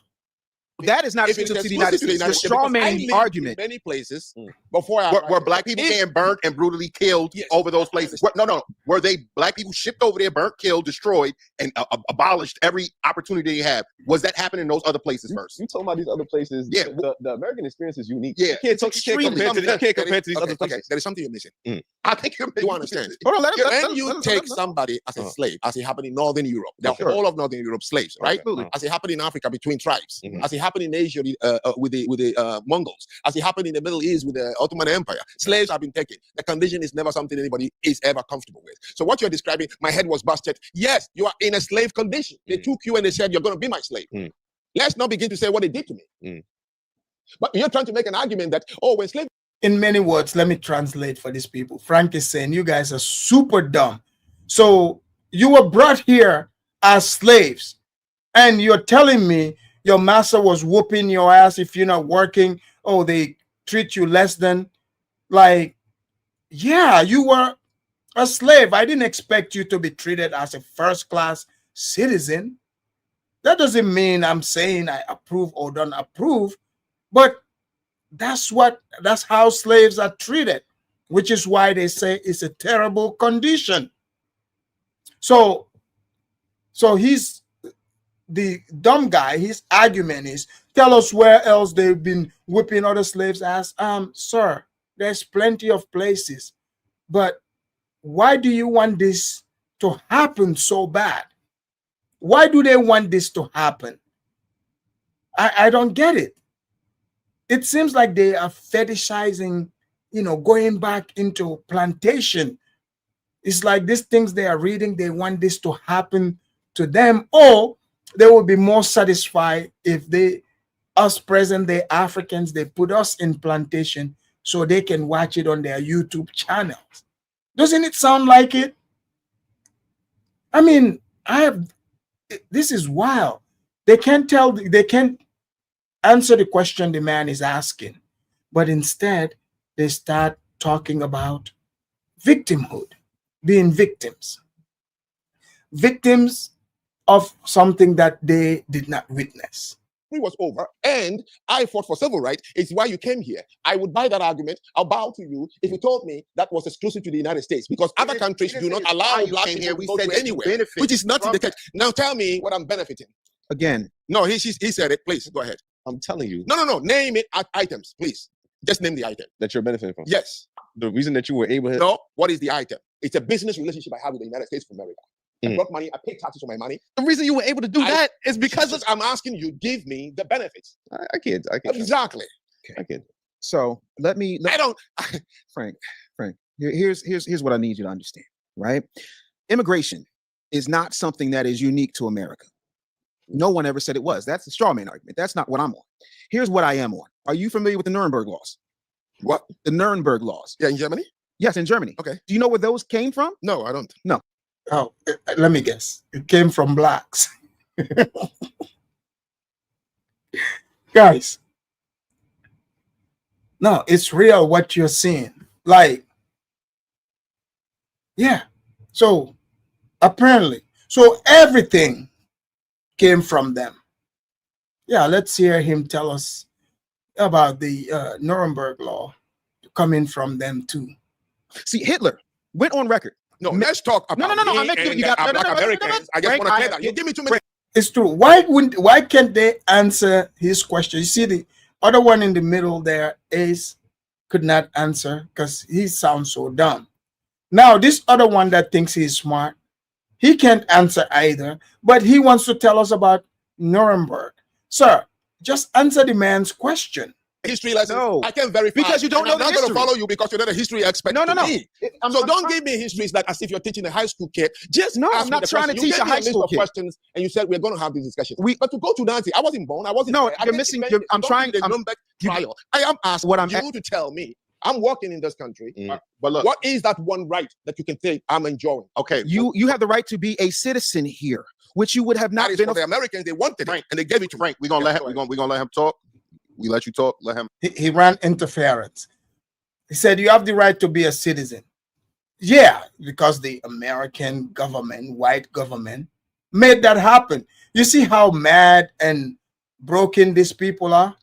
That is not if it's exclusive to the United States. You're straw because I manning the lived argument. in many places before I Were black people If- getting burnt and brutally killed Yes. over those places? No. Were they black people shipped over there, burnt, killed, destroyed, and abolished every opportunity they have? Was that happening in those other places first? You talking about these other places? Yeah. The American experience is unique. Yeah. You can't compare to these other places. There is something you're missing. I think You understand? Hold on, let him- When let him- you let him- take let him- somebody as a slave, as it happened in Northern Europe, the Sure. whole of Northern Europe slaves, right? Absolutely. As it happened in Africa between tribes, Mhm. as it happened in Asia with the Mongols, as it happened in the Middle East with the Ottoman Empire, slaves have been taken. The condition is never something anybody is ever comfortable with. So what you're describing, my head was busted. Yes, you are in a slave condition. They took you and they said you're going to be my slave. Let's not begin to say what they did to me. But you're trying to make an argument that when slave. In many words, let me translate for these people. Frank is saying you guys are super dumb. So you were brought here as slaves, and you're telling me your master was whooping your ass if you're not working. Oh, they treat you less than. Like, yeah, you were a slave. I didn't expect you to be treated as a first-class citizen. That doesn't mean I'm saying I approve or don't approve, but that's how slaves are treated, which is why they say it's a terrible condition. So he's the dumb guy. His argument is, tell us where else they've been whipping other slaves' ass. Sir, there's plenty of places, but why do you want this to happen so bad? Why do they want this to happen? I don't get it. It seems like they are fetishizing, going back into plantation. It's like these things they are reading, they want this to happen to them, or they will be more satisfied if us present day Africans, they put us in plantation so they can watch it on their YouTube channels. Doesn't it sound like it? I mean, this is wild. They can't answer the question the man is asking, but instead they start talking about victimhood, being victims of something that they did not witness. Was over and I fought for civil rights. It's why you came here. I would buy that argument. I'll bow to you if you told me that was exclusive to the United States, because other countries do not allow black people to go to anywhere, which is not in the case. Now tell me what I'm benefiting. Again, no, he said it. Please go ahead. I'm telling you. No. Name it items, please. Just name the item that you're benefiting from. Yes. The reason that you were able to. No. What is the item? It's a business relationship I have with the United States of America. I brought money. I paid taxes on my money. The reason you were able to do that is because of. I'm asking you, give me the benefits. I can't. Exactly. I can't. So I don't. Frank. Here's what I need you to understand. Right? Immigration is not something that is unique to America. No one ever said it was. That's a straw man argument. That's not what I'm on. Here's what I am on. Are you familiar with the Nuremberg laws? What? The Nuremberg laws. Yeah, in Germany? Yes, in Germany. Okay. Do you know where those came from? No, I don't. No. Oh, let me guess. It came from blacks. Guys. No, it's real what you're seeing. Like, yeah. So apparently, everything came from them. Yeah, let's hear him tell us about the Nuremberg law coming from them too. See, Hitler went on record. No, let's talk about no. I'm making you got black Americans. I just want to clear that. You give me too many. It's true. Why can't they answer his question? You see the other one in the middle there, Ace, could not answer because he sounds so dumb. Now, this other one that thinks he's smart, he can't answer either, but he wants to tell us about Nuremberg. Sir, just answer the man's question. History lesson. No. I can verify. Because you don't know the I'm not going history. to follow you because you're not a history expert. No. So don't give me histories like as if you're teaching a high school kid. Just no, ask I'm me not the trying to question. teach a high school kid. Questions, and you said we're going to have this discussion. But to go to Nancy, I wasn't born. I wasn't. No, there. you're missing. I'm trying. The Nuremberg trial. I am asking you to tell me. I'm working in this country. But look, what is that one right that you can say I'm enjoying? Okay, you have the right to be a citizen here, which you would have not been. For the Americans, they wanted it, and they gave it to Frank. We're gonna let him. We're gonna let him talk. We let you talk. Let him. He ran interference. He said you have the right to be a citizen. Yeah, because the American government, white government, made that happen. You see how mad and broken these people are.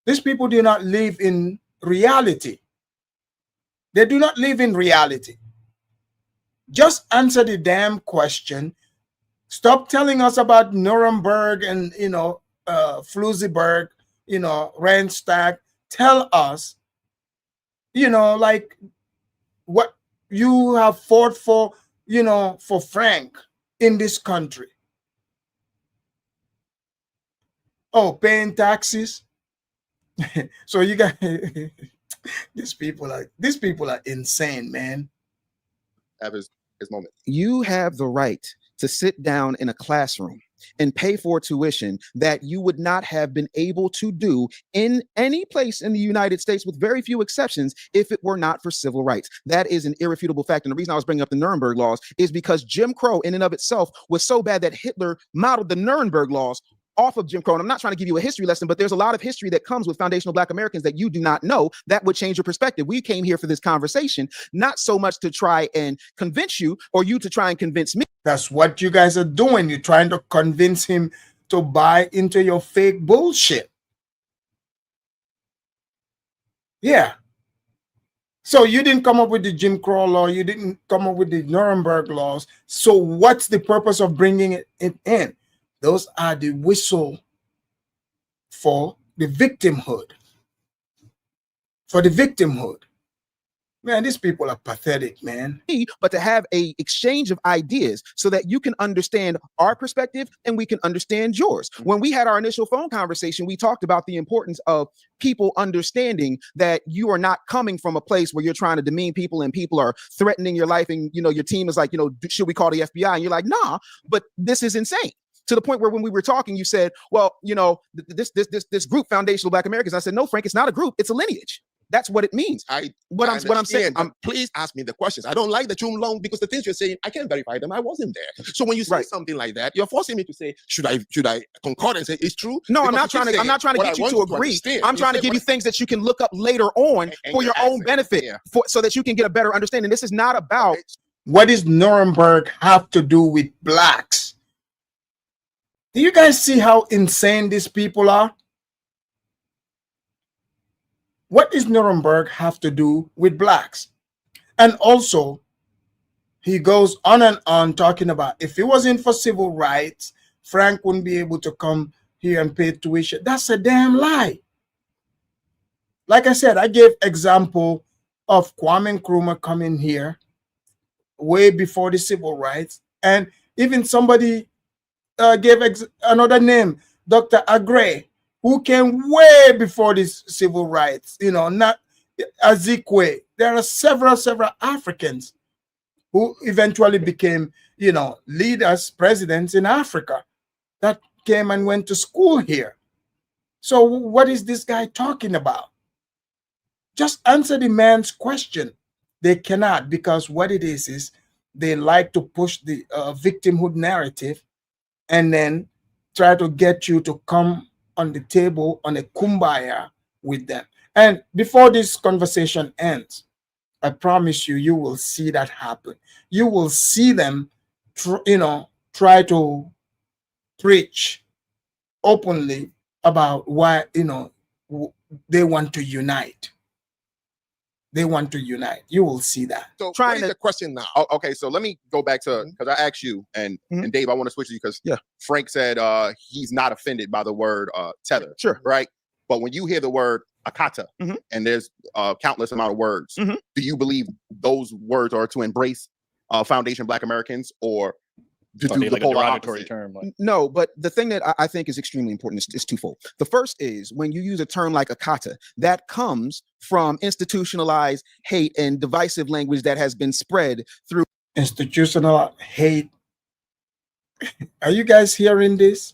These people do not live in reality. They do not live in reality. Just answer the damn question. Stop telling us about Nuremberg and, Fluseberg, Randstad. Tell us, like what you have fought for, for Franc in this country. Oh, paying taxes. So you got these people are insane, man. Have his moment. You have the right to sit down in a classroom and pay for tuition that you would not have been able to do in any place in the United States, with very few exceptions, if it were not for civil rights. That is an irrefutable fact. And the reason I was bringing up the Nuremberg laws is because Jim Crow in and of itself was so bad that Hitler modeled the Nuremberg laws off of Jim Crow. And I'm not trying to give you a history lesson, but there's a lot of history that comes with foundational Black Americans that you do not know that would change your perspective. We came here for this conversation, not so much to try and convince you or you to try and convince me. That's what you guys are doing. You're trying to convince him to buy into your fake bullshit. Yeah. So you didn't come up with the Jim Crow law. You didn't come up with the Nuremberg laws. So what's the purpose of bringing it in? Those are the whistle for the victimhood. For the victimhood. Man, these people are pathetic, man. But to have a exchange of ideas so that you can understand our perspective and we can understand yours. When we had our initial phone conversation, we talked about the importance of people understanding that you are not coming from a place where you're trying to demean people and people are threatening your life. And, your team is like, should we call the FBI? And you're like, nah, but this is insane. To the point where when we were talking, you said, well, this group, Foundational Black Americans. I said, no, Frank, it's not a group. It's a lineage. That's what it means. What I'm saying. Please ask me the questions. I don't like the too long because the things you're saying, I can't verify them. I wasn't there. So when you say something like that, you're forcing me to say, should I concord and say it's true? No, Because I'm not trying to get you to agree. I'm trying to give you things that you can look up later on for your own benefit, so that you can get a better understanding. This is not about what does Nuremberg have to do with blacks. Do you guys see how insane these people are? What does Nuremberg have to do with blacks? And also, he goes on and on talking about if it wasn't for civil rights, Franc wouldn't be able to come here and pay tuition. That's a damn lie. Like I said, I gave example of Kwame Nkrumah coming here way before the civil rights. And even somebody gave another name, Dr. Agre, who came way before this civil rights, not Azikwe. There are several Africans who eventually became, leaders, presidents in Africa that came and went to school here. So what is this guy talking about? Just answer the man's question. They cannot, because what it is they like to push the victimhood narrative and then try to get you to come on the table on a kumbaya with them. And before this conversation ends, I promise you, you will see that happen. You will see them, try to preach openly about why, they want to unite. They want to unite. You will see that. So trying the question now. Okay, so let me go back to, because I asked you and Dave, I want to switch to you because Frank said he's not offended by the word tether. Sure. Right. But when you hear the word akata and there's countless amount of words, do you believe those words are to embrace Foundation Black Americans or to do the polar opposite? Term, No, but the thing that I think is extremely important is twofold. The first is when you use a term like akata, that comes from institutionalized hate and divisive language that has been spread through institutional hate. Are you guys hearing this?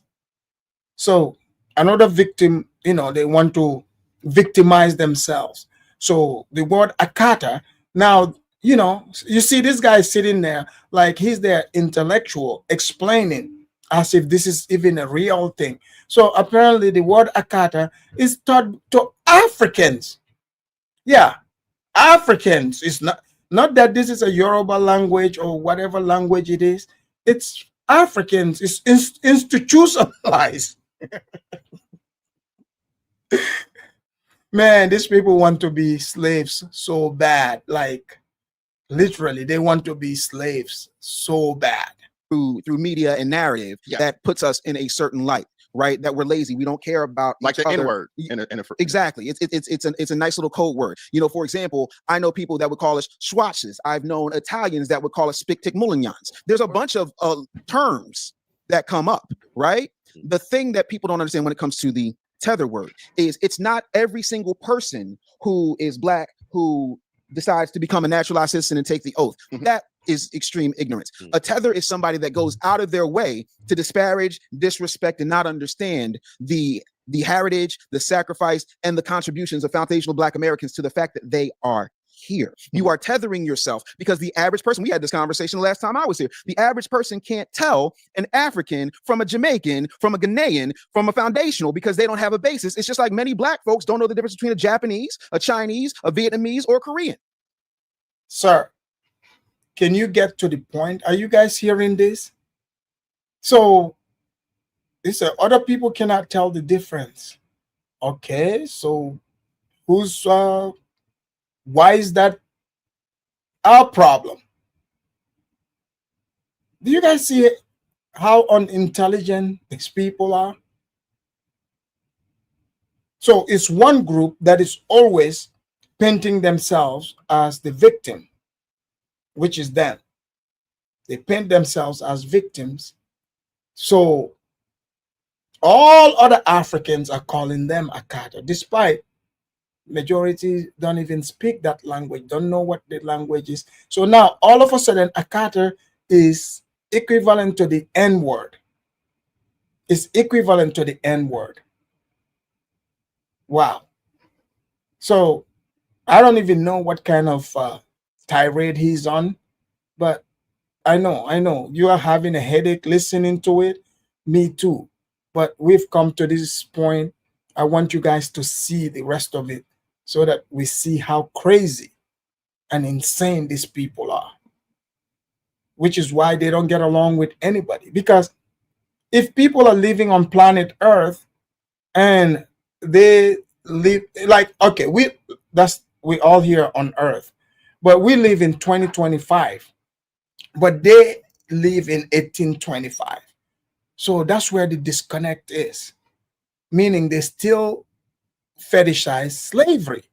So another victim, they want to victimize themselves. So the word akata, now, you see this guy sitting there like he's their intellectual explaining as if this is even a real thing. So apparently the word akata is taught to Africans. Yeah, Africans. It's not that this is a Yoruba language or whatever language it is. It's Africans. It's institutionalized. Man, these people want to be slaves so bad. Like, literally, they want to be slaves so bad. Through media and narrative that puts us in a certain light, right? That we're lazy. We don't care about Like each the other. N-word. Exactly. It's a nice little code word. You know, for example, I know people that would call us swatches. I've known Italians that would call us spictic mulignans. There's a bunch of terms that come up, right? The thing that people don't understand when it comes to the tether word is it's not every single person who is black who decides to become a naturalized citizen and take the oath. That is extreme ignorance. A tether is somebody that goes out of their way to disparage, disrespect, and not understand the heritage, the sacrifice, and the contributions of foundational Black Americans to the fact that they are here. You are tethering yourself because the average person, we had this conversation the last time I was here, the average person can't tell an African from a Jamaican, from a Ghanaian, from a foundational because they don't have a basis. It's just like many Black folks don't know the difference between a Japanese, a Chinese, a Vietnamese, or a Korean. Sir, can you get to the point? Are you guys hearing this? So they say other people cannot tell the difference. Okay, so who's why is that our problem? Do you guys see how unintelligent these people are? So it's one group that is always painting themselves as the victim, which is them. They paint themselves as victims. So all other Africans are calling them Akata, despite majority don't even speak that language, don't know what the language is. So now all of a sudden Akata is equivalent to the N-word. It's equivalent to the N-word. Wow. So I don't even know what kind of tirade he's on, but I know you are having a headache listening to it. Me too. But we've come to this point. I want you guys to see the rest of it so that we see how crazy and insane these people are, which is why they don't get along with anybody. Because if people are living on planet Earth and they live like, okay, we all here on Earth, but we live in 2025, but they live in 1825. So that's where the disconnect is, meaning they still fetishize slavery.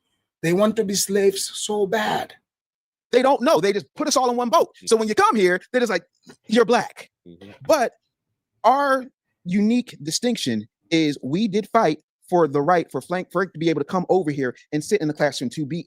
They want to be slaves so bad. They don't know. They just put us all in one boat. So when you come here, they're just like, you're Black. But our unique distinction is we did fight for the right for Franc to be able to come over here and sit in the classroom, to be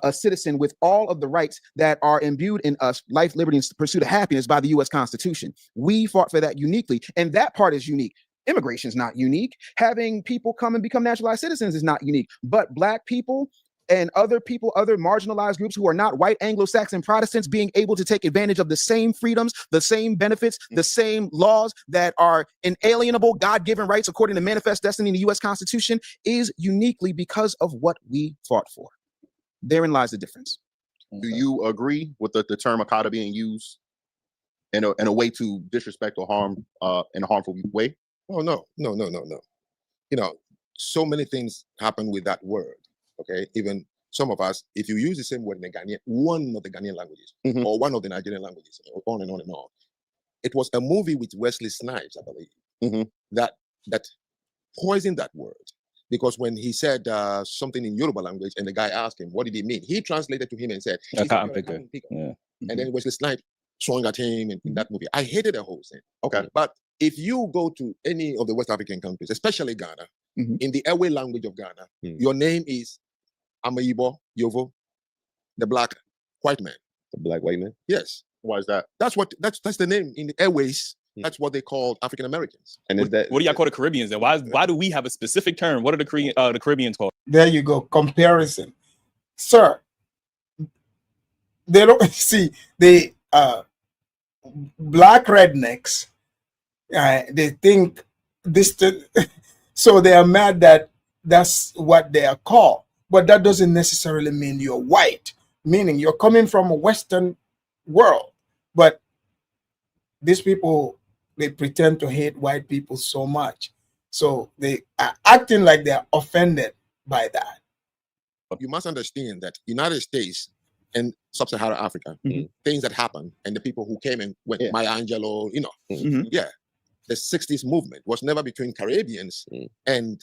a citizen with all of the rights that are imbued in us, life, liberty, and pursuit of happiness by the U.S. Constitution. We fought for that uniquely, and that part is unique. Immigration is not unique. Having people come and become naturalized citizens is not unique. But Black people and other people, other marginalized groups who are not white Anglo-Saxon Protestants, being able to take advantage of the same freedoms, the same benefits, the same laws that are inalienable God-given rights according to manifest destiny in the U.S. Constitution is uniquely because of what we fought for. Therein lies the difference. Do you agree with the term Akata being used in a way to disrespect or harm in a harmful way? Oh, no. You know, so many things happen with that word. Okay, even some of us, if you use the same word in the Ghanaian, one of the Ghanaian languages, or one of the Nigerian languages, on and on and on. It was a movie with Wesley Snipes, I believe, that poisoned that word. Because when he said something in Yoruba language and the guy asked him, what did he mean? He translated to him and said, A cotton picker. Yeah. And then Wesley Snipes swung at him in that movie. I hated the whole thing. Okay. But if you go to any of the West African countries, especially Ghana, in the airway language of Ghana, your name is Amayibo, Yovo, the black white man. The black white man? Yes. Why is that? That's the name in the airways. That's what they call African Americans. And What do y'all call the Caribbeans then? Why do we have a specific term? What are the Caribbeans called? There you go. Comparison. Sir, they don't see the black rednecks. They think this, so they are mad that that's what they are called. But that doesn't necessarily mean you're white, meaning you're coming from a Western world. But these people, they pretend to hate white people so much. So they are acting like they're offended by that. You must understand that United States and Sub-Saharan Africa, things that happen, and the people who came and went, Maya Angelou, the 60s movement was never between Caribbeans and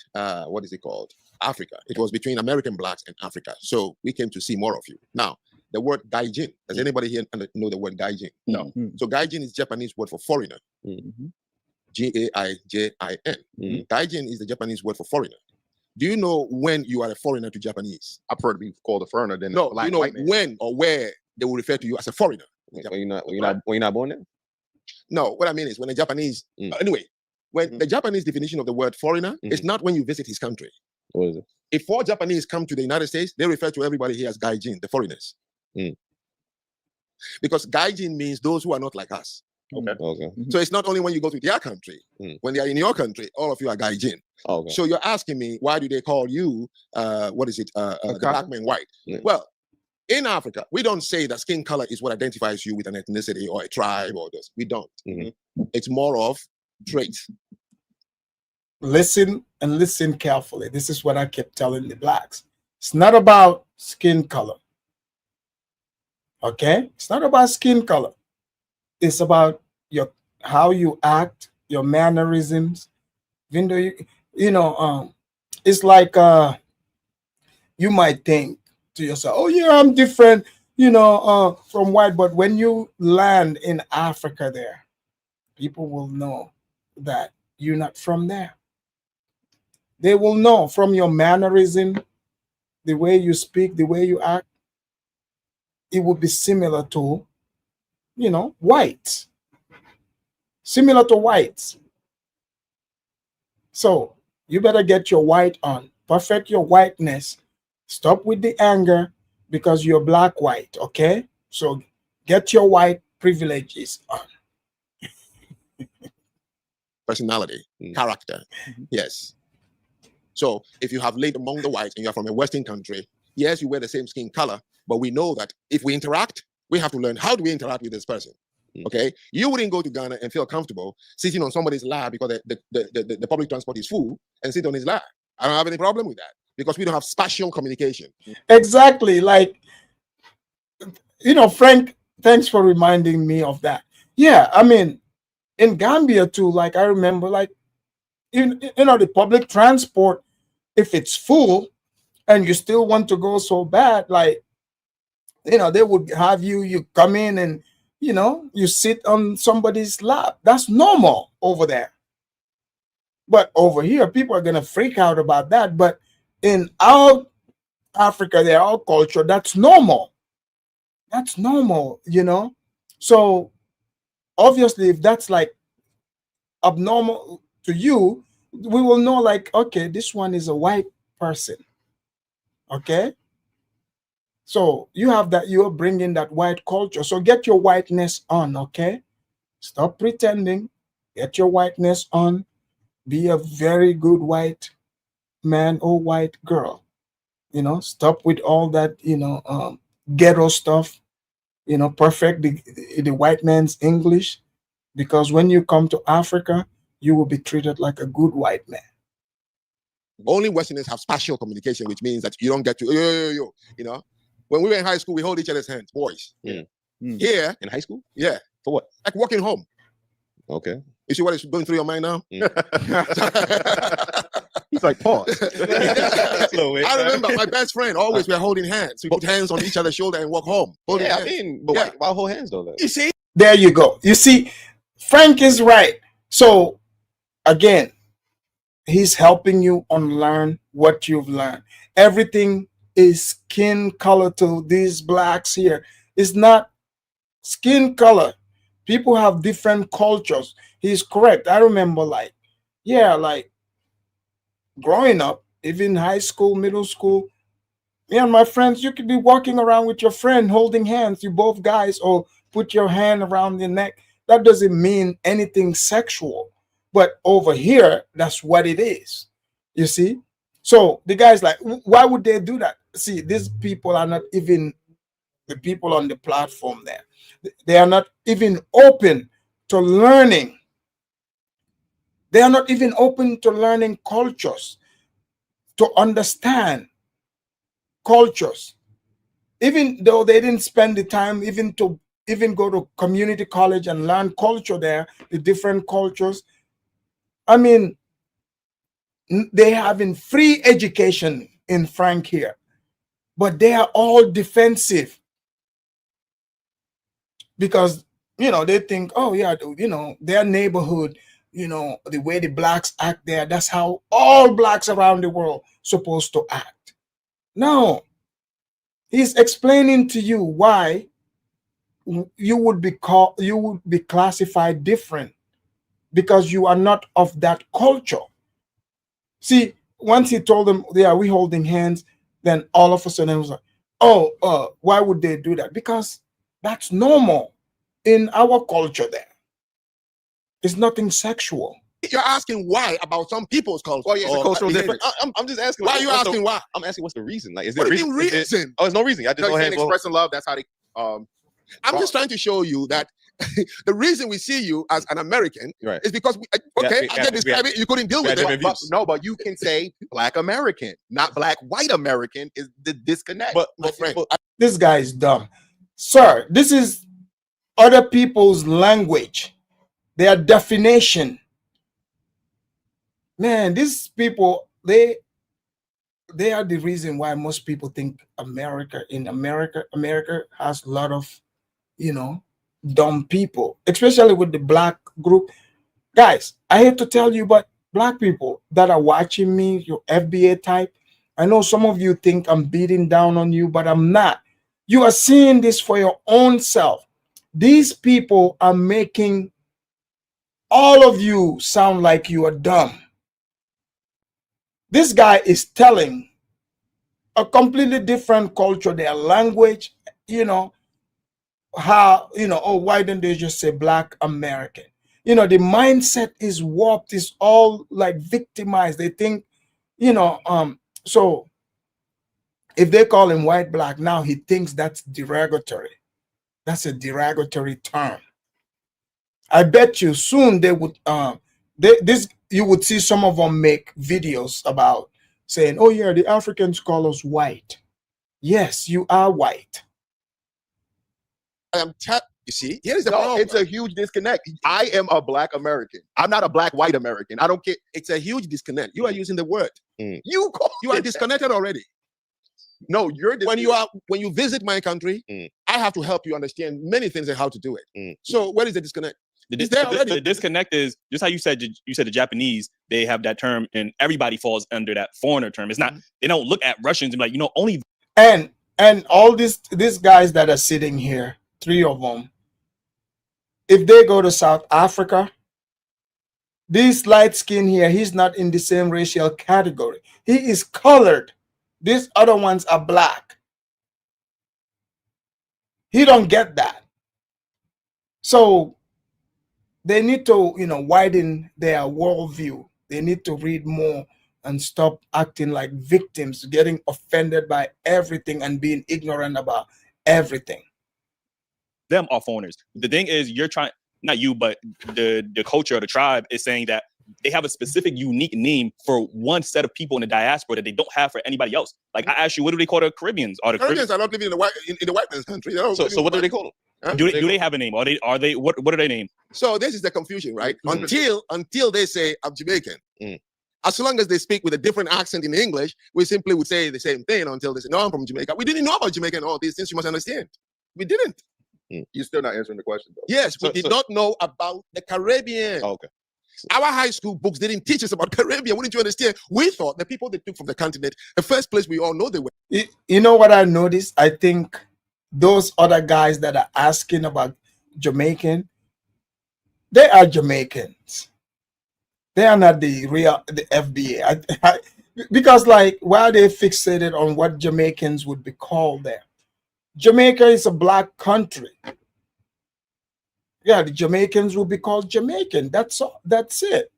what is it called? Africa. It was between American blacks and Africa. So we came to see more of you. Now, the word gaijin. Does anybody here know the word gaijin? No. So gaijin is Japanese word for foreigner. Gaijin. Gaijin is the Japanese word for foreigner. Do you know when you are a foreigner to Japanese? I prefer to be called a foreigner than No, black you know white man. when or where they will refer to you as a foreigner. When you're not born there? No, what I mean is when a Japanese, anyway, when the Japanese definition of the word foreigner is not when you visit his country. What is it? If 4 Japanese come to the United States, they refer to everybody here as gaijin, the foreigners. Because gaijin means those who are not like us. Okay. So it's not only when you go to their country. When they are in your country, all of you are gaijin. Okay. So you're asking me, why do they call you, the black man white? Well, in Africa, we don't say that skin color is what identifies you with an ethnicity or a tribe or this. We don't. It's more of traits. Listen and listen carefully. This is what I kept telling the blacks. It's not about skin color. Okay? It's not about skin color. It's about how you act, your mannerisms. Even though it's like you might think to yourself, oh yeah, I'm different, from white. But when you land in Africa there, people will know that you're not from there. They will know from your mannerism, the way you speak, the way you act. It would be similar to, whites. Similar to whites. So you better get your white on. Perfect your whiteness. Stop with the anger because you're black white, okay? So get your white privileges on. Personality, character. Yes. So if you have lived among the whites and you're from a Western country, yes, you wear the same skin color, but we know that if we interact, we have to learn how do we interact with this person. Okay, you wouldn't go to Ghana and feel comfortable sitting on somebody's lap because the public transport is full and sit on his lap. I don't have any problem with that because we don't have spatial communication. Exactly. Like, Frank, thanks for reminding me of that. Yeah, I mean, in Gambia too, like I remember, like, the public transport, if it's full and you still want to go so bad, like, they would have you come in and, you sit on somebody's lap. That's normal over there. But over here, people are going to freak out about that. But in our Africa, our culture, that's normal. That's normal, So obviously, if that's like abnormal to you, we will know like, okay, this one is a white person. Okay. So you have that, you're bringing that white culture. So get your whiteness on, okay? Stop pretending. Get your whiteness on. Be a very good white man or white girl. Stop with all that, ghetto stuff. Perfect the white man's English. Because when you come to Africa, you will be treated like a good white man. Only Westerners have spatial communication, which means that you don't get to, When we were in high school, we hold each other's hands, boys. Here in high school? Yeah. For what? Like walking home. Okay. You see what is going through your mind now? He's like, pause. I remember my best friend, always we're holding hands. We put hands on each other's shoulder and walk home. Yeah, I mean, but why hold hands though? You see? There you go. You see, Frank is right. So, again, he's helping you unlearn what you've learned. Everything is skin color to these blacks here. It's not skin color. People have different cultures. He's correct. I remember like growing up, even high school, middle school, me and my friends, you could be walking around with your friend holding hands, you both guys, or put your hand around the neck. That doesn't mean anything sexual. But over here, that's what it is. You see? So the guy's like, why would they do that? See, these people are not even the people on the platform there. They are not even open to learning They are not even open to learning cultures, to understand cultures. Even though they didn't spend the time even to go to community college and learn culture there, the different cultures. I mean, they having free education in Franc here, but they are all defensive because, you know, they think, oh yeah, you know, their neighborhood, you know, the way the blacks act there, that's how all blacks around the world supposed to act. No, he's explaining to you why you would be classified different because you are not of that culture. See, once he told them, yeah, we holding hands, then all of a sudden it was like, oh, why would they do that? Because that's normal in our culture there. It's nothing sexual. You're asking why about some people's culture. Well, yeah, it's a cultural behavior. difference. I'm just asking. Why are you asking why? I'm asking what's the reason? Like, is What there do you mean reason? Oh, there's no reason. I just No, go he's ahead. saying expressing love. That's how they. I'm just trying to show you that the reason we see you as an American Right. is because I can describe it. You couldn't deal with it. But you can say Black American, not Black white American. Is the disconnect? But My friend, This guy is dumb. Sir, this is other people's language, their definition. Man, these people, they are the reason why most people think America has a lot of, you know, dumb people, especially with the black group. Guys, I hate to tell you, but black people that are watching me, your FBA type, I know some of you think I'm beating down on you, but I'm not. You are seeing this for your own self. These people are making all of you sound like you are dumb. This guy is telling a completely different culture, their language, you know, how, you know, oh, why don't they just say Black American? You know, the mindset is warped, is all like victimized. They think, you know, so if they call him white black now, he thinks that's derogatory. That's a derogatory term. I bet you soon they would you would see some of them make videos about saying, oh yeah, the Africans call us white. Yes, you are white. you see, here is the No, problem. it's a huge disconnect. I am a Black American. I'm not a Black white American. I don't care. It's a huge disconnect. You are using the word. You are disconnected already. No, you're when you visit my country, I have to help you understand many things and how to do it. So where is the disconnect? The disconnect is just how you said the Japanese, they have that term and everybody falls under that foreigner term. It's not, they don't look at Russians and be like, you know, only and all these guys that are sitting here, 3 of them, if they go to South Africa, this light skin here, he's not in the same racial category. He is colored. These other ones are black. He don't get that. So they need to, you know, widen their worldview. They need to read more and stop acting like victims, getting offended by everything and being ignorant about everything. Them are foreigners. The thing is, you're trying, not you, but the culture of the tribe is saying that they have a specific unique name for one set of people in the diaspora that they don't have for anybody else. Like I asked you, what do they call the Caribbeans? Are the Caribbeans are not living in the white man's country. So what do they call them? Huh? Do they have a name? Are they what are they named? So this is the confusion, right? Until they say I'm Jamaican. As long as they speak with a different accent in English, we simply would say the same thing until they say, no, I'm from Jamaica. We didn't know about Jamaica and all these things. You must understand. We didn't. You're still not answering the question, though. Yes, we did not know about the Caribbean. Oh, okay. Our high school books didn't teach us about Caribbean. Wouldn't you understand? We thought the people they took from the continent, the first place we all know they were. You know what I noticed? I think those other guys that are asking about Jamaican, they are Jamaicans. They are not the FBA. Because like, why are they fixated on what Jamaicans would be called there? Jamaica is a black country. Yeah, the Jamaicans will be called Jamaican. That's all. That's it.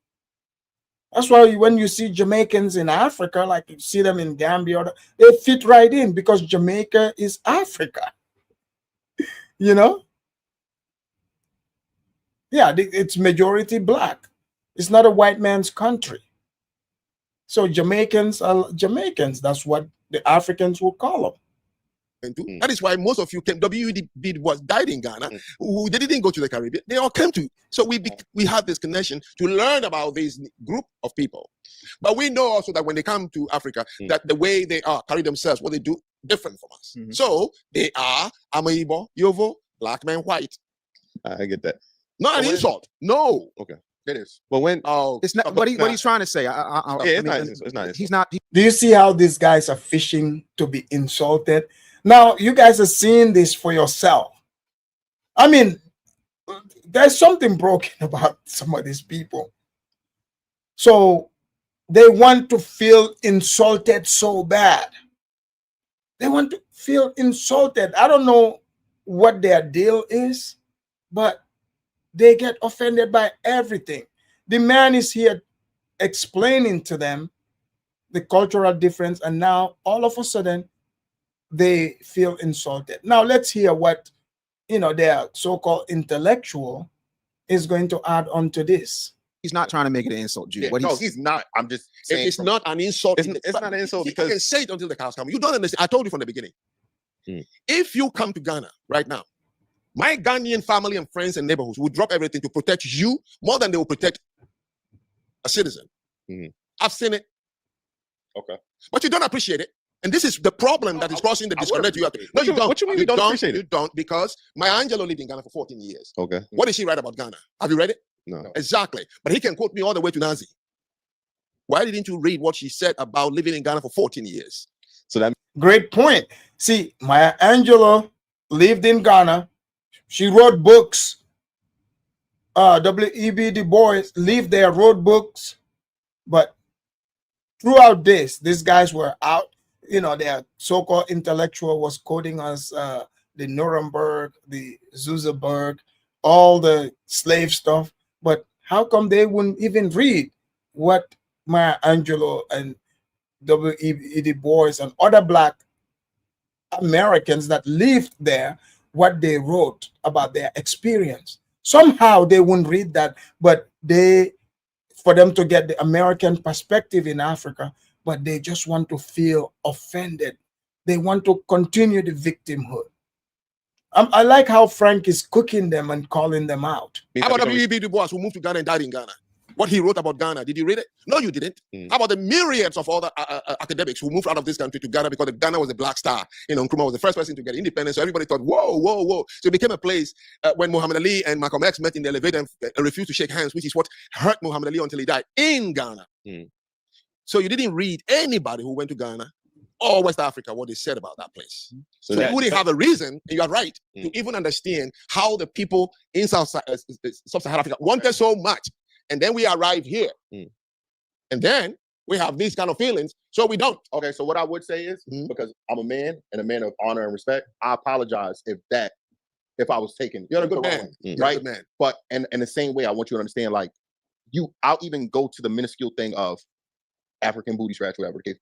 That's why when you see Jamaicans in Africa, like you see them in Gambia, they fit right in because Jamaica is Africa. You know? Yeah, it's majority black. It's not a white man's country. So Jamaicans are Jamaicans. That's what the Africans will call them. That is why most of you came. WED was died in Ghana. They didn't go to the Caribbean. They all came to. So we have this connection to learn about this group of people. But we know also that when they come to Africa, that the way they are carry themselves, what they do, different from us. So they are Amaibo, Yovo, black man, white. I get that. Not an insult. No. Okay. It is. But when It's not what he's trying to say. it's not. He's not. Do you see how these guys are fishing to be insulted? Now, you guys are seeing this for yourself. I mean, there's something broken about some of these people. So they want to feel insulted so bad. They want to feel insulted. I don't know what their deal is, but they get offended by everything. The man is here explaining to them the cultural difference, and now all of a sudden they feel insulted. Now let's hear what their so-called intellectual is going to add on to this. He's not trying to make it an insult, Jude. Yeah, no, he's not. I'm just saying It's not an insult. It's not an insult You can because say it until the cows come. You don't understand. I told you from the beginning. If you come to Ghana right now, my Ghanaian family and friends and neighborhoods will drop everything to protect you more than they will protect a citizen. I've seen it. Okay. But you don't appreciate it. And this is the problem that is causing the disconnect you have. No, you don't. What you mean you don't appreciate it? You don't, because my Angelo lived in Ghana for 14 years. Okay. What did she write about Ghana? Have you read it? No. Exactly. But he can quote me all the way to Nazi. Why didn't you read what she said about living in Ghana for 14 years? So that Great point. See, Maya Angelou lived in Ghana. She wrote books. W.E.B. Du Bois lived there, wrote books. But throughout this, these guys were out. Their so-called intellectual was quoting us the Nuremberg, the Zuckerberg, all the slave stuff. But how come they wouldn't even read what Maya Angelou and W.E.B. Du Bois and other Black Americans that lived there, what they wrote about their experience? Somehow they wouldn't read that, but for them to get the American perspective in Africa, but they just want to feel offended. They want to continue the victimhood. I like how Frank is cooking them and calling them out. How about W.E.B. Du Bois, who moved to Ghana and died in Ghana? What he wrote about Ghana, did you read it? No, you didn't. How about the myriads of other academics who moved out of this country to Ghana because Ghana was a black star? Nkrumah was the first person to get independence, so everybody thought, whoa, whoa, whoa. So it became a place when Muhammad Ali and Malcolm X met in the elevator and refused to shake hands, which is what hurt Muhammad Ali until he died in Ghana. So you didn't read anybody who went to Ghana or West Africa what they said about that place. So you wouldn't have a reason, and you are right, to even understand how the people in Sub-Saharan Africa wanted so much. And then we arrive here. And then we have these kind of feelings, so we don't. Okay, so what I would say is, because I'm a man and a man of honor and respect, I apologize if I was taken. You're a good man. Right? Good man. But in the same way, I want you to understand, like, I'll even go to the minuscule thing of African booty scratch, whatever the case.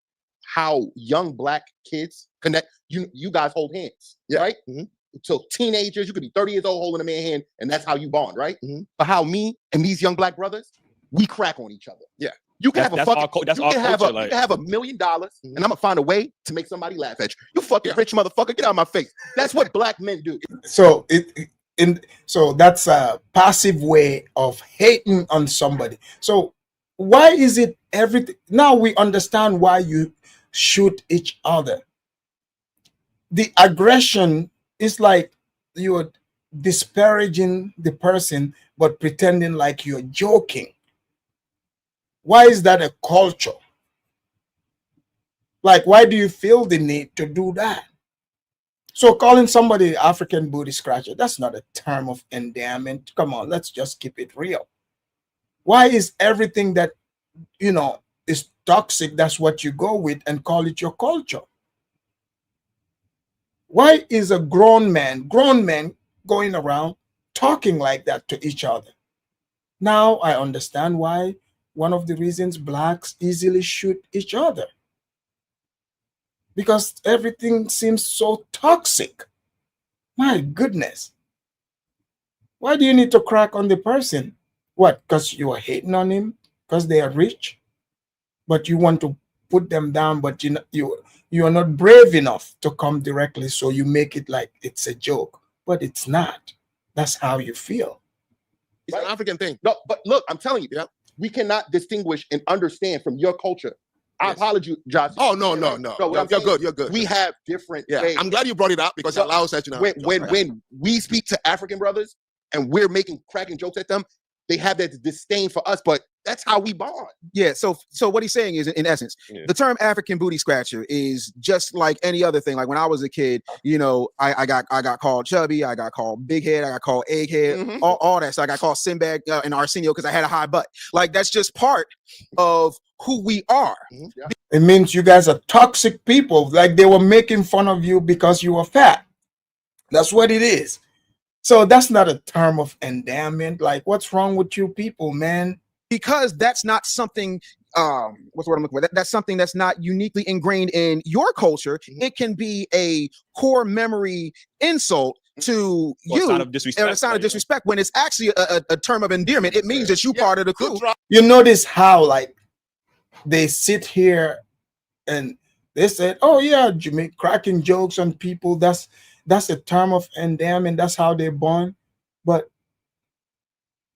How young Black kids connect. You guys hold hands, right? So teenagers, you could be 30 years old holding a man's hand, and that's how you bond, right? But how me and these young Black brothers, we crack on each other. Yeah. You can have That's our culture, you can have $1 million, and I'm gonna find a way to make somebody laugh at you. You fucking rich motherfucker, get out of my face. That's what Black men do. So so that's a passive way of hating on somebody. So why is it everything? Now we understand why you shoot each other. The aggression is like you're disparaging the person, but pretending like you're joking. Why is that a culture? Like, why do you feel the need to do that? So calling somebody African booty scratcher, that's not a term of endearment. Come on, let's just keep it real. Why is everything that, is toxic, that's what you go with and call it your culture? Why is a grown man going around talking like that to each other? Now I understand why one of the reasons Blacks easily shoot each other. Because everything seems so toxic. My goodness. Why do you need to crack on the person? What? Because you are hating on him? Because they are rich? But you want to put them down, but you are not brave enough to come directly, so you make it like it's a joke. But it's not. That's how you feel. It's an African thing. No, but look, I'm telling you, we cannot distinguish and understand from your culture. I apologize. Oh no. You're good. We have different Yeah, ways. I'm glad you brought it up because it allows us to know. When we speak to African brothers and we're cracking jokes at them, they have that disdain for us, but that's how we bond. Yeah. So what he's saying is, in essence, the term African booty scratcher is just like any other thing. Like when I was a kid, you know, I got called chubby, I got called big head, I got called egghead, all that. So I got called Sinbad and Arsenio because I had a high butt. Like that's just part of who we are. It means you guys are toxic people. Like they were making fun of you because you were fat. That's what it is. So that's not a term of endearment. Like, what's wrong with you people, man? Because that's not something, what's the word I'm looking for? That's something that's not uniquely ingrained in your culture. It can be a core memory insult to you, a sign of disrespect, or a sign of disrespect when it's actually a term of endearment. It means that you part of the crew. You notice how, like, they sit here and they said, oh yeah, you make cracking jokes on people. That's a term of endearment. That's how they're born. But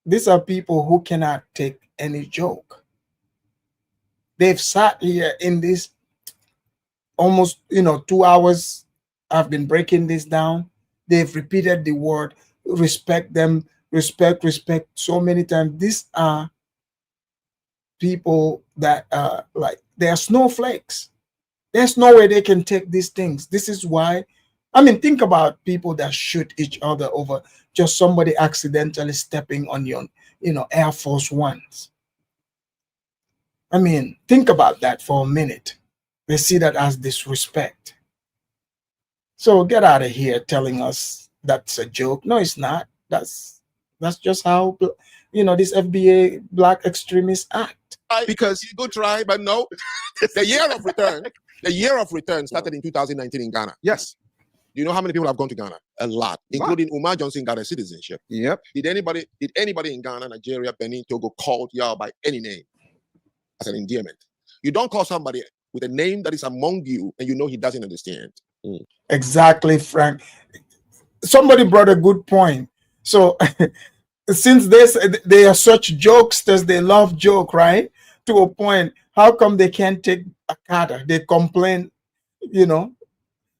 these are people who cannot take any joke. They've sat here in this almost, 2 hours. I've been breaking this down. They've repeated the word respect them, respect so many times. These are people that like they are snowflakes. There's no way they can take these things. This is why, I mean, think about people that shoot each other over just somebody accidentally stepping on your, Air Force Ones. I mean, think about that for a minute. They see that as disrespect. So get out of here telling us that's a joke. No, it's not. That's just how, these FBA black extremists act. Because you go try, but no. The year of return started in 2019 in Ghana. Yes. Do you know how many people have gone to Ghana? A lot, including Umar Johnson got a citizenship. Yep. Did anybody in Ghana, Nigeria, Benin, Togo call y'all by any name as an endearment? You don't call somebody with a name that is among you and you know he doesn't understand. Exactly, Frank. Somebody brought a good point. So since they are such jokesters, they love joke, right? To a point, how come they can't take a kata? They complain,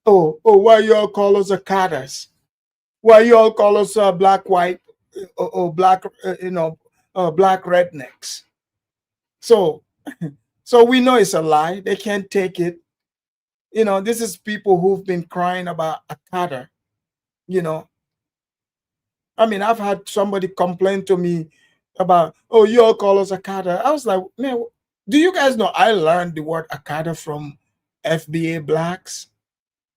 oh, why you all call us akatas? Why you all call us black, white, black, black rednecks? So we know it's a lie. They can't take it. This is people who've been crying about akata. I mean, I've had somebody complain to me about, oh, you all call us akata. I was like, man, do you guys know I learned the word akata from FBA blacks?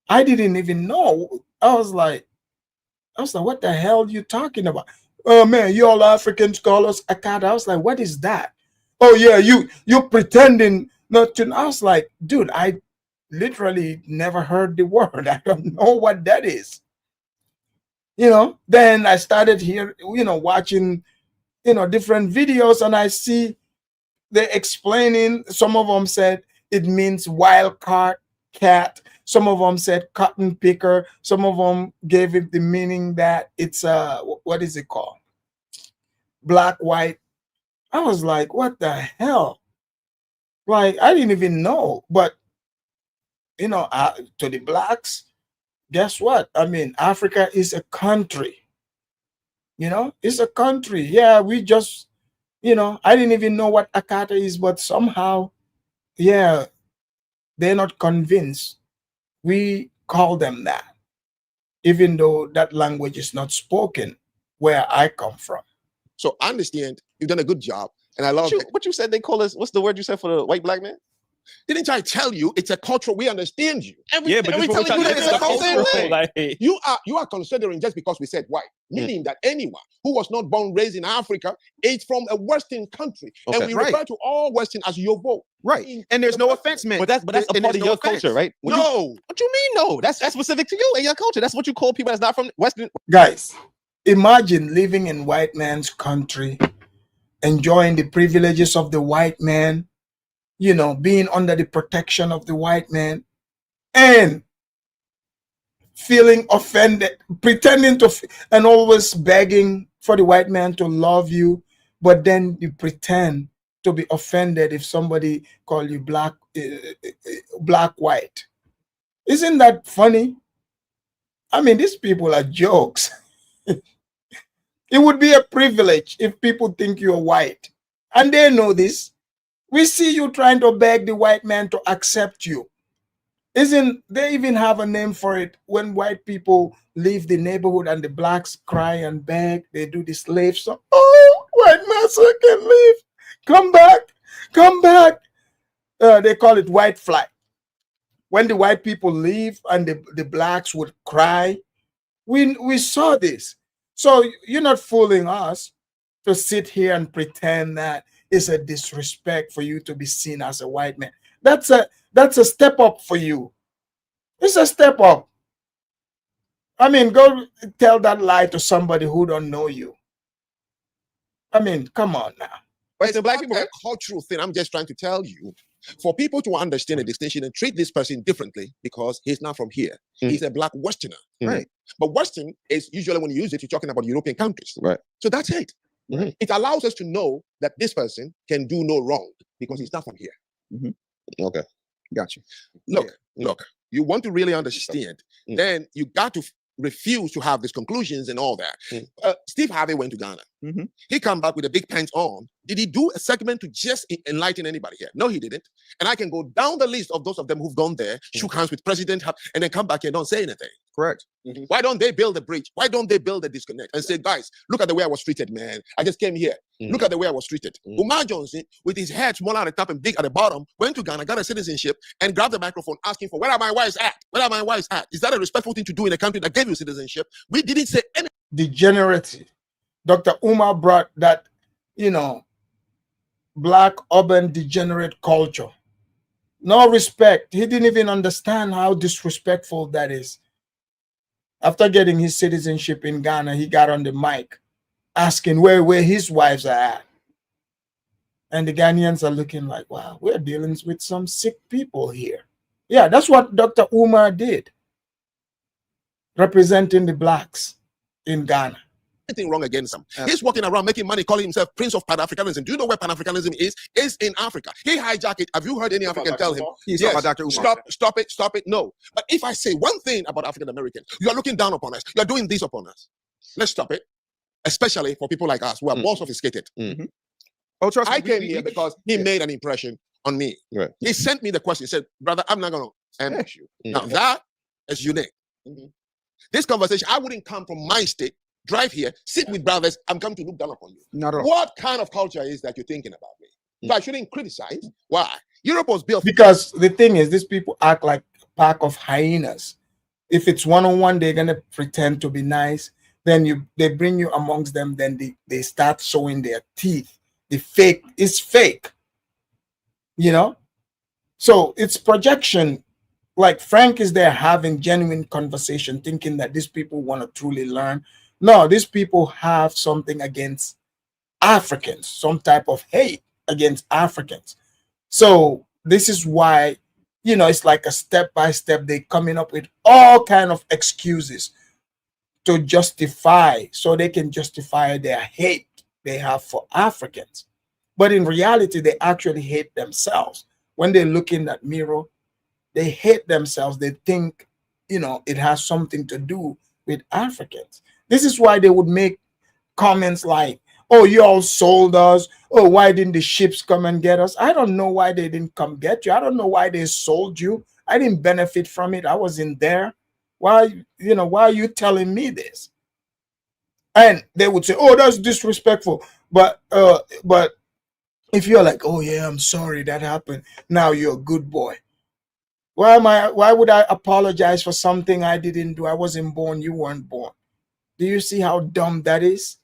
I didn't even know. I was like, what the hell are you talking about? Oh man, you all Africans call us akata. I was like, what is that? Oh yeah, you pretending not to. I was like, dude, I literally never heard the word. I don't know what that is. Then I started here, watching, different videos, and I see they're explaining. Some of them said it means wild cat. Some of them said cotton picker. Some of them gave it the meaning that it's what is it called? Black, white. I was like, what the hell? Like, I didn't even know. But, to the blacks, guess what? I mean, Africa is a country. It's a country. Yeah, we just, I didn't even know what Akata is, but somehow, yeah, they're not convinced. We call them that, even though that language is not spoken where I come from. So I understand you've done a good job, and I love what you said. They call us. What's the word you said for the white black man? Didn't I tell you it's a culture? We understand you. But this is what we're Like, you are considering just because we said white, meaning that anyone who was not born raised in Africa is from a Western country, and we refer to all Western as your vote. Right, and there's no offense meant. But that's a part of your culture, right? No, what you mean? No, that's specific to you and your culture. That's what you call people that's not from Western. Guys, imagine living in white man's country, enjoying the privileges of the white man, you know, being under the protection of the white man, and feeling offended, pretending to, and always begging for the white man to love you, but then you pretend to be offended if somebody call you black, black white. Isn't that funny? I mean, these people are jokes. It would be a privilege if people think you're white, and they know this. We see you trying to beg the white man to accept you. Isn't they even have a name for it? When white people leave the neighborhood and the blacks cry and beg, they do the slave song. Oh, white master can leave. Come back, come back. They call it white flight. When the white people leave and the blacks would cry, we saw this. So you're not fooling us to sit here and pretend that it's a disrespect for you to be seen as a white man. That's a step up for you. It's a step up. I mean, go tell that lie to somebody who don't know you. I mean, come on now. But it's black people a cultural thing. I'm just trying to tell you, for people to understand the distinction and treat this person differently because he's not from here. He's a black Westerner, right? But Western is usually, when you use it, you're talking about European countries, right? So that's it. It allows us to know that this person can do no wrong because he's not from here. Okay, gotcha. Look. You want to really understand, then you got to refuse to have these conclusions and all that. Steve Harvey went to Ghana. He come back with a big pants on. Did he do a segment to just enlighten anybody here? No, he didn't. And I can go down the list of those of them who've gone there, shook hands with President, and then come back and don't say anything. Correct. Why don't they build a bridge? Why don't they build a disconnect and say, guys, look at the way I was treated, man. I just came here. Look at the way I was treated. Umar Johnson, with his head smaller at the top and big at the bottom, went to Ghana, got a citizenship, and grabbed the microphone asking for, where are my wives at? Where are my wives at? Is that a respectful thing to do in a country that gave you citizenship? We didn't say anything. Degeneracy. Dr. Umar brought that, you know, black urban degenerate culture. No respect. He didn't even understand how disrespectful that is. After getting his citizenship in Ghana, he got on the mic asking where his wives are at. And the Ghanaians are looking like, wow, we're dealing with some sick people here. Yeah, that's what Dr. Umar did, representing the blacks in Ghana. Anything wrong against him. He's walking around making money, calling himself Prince of Pan Africanism. Do you know where Pan Africanism is? It's in Africa. He hijacked it. Have you heard any African tell him? He's talking about Dr. Umar. Stop it. No. But if I say one thing about African Americans, you are looking down upon us. You are doing this upon us. Let's stop it. Especially for people like us who are more sophisticated. Oh, trust me. I came here because he made an impression on me. Right. He sent me the question. He said, brother, I'm not going to ambush you. Now that is unique. This conversation, I wouldn't come from my state, drive here, sit with brothers, I'm coming to look down upon you. Not at all. What kind of culture is that you're thinking about me? So I shouldn't criticize. Why? Europe was built. Because the thing is, these people act like a pack of hyenas. If it's one-on-one, they're going to pretend to be nice. Then they bring you amongst them, then they start showing their teeth. The fake is fake. You know? So it's projection. Like Frank is there having genuine conversation, thinking that these people want to truly learn. No, these people have something against Africans, some type of hate against Africans. So this is why, you know, it's like a step by step. They coming up with all kind of excuses to justify, so they can justify their hate they have for Africans. But in reality, they actually hate themselves. When they look in that mirror, they hate themselves. They think, you know, it has something to do with Africans. This is why they would make comments like, oh, you all sold us. Oh, why didn't the ships come and get us? I don't know why they didn't come get you. I don't know why they sold you. I didn't benefit from it. I wasn't there. Why, you know, why are you telling me this? And they would say, oh, that's disrespectful. But if you're like, oh yeah, I'm sorry that happened, now you're a good boy. Why would I apologize for something I didn't do? I wasn't born, you weren't born. Do you see how dumb that is?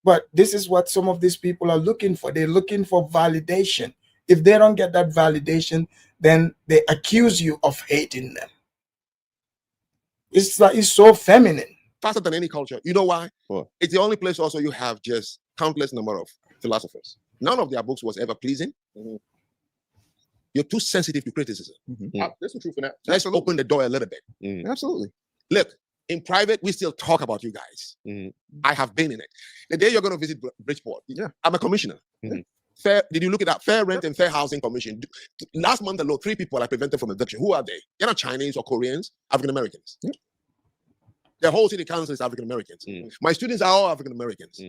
But this is what some of these people are looking for. They're looking for validation. If they don't get that validation, then they accuse you of hating them. It's like, it's so feminine. Faster than any culture. You know why? What? It's the only place also you have just countless number of philosophers. None of their books was ever pleasing. You're too sensitive to criticism. There's some truth in that. Let's open the door a little bit. Absolutely. Look, in private, we still talk about you guys. I have been in it. The day you're going to visit Bridgeport, I'm a commissioner. Fair, did you look at that Fair Rent and Fair Housing Commission? Last month alone, 3 people are prevented from eviction. Who are they? They're not Chinese or Koreans, African Americans. The whole city council is African Americans. My students are all African Americans.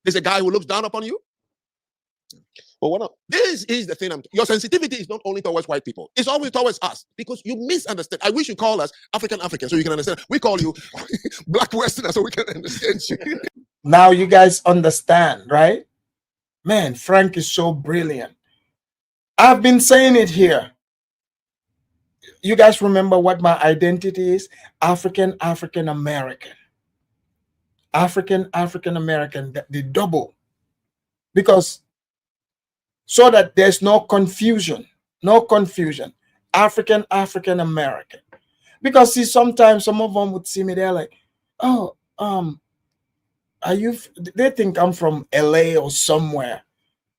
There's a guy who looks down upon you. Well, this is the thing. Your sensitivity is not only towards white people; it's always towards us because you misunderstand. I wish you call us African so you can understand. We call you Black Westerner so we can understand you. Now you guys understand, right? Man, Frank is so brilliant. I've been saying it here. You guys remember what my identity is? African American. African American, the double. Because so that there's no confusion. African American. Because see, sometimes some of them would see me, they're like, oh, are you, they think I'm from LA or somewhere.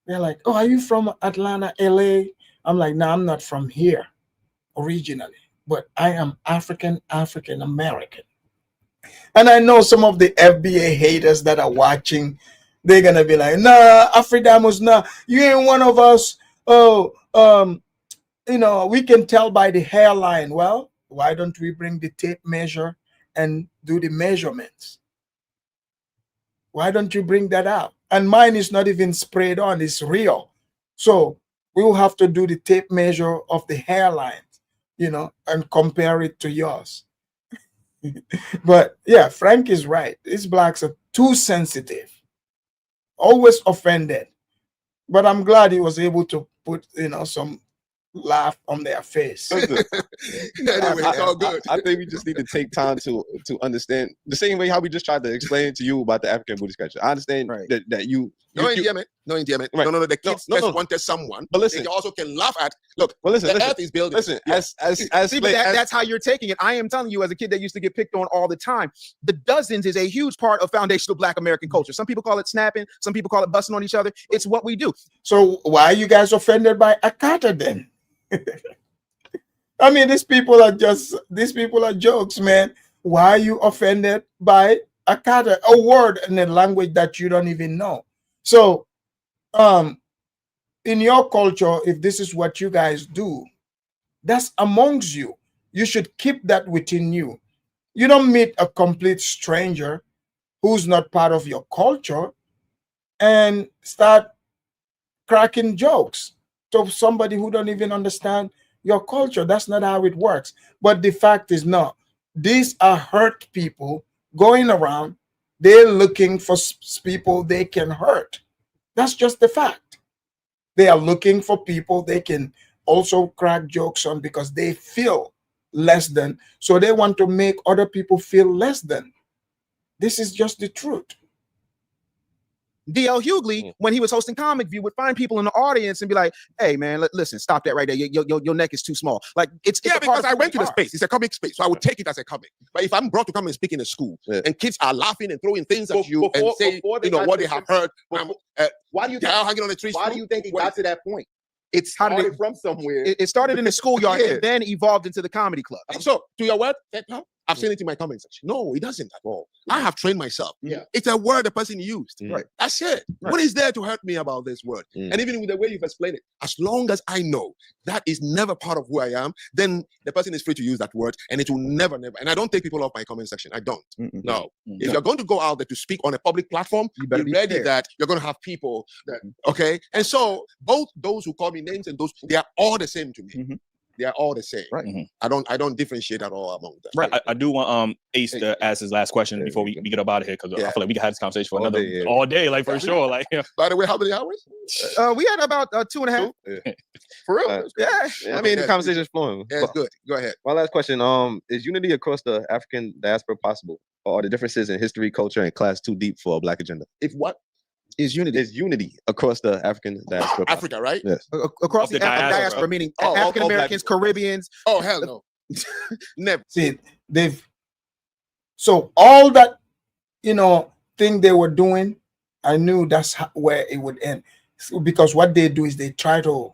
They're like, oh, are you from Atlanta, LA? I'm like, no, I'm not from here originally, but I am African American. And I know some of the FBA haters that are watching, they're gonna be like, nah, Afridamus, nah, you ain't one of us. Oh, you know, we can tell by the hairline. Well, why don't we bring the tape measure and do the measurements? Why don't you bring that out? And mine is not even sprayed on, it's real. So we will have to do the tape measure of the hairline, you know, and compare it to yours. But yeah, Frank is right. These blacks are too sensitive, always offended. But I'm glad he was able to put, you know, some laugh on their face. Anyway, it's all good. I think we just need to take time to understand the same way how we just tried to explain to you about the African Buddhist culture. I understand that you no endearment. Right. No. The kids just wanted someone. But listen, they also can laugh at. Look, listen, the earth is building. Listen, See, but that's how you're taking it. I am telling you, as a kid that used to get picked on all the time, the dozens is a huge part of foundational Black American culture. Some people call it snapping. Some people call it busting on each other. It's what we do. So why are you guys offended by Akata then? I mean, these people are jokes, man. Why are you offended by Akata, a word in a language that you don't even know? So, in your culture, if this is what you guys do, that's amongst you. You should keep that within you. You don't meet a complete stranger who's not part of your culture and start cracking jokes to somebody who don't even understand your culture. That's not how it works. But the fact is, no, these are hurt people going around. They're looking for people they can hurt. That's just the fact. They are looking for people they can also crack jokes on because they feel less than. So they want to make other people feel less than. This is just the truth. D.L. Hughley, when he was hosting Comic View, would find people in the audience and be like, hey, man, listen, stop that right there. Your neck is too small. Like, it's because I went to the space. It's a comic space. So I would take it as a comic. But if I'm brought to come and speak in a school and kids are laughing and throwing things at you and saying, you know, what they have heard. Why do you think hanging on the tree? Why do you think it got to that point? It started from somewhere. It started in the schoolyard and then evolved into the comedy club. So, to your word, I've seen it in my comment section. No, it doesn't at all. I have trained myself. Yeah. It's a word the person used. Right. That's it. Right. What is there to hurt me about this word? And even with the way you've explained it, as long as I know that is never part of who I am, then the person is free to use that word and it will never. And I don't take people off my comment section. I don't. No. If you're going to go out there to speak on a public platform, you better be ready that you're going to have people that, okay? And so both those who call me names and those, they are all the same to me. They are all the same. Right. I don't differentiate at all among them. Right. I do want Ace to ask his last question before we get up out of here, because I feel like we can have this conversation for all day, like for sure. Like, by the way, how many hours? We had about 2.5. For real? Yeah. I mean, the conversation is flowing. Yeah, it's good. Go ahead. My last question: is unity across the African diaspora possible, or are the differences in history, culture, and class too deep for a Black agenda? If what? Is unity across the African diaspora? Africa, right? Yes. Across the diaspora, meaning African Americans, Caribbeans. Oh, hell no. Never. See, so all that, thing they were doing, I knew that's where it would end. So, because what they do is they try to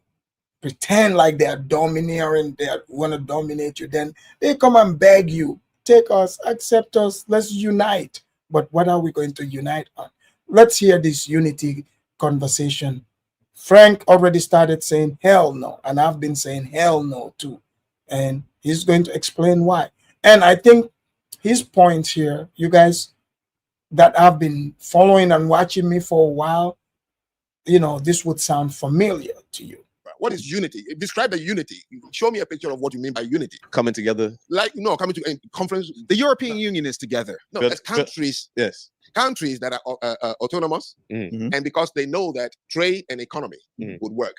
pretend like they are domineering, they want to dominate you. Then they come and beg you, take us, accept us, let's unite. But what are we going to unite on? Let's hear this unity conversation. Frank already started saying hell no, and I've been saying hell no too. And he's going to explain why. And I think his points here, you guys that have been following and watching me for a while, you know, this would sound familiar to you. What is unity? Describe the unity. Show me a picture of what you mean by unity. Coming together. Like, no, coming to a conference. The European Union is together. No, Good- as countries. Yes. Countries that are autonomous, and because they know that trade and economy would work,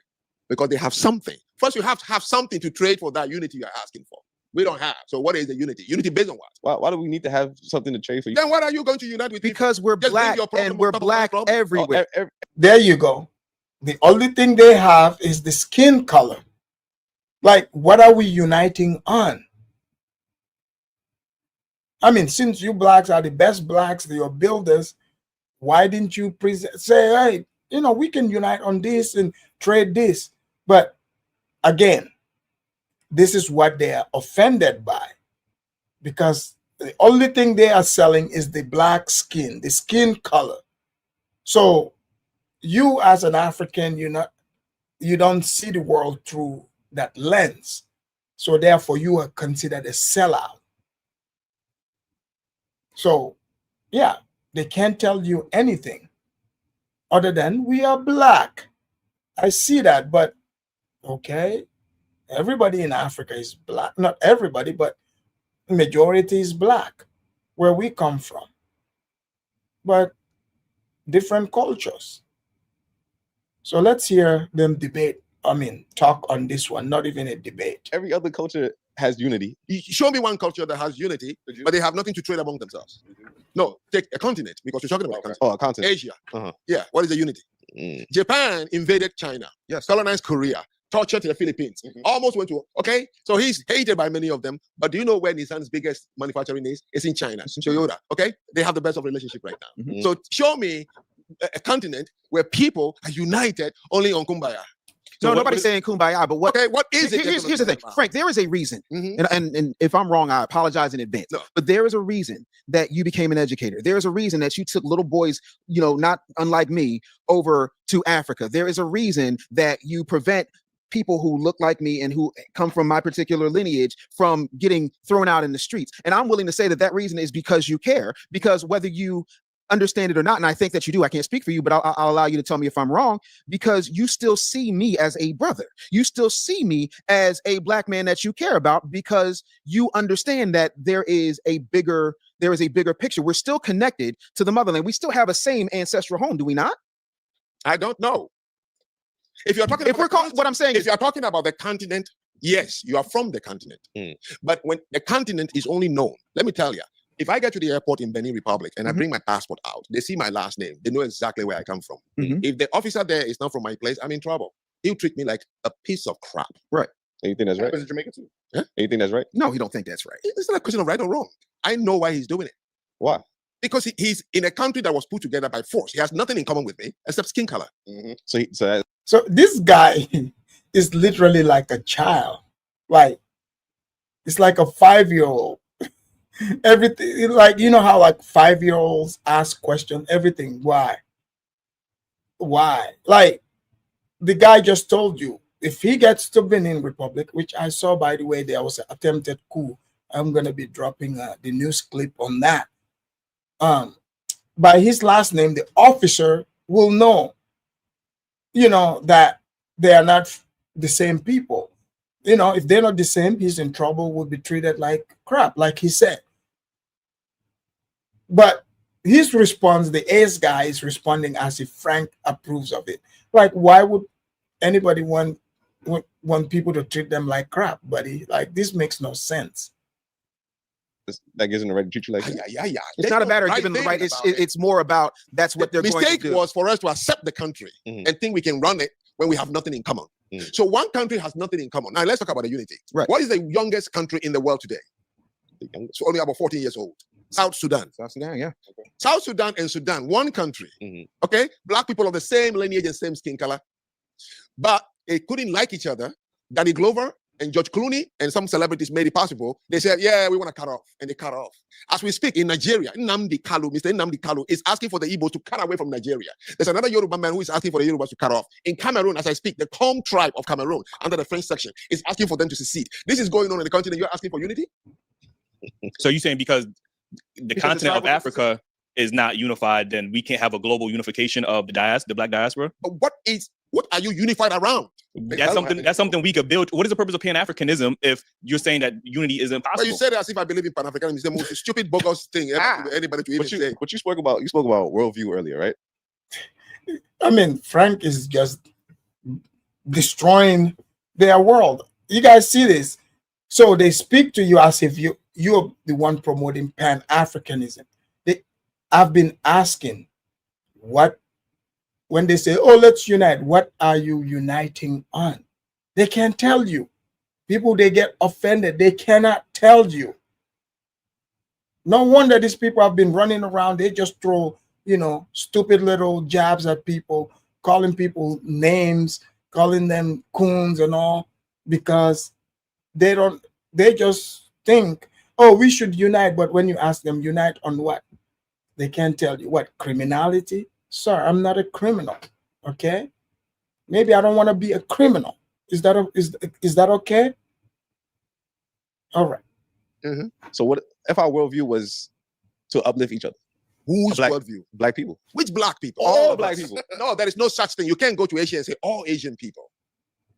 because they have something. First, you have to have something to trade for that unity you're asking for. We don't have. So what is the unity? Unity based on what? Why do we need to have something to trade for? Then what are you going to unite with? Because we're Just bring black your problem and we're on top of my black problem? everywhere. There you go. The only thing they have is the skin color. Like, what are we uniting on? I mean, since you blacks are the best blacks, you're builders, why didn't you say, hey, you know, we can unite on this and trade this? But again, this is what they are offended by, because the only thing they are selling is the black skin, the skin color. So you as an African, you don't see the world through that lens. So therefore you are considered a sellout. So yeah, they can't tell you anything other than we are black. I see that, but okay, everybody in Africa is black. Not everybody, but majority is black where we come from. But different cultures. So let's hear them talk on this one, not even a debate. Every other culture has unity. Show me one culture that has unity, but they have nothing to trade among themselves. No, take a continent, because we're talking about a continent. Oh, a continent. Asia. Yeah, what is the unity? Japan invaded China, colonized Korea, tortured the Philippines, almost went to, okay? So he's hated by many of them, but do you know where Nissan's biggest manufacturing is? It's in China, Toyota, okay? They have the best of relationship right now. So show me a continent where people are united only on Kumbaya. No, nobody's saying kumbaya, but what is it? Here's the thing, Frank, there is a reason, and if I'm wrong, I apologize in advance, but there is a reason that you became an educator. There is a reason that you took little boys, you know, not unlike me, over to Africa. There is a reason that you prevent people who look like me and who come from my particular lineage from getting thrown out in the streets. And I'm willing to say that that reason is because you care, because whether you understand it or not, and I think that you do, I can't speak for you, but I'll allow you to tell me if I'm wrong, because you still see me as a brother. You still see me as a black man that you care about, because you understand that there is a bigger picture. We're still connected to the motherland. We still have a same ancestral home, do we not? I don't know. If you're talking what I'm saying if you're talking about the continent, yes, you are from the continent. But when the continent is only known, let me tell you, if I get to the airport in Benin Republic and I bring my passport out, they see my last name, they know exactly where I come from. If the officer there is not from my place, I'm in trouble. He'll treat me like a piece of crap. Right. And you think that's right? in Jamaica too. And you think that's right? No, he don't think that's right. It's not a question of right or wrong. I know why he's doing it. Why? Because he's in a country that was put together by force. He has nothing in common with me except skin color. So this guy is literally like a child. Like, it's like a 5-year-old. Everything, like, you know how like 5-year-olds ask questions, everything. Why? Like, the guy just told you, if he gets to Benin Republic, which I saw, by the way, there was an attempted coup. I'm going to be dropping the news clip on that. By his last name, the officer will know, you know, that they are not the same people. You know, if they're not the same, he's in trouble, will be treated like crap, like he said. But his response, the ace guy is responding as if Frank approves of it. Like, why would anybody want people to treat them like crap, buddy? Like, this makes no sense. That gives them the right to treat you like that. Yeah. It's not a matter of giving them the right. It's more about that's what they're going to do. The mistake was for us to accept the country and think we can run it when we have nothing in common. So one country has nothing in common. Now let's talk about the unity. Right. What is the youngest country in the world today? It's only about 14 years old. South Sudan. South Sudan, yeah. South Sudan and Sudan, one country. Okay, black people of the same lineage and same skin color, but they couldn't like each other. Danny Glover and George Clooney and some celebrities made it possible. They said, yeah, we want to cut off. And they cut off. As we speak in Nigeria, Nnamdi Kalu, Mr. Nnamdi Kalu is asking for the Igbos to cut away from Nigeria. There's another Yoruba man who is asking for the Yorubas to cut off. In Cameroon, as I speak, the Kom tribe of Cameroon, under the French section, is asking for them to secede. This is going on in the continent. You're asking for unity? So you're saying because the continent of Africa is not unified, then we can't have a global unification of the black diaspora? But what are you unified around? That's something we could build. What is the purpose of Pan Africanism if you're saying that unity isn't possible? But you said it as if I believe in Pan Africanism. It's the most stupid, bogus thing anybody to even say. But you spoke about worldview earlier, right? I mean, Frank is just destroying their world. You guys see this? So they speak to you as if you're the one promoting Pan Africanism. I've been asking, when they say, oh, let's unite, what are you uniting on? They can't tell you. People, they get offended. They cannot tell you. No wonder these people have been running around. They just throw, stupid little jabs at people, calling people names, calling them coons and all, because they just think, oh, we should unite. But when you ask them, unite on what? They can't tell you. What? Criminality? Sir, I'm not a criminal. Okay? Maybe I don't want to be a criminal. Is that okay? All right. So what if our worldview was to uplift each other? Whose worldview? Black people. Which black people? All black people. No, there is no such thing. You can't go to Asia and say all Asian people.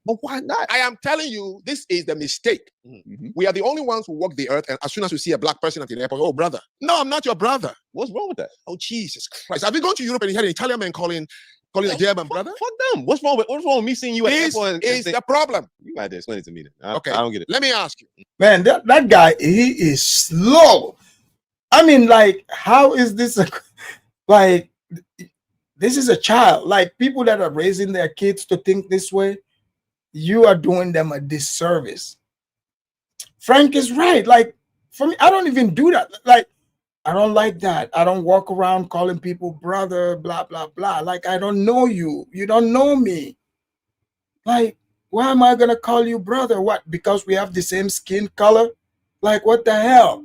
But why not? I am telling you, this is the mistake. We are the only ones who walk the earth, and as soon as we see a black person at the airport, oh, brother. No, I'm not your brother. What's wrong with that? Oh, Jesus Christ. Have you gone to Europe and you had an Italian man calling a German brother? Fuck them. What's wrong with me seeing you at the airport? This is the problem. You might have to explain it to me then. Okay. I don't get it. Let me ask you. Man, that guy, he is slow. I mean, like, how is this this is a child. Like, people that are raising their kids to think this way, you are doing them a disservice. Frank is right. Like, for me, I don't even do that. Like, I don't like that. I don't walk around calling people brother, blah, blah, blah. Like, I don't know you. You don't know me. Like, why am I going to call you brother? What? Because we have the same skin color? Like, what the hell?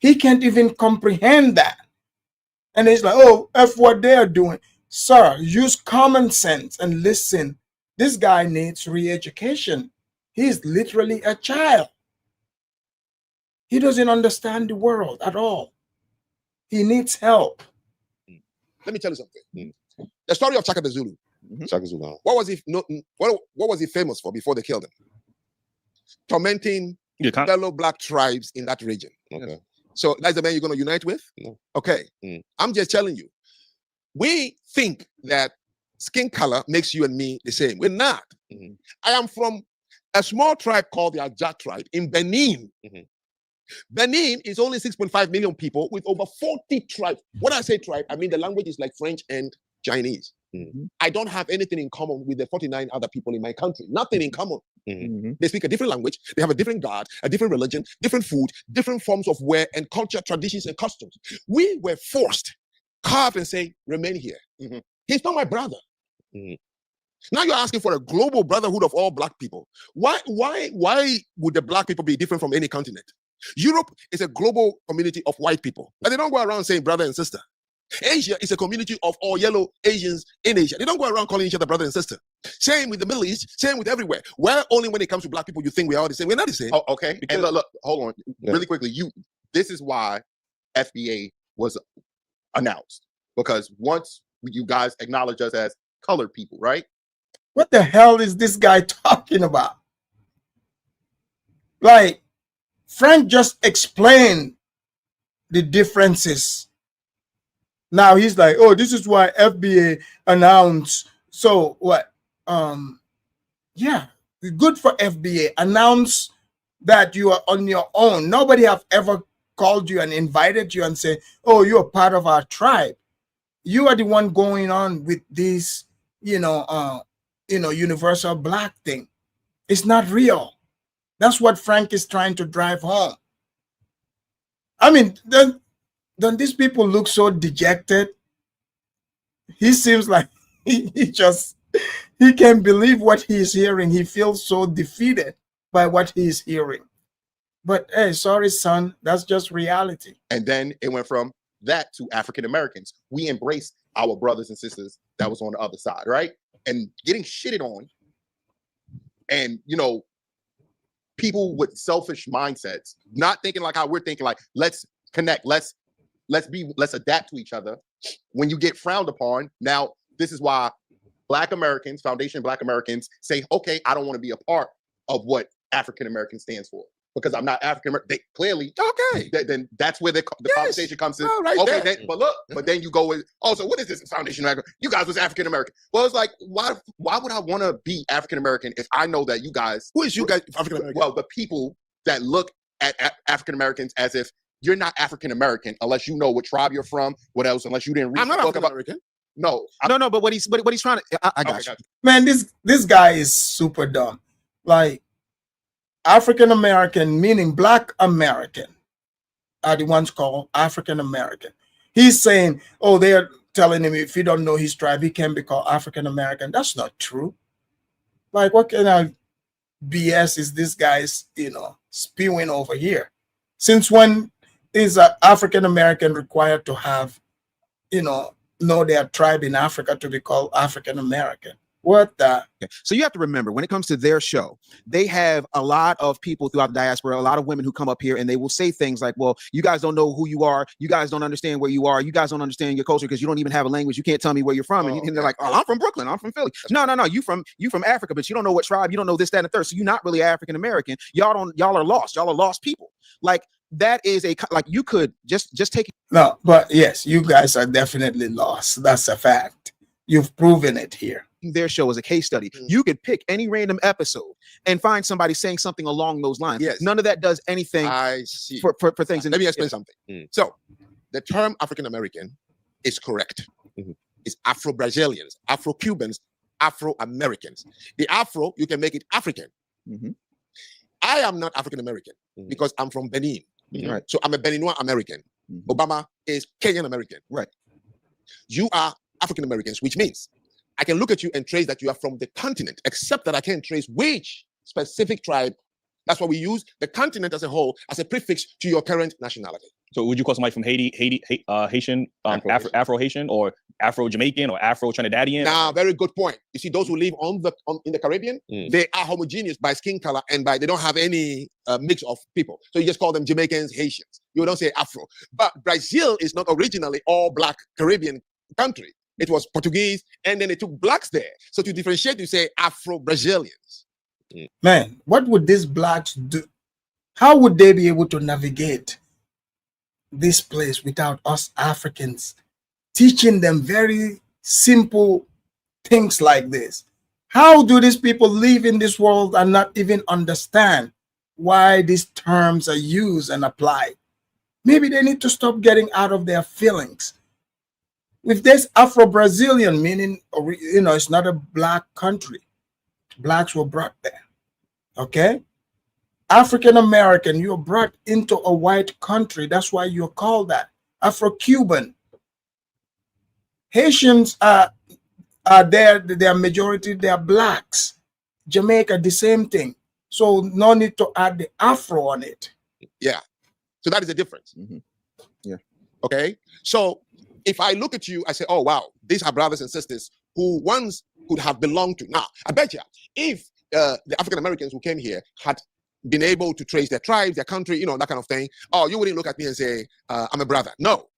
He can't even comprehend that. And he's like, oh, F what they're doing. Sir, use common sense and listen. This guy needs re-education. He's literally a child. He doesn't understand the world at all. He needs help. Let me tell you something. The story of Chaka the Zulu. Chaka Zulu. What was he famous for before they killed him? Tormenting fellow black tribes in that region. Okay. So that's the man you're going to unite with? No. Okay. I'm just telling you. We think that skin color makes you and me the same. We're not. I am from a small tribe called the Ajak tribe in Benin. Benin is only 6.5 million people with over 40 tribes. When I say tribe, I mean the language is like French and Chinese. I don't have anything in common with the 49 other people in my country. Nothing in common. They speak a different language. They have a different God, a different religion, different food, different forms of wear and culture, traditions and customs. We were forced, carved and say, remain here. He's not my brother. Now you're asking for a global brotherhood of all black people. Why would the black people be different from any continent? Europe is a global community of white people, but they don't go around saying brother and sister. Asia is a community of all yellow Asians in Asia. They don't go around calling each other brother and sister. Same with the Middle East, same with everywhere. Where only when it comes to black people, you think we are all the same. We're not the same. Oh, okay. And look, hold on. Really quickly, this is why FBA was announced. Because once you guys acknowledge us as colored people, right? What the hell is this guy talking about? Like, Frank just explained the differences. Now he's like, oh, this is why FBA announced. So what? Yeah, good for FBA. Announce that you are on your own. Nobody have ever called you and invited you and say, oh, you're part of our tribe. You are the one going on with this, universal black thing. It's not real. That's what Frank is trying to drive home. I mean, don't these people look so dejected? He seems like he can't believe what he's hearing. He feels so defeated by what he's hearing. But hey, sorry, son, that's just reality. And then it went from that to African Americans. We embraced our brothers and sisters that was on the other side, right? And getting shitted on, and people with selfish mindsets, not thinking like how we're thinking, like let's connect, let's adapt to each other. When you get frowned upon, now this is why Black Americans, Foundation Black Americans, say, okay, I don't want to be a part of what African American stands for, because I'm not African American. They clearly, okay, then that's where the conversation comes in. Right okay, there. but look, but then you go with, oh, so what is this Foundation American? You guys was African American. Well, it's like, why would I want to be African American if I know that you guys, Who is you guys African American? well, the people that look at African Americans as if you're not African American unless you know what tribe you're from, what else, unless you didn't read I'm not the book African about. American. No, No, but what he's trying to, I got okay, you. Man, this guy is super dumb. Like, African American, meaning Black American, are the ones called African American. He's saying, oh, they're telling him if you don't know his tribe, he can be called African American. That's not true. Like, what kind of BS is this guy's, spewing over here? Since when is an African American required to have, know their tribe in Africa to be called African American? What the? Okay. So you have to remember, when it comes to their show, they have a lot of people throughout the diaspora, a lot of women who come up here and they will say things like, well, you guys don't know who you are. You guys don't understand where you are. You guys don't understand your culture because you don't even have a language. You can't tell me where you're from. And they're like, oh, I'm from Brooklyn. I'm from Philly. No. You from Africa, but you don't know what tribe. You don't know this, that, and the third. So you're not really African American. Y'all are lost. Y'all are lost people. Like, that is you could just take it. No, but yes, you guys are definitely lost. That's a fact. You've proven it here. Their show as a case study. You could pick any random episode and find somebody saying something along those lines. Yes. None of that does anything I see. for things. Let me explain something. So, the term African American is correct. It's Afro-Brazilians, Afro-Cubans, Afro-Americans. The Afro, you can make it African. I am not African American because I'm from Benin. Right. So I'm a Beninois American. Obama is Kenyan American. Right. You are African Americans, which means I can look at you and trace that you are from the continent, except that I can't trace which specific tribe. That's why we use the continent as a whole as a prefix to your current nationality. So would you call somebody from Haitian, Afro-Haitian, or Afro-Jamaican, or Afro-Trinidadian? Now, very good point. You see, those who live in the Caribbean, they are homogeneous by skin color and they don't have any mix of people. So you just call them Jamaicans, Haitians. You don't say Afro. But Brazil is not originally all Black Caribbean country. It was Portuguese, and then they took blacks there. So to differentiate, you say Afro-Brazilians. Man, what would these blacks do? How would they be able to navigate this place without us Africans teaching them very simple things like this? How do these people live in this world and not even understand why these terms are used and applied? Maybe they need to stop getting out of their feelings. With this Afro-Brazilian, meaning, it's not a Black country. Blacks were brought there. Okay? African American, you're brought into a white country. That's why you're called that. Afro-Cuban. Haitians are there, their majority, they're Blacks. Jamaica, the same thing. So no need to add the Afro on it. Yeah. So that is the difference. Yeah. Okay. So if I look at you, I say, oh, wow, these are brothers and sisters who once could have belonged to. Now, I bet you, if the African Americans who came here had been able to trace their tribes, their country, that kind of thing, oh, you wouldn't look at me and say, I'm a brother. No.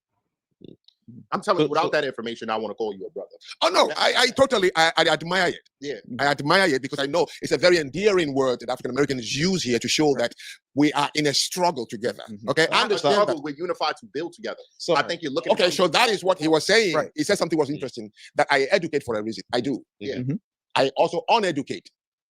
I'm telling you, without that information, I want to call you a brother. Oh, no, I totally, I admire it. Yeah. I admire it because I know it's a very endearing word that African Americans use here to show that we are in a struggle together. Okay, I understand that. We're unified to build together. So I think you're looking. Okay, so that is what he was saying. Right. He said something was interesting, that I educate for a reason. I do. Yeah. I also uneducate.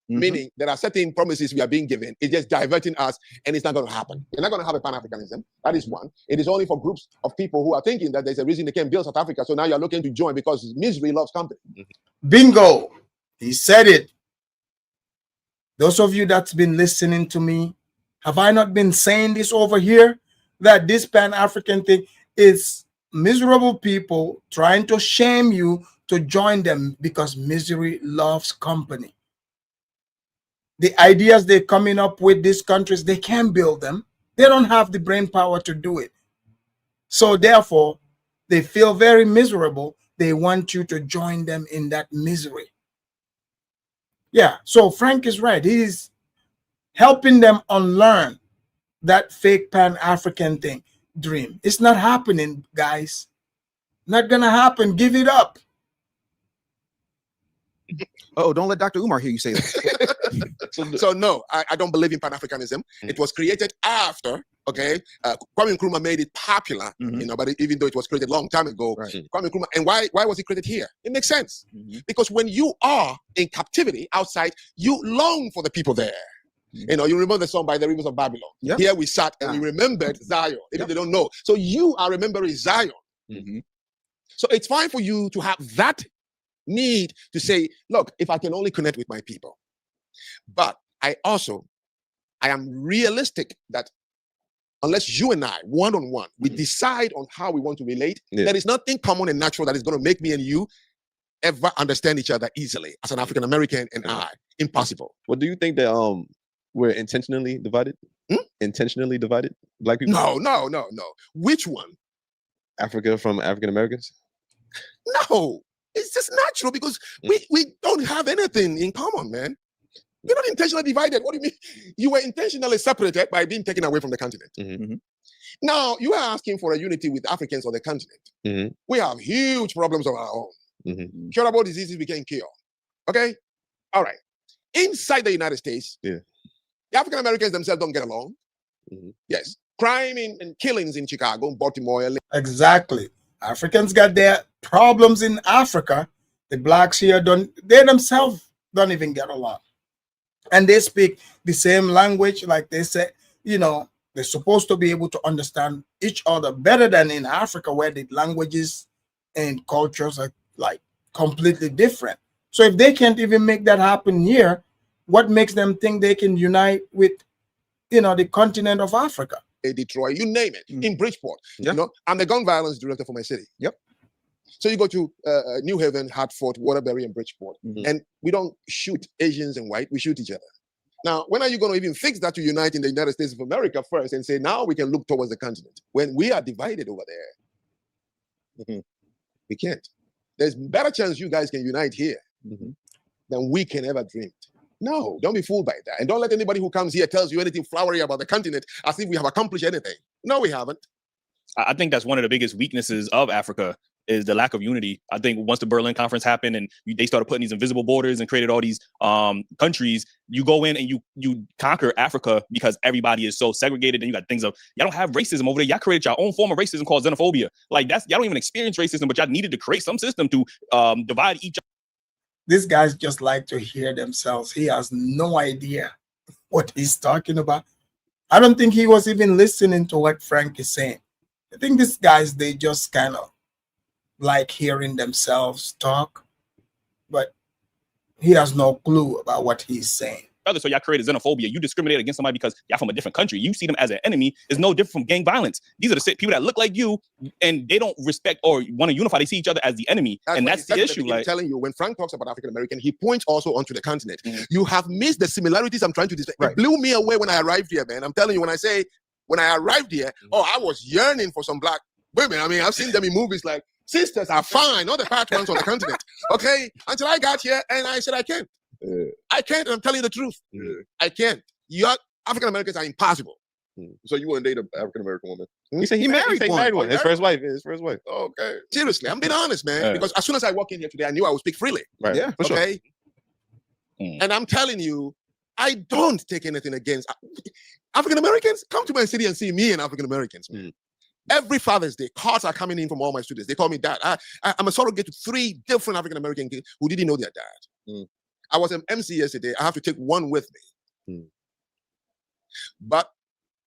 Meaning there are certain promises we are being given. It's just diverting us, and it's not going to happen. You're not going to have a Pan Africanism. That is one. It is only for groups of people who are thinking that there's a reason they can build South Africa. So now you're looking to join because misery loves company. Bingo. He said it. Those of you that's been listening to me, have I not been saying this over here? That this Pan-African thing, It's miserable people trying to shame you to join them because misery loves company. The ideas they're coming up with, these countries, they can't build them. They don't have the brain power to do it. So therefore, they feel very miserable. They want you to join them in that misery. Yeah, so Frank is right. He's helping them unlearn that fake Pan-African thing, dream. It's not happening, guys. Not gonna happen. Give it up. Oh, don't let Dr. Umar hear you say that. So no, I don't believe in Pan-Africanism. It was created after, okay, Kwame Nkrumah made it popular, you know, but even though it was created a long time ago, Kwame Nkrumah, and why was it created here? It makes sense. Because when you are in captivity outside, you long for the people there. You know, you remember the song By the Rivers of Babylon. Here we sat and we remembered Zion, even they don't know. So you are remembering Zion. So it's fine for you to have that need to say, look, if I can only connect with my people. But I am realistic that unless you and I, one-on-one, we decide on how we want to relate, there is nothing common and natural that is going to make me and you ever understand each other easily as an African American and I. Impossible. Well, do you think that we're intentionally divided? Intentionally divided? Black people? No. Which one? Africa from African Americans? No. It's just natural because we don't have anything in common, man. You're not intentionally divided. What do you mean? You were intentionally separated by being taken away from the continent. Now, you are asking for a unity with Africans on the continent. We have huge problems of our own. Curable diseases we can cure. Okay? All right. Inside the United States, the African Americans themselves don't get along. Yes. Crime and killings in Chicago, Baltimore, LA. Exactly. Africans got their problems in Africa. The blacks here they themselves don't even get along. And they speak the same language, like they say, you know, they're supposed to be able to understand each other better than in Africa, where the languages and cultures are like completely different. So if they can't even make that happen here, what makes them think they can unite with, you know, the continent of Africa? Detroit, you name it, in Bridgeport. You know, I'm the gun violence director for my city. So you go to New Haven, Hartford, Waterbury, and Bridgeport, and we don't shoot Asians and white, we shoot each other. Now, when are you going to even fix that to unite in the United States of America first and say, now we can look towards the continent? When we are divided over there, we can't. There's better chance you guys can unite here than we can ever dream. No, don't be fooled by that. And don't let anybody who comes here tells you anything flowery about the continent as if we have accomplished anything. No, we haven't. I think that's one of the biggest weaknesses of Africa is the lack of unity. I think once the Berlin Conference happened and they started putting these invisible borders and created all these countries, you go in and you conquer Africa because everybody is so segregated. And you got things of, y'all don't have racism over there. Y'all created your own form of racism called xenophobia. Like y'all don't even experience racism, but y'all needed to create some system to divide each other. These guys just like to hear themselves. He has no idea what he's talking about. I don't think he was even listening to what Frank is saying. I think these guys, they just kind of like hearing themselves talk, but he has no clue about what he's saying. So y'all created xenophobia. You discriminate against somebody because y'all from a different country. You see them as an enemy. Is no different from gang violence. These are the people that look like you, and they don't respect or want to unify. They see each other as the enemy, and that's the issue. Like telling you, when Frank talks about African American, he points also onto the continent. You have missed the similarities I'm trying to display. It blew me away when I arrived here, man. I'm telling you, when I arrived here, I was yearning for some black women. I mean, I've seen them in movies like Sisters Are Fine, all the fat ones on the continent. Okay, until I got here, and I said I can't. I can't. I'm telling you the truth. I can't. African Americans are impossible. So you wouldn't date an African American woman? He said he married one. His first wife. Okay. Seriously, I'm being honest, man. Because as soon as I walk in here today, I knew I would speak freely. Right. Yeah. For okay. Sure. And I'm telling you, I don't take anything against African Americans. Come to my city and see me and African Americans. Every Father's Day, cards are coming in from all my students. They call me dad. I'm a surrogate to 3 different African American kids who didn't know their dad. I was an MC yesterday. I have to take one with me. But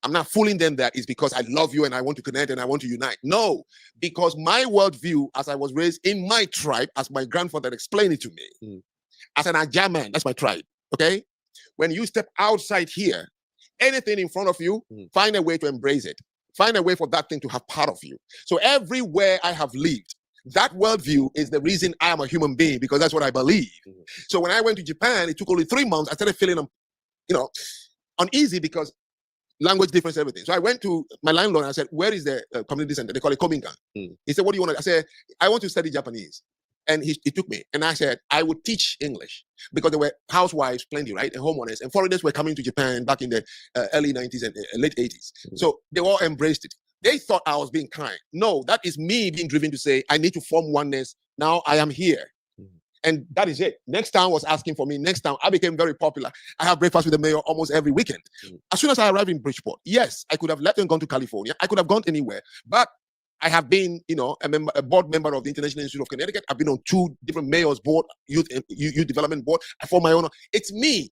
I'm not fooling them that it's because I love you and I want to connect and I want to unite. No, because my worldview, as I was raised in my tribe, as my grandfather explained it to me, as an Ajah man, that's my tribe, okay? When you step outside here, anything in front of you, find a way to embrace it. Find a way for that thing to have part of you. So everywhere I have lived, that worldview is the reason I am a human being, because that's what I believe. So when I went to Japan, it took only 3 months. I started feeling, uneasy because language difference, everything. So I went to my landlord and I said, "Where is the community center?" They call it Kominkan. He said, "What do you want to?" I said, "I want to study Japanese." And he took me, and I said, I would teach English, because there were housewives plenty, right? And homeowners, and foreigners were coming to Japan back in the early 90s and late 80s. So they all embraced it. They thought I was being kind. No, that is me being driven to say, I need to form oneness. Now I am here. And that is it. Next town was asking for me. Next town, I became very popular. I have breakfast with the mayor almost every weekend. As soon as I arrived in Bridgeport, yes, I could have left and gone to California. I could have gone anywhere. But I have been, a board member of the International Institute of Connecticut. I've been on 2 different mayors' board, youth development board. I form my own. It's me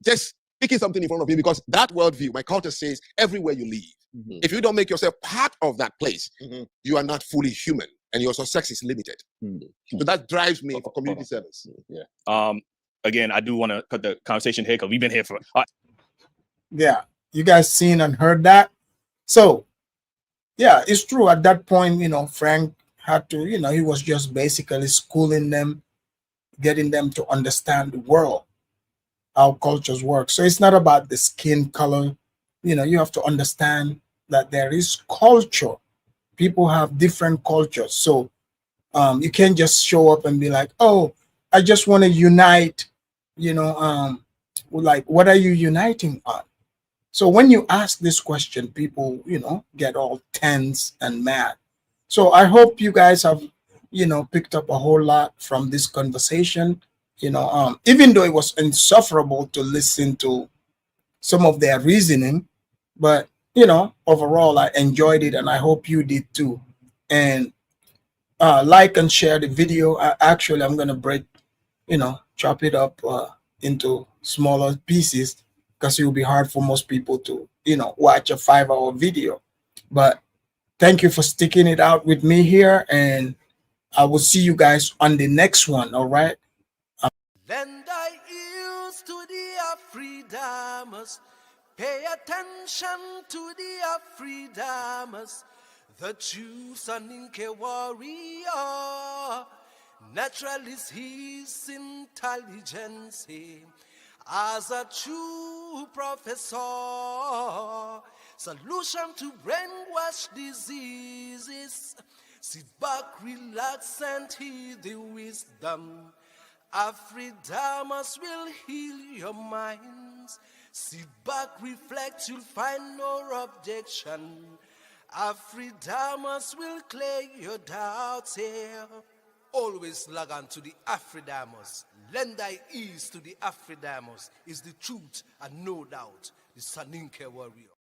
just picking something in front of you, because that worldview, my culture says, everywhere you live, if you don't make yourself part of that place, you are not fully human, and your success is limited. So that drives me for community service. Again, I do want to cut the conversation here because we've been here for. Yeah, you guys seen and heard that. So yeah, it's true. At that point, Frank had to, he was just basically schooling them, getting them to understand the world, how cultures work. So it's not about the skin color. You have to understand that there is culture. People have different cultures. So you can't just show up and be like, oh, I just want to unite, like, what are you uniting on? So when you ask this question, people, get all tense and mad. So I hope you guys have, picked up a whole lot from this conversation. Even though it was insufferable to listen to some of their reasoning, but, overall, I enjoyed it, and I hope you did too. And like and share the video. Actually, I'm going to break, chop it up into smaller pieces, because it will be hard for most people to, watch a 5-hour video. But thank you for sticking it out with me here, and I will see you guys on the next one. All right. Lend thy ears to the Afridamers. Pay attention to the Afridamers. The true Saninke warrior. Natural is his intelligence. As a true professor, solution to brainwash diseases. Sit back, relax, and hear the wisdom. Afridamers will heal your minds. Sit back, reflect, you'll find no objection. Afridamers will clear your doubts here. Always log on to the Afridamers. Lend thy ears to the Afridamers. Is the truth and no doubt the Saninke warrior.